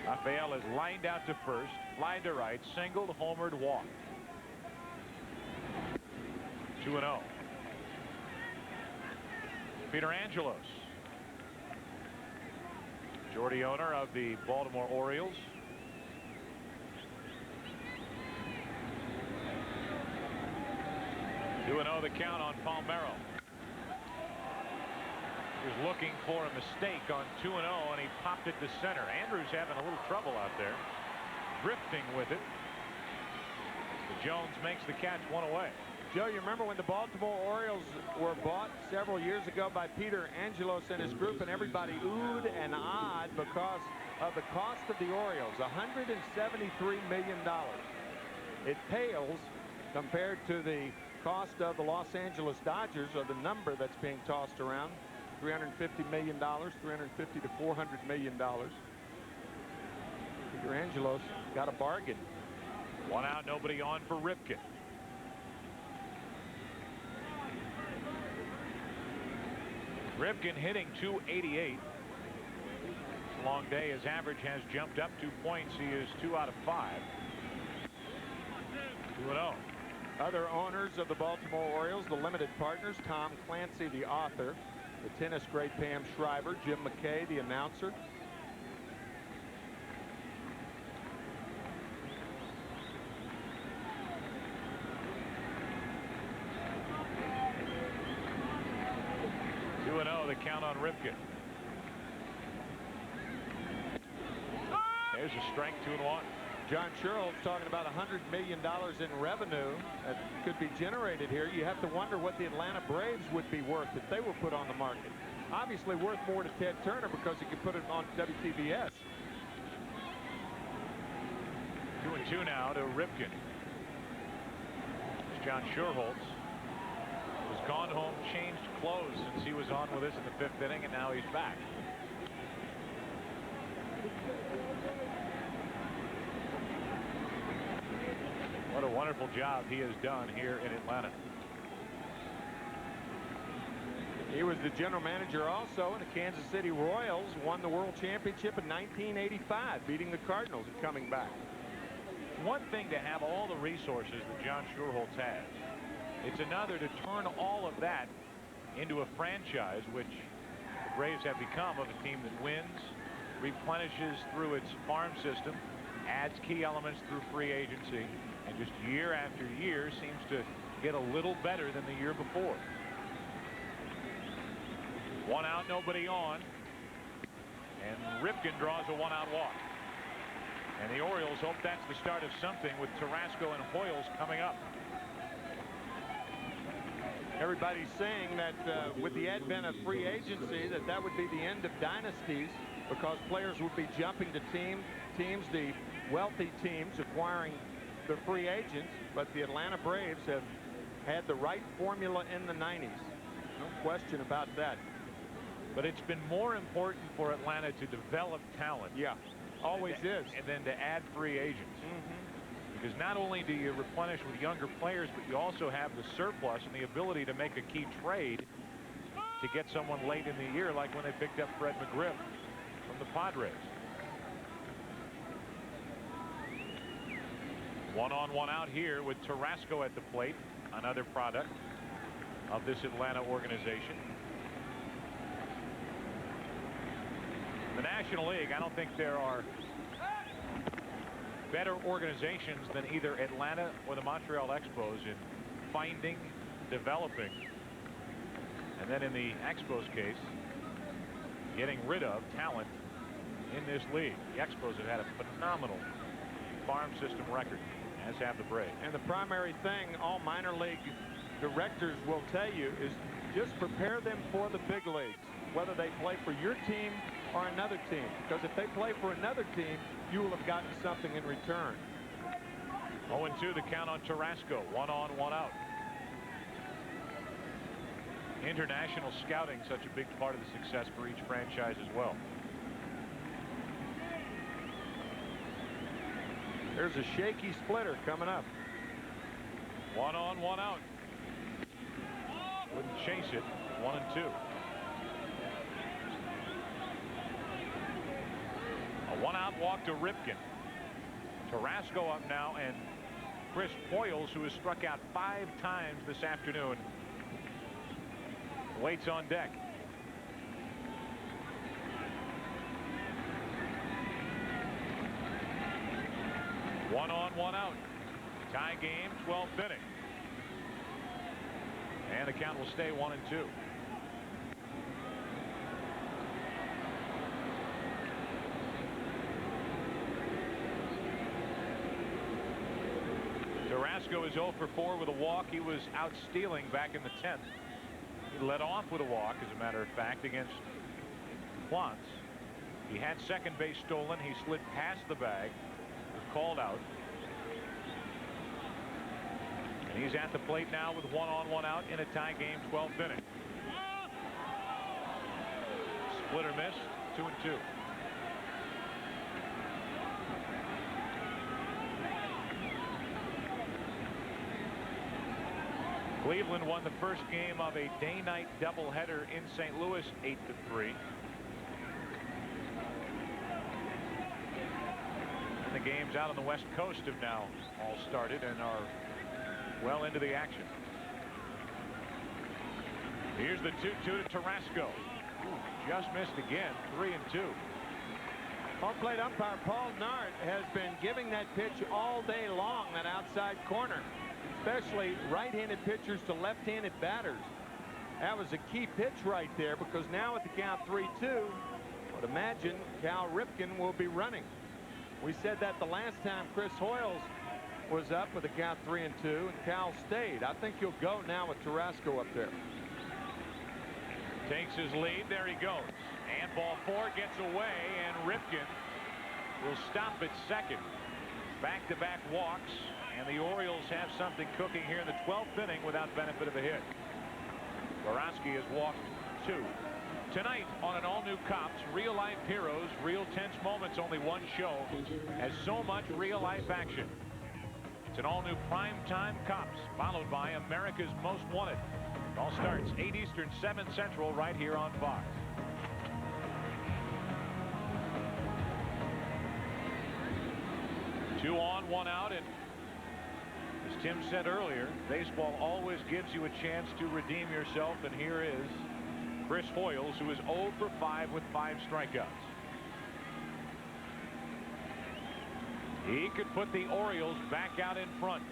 Rafael is lined out to first, fly to right, singled, homered, walked. 2-0. Peter Angelos, majority owner of the Baltimore Orioles. The count on Palmeiro. He was looking for a mistake on 2-0, and he popped it to center. Andrews having a little trouble out there, drifting with it. But Jones makes the catch, 1 away. Joe, you remember when the Baltimore Orioles were bought several years ago by Peter Angelos and his group, and everybody oohed and ahed because of the cost of the Orioles, $173 million. It pales compared to the cost of the Los Angeles Dodgers, or the number that's being tossed around, $350 million, $350 to $400 million. Peter Angelos got a bargain. 1 out, nobody on for Ripken. Ripken hitting .288. It's a long day. His average has jumped up 2 points. He is 2 out of 5. 2-0. Other owners of the Baltimore Orioles, the limited partners, Tom Clancy, the author, the tennis great Pam Shriver, Jim McKay, the announcer. The count on Ripken. There's a strike, 2-1. John Sherrill's talking about $100 million in revenue that could be generated here. You have to wonder what the Atlanta Braves would be worth if they were put on the market. Obviously worth more to Ted Turner because he could put it on WTBS. 2-2 now to Ripken. It's John Sherholtz. Has gone home, changed clothes since he was on with us in the 5th inning, and now he's back. What a wonderful job he has done here in Atlanta. He was the general manager also in the Kansas City Royals, won the World Championship in 1985, beating the Cardinals and coming back. One thing to have all the resources that John Sherholtz has. It's another to turn all of that into a franchise, which the Braves have become, of a team that wins, replenishes through its farm system, adds key elements through free agency, and just year after year seems to get a little better than the year before. 1 out, nobody on, and Ripken draws a 1-out walk. And the Orioles hope that's the start of something with Tarasco and Hoyles coming up. Everybody's saying that with the advent of free agency, that would be the end of dynasties, because players would be jumping to teams, the wealthy teams acquiring the free agents. But the Atlanta Braves have had the right formula in the 90s. No question about that. But it's been more important for Atlanta to develop talent. Yeah, always is. And then to add free agents. Because not only do you replenish with younger players, but you also have the surplus and the ability to make a key trade to get someone late in the year, like when they picked up Fred McGriff from the Padres. 1 on, 1 out here with Tarasco at the plate, another product of this Atlanta organization. The National League, I don't think there are better organizations than either Atlanta or the Montreal Expos in finding, developing, and then in the Expos case, getting rid of talent in this league. The Expos have had a phenomenal farm system record. as have the Braves. And the primary thing all minor league directors will tell you is just prepare them for the big leagues, whether they play for your team or another team. Because if they play for another team, you will have gotten something in return. 0-2 the count on Tarasco. 1 on, 1 out. International scouting such a big part of the success for each franchise as well. There's a shaky splitter coming up. 1 on, 1 out. Wouldn't chase it. 1-2. A 1-out walk to Ripken. Tarasco up now, and Chris Hoyles, who has struck out 5 times this afternoon, waits on deck. One on, 1 out. Tie game, 12th inning. And the count will stay 1-2. Tarasco is 0 for 4 with a walk. He was out stealing back in the 10th. He led off with a walk, as a matter of fact, against Plants. He had second base stolen. He slid past the bag. Was called out. And he's at the plate now with 1 on, 1 out in a tie game, 12th inning. Splitter missed. 2-2. Cleveland won the first game of a day-night doubleheader in St. Louis, 8-3. And the games out on the West Coast have now all started and are well into the action. Here's the 2-2 to Tarasco. Just missed again. 3-2. Home plate umpire Paul Nart has been giving that pitch all day long, that outside corner, especially right-handed pitchers to left-handed batters. That was a key pitch right there, because now at the count 3-2, I would imagine Cal Ripken will be running. We said that the last time Chris Hoyles was up with a count 3-2, and Cal stayed. I think he'll go now with Tarasco up there. Takes his lead. There he goes. And ball 4 gets away, and Ripken will stop at second. Back-to-back walks, and the Orioles have something cooking here in the 12th inning without benefit of a hit. Borowski has walked 2. Tonight on an all-new Cops, real-life heroes, real tense moments, only one show has so much real-life action. It's an all-new primetime Cops, followed by America's Most Wanted. It all starts 8 Eastern, 7 Central, right here on Fox. Two on, 1 out, and as Tim said earlier, baseball always gives you a chance to redeem yourself, and here is Chris Hoyles, who is 0 for 5 with 5 strikeouts. He could put the Orioles back out in front.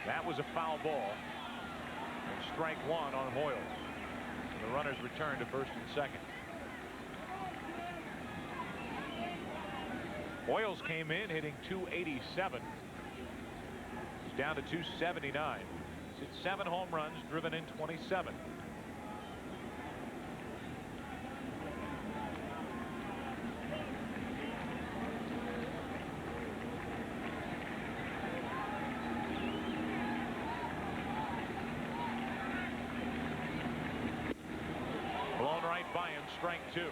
That was a foul ball. And strike 1 on Hoyles. The runners return to first and second. Hoyles came in hitting .287. He's down to .279. He's hit 7 home runs, driven in 27. Blown right by him, strike 2.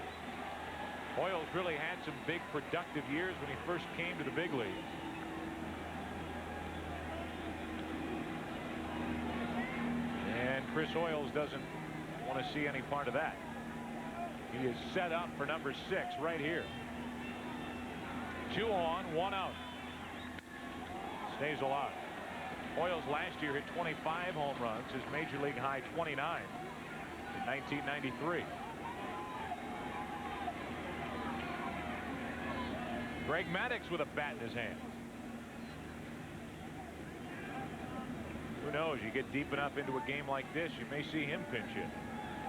Hoyles really had some big productive years when he first came to the big leagues. And Chris Hoyles doesn't want to see any part of that. He is set up for number 6 right here. 2 on, 1 out. Stays alive. Hoyles last year hit 25 home runs, his major league high 29 in 1993. Greg Maddux with a bat in his hand. Who knows? You get deep enough into a game like this, you may see him pinch hit.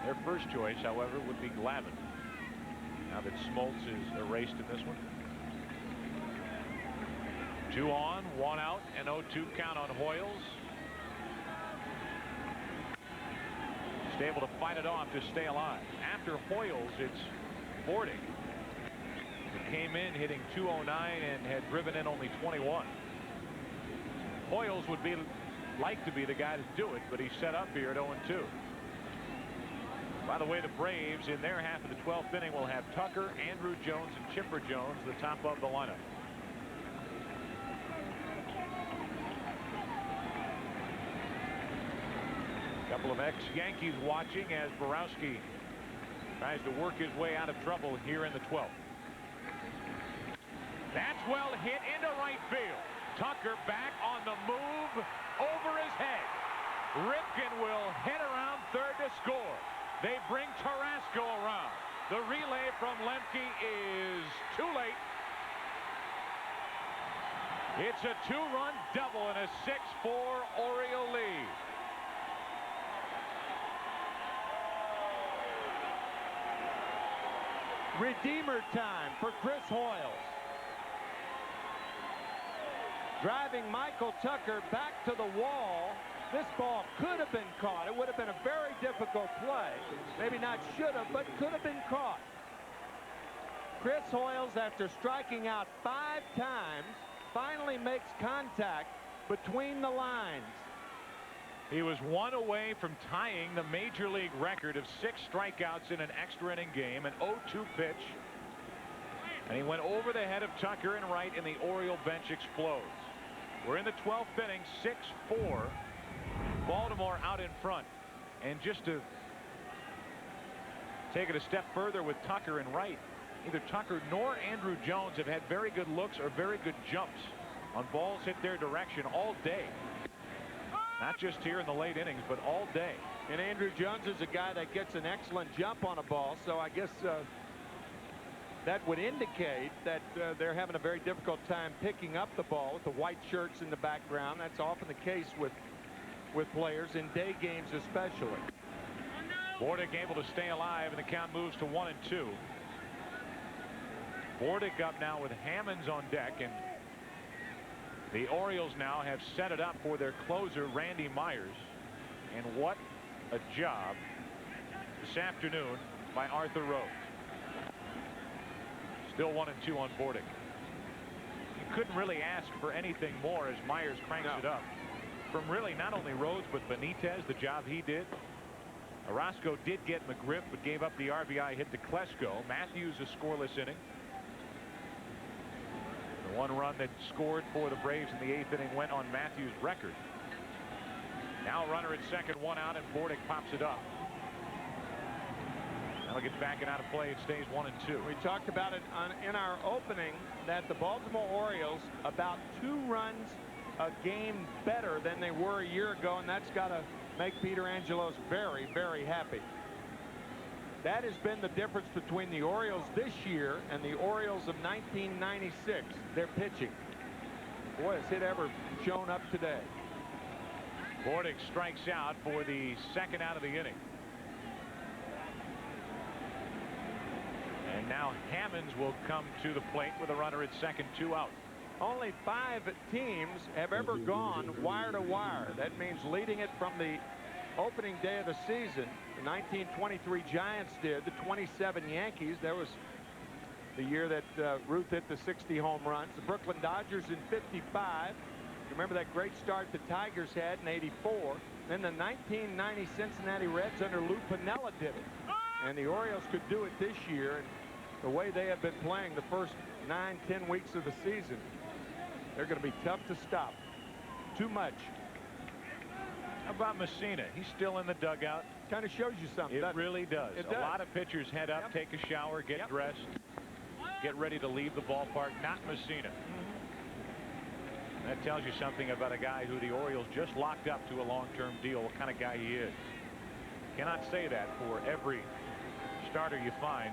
Their first choice, however, would be Glavine. Now that Smoltz is erased in this one. 2 on, 1 out, and 0-2 count on Hoyles. Just able to fight it off to stay alive. After Hoyles, it's Bordick, who came in hitting .209 and had driven in only 21. Hoyles would like to be the guy to do it, but he's set up here at 0-2. By the way, the Braves in their half of the 12th inning will have Tucker, Andrew Jones, and Chipper Jones, the top of the lineup. Couple of ex-Yankees watching as Borowski tries to work his way out of trouble here in the 12th. That's well hit into right field. Tucker back on the move over his head. Ripken will hit around third to score. They bring Carrasco around. The relay from Lemke is too late. It's a 2-run double and a 6-4 Oriole lead. Redeemer time for Chris Hoyles. Driving Michael Tucker back to the wall. This ball could have been caught. It would have been a very difficult play. Maybe not should have, but could have been caught. Chris Hoyles, after striking out 5 times, finally makes contact between the lines. He was 1 away from tying the major league record of 6 strikeouts in an extra inning game, an 0-2 pitch. And he went over the head of Tucker and right, and the Oriole bench explodes. We're in the 12th inning, 6-4. Baltimore out in front. And just to take it a step further with Tucker and right, neither Tucker nor Andrew Jones have had very good looks or very good jumps on balls hit their direction all day. Not just here in the late innings, but all day. And Andrew Jones is a guy that gets an excellent jump on a ball, so I guess that would indicate that they're having a very difficult time picking up the ball with the white shirts in the background. That's often the case with players in day games especially. Bordick able to stay alive, and the count moves to 1-2. Bordick up now with Hammonds on deck, and the Orioles now have set it up for their closer, Randy Myers. And what a job this afternoon by Arthur Rhodes. Still 1-2 on Bordick. You couldn't really ask for anything more as Myers cranks it up. From really not only Rhodes, but Benitez, the job he did. Orozco did get McGriff, but gave up the RBI hit to Klesko. Matthews a scoreless inning. The 1 run that scored for the Braves in the 8th inning went on Matthews' record. Now a runner at second, 1 out, and Bordick pops it up. That'll get back and out of play. It stays 1-2. We talked about it in our opening that the Baltimore Orioles about 2 runs a game better than they were a year ago, and that's got to make Peter Angelos very, very happy. That has been the difference between the Orioles this year and the Orioles of 1996. Their pitching. Boy, has it ever shown up today. Bordick strikes out for the 2nd out of the inning. And now Hammonds will come to the plate with a runner at second, 2 out. Only 5 teams have ever gone wire to wire. That means leading it from the opening day of the season. The 1923 Giants did. The 27 Yankees. That was the year that Ruth hit the 60 home runs. The Brooklyn Dodgers in 55. You remember that great start the Tigers had in 84. Then the 1990 Cincinnati Reds under Lou Piniella did it. And the Orioles could do it this year. And the way they have been playing the first 9-10 weeks of the season, they're going to be tough to stop. Too much. How about Mussina? He's still in the dugout. Kind of shows you something. It really does. It A does. lot of pitchers head up, take a shower, get dressed, get ready to leave the ballpark. Not Mussina. That tells you something about a guy who the Orioles just locked up to a long-term deal, what kind of guy he is. Cannot say that for every starter you find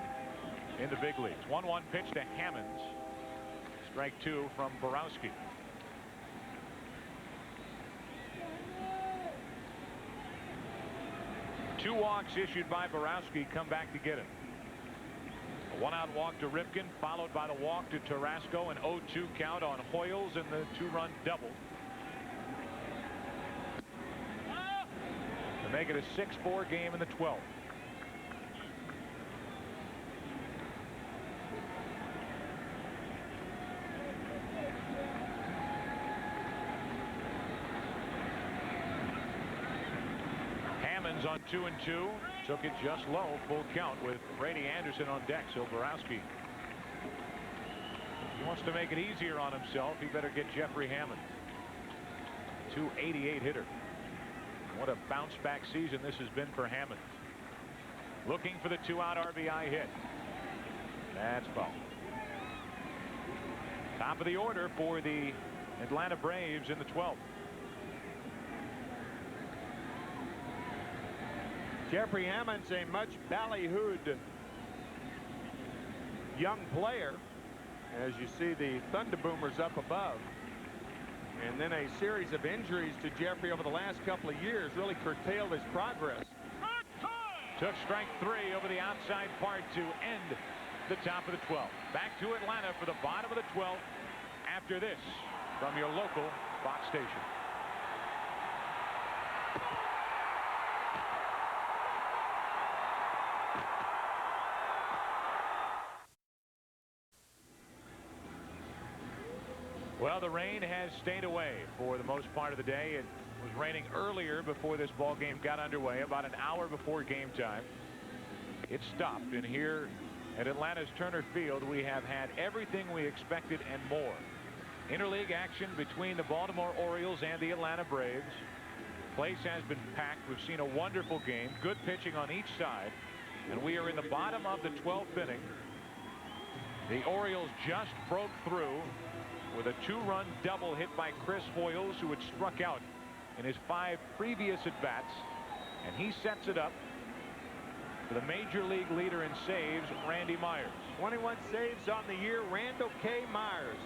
in the big leagues. 1-1 pitch to Hammonds. Strike 2 from Borowski. Two walks issued by Borowski come back to get him. 1-out walk to Ripken, followed by the walk to Tarasco, an 0-2 count on Hoyles and the 2-run double to make it a 6-4 game in the 12th. Hammond's on 2-2. Took it just low, full count with Brady Anderson on deck. So Borowski, he wants to make it easier on himself. He better get Jeffrey Hammond. 288 hitter. What a bounce back season this has been for Hammond. Looking for the 2-out RBI hit. That's foul. Top of the order for the Atlanta Braves in the 12th. Jeffrey Hammond's a much ballyhooed young player, as you see the Thunder Boomers up above. And then a series of injuries to Jeffrey over the last couple of years really curtailed his progress. Took strike 3 over the outside part to end the top of the 12th. Back to Atlanta for the bottom of the 12th after this from your local Fox station. Well, the rain has stayed away for the most part of the day. It was raining earlier before this ball game got underway, about an hour before game time. It stopped, and here at Atlanta's Turner Field, we have had everything we expected and more. Interleague action between the Baltimore Orioles and the Atlanta Braves. Place has been packed. We've seen a wonderful game, good pitching on each side, and we are in the bottom of the 12th inning. The Orioles just broke through with a 2-run double hit by Chris Hoyles, who had struck out in his 5 previous at-bats, and he sets it up for the major league leader in saves, Randy Myers. 21 saves on the year, Randall K. Myers.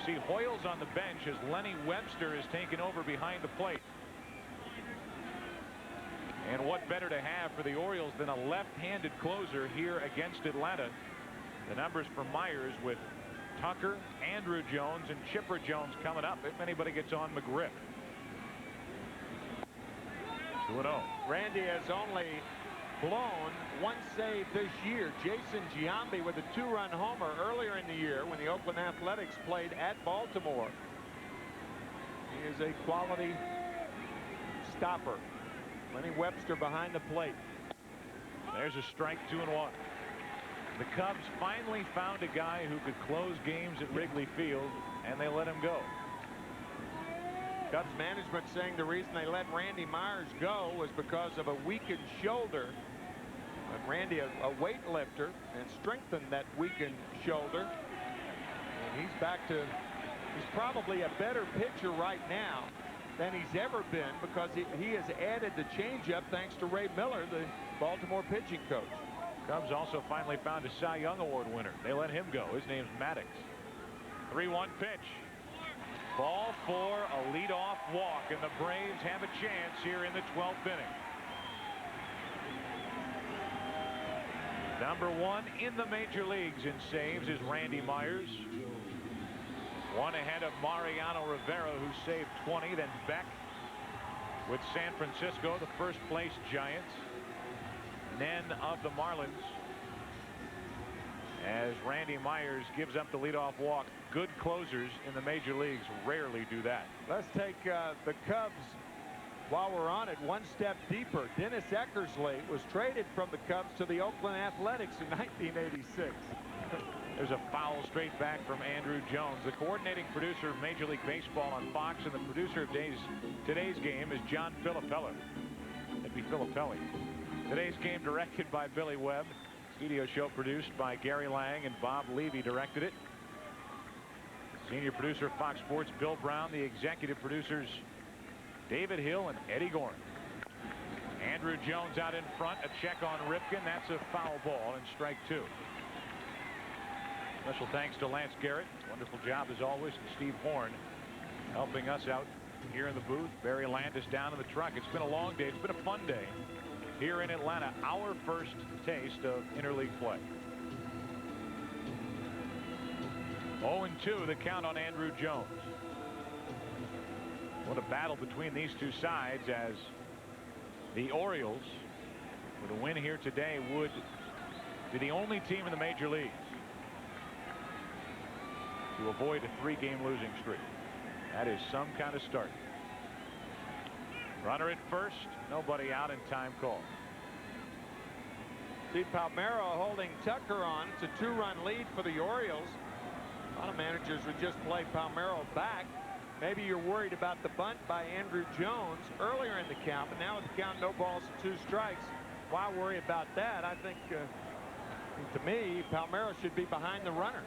See Hoyles on the bench as Lenny Webster is taken over behind the plate. And what better to have for the Orioles than a left-handed closer here against Atlanta? The numbers for Myers with Tucker, Andrew Jones, and Chipper Jones coming up if anybody gets on McGriff. 2-0. Randy has only blown 1 save this year. Jason Giambi with a 2-run homer earlier in the year when the Oakland Athletics played at Baltimore. He is a quality stopper. Lenny Webster behind the plate. There's a strike, 2-1. The Cubs finally found a guy who could close games at Wrigley Field, and they let him go. Cubs management saying the reason they let Randy Myers go was because of a weakened shoulder. But Randy, a weightlifter, and strengthened that weakened shoulder. And he's back to, he's probably a better pitcher right now than he's ever been because he has added the changeup thanks to Ray Miller, the Baltimore pitching coach. Cubs also finally found a Cy Young Award winner. They let him go. His name's Maddox. 3-1 pitch. Ball for a leadoff walk, and the Braves have a chance here in the 12th inning. Number 1 in the major leagues in saves is Randy Myers. 1 ahead of Mariano Rivera, who saved 20. Then Beck with San Francisco, the first place Giants. Then of the Marlins, as Randy Myers gives up the leadoff walk. Good closers in the major leagues rarely do that. Let's take the Cubs while we're on it 1 step deeper. Dennis Eckersley was traded from the Cubs to the Oakland Athletics in 1986. There's a foul straight back from Andrew Jones, the coordinating producer of Major League Baseball on Fox, and the producer of today's game is John Filippelli. That'd be Filippelli. Today's game directed by Billy Webb. Studio show produced by Gary Lang, and Bob Levy directed it. Senior producer of Fox Sports, Bill Brown. The executive producers, David Hill and Eddie Gorin. Andrew Jones out in front. A check on Ripken. That's a foul ball, and strike 2. Special thanks to Lance Garrett. Wonderful job as always. And Steve Horn helping us out here in the booth. Barry Landis down in the truck. It's been a long day. It's been a fun day here in Atlanta, our first taste of interleague play. 0-2 the count on Andrew Jones. What a battle between these two sides, as the Orioles, with a win here today, would be the only team in the major leagues to avoid a 3-game losing streak. That is some kind of start. Runner at first, nobody out, and time call. See Palmeiro holding Tucker on. It's a 2-run lead for the Orioles. A lot of managers would just play Palmeiro back. Maybe you're worried about the bunt by Andrew Jones earlier in the count, but now with the count, no balls and 2 strikes. Why worry about that? I think, to me, Palmeiro should be behind the runner.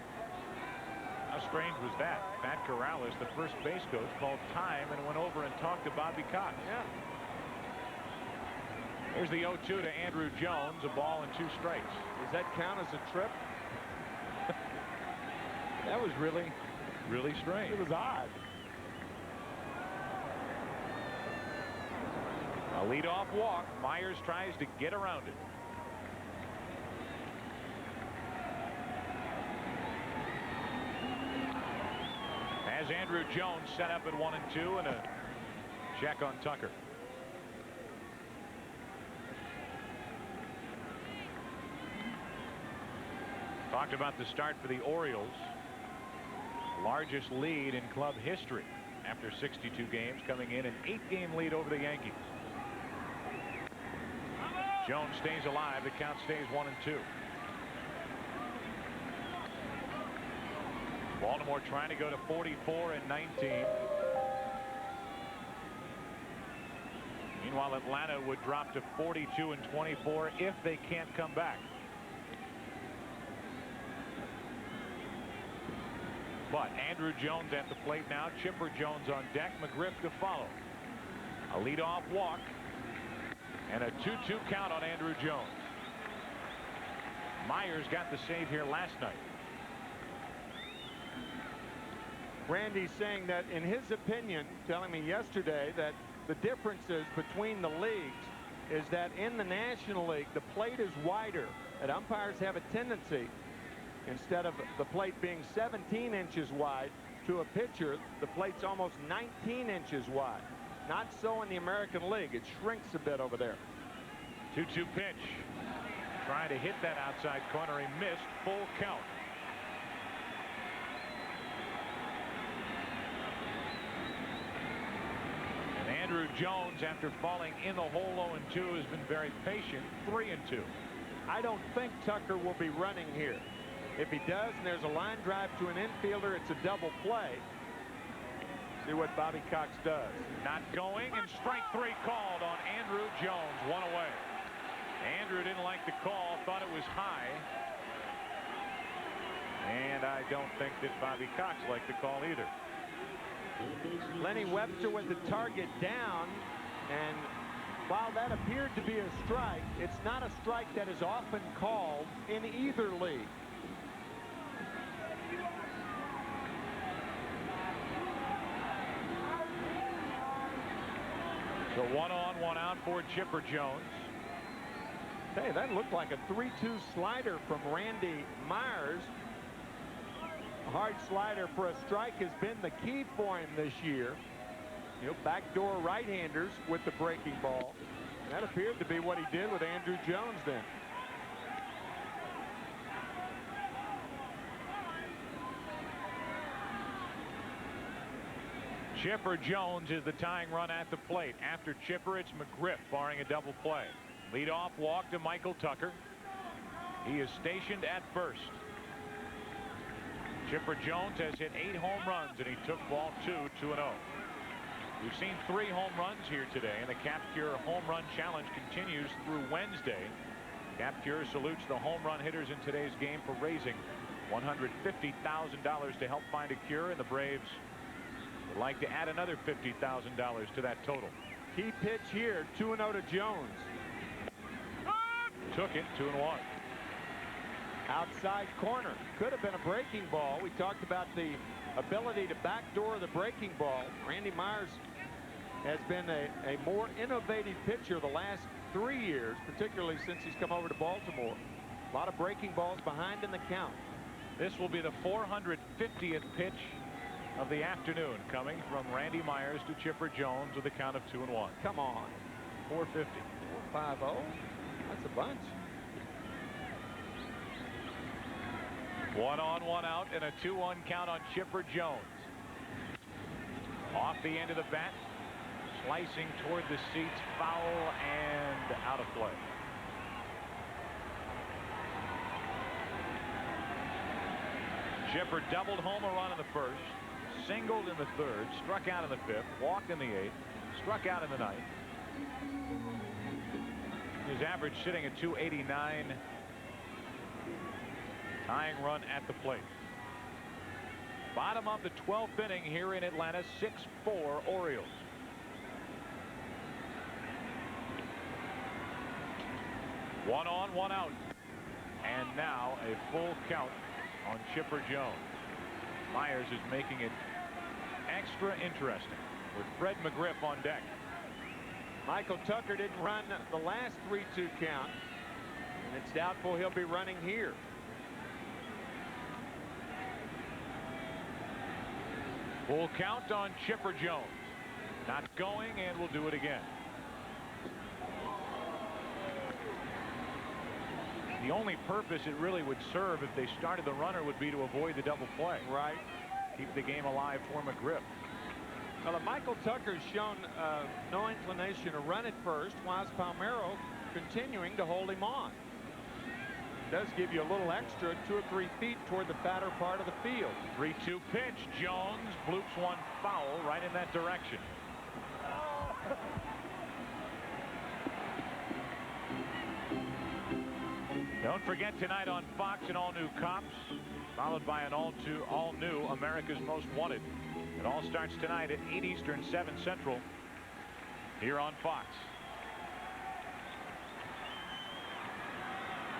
How strange was that? Matt Corrales, the first base coach, called time and went over and talked to Bobby Cox. Yeah. Here's the 0-2 to Andrew Jones, a ball and 2 strikes. Does that count as a trip? That was really, really strange. It was odd. A leadoff walk. Myers tries to get around it. As Andrew Jones set up at 1-2, and a check on Tucker. Talked about the start for the Orioles. Largest lead in club history after 62 games, coming in an 8-game lead over the Yankees. Jones stays alive. The count stays 1-2. Baltimore trying to go to 44-19. Meanwhile, Atlanta would drop to 42-24 if they can't come back. But Andrew Jones at the plate now. Chipper Jones on deck. McGriff to follow. A leadoff walk and a 2-2 count on Andrew Jones. Myers got the save here last night. Randy's saying that, in his opinion, telling me yesterday, that the differences between the leagues is that in the National League, the plate is wider, and umpires have a tendency, instead of the plate being 17 inches wide to a pitcher, the plate's almost 19 inches wide. Not so in the American League. It shrinks a bit over there. 2-2 pitch. Trying to hit that outside corner. He missed. Full count. And Andrew Jones, after falling in the hole 0-2, has been very patient. 3-2. I don't think Tucker will be running here. If he does, and there's a line drive to an infielder, it's a double play. See what Bobby Cox does. Not going, and strike 3 called on Andrew Jones. 1 away. Andrew didn't like the call, thought it was high. And I don't think that Bobby Cox liked the call either. Lenny Webster with the target down, and while that appeared to be a strike, it's not a strike that is often called in either league. So 1 on, 1 out for Chipper Jones. Hey, that looked like a 3-2 slider from Randy Myers. A hard slider for a strike has been the key for him this year. You know, backdoor right-handers with the breaking ball. And that appeared to be what he did with Andrew Jones then. Chipper Jones is the tying run at the plate. After Chipper, it's McGriff barring a double play. Leadoff walk to Michael Tucker. He is stationed at first. Chipper Jones has hit 8 home runs, and he took ball 2, 2-0. We've seen 3 home runs here today, and the Capcure Home Run Challenge continues through Wednesday. Capcure salutes the home run hitters in today's game for raising $150,000 to help find a cure, and the Braves would like to add another $50,000 to that total. Key pitch here, 2-0 to Jones. Took it, 2-1. Outside corner. Could have been a breaking ball. We talked about the ability to backdoor the breaking ball. Randy Myers has been a more innovative pitcher the last 3 years, particularly since he's come over to Baltimore. A lot of breaking balls behind in the count. This will be the 450th pitch of the afternoon, coming from Randy Myers to Chipper Jones with a count of 2-1. Come on. 450. 4-5-0. That's a bunch. 1 on, 1 out, and a 2-1 count on Chipper Jones. Off the end of the bat, slicing toward the seats, foul and out of play. Chipper doubled home a run in the first, singled in the third, struck out in the fifth, walked in the eighth, struck out in the ninth. His average sitting at 289. Tying run at the plate. Bottom of the 12th inning here in Atlanta, 6-4 Orioles. One on, 1 out. And now a full count on Chipper Jones. Myers is making it extra interesting with Fred McGriff on deck. Michael Tucker didn't run the last 3-2 count, and it's doubtful he'll be running here. Full count on Chipper Jones. Not going, and we'll do it again. The only purpose it really would serve if they started the runner would be to avoid the double play. Right. Keep the game alive for McGriff. Well, Michael Tucker's shown no inclination to run at first, whilst Palmeiro continuing to hold him on. Does give you a little extra 2 or 3 feet toward the fatter part of the field. 3-2 pitch. Jones bloops one foul right in that direction. Don't forget tonight on Fox, an all-new Cops, followed by an all-new America's Most Wanted. It all starts tonight at 8 Eastern, 7 Central, here on Fox.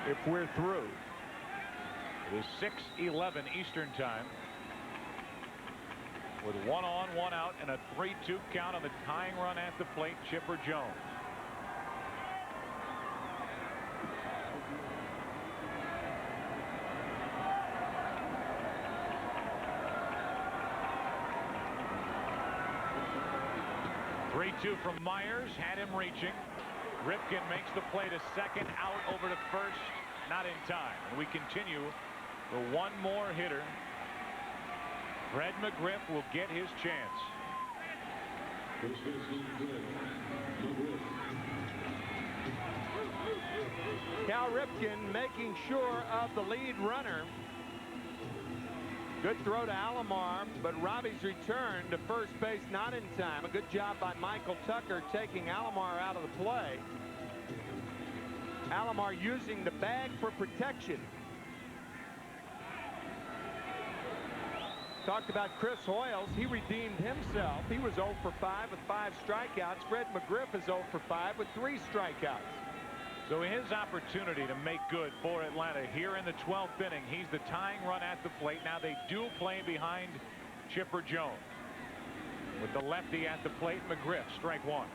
If we're through. It is 6:11 Eastern time. With 1 on, 1 out, and a 3-2 count on the tying run at the plate, Chipper Jones. Two from Myers, had him reaching. Ripken makes the play to second, out over to first, not in time. And we continue the one more hitter. Fred McGriff will get his chance. Cal Ripken making sure of the lead runner. Good throw to Alomar, but Robbie's return to first base not in time. A good job by Michael Tucker taking Alomar out of the play. Alomar using the bag for protection. Talked about Chris Hoyles. He redeemed himself. He was 0 for 5 with 5 strikeouts. Fred McGriff is 0 for 5 with 3 strikeouts. So his opportunity to make good for Atlanta here in the 12th inning. He's the tying run at the plate. Now they do play behind Chipper Jones. With the lefty at the plate, McGriff, strike 1.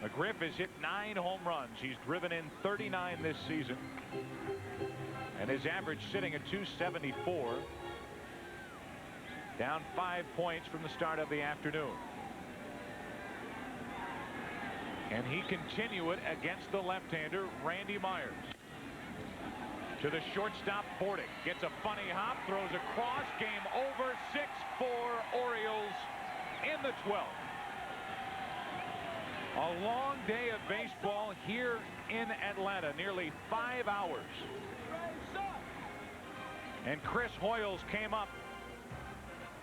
McGriff has hit 9 home runs. He's driven in 39 this season. And his average sitting at 274. Down 5 points from the start of the afternoon. And he continue it against the left-hander, Randy Myers. To the shortstop, Bordick. Gets a funny hop, throws across, game over, 6-4 Orioles in the 12th. A long day of baseball here in Atlanta, nearly 5 hours. And Chris Hoyles came up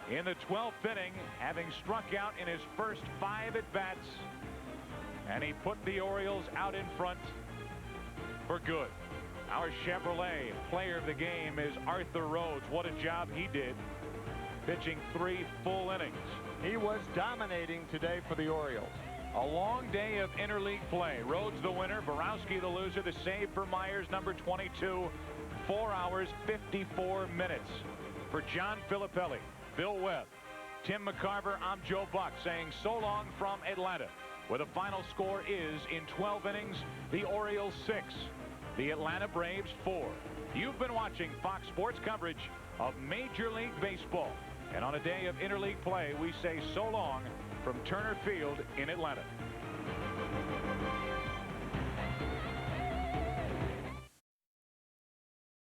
in the 12th inning, having struck out in his first 5 at-bats. And he put the Orioles out in front for good. Our Chevrolet player of the game is Arthur Rhodes. What a job he did, pitching 3 full innings. He was dominating today for the Orioles. A long day of interleague play. Rhodes the winner, Borowski the loser. The save for Myers, number 22. 4 hours, 54 minutes. For John Filippelli, Bill Webb, Tim McCarver, I'm Joe Buck saying so long from Atlanta. where the final score is, in 12 innings, the Orioles 6, the Atlanta Braves 4. You've been watching Fox Sports coverage of Major League Baseball. And on a day of interleague play, we say so long from Turner Field in Atlanta.